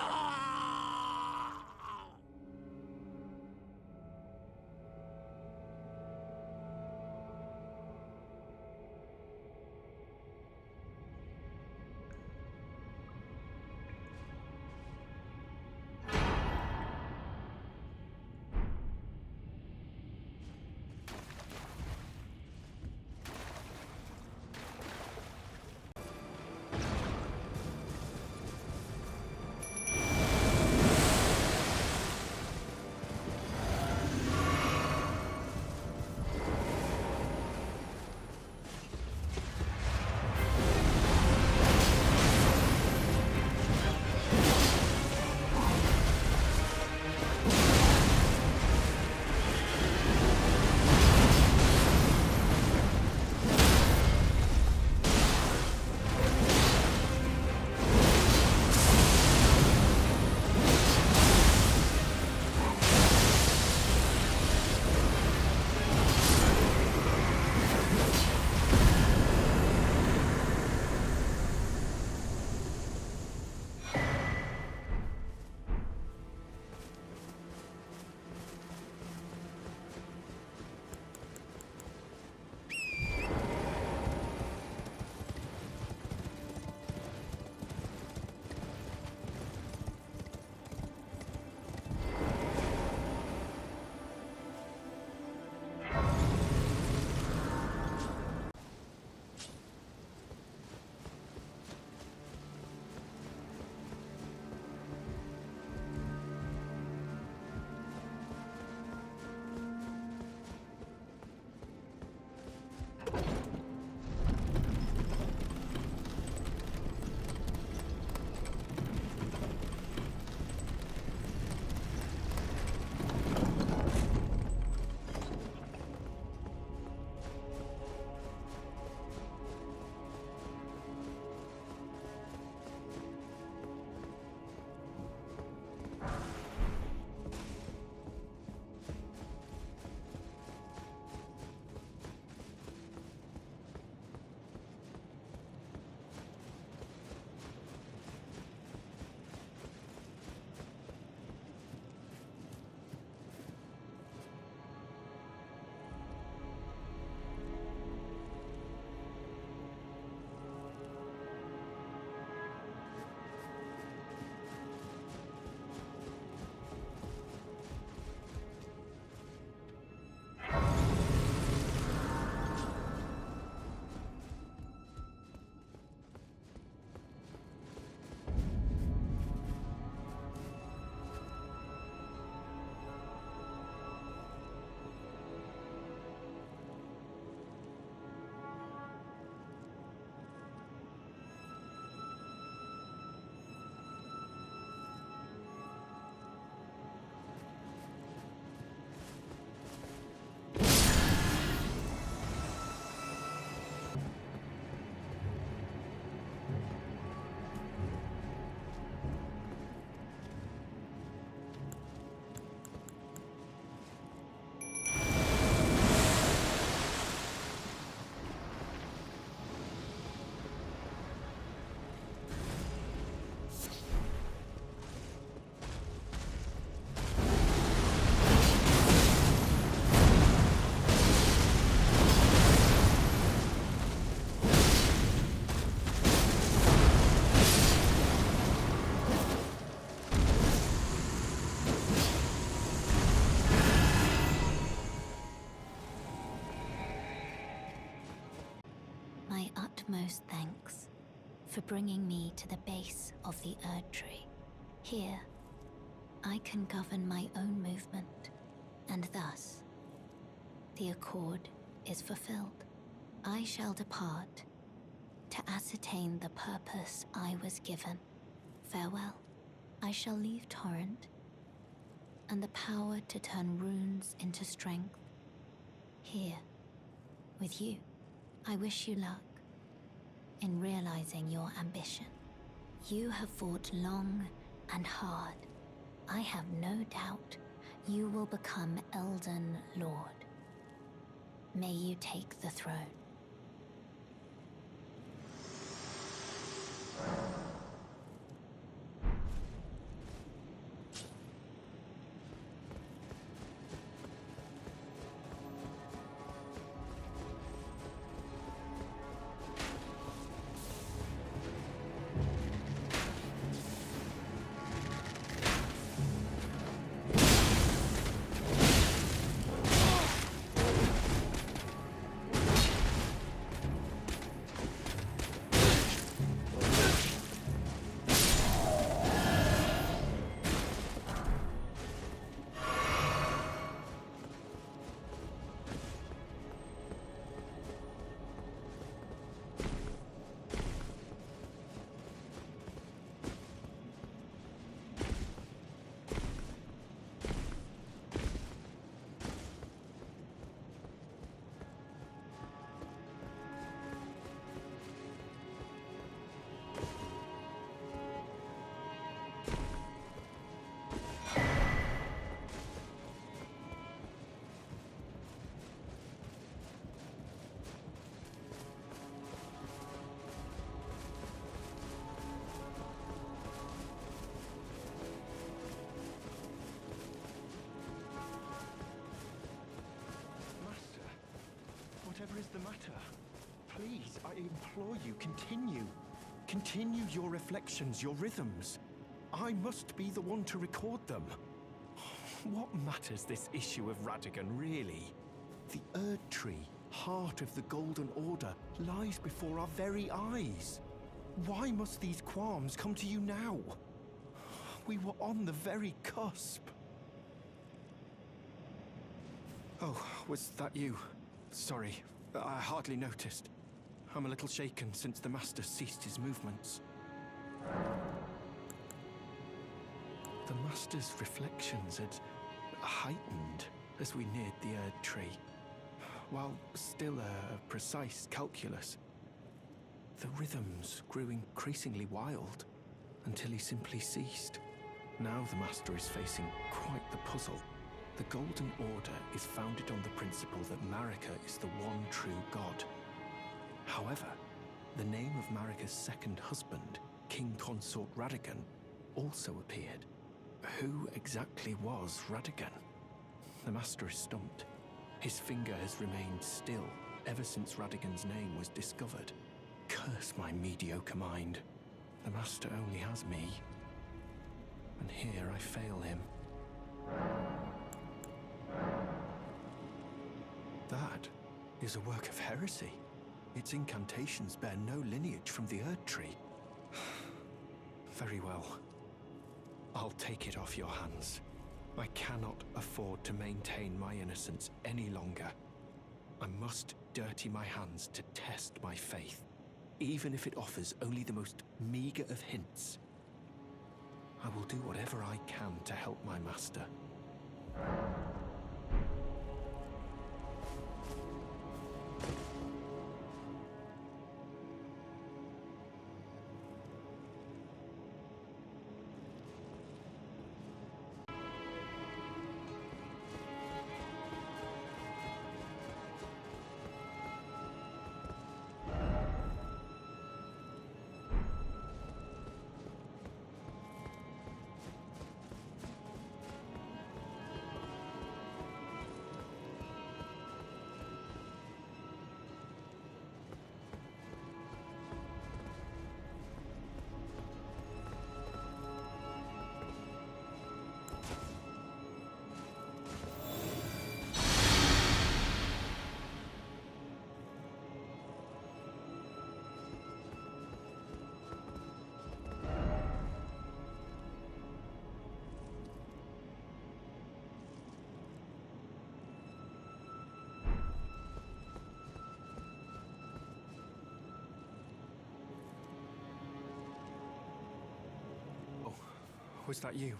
utmost thanks for bringing me to the base of the Erd Tree. Here, I can govern my own movement, and thus, the accord is fulfilled. I shall depart to ascertain the purpose I was given. Farewell. I shall leave Torrent, and the power to turn runes into strength. Here, with you, I wish you luck in realizing your ambition. You have fought long and hard. I have no doubt you will become Elden Lord. May you take the throne. Whatever is the matter? Please, I implore you, continue. Continue your reflections, your rhythms. I must be the one to record them. What matters this issue of Radigan, really? The Erd Tree, heart of the Golden Order, lies before our very eyes. Why must these qualms come to you now? We were on the very cusp. Oh, was that you? Sorry, I hardly noticed. I'm a little shaken since the Master ceased his movements. The Master's reflections had heightened as we neared the Erd Tree, while still a precise calculus. The rhythms grew increasingly wild until he simply ceased. Now the Master is facing quite the puzzle. The Golden Order is founded on the principle that Marika is the one true god. However, the name of Marika's second husband, King Consort Radigan, also appeared. Who exactly was Radigan? The Master is stumped. His finger has remained still ever since Radigan's name was discovered. Curse my mediocre mind. The Master only has me. And here I fail him. That is a work of heresy. Its incantations bear no lineage from the Erd Tree. Very well. I'll take it off your hands. I cannot afford to maintain my innocence any longer. I must dirty my hands to test my faith, even if it offers only the most meager of hints. I will do whatever I can to help my master. Was that you?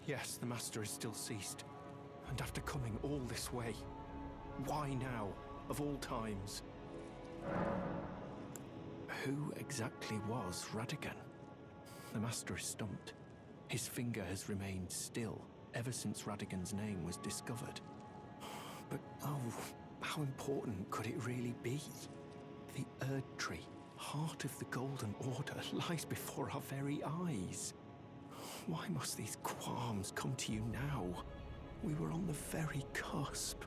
Yes, the Master is still ceased. And after coming all this way, why now, of all times? Who exactly was Radigan? The Master is stumped. His finger has remained still ever since Radigan's name was discovered. But, oh, How important could it really be? The Erd Tree, heart of the Golden Order, lies before our very eyes. Why must these qualms come to you now? We were on the very cusp.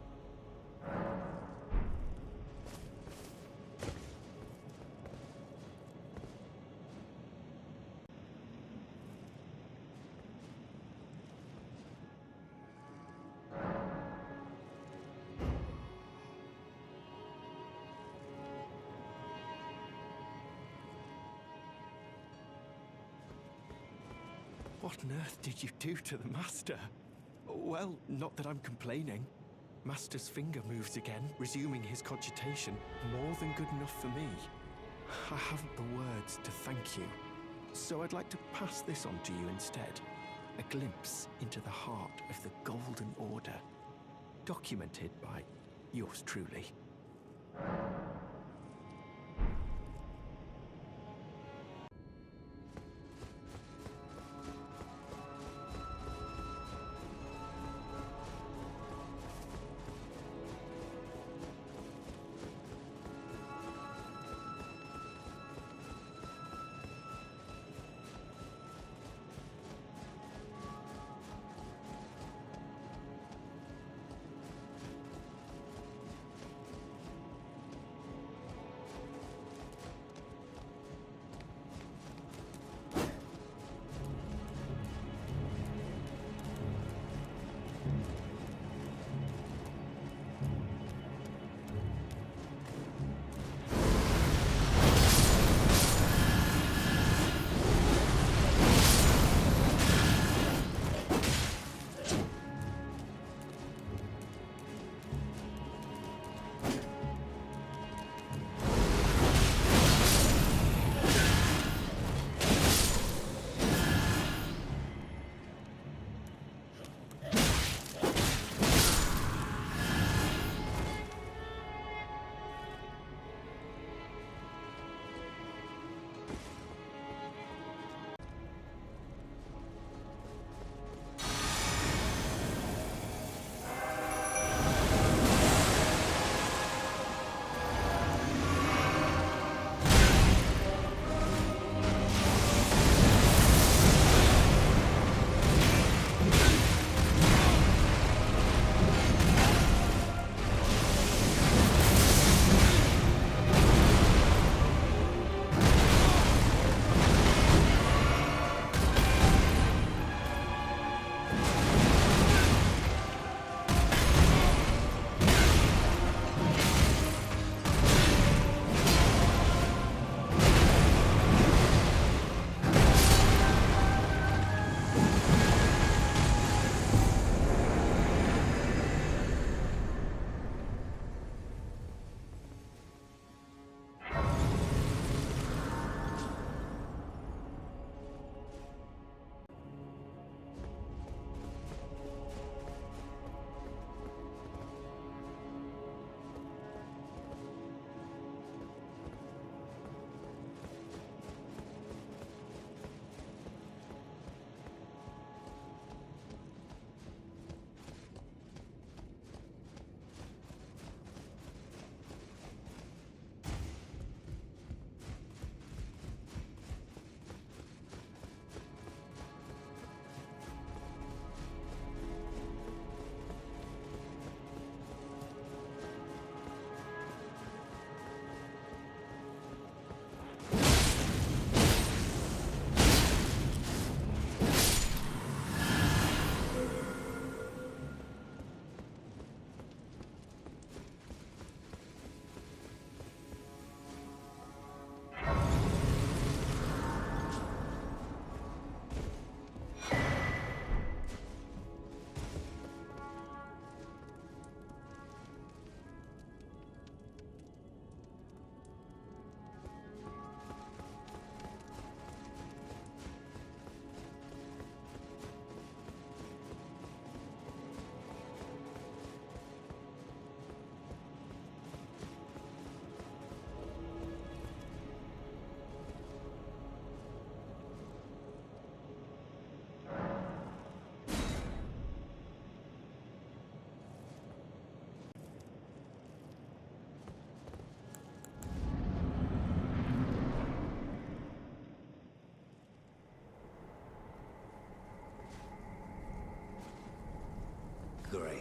What on earth did you do to the Master? Well, not that I'm complaining. Master's finger moves again, resuming his cogitation. More than good enough for me. I haven't the words to thank you, so I'd like to pass this on to you instead. A glimpse into the heart of the Golden Order. Documented by yours truly.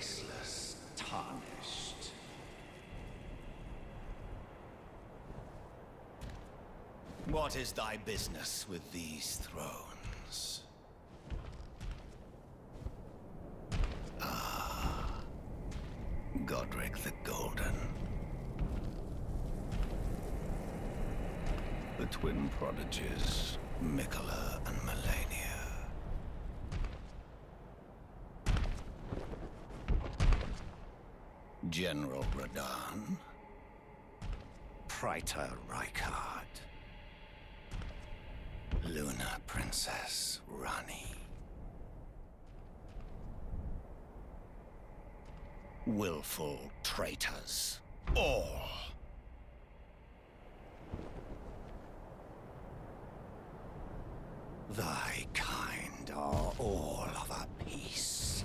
graceless, tarnished. What is thy business with these thrones? Ah, Godric the Golden. The twin prodigies, Mikola and Melania. General Radahn, Praetor Rykard, Luna Princess Rani. Willful traitors, all. Thy kind are all of a piece.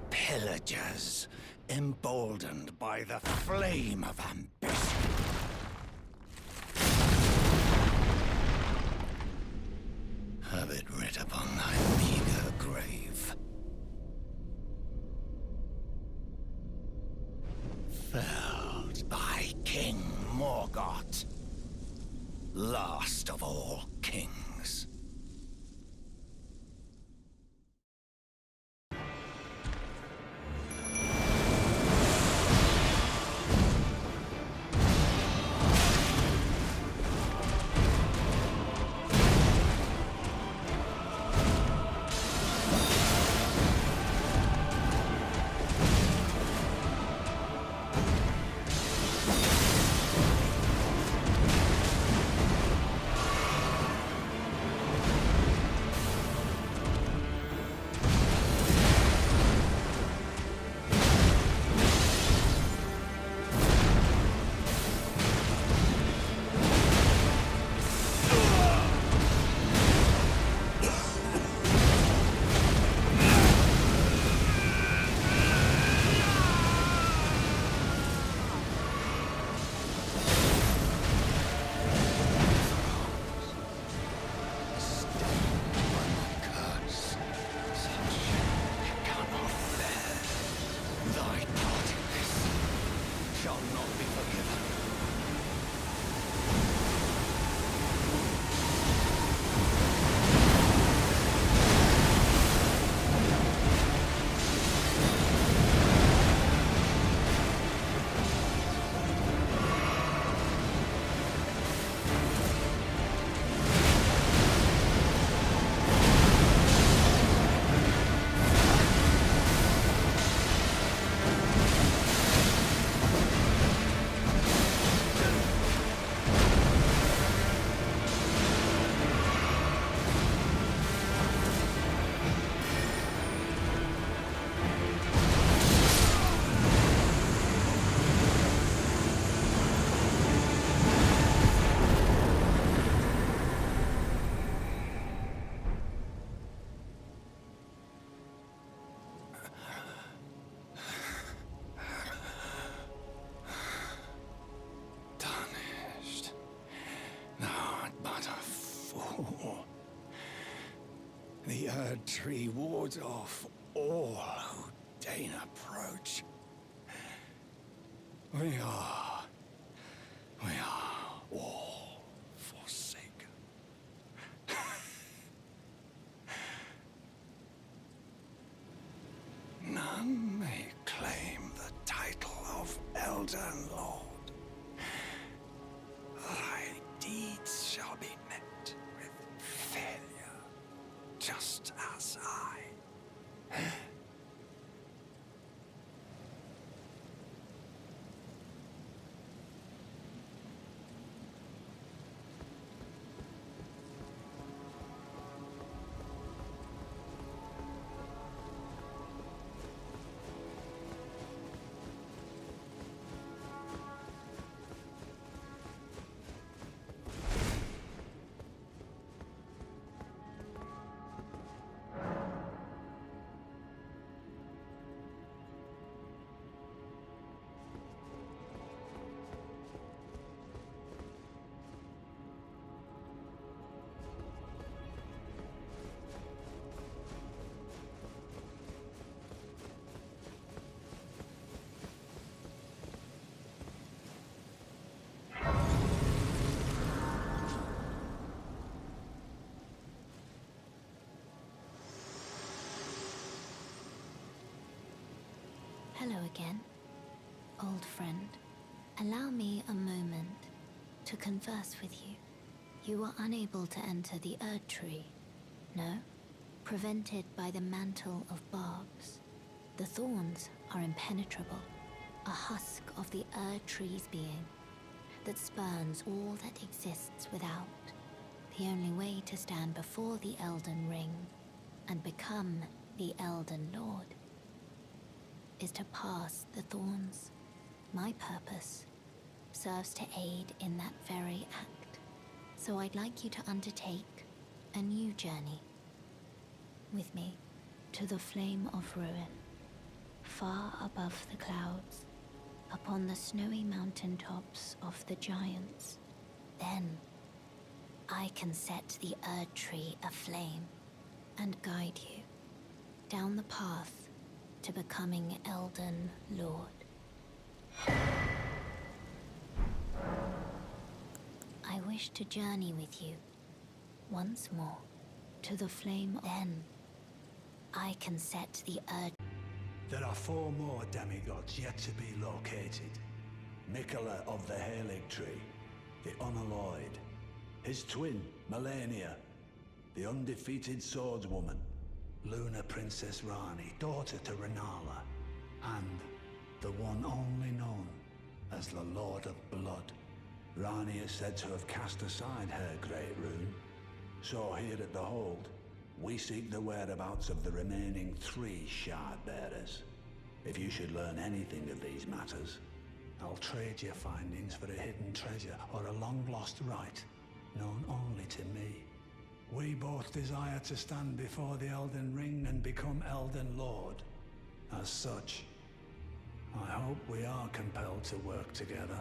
Pillagers, emboldened by the flame of ambition. Have it writ upon thy meager grave. Felled by King Morgoth, last of all kings. The Erd Tree wards off all who deign approach. We are all forsaken. None may claim the title of Elden Lord. Thy deeds shall be met with failure, just as I. Hello again, old friend. Allow me a moment to converse with you. You were unable to enter the Erd Tree, no? Prevented by the mantle of barbs. The thorns are impenetrable, a husk of the Erd Tree's being that spurns all that exists without. The only way to stand before the Elden Ring and become the Elden Lord is to pass the thorns. My purpose serves to aid in that very act. So I'd like you to undertake a new journey with me to the Flame of Ruin, far above the clouds, upon the snowy mountaintops of the giants. Then I can set the Erd Tree aflame and guide you down the path to becoming Elden Lord. I wish to journey with you once more to the flame. Then I can set the Erd. There are 4 more demigods yet to be located. Mikola of the Halig Tree, the Unalloyed, his twin, Melania, the undefeated swordswoman, Luna Princess Rani, daughter to Renala, and the one only known as the Lord of Blood. Rani is said to have cast aside her great rune, so here at the Hold, we seek the whereabouts of the remaining 3 shard bearers. If you should learn anything of these matters, I'll trade your findings for a hidden treasure or a long-lost right, known only to me. We both desire to stand before the Elden Ring and become Elden Lord. As such, I hope we are compelled to work together.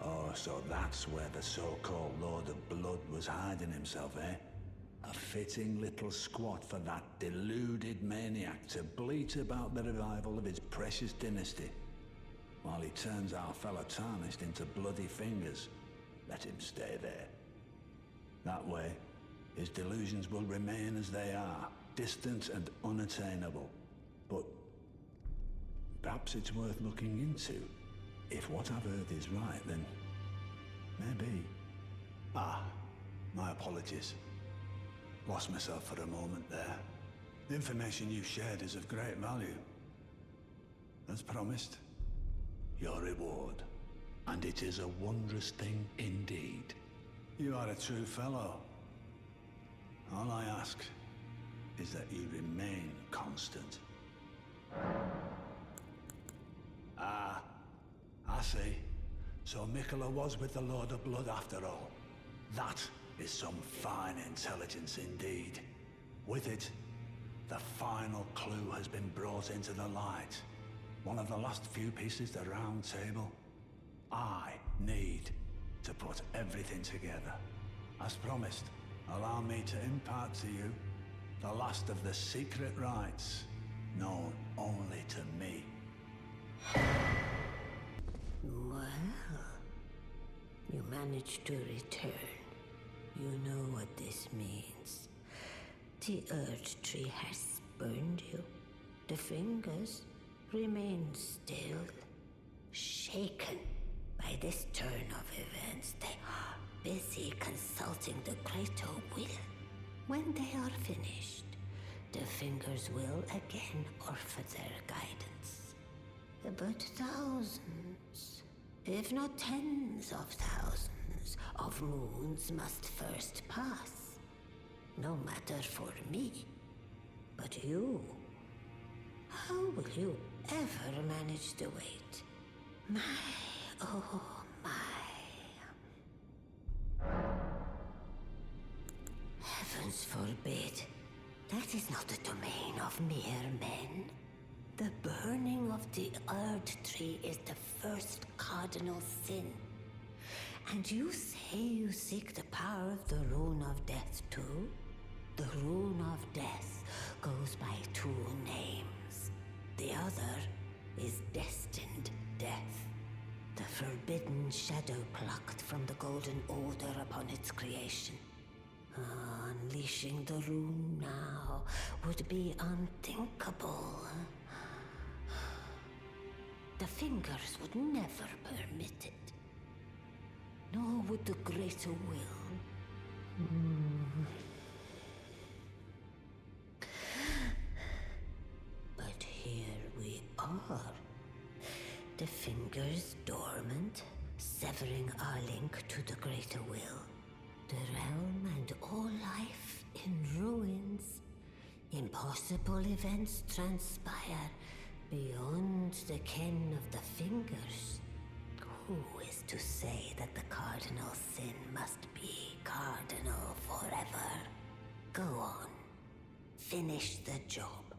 Oh, so that's where the so-called Lord of Blood was hiding himself, eh? A fitting little squat for that deluded maniac to bleat about the revival of his precious dynasty, while he turns our fellow Tarnished into bloody fingers. Let him stay there. That way, his delusions will remain as they are, distant and unattainable. But perhaps it's worth looking into. If what I've heard is right, then maybe. Ah, my apologies. Lost myself for a moment there. The information you shared is of great value. As promised, your reward. And it is a wondrous thing indeed. You are a true fellow. All I ask is that you remain constant. Ah, I see. So Mikola was with the Lord of Blood after all. That is some fine intelligence indeed. With it, the final clue has been brought into the light. One of the last few pieces of the round table. I need to put everything together. As promised, allow me to impart to you the last of the secret rites, known only to me. Well, you managed to return. You know what this means. The Erd Tree has spurned you. The fingers remain still, shaken by this turn of events. They are busy consulting the greater will. When they are finished, the fingers will again offer their guidance. But thousands, if not tens of thousands, of moons must first pass. No matter for me, but you. How will you ever manage the weight? My, oh my. Heavens forbid. That is not the domain of mere men. The burning of the Erd Tree is the first cardinal sin. And you say you seek the power of the Rune of Death too? The Rune of Death goes by 2 names. The other is Destined Death. The forbidden shadow plucked from the Golden Order upon its creation. Unleashing the rune now would be unthinkable. The fingers would never permit it. Nor would the greater will. But here we are. The fingers dormant, severing our link to the greater will. The realm and all life in ruins. Impossible events transpire beyond the ken of the fingers. Who is to say that the cardinal sin must be cardinal forever? Go on. Finish the job.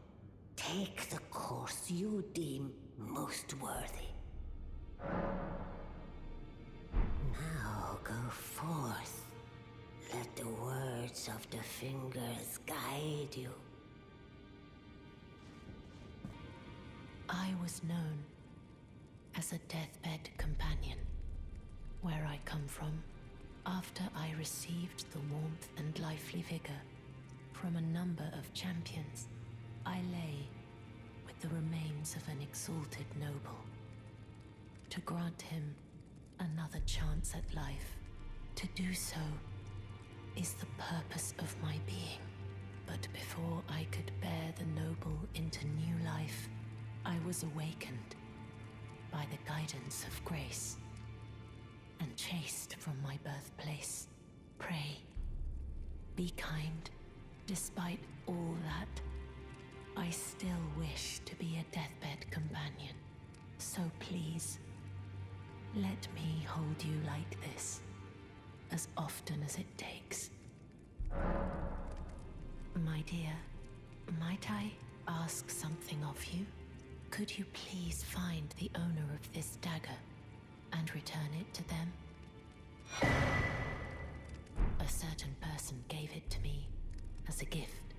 Take the course you deem most worthy. Now go forth. Let the words of the fingers guide you. I was known as a deathbed companion. Where I come from, after I received the warmth and lively vigor from a number of champions, I lay with the remains of an exalted noble. To grant him another chance at life, to do so is the purpose of my being. But before I could bear the noble into new life, I was awakened by the guidance of grace and chased from my birthplace. Pray, be kind. Despite all that, I still wish to be a deathbed companion. So please, let me hold you like this, as often as it takes. My dear, might I ask something of you? Could you please find the owner of this dagger and return it to them? A certain person gave it to me as a gift.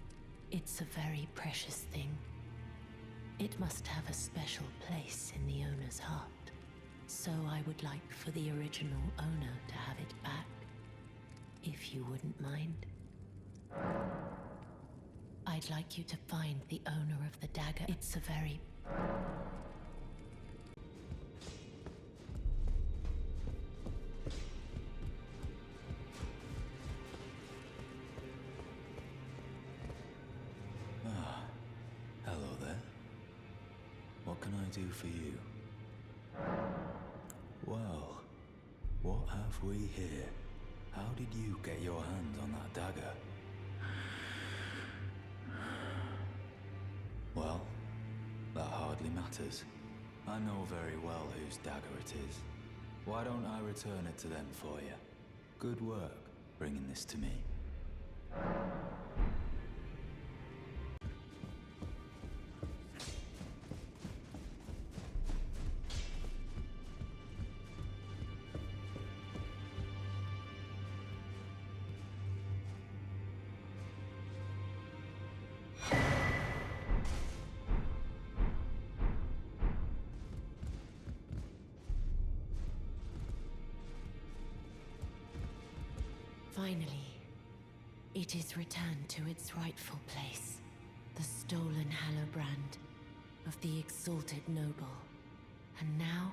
It's a very precious thing. It must have a special place in the owner's heart. So I would like for the original owner to have it back, if you wouldn't mind. I'd like you to find the owner of the dagger. It's a very... Hello there. What can I do for you? Well, what have we here? How did you get your hands on that dagger? Well, that hardly matters. I know very well whose dagger it is. Why don't I return it to them for you? Good work bringing this to me. Finally, it is returned to its rightful place. The stolen Hallowbrand of the exalted noble. And now,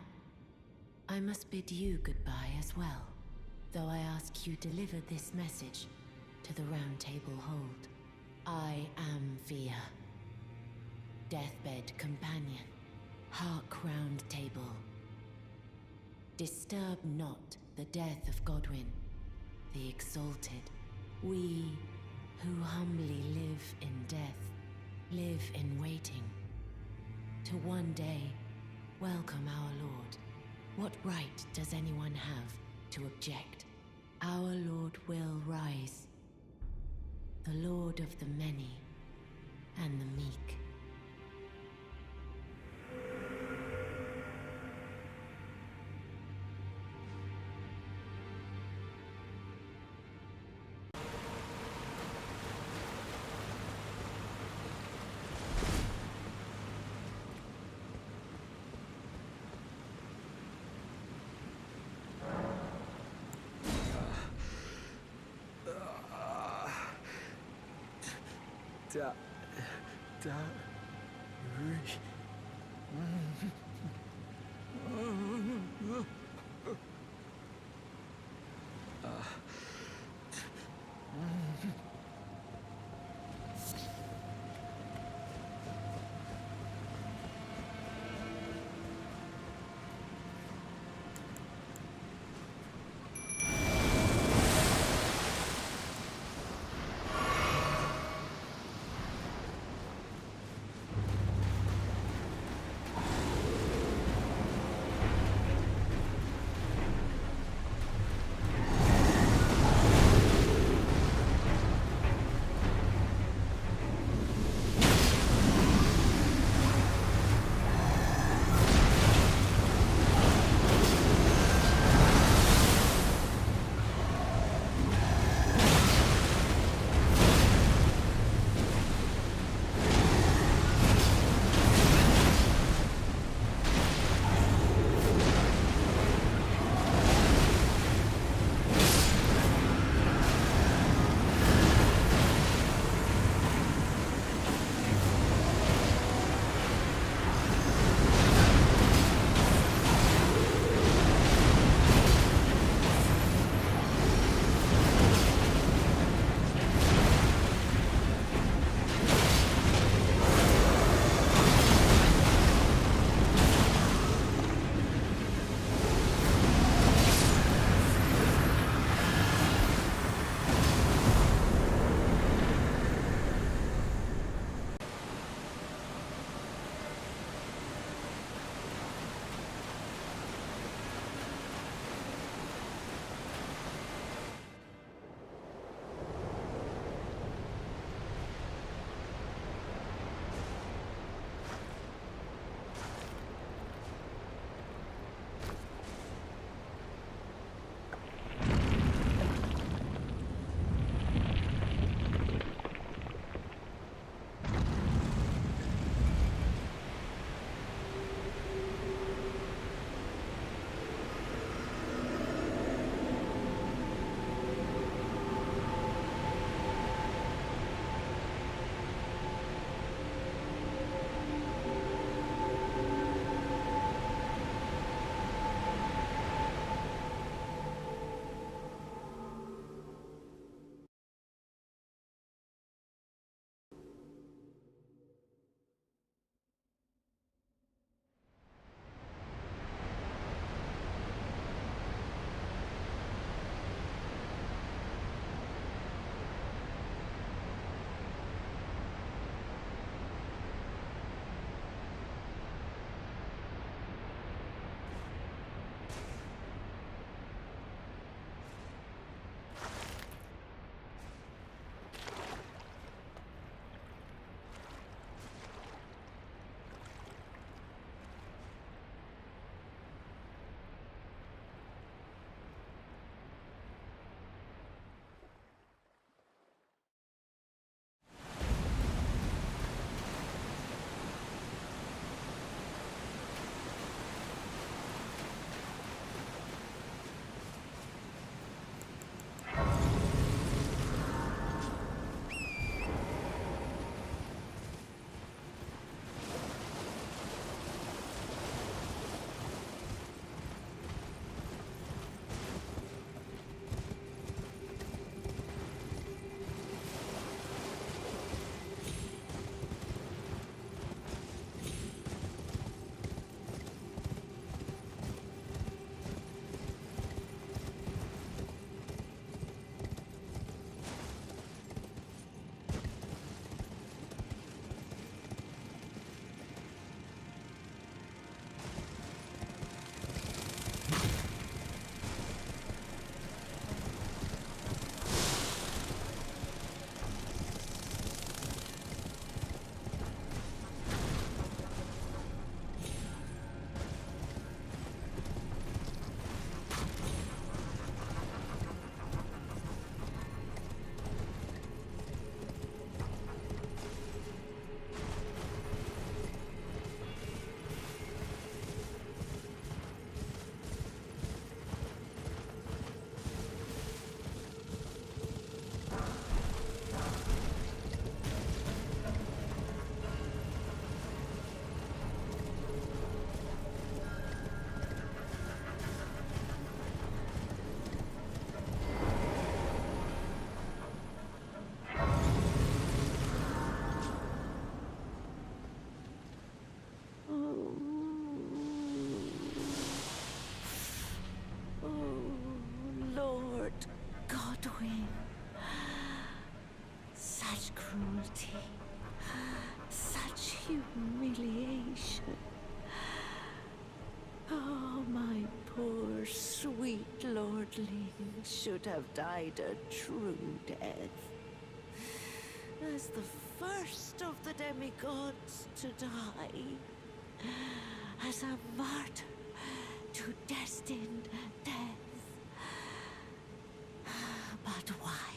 I must bid you goodbye as well, though I ask you deliver this message to the Round Table Hold. I am Via, deathbed companion, hark Round Table. Disturb not the death of Godwyn, the exalted. We who humbly live in death, live in waiting, to one day welcome our Lord. What right does anyone have to object? Our Lord will rise, the Lord of the many and the meek. humiliation. Oh, my poor, sweet lordling should have died a true death. As the first of the demigods to die. As a martyr to destined death. But why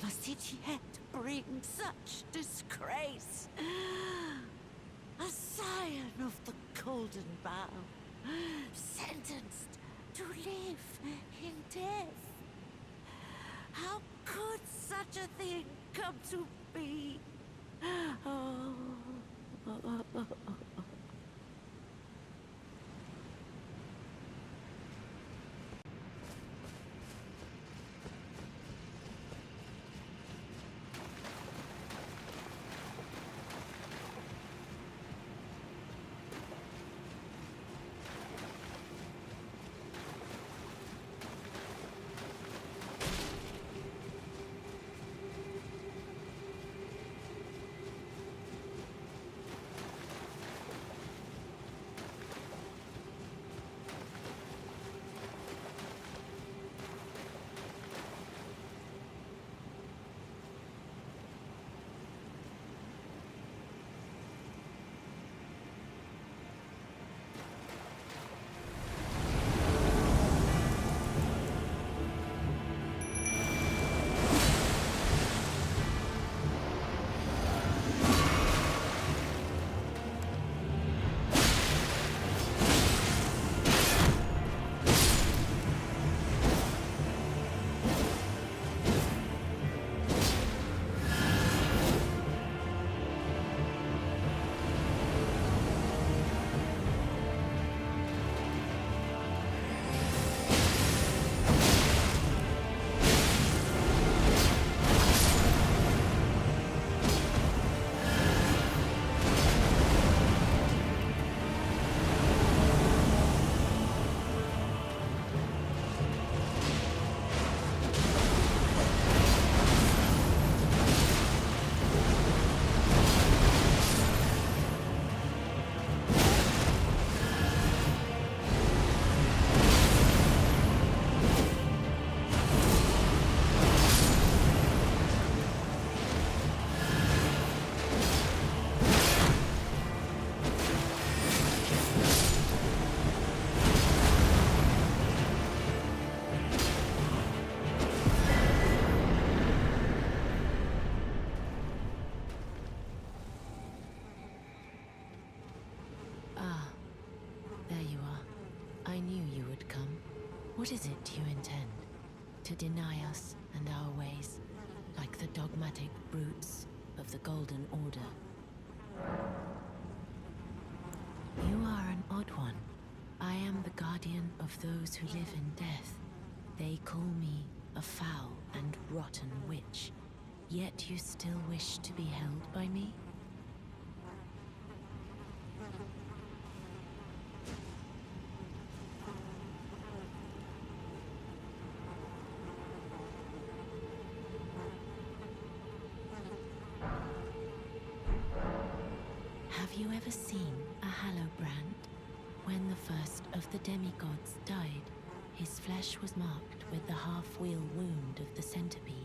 must it yet bring such disgrace? A scion of the Golden Bough, sentenced to live in death. How could such a thing come to be? Oh. What is it you intend? To deny us and our ways, like the dogmatic brutes of the Golden Order? You are an odd one. I am the guardian of those who live in death. They call me a foul and rotten witch. Yet you still wish to be held by me? Have you ever seen a Hallowbrand? When the first of the demigods died, his flesh was marked with the half-wheel wound of the centipede.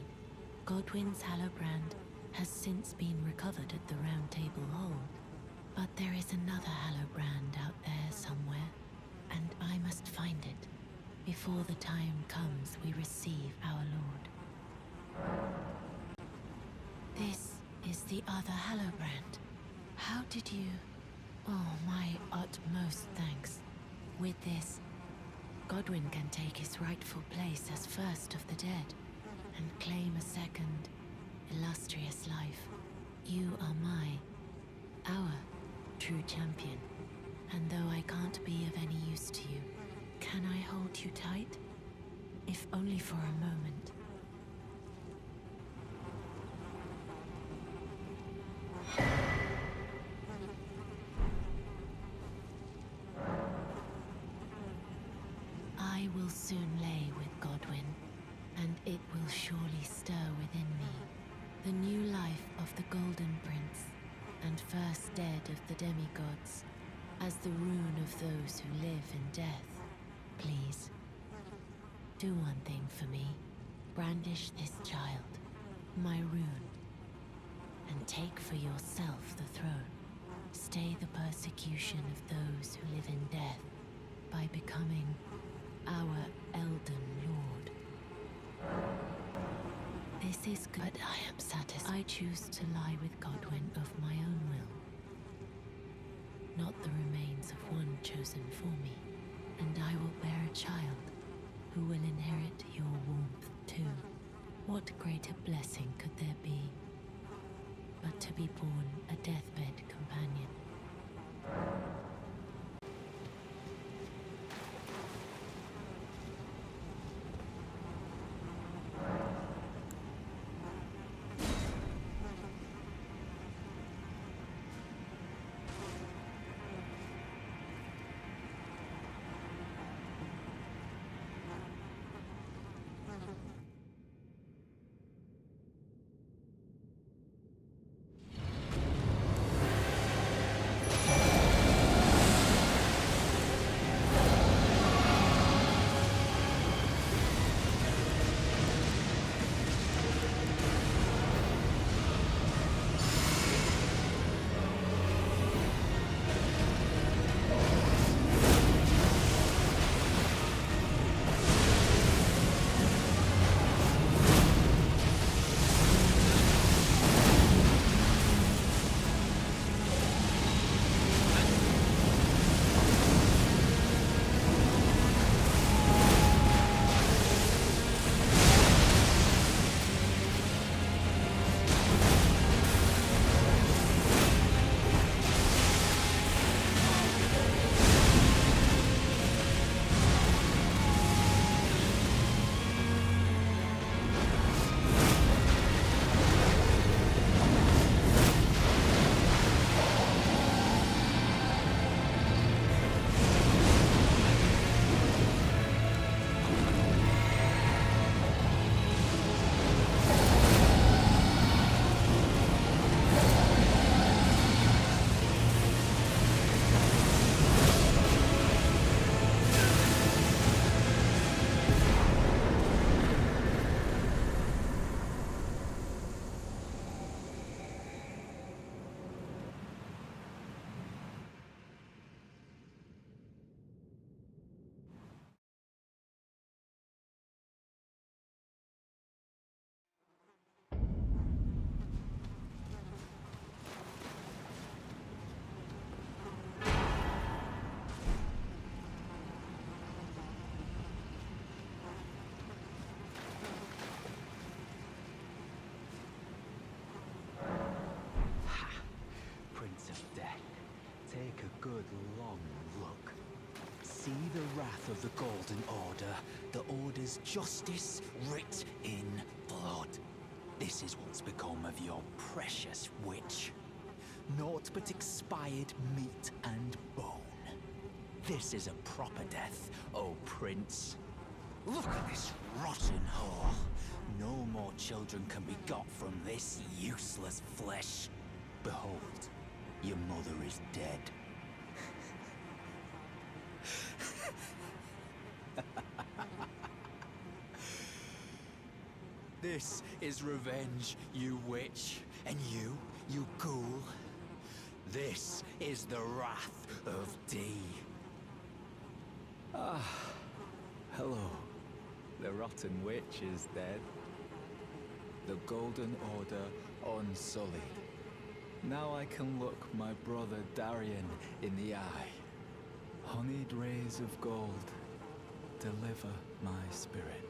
Godwyn's Hallowbrand has since been recovered at the Round Table Hold. But there is another Hallowbrand out there somewhere, and I must find it before the time comes we receive our Lord. This is the other Hallowbrand. How did you... Oh, my utmost thanks. With this, Godwyn can take his rightful place as first of the dead, and claim a second, illustrious life. You are our true champion. And though I can't be of any use to you, can I hold you tight? If only for a moment. I will soon lay with Godwyn, and it will surely stir within me the new life of the Golden Prince, and and first dead of the demigods, as the rune of those who live in death. Please, do one thing for me. Brandish this child, my rune, and take for yourself the throne. Stay the persecution of those who live in death by becoming our Elden Lord. This is good. I am satisfied. I choose to lie with Godwyn of my own will, not the remains of one chosen for me, and I will bear a child who will inherit your warmth too. What greater blessing could there be but to be born a deathbed companion? good long look. See the wrath of the Golden Order, the Order's justice writ in blood. This is what's become of your precious witch. Naught but expired meat and bone. This is a proper death, O Prince. Look at this rotten whore. No more children can be got from this useless flesh. Behold, your mother is dead. This is revenge, you witch, and you ghoul. This is the wrath of D. Ah, hello. The rotten witch is dead. The Golden Order unsullied. Now I can look my brother Darian in the eye. Honeyed rays of gold, deliver my spirit.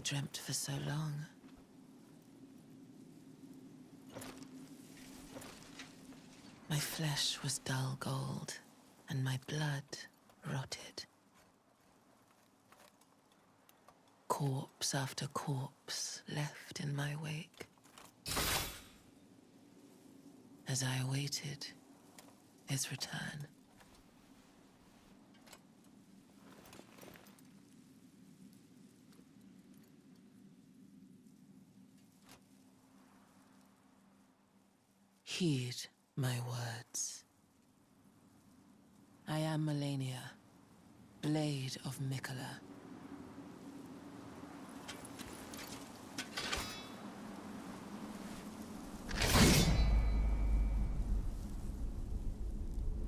dreamt for so long. My flesh was dull gold, and my blood rotted. Corpse after corpse left in my wake. As I awaited his return. Heed my words. I am Melania, Blade of Mikola.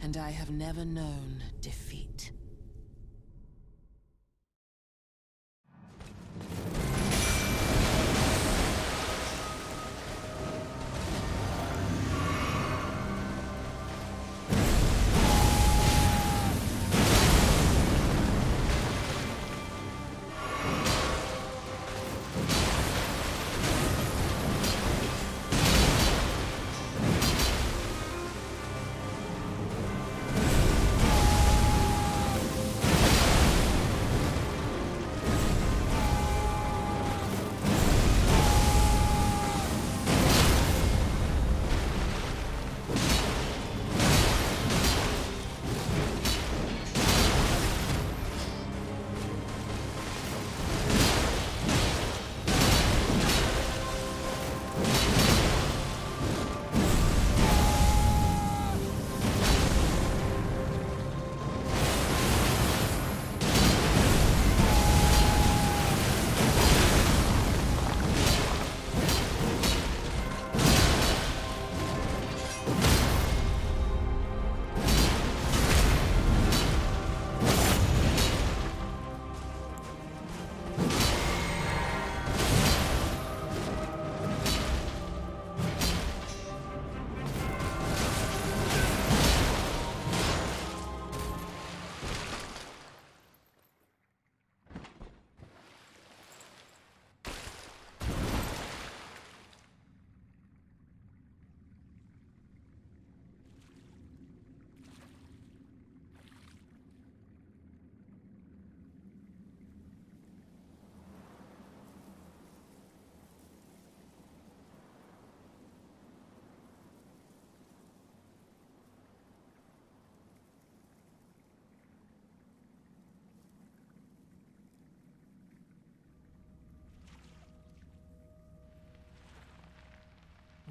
And I have never known defeat.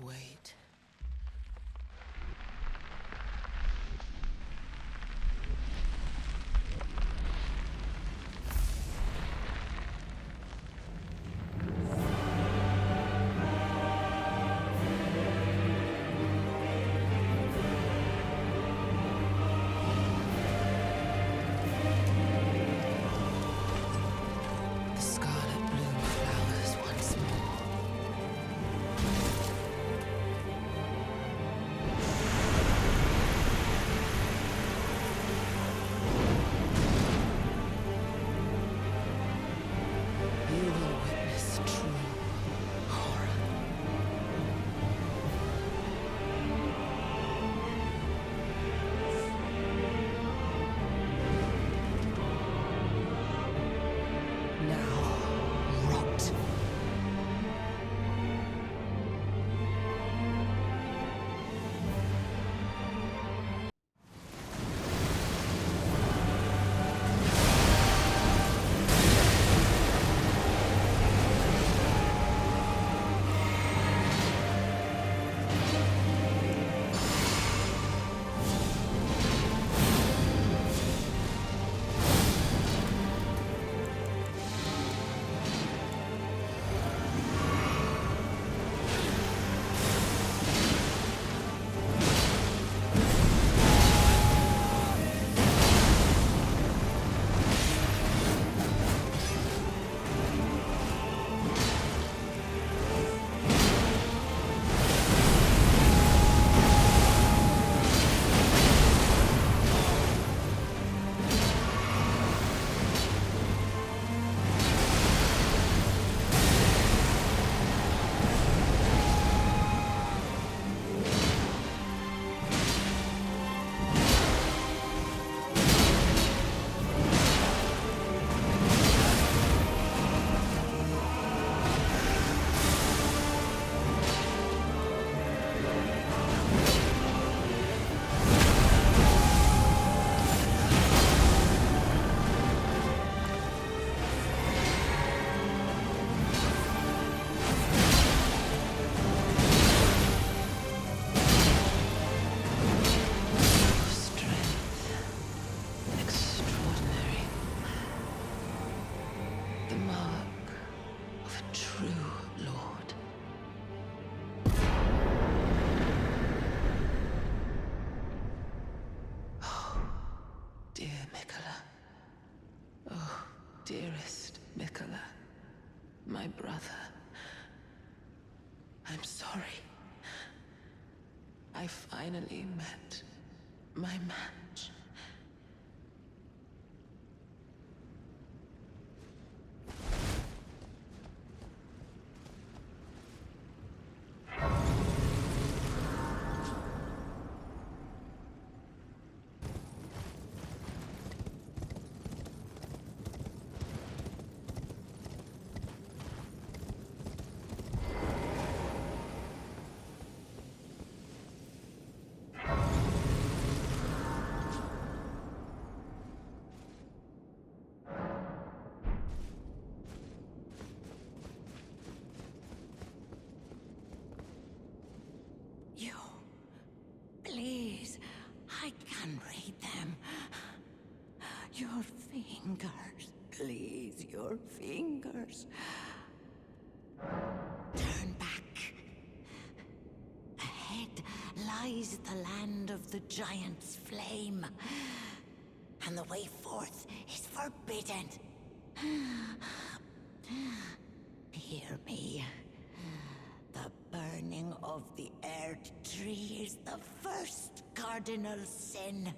Wait. The scarlet bloom flowers once more. dearest Mikola, my brother. I'm sorry. I finally met my match. You. Please, I can read them. Your fingers, please, your fingers. Turn back. Ahead lies the land of the giant's flame, and the way forth is forbidden. Hear me. The burning of the Erd tree is the first cardinal sin.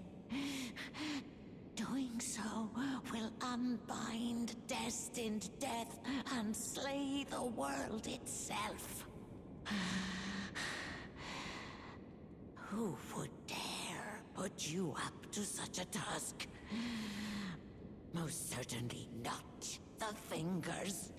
Doing so will unbind destined death and slay the world itself. Who would dare put you up to such a task? Most certainly not the fingers.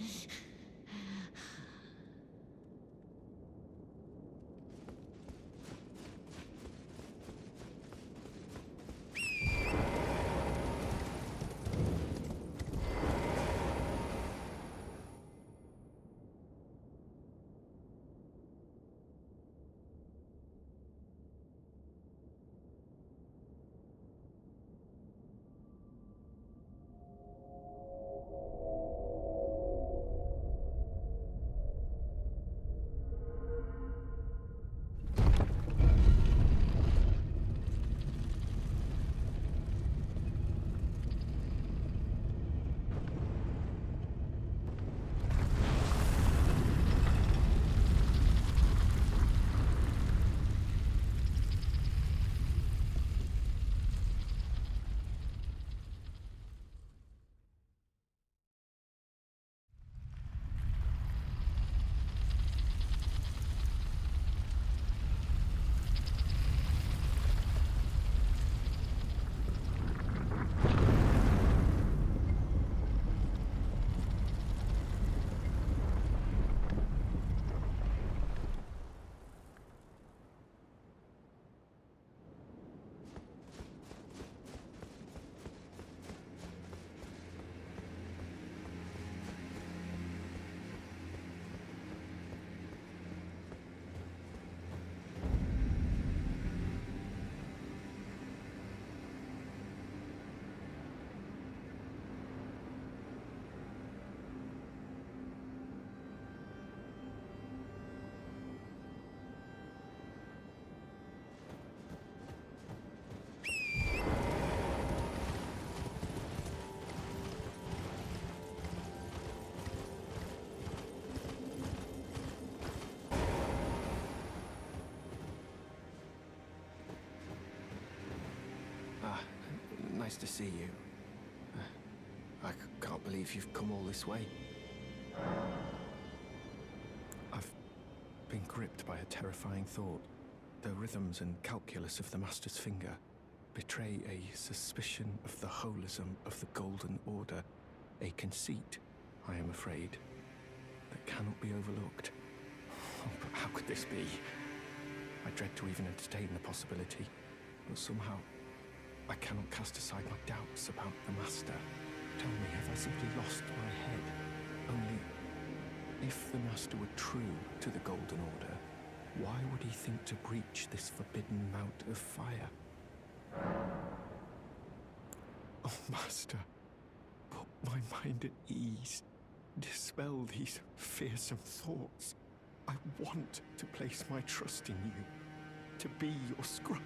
Nice to see you. I can't believe you've come all this way. I've been gripped by a terrifying thought. The rhythms and calculus of the Master's finger betray a suspicion of the holism of the Golden Order, a conceit, I am afraid, that cannot be overlooked. Oh, but how could this be? I dread to even entertain the possibility, but somehow I cannot cast aside my doubts about the Master. Tell me, have I simply lost my head? Only, if the Master were true to the Golden Order, why would he think to breach this forbidden mount of fire? Oh, Master, put my mind at ease. Dispel these fearsome thoughts. I want to place my trust in you, to be your scribe.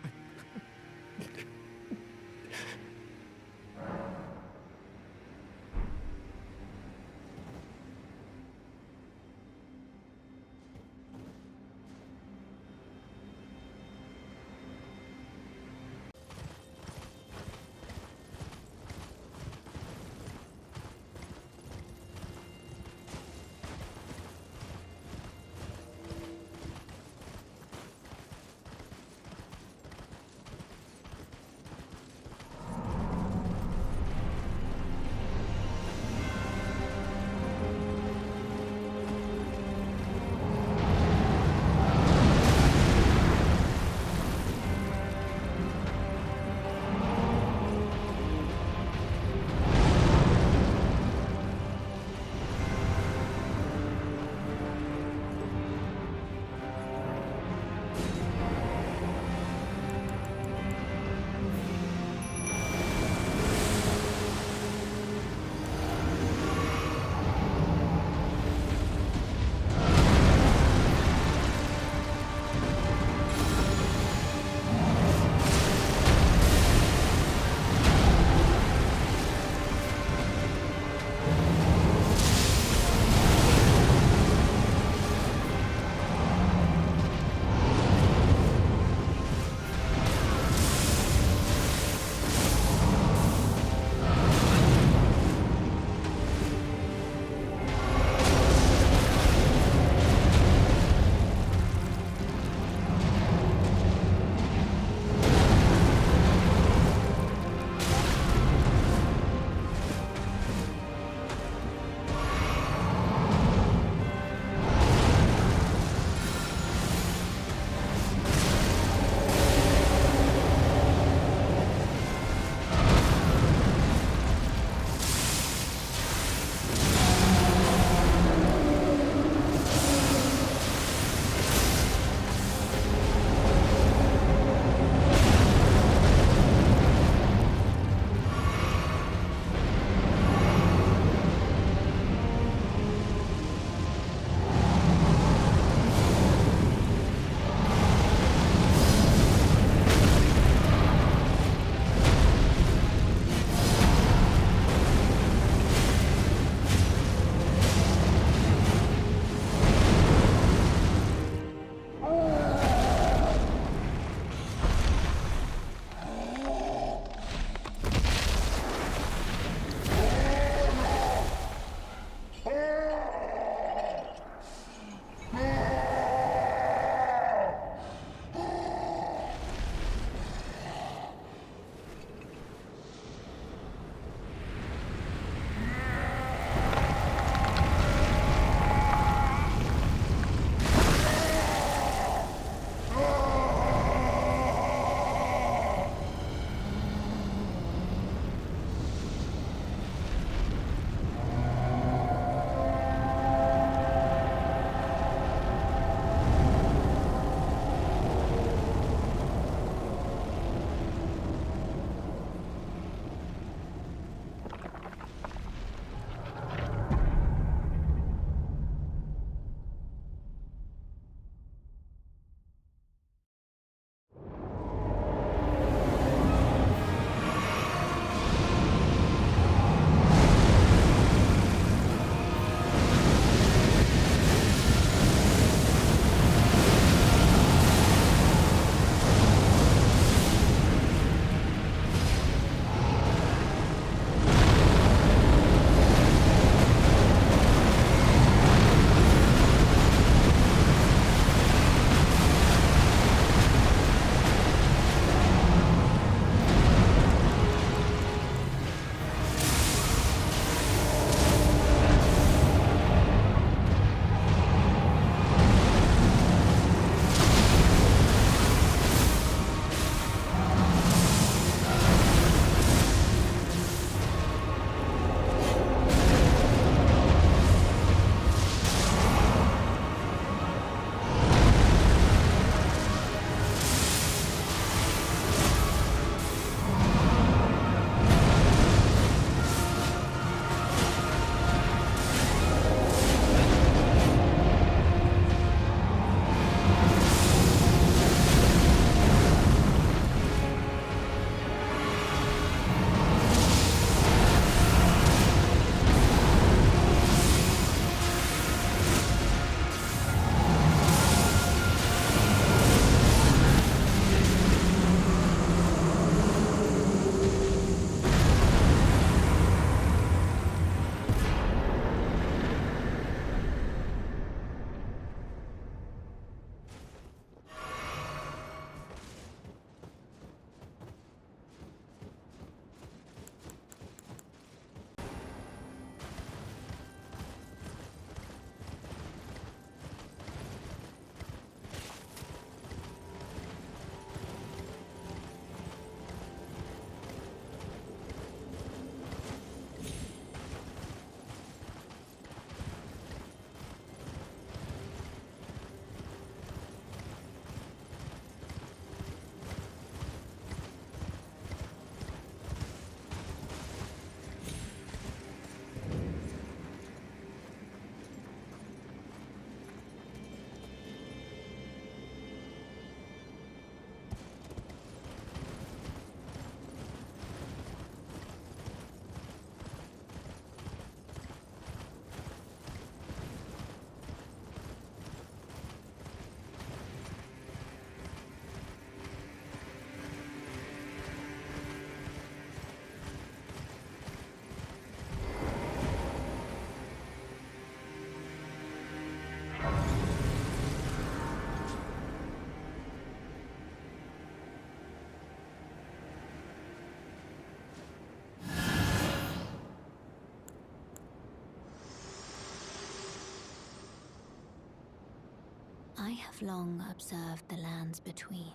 I have long observed the lands between.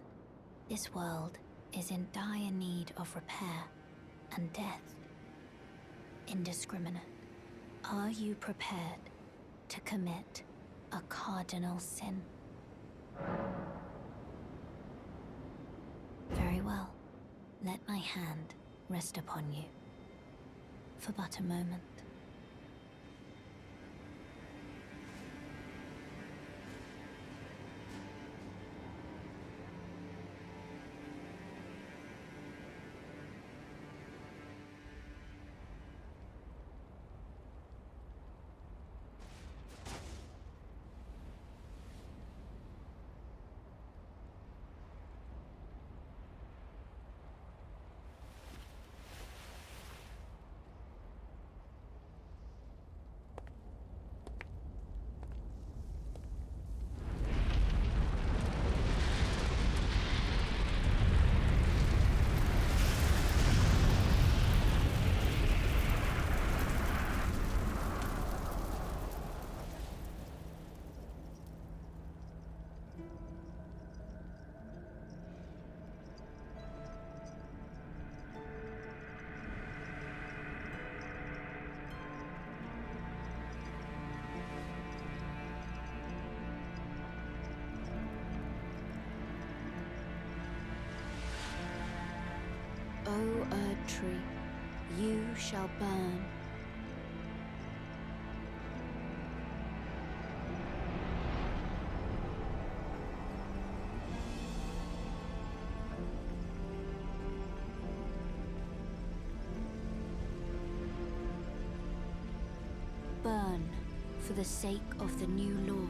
This world is in dire need of repair and death. Indiscriminate. Are you prepared to commit a cardinal sin? Very well. Let my hand rest upon you for but a moment. O Erd Tree, you shall burn. Burn for the sake of the new Lord.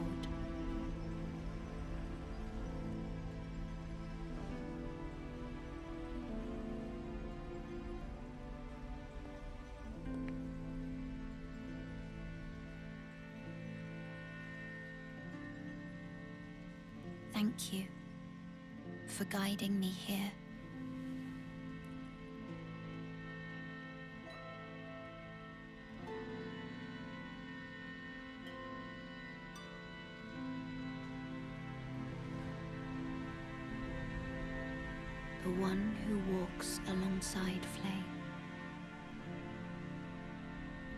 Thank you for guiding me here. The one who walks alongside flame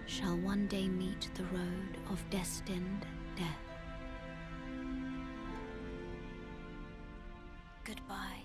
shall one day meet the road of destined death. Goodbye.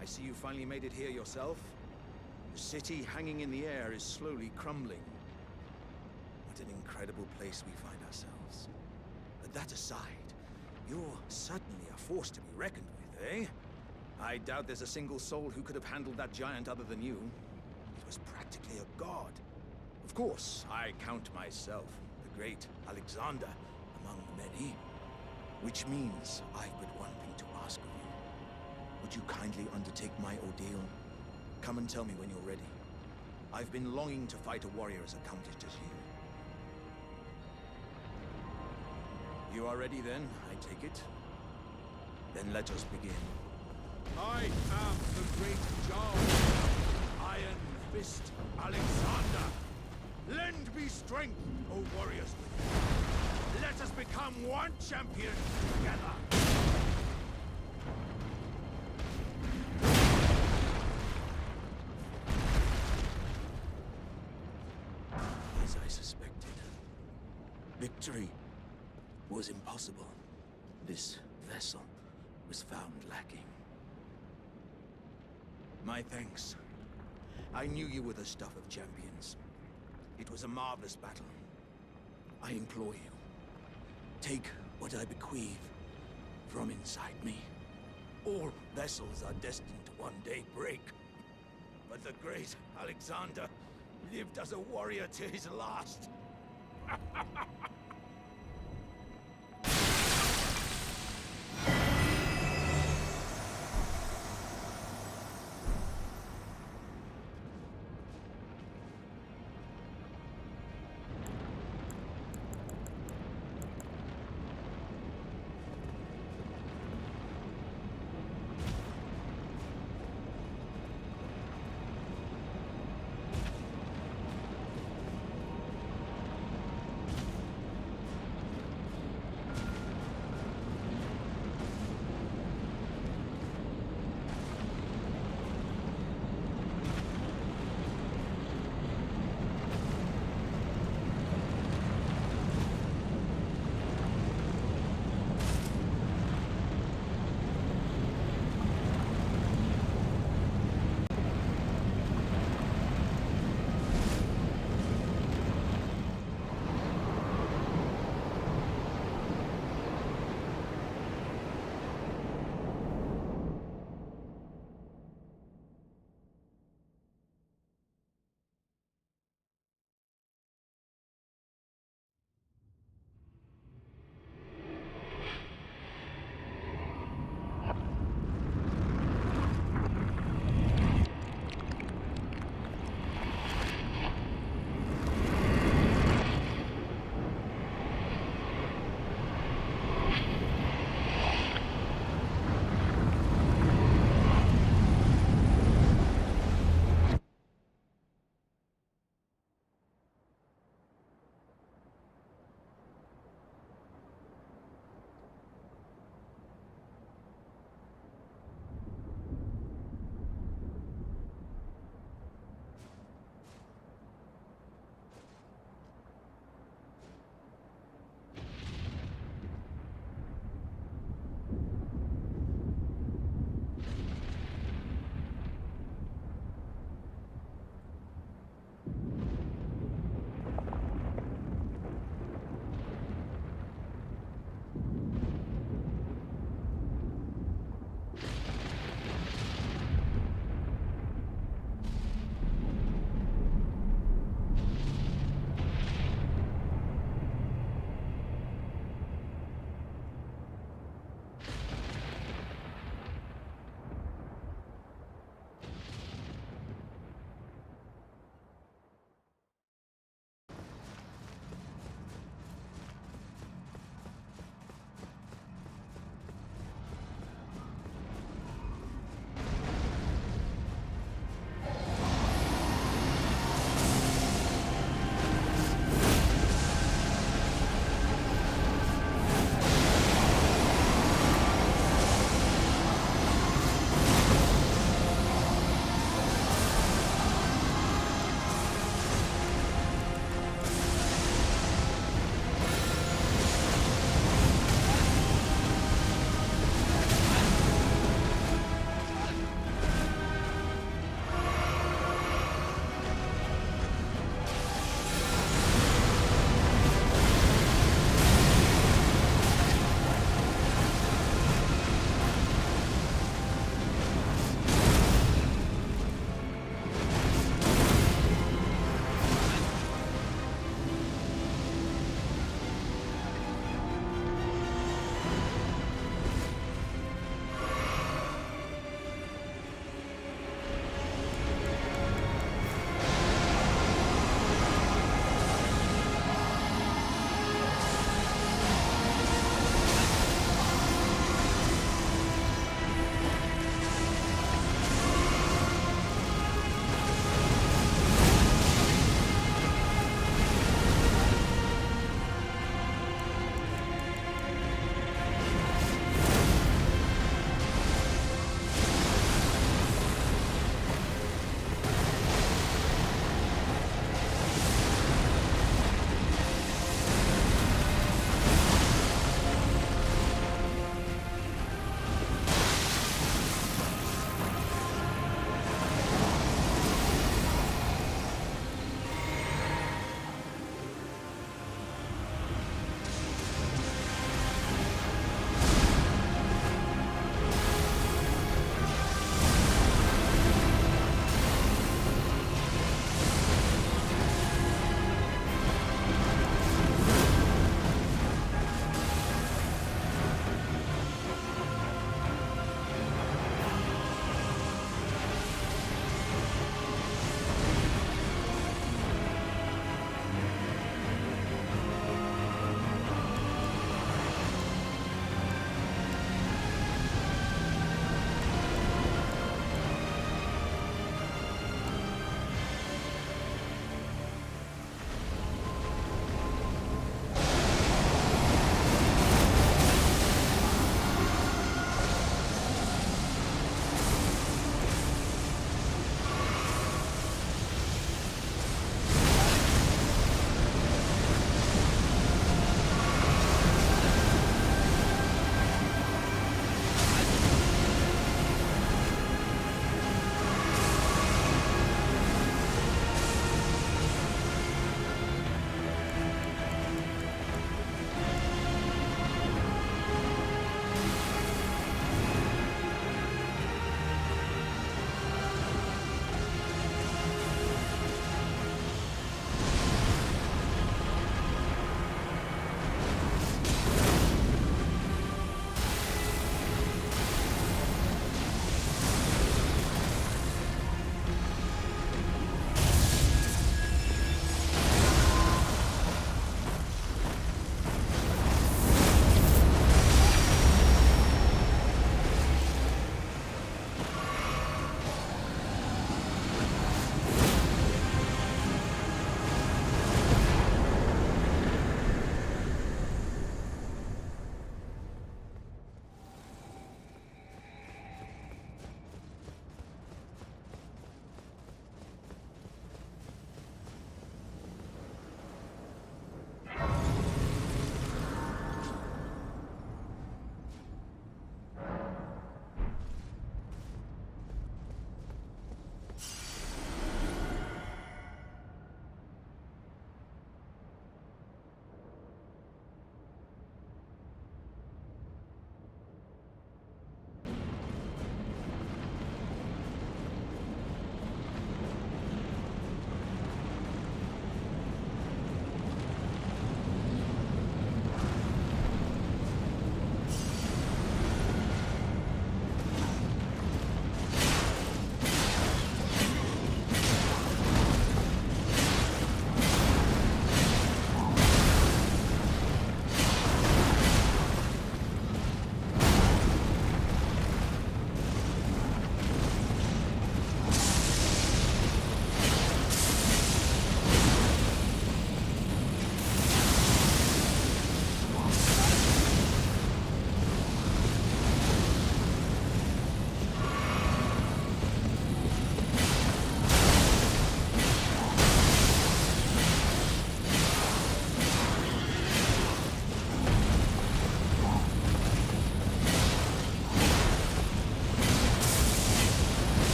I see you finally made it here yourself. The city hanging in the air is slowly crumbling. What an incredible place we find ourselves. But that aside, you're certainly a force to be reckoned with, eh? I doubt there's a single soul who could have handled that giant other than you. It was practically a god. Of course, I count myself, the great Alexander, among the many. Which means I've but one thing to ask of you. Would you kindly undertake my ordeal? Come and tell me when you're ready. I've been longing to fight a warrior as accomplished as you. You are ready then, I take it? Then let us begin. I am the great Jarl, Iron Fist Alexander. Lend me strength, O warriors. Let us become one champion together. As I suspected, victory was impossible. This vessel was found lacking. My thanks. I knew you were the stuff of champions. It was a marvelous battle. I implore you, take what I bequeath from inside me. All vessels are destined to one day break. But the great Alexander lived as a warrior to his last.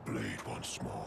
blade once more.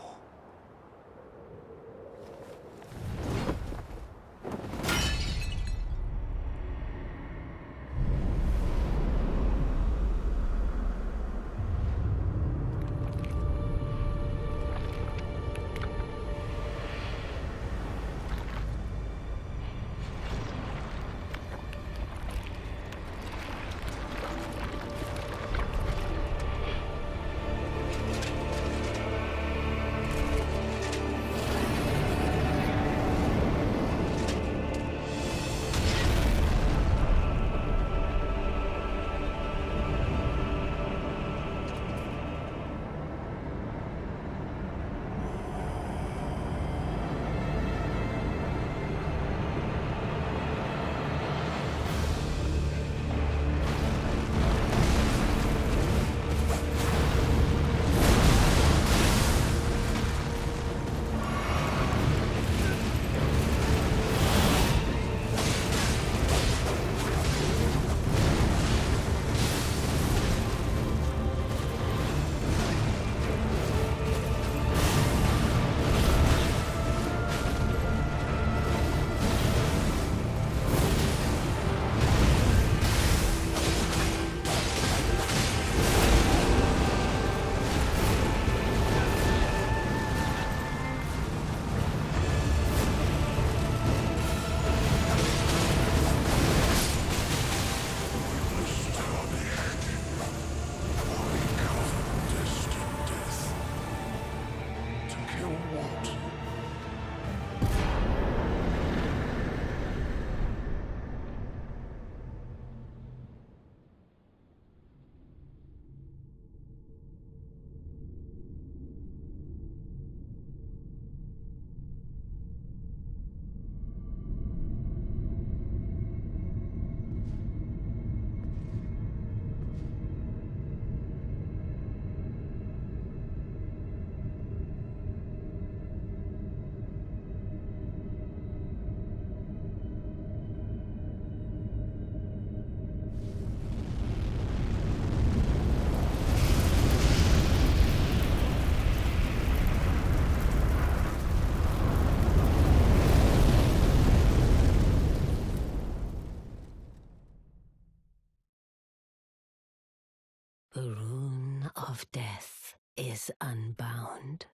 The rune of death is unbound.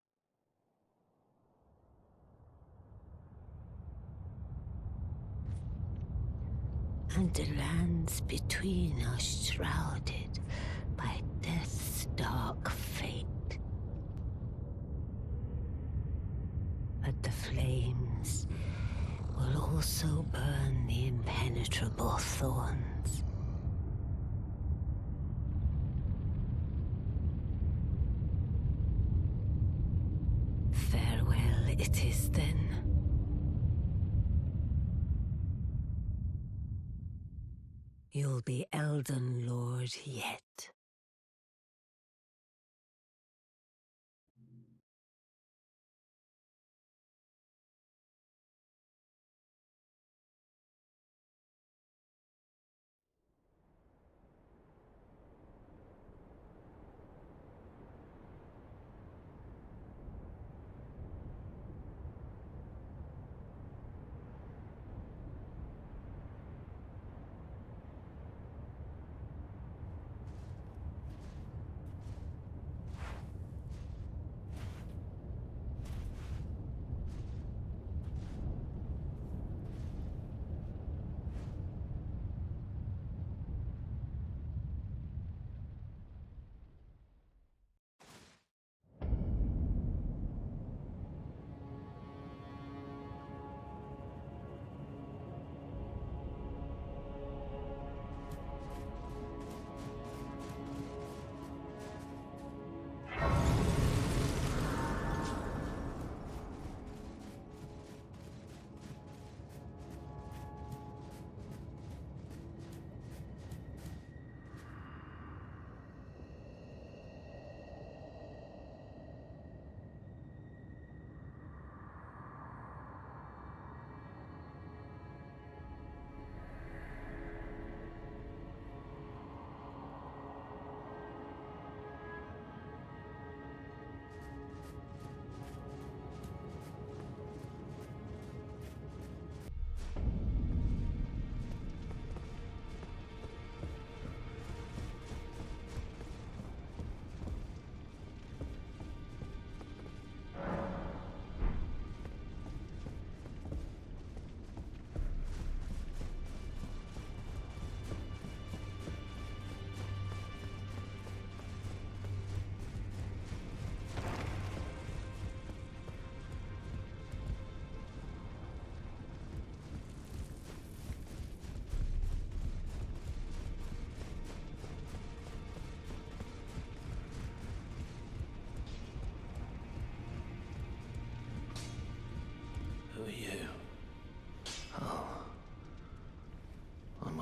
And the lands between are shrouded by death's dark fate. But the flames will also burn the impenetrable thorns. Farewell it is then. You'll be Elden Lord yet.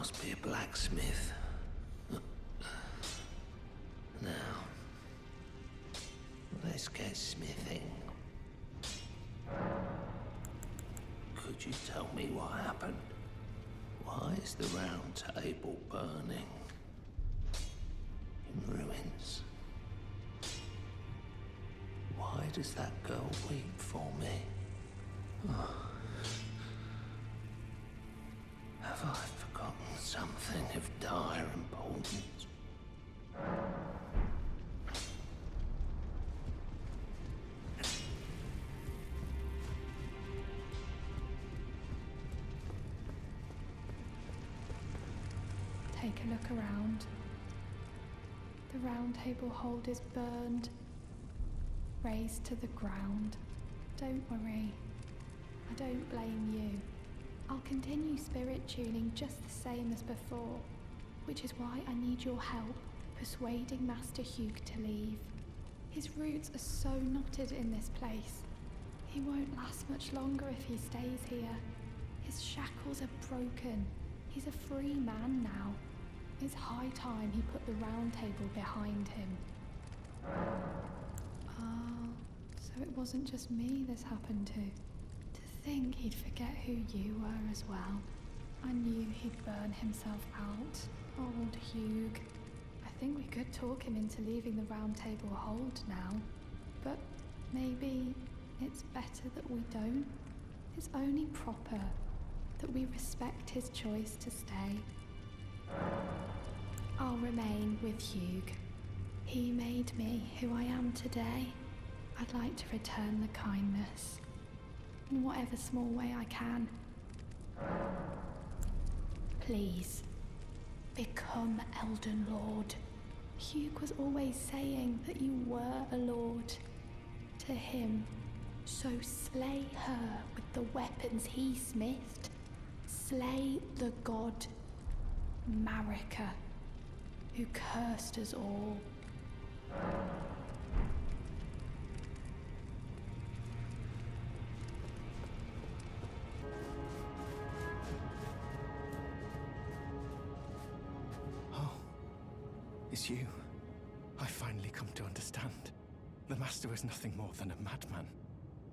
must be a blacksmith. Now, let's get smithing. Could you tell me what happened? Why is the round table burning? In ruins. Why does that girl weep for me? Have I forgotten something of dire importance? Take a look around. The round table hold is burned, razed to the ground. Don't worry. I don't blame you. I'll continue spirit tuning just the same as before, which is why I need your help persuading Master Hugh to leave. His roots are so knotted in this place. He won't last much longer if he stays here. His shackles are broken. He's a free man now. It's high time he put the round table behind him. So it wasn't just me this happened to. To think he'd forget who you were as well. I knew he'd burn himself out. Old Hugh. I think we could talk him into leaving the round table hold now. But maybe it's better that we don't. It's only proper that we respect his choice to stay. I'll remain with Hugh. He made me who I am today. I'd like to return the kindness, in whatever small way I can. Please, become Elden Lord. Hugh was always saying that you were a lord. To him, so slay her with the weapons he smithed. Slay the god, Marika, who cursed us all. It's you. I finally come to understand. The Master was nothing more than a madman.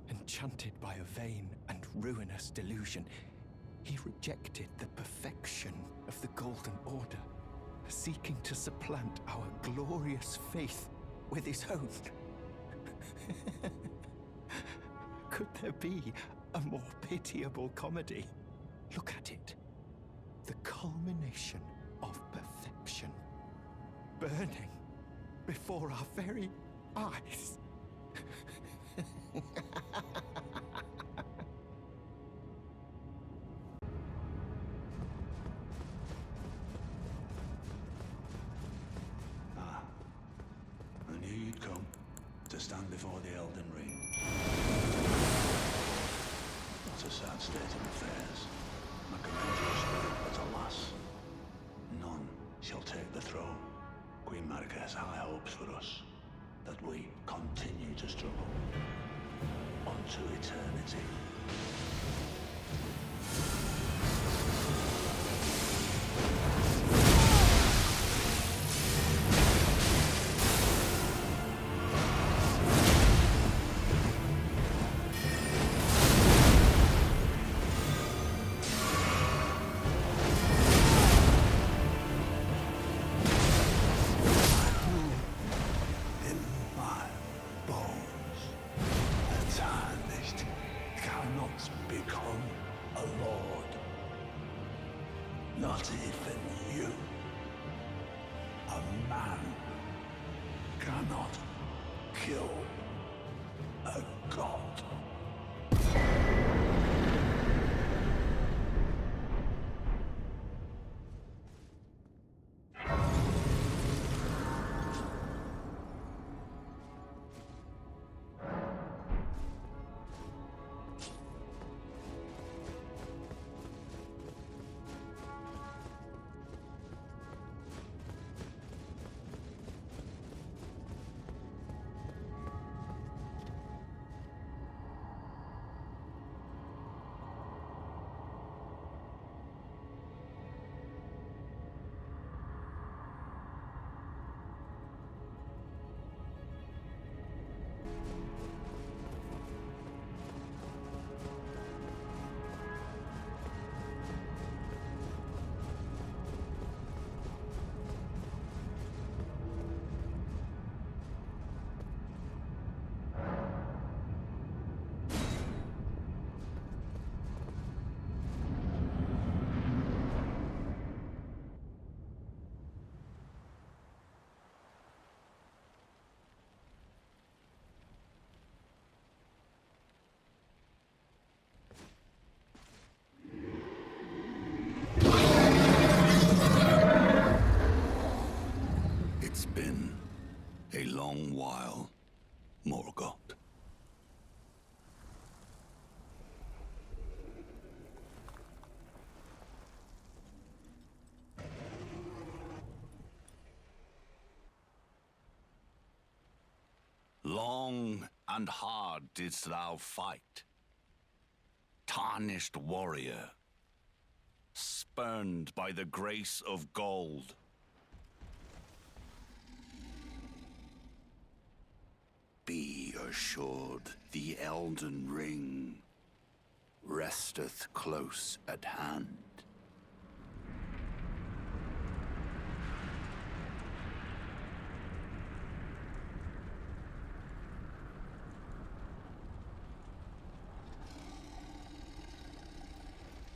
Enchanted by a vain and ruinous delusion, he rejected the perfection of the Golden Order, seeking to supplant our glorious faith with his own. Could there be a more pitiable comedy? Look at it. The culmination of perfection. Burning before our very eyes. I knew you'd come to stand before the Elden Ring. What a sad state of affairs. I commend your spirit, but alas, none shall take the throne. Queen Marika has high hopes for us, that we continue to struggle unto eternity. Not even you, a man, cannot kill a god. Long and hard didst thou fight, tarnished warrior, spurned by the grace of gold. Be assured the Elden Ring resteth close at hand.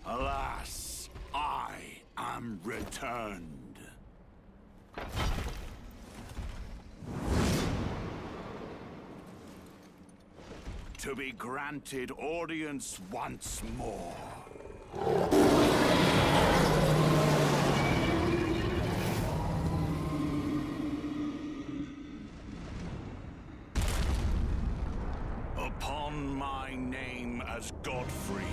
Alas, I am returned. To be granted audience once more. Upon my name as Godfrey,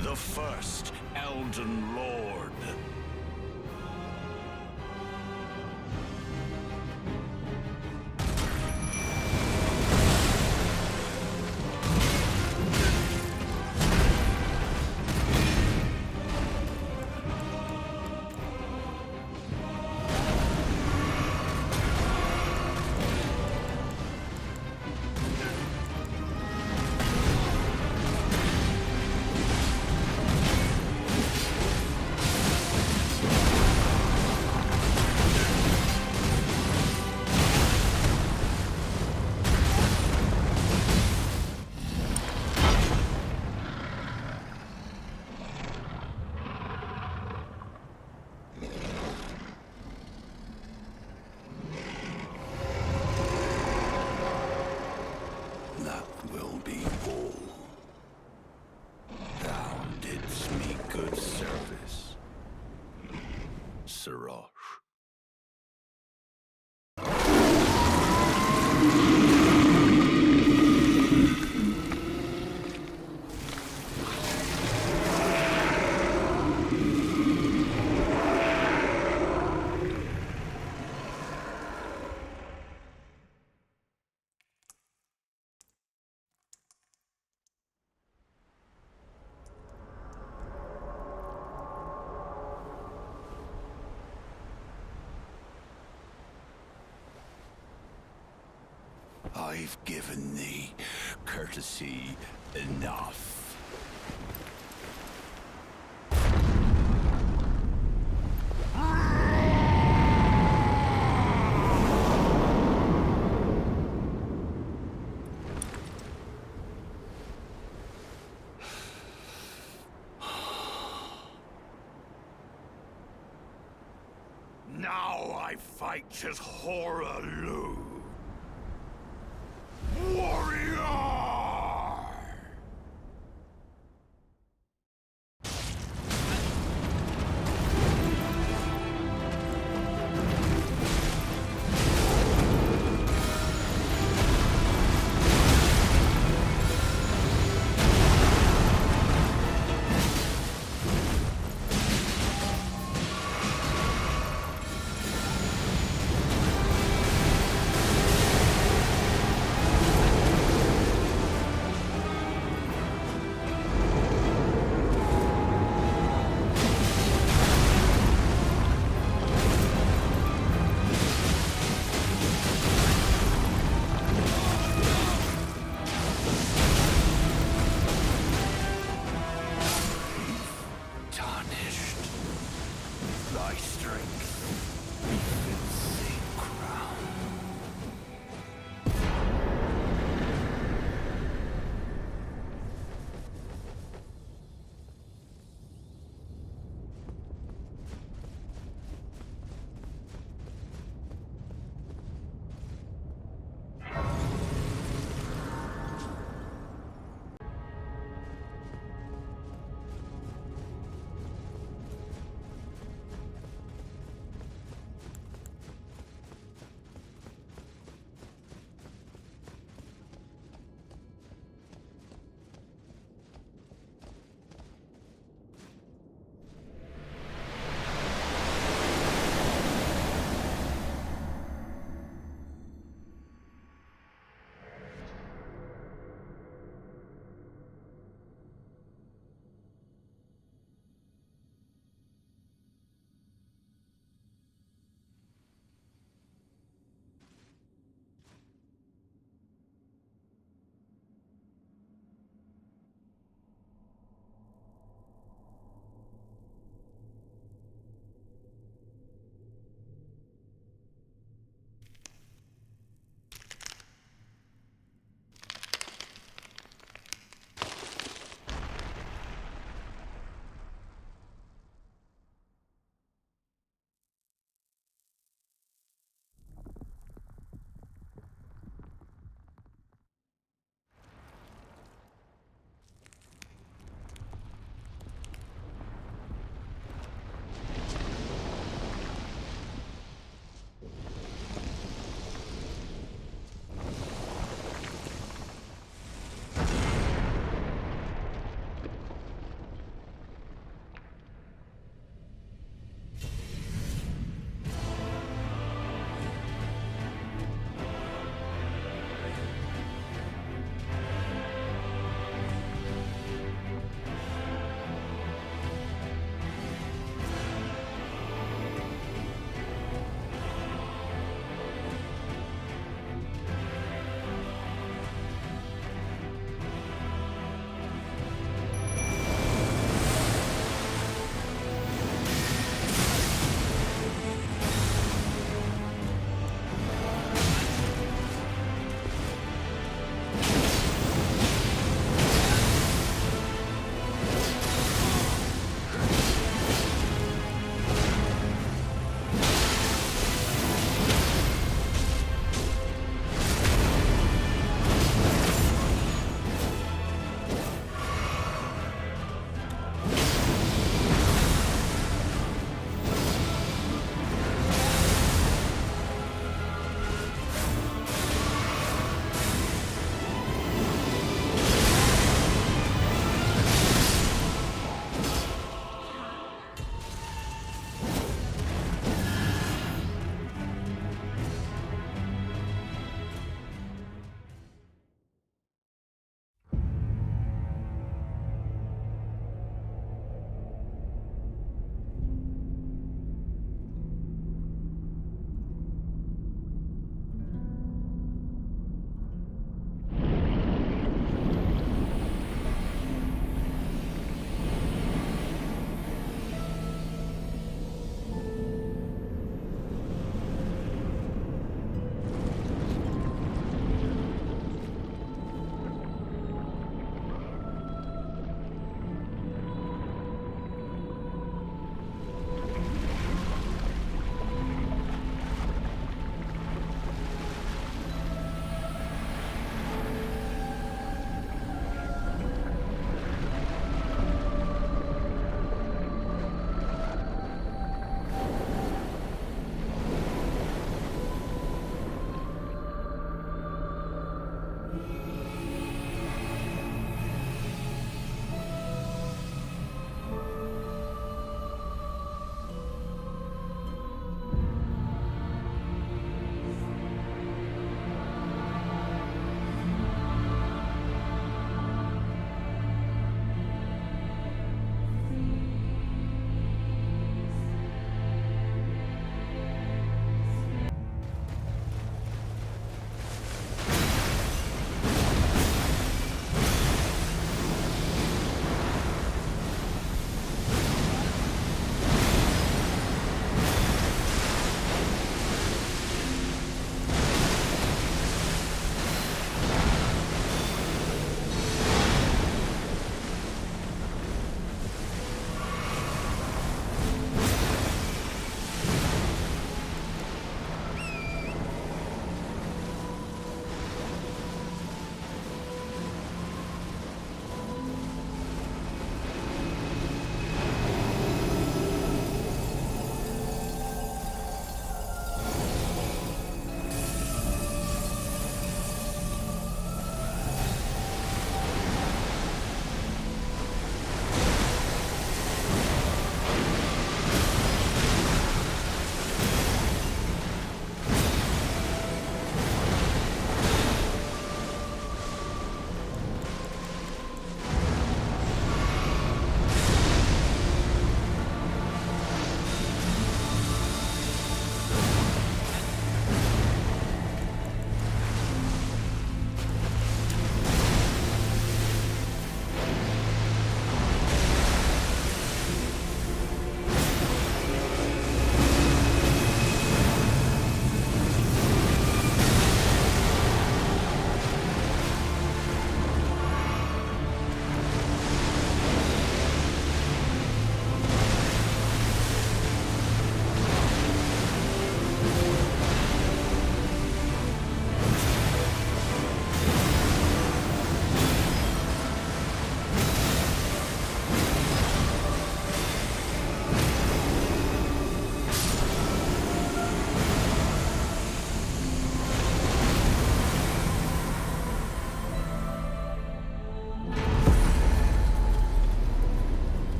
the first Elden Lord. I've given thee courtesy enough. Now I fight as Horaloo. Warrior!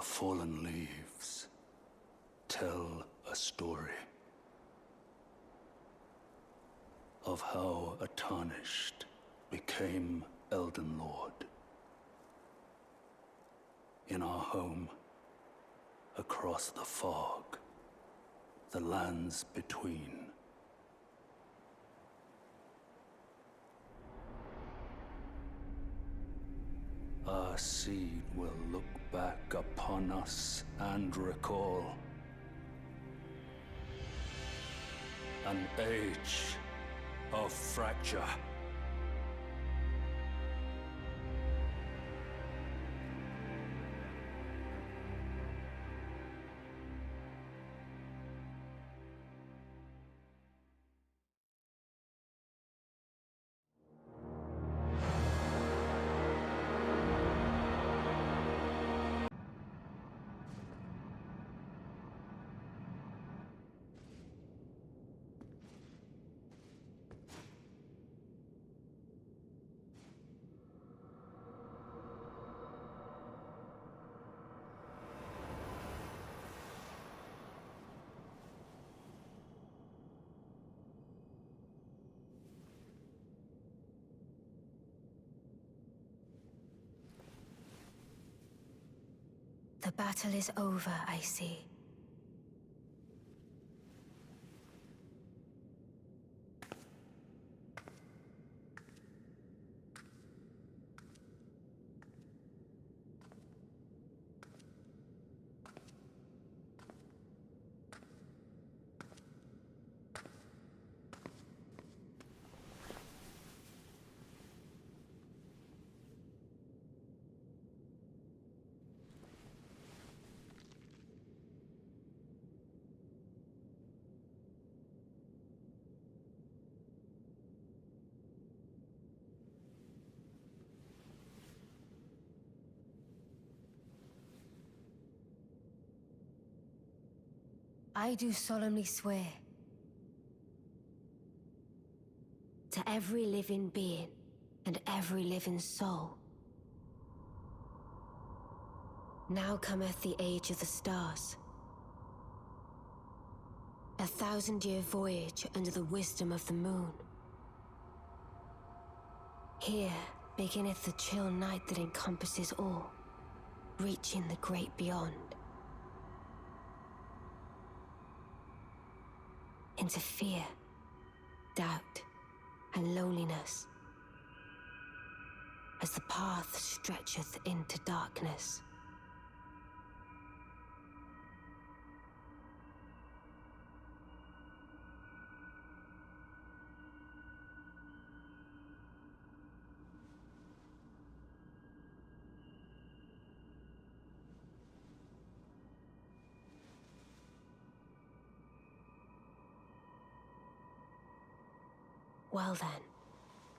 The fallen leaves tell a story of how a tarnished became Elden Lord. In our home, across the fog, the lands between. Our seed will look back upon us and recall an age of fracture. The battle is over, I see. I do solemnly swear to every living being and every living soul. Now cometh the age of the stars. 1,000-year voyage under the wisdom of the moon. Here beginneth the chill night that encompasses all, reaching the great beyond. Into fear, doubt, and loneliness, as the path stretcheth into darkness. Well then,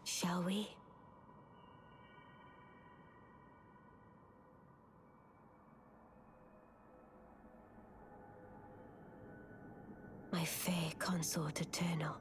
shall we? My fair consort eternal.